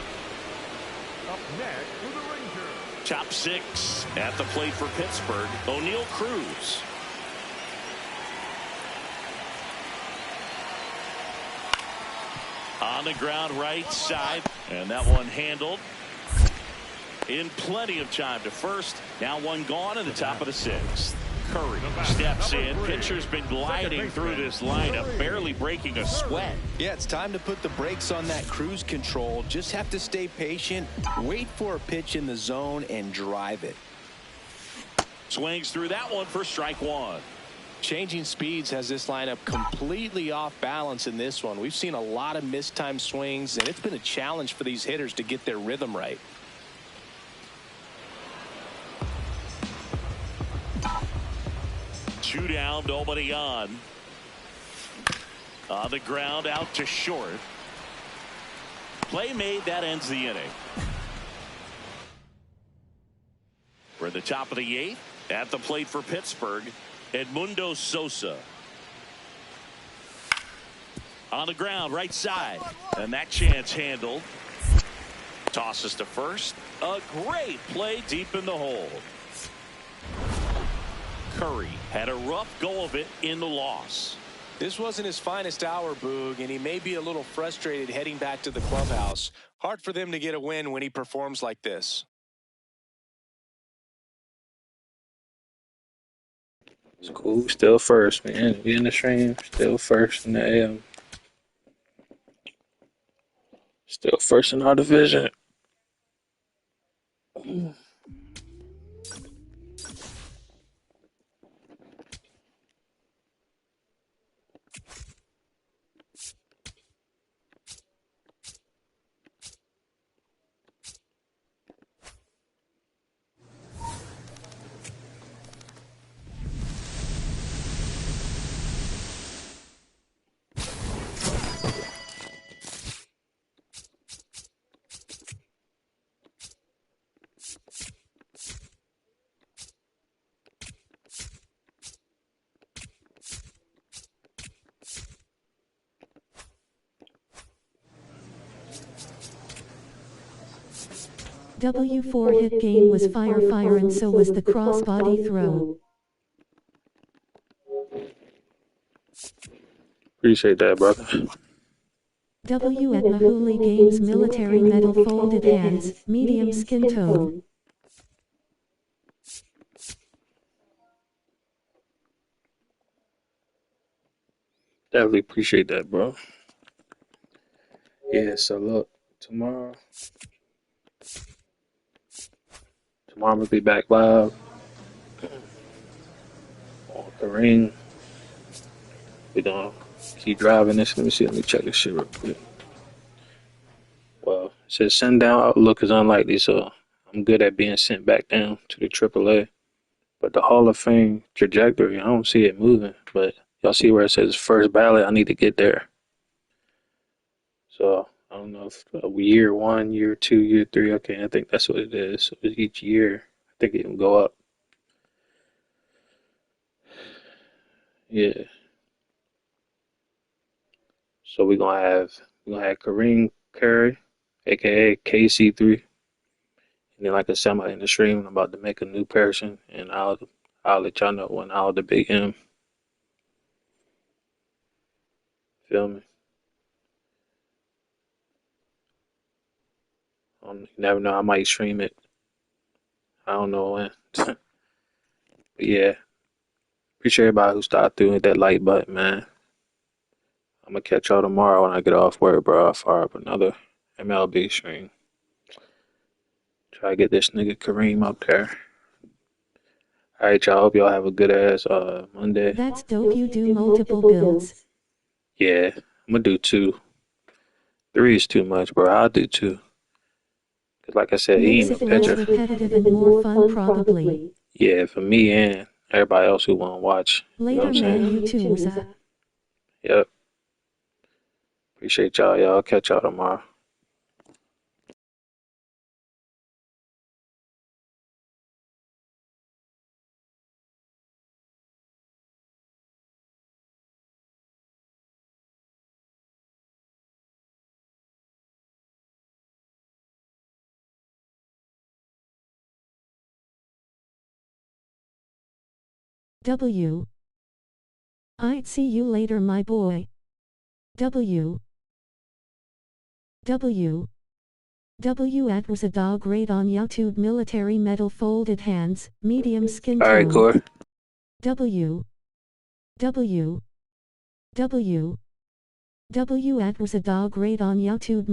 [SPEAKER 4] Up next for the Rangers.
[SPEAKER 2] Top 6 at the plate for Pittsburgh, O'Neal Cruz. On the ground right side, and that one handled in plenty of time to first. Now one gone in the top of the 6th. Curry steps in. Pitcher's been gliding through this lineup, barely breaking a sweat.
[SPEAKER 3] Yeah, it's time to put the brakes on that cruise control. Just have to stay patient, wait for a pitch in the zone, and drive it.
[SPEAKER 2] Swings through that one for strike one.
[SPEAKER 3] Changing speeds has this lineup completely off balance in this one. We've seen a lot of mistimed swings, and it's been a challenge for these hitters to get their rhythm right.
[SPEAKER 2] Two down, nobody on. On the ground, out to short. Play made, that ends the inning. We're at the top of the 8th. At the plate for Pittsburgh, Edmundo Sosa. On the ground, right side. And that chance handled. Tosses to first. A great play deep in the hole. Curry had a rough go of it in the loss.
[SPEAKER 3] This wasn't his finest hour, Boog, and he may be a little frustrated heading back to the clubhouse. Hard for them to get a win when he performs like this.
[SPEAKER 5] It's cool. Still first, man. We in the stream. Still first in the AM. Still first in our division.
[SPEAKER 1] W4 hit game was fire and so was the crossbody throw.
[SPEAKER 5] Appreciate that, brother.
[SPEAKER 1] W at Mahuli Games military medal folded hands, medium skin tone.
[SPEAKER 5] Definitely appreciate that, bro. Yeah, so look, tomorrow I'm gonna be back live on Kareem. We gonna keep driving this. Let me check this shit real quick. Well, it says send down outlook is unlikely, so I'm good at being sent back down to the AAA. But the Hall of Fame trajectory, I don't see it moving. But y'all see where it says first ballot, I need to get there. So I don't know if year 1, year 2, year 3. Okay, I think that's what it is. So each year, I think it can go up. Yeah. So we're gonna have Kareem Curry, aka KC3, and then like I said, I'm in the stream. I'm about to make a new person, and I'll let y'all know when I'll debate him. Feel me? You never know. I might stream it. I don't know when. But yeah, appreciate everybody who stopped through with that like button, man. I'm gonna catch y'all tomorrow when I get off work, bro. I'll fire up another MLB stream. Try to get this nigga Kareem up there. All right, y'all. Hope y'all have a good ass Monday.
[SPEAKER 1] That's dope. You do multiple builds.
[SPEAKER 5] Yeah, I'm gonna do 2. 3 is too much, bro. I'll do 2. Cause like I said, he
[SPEAKER 1] Makes
[SPEAKER 5] ain't
[SPEAKER 1] it
[SPEAKER 5] no
[SPEAKER 1] less
[SPEAKER 5] pitcher.
[SPEAKER 1] repetitive and more fun probably.
[SPEAKER 5] Yeah, for me and everybody else who wanna watch. You know what
[SPEAKER 1] Later,
[SPEAKER 5] I'm saying?
[SPEAKER 1] man. You too, Musa.
[SPEAKER 5] Yep. Appreciate y'all. Y'all catch y'all tomorrow.
[SPEAKER 1] W. I'd see you later, my boy. W. W. W. At was a dog raid on YouTube. Military medal, folded hands, medium skin
[SPEAKER 5] All right,
[SPEAKER 1] tone.
[SPEAKER 5] Corey.
[SPEAKER 1] W. W. W. W. At was a dog raid on YouTube.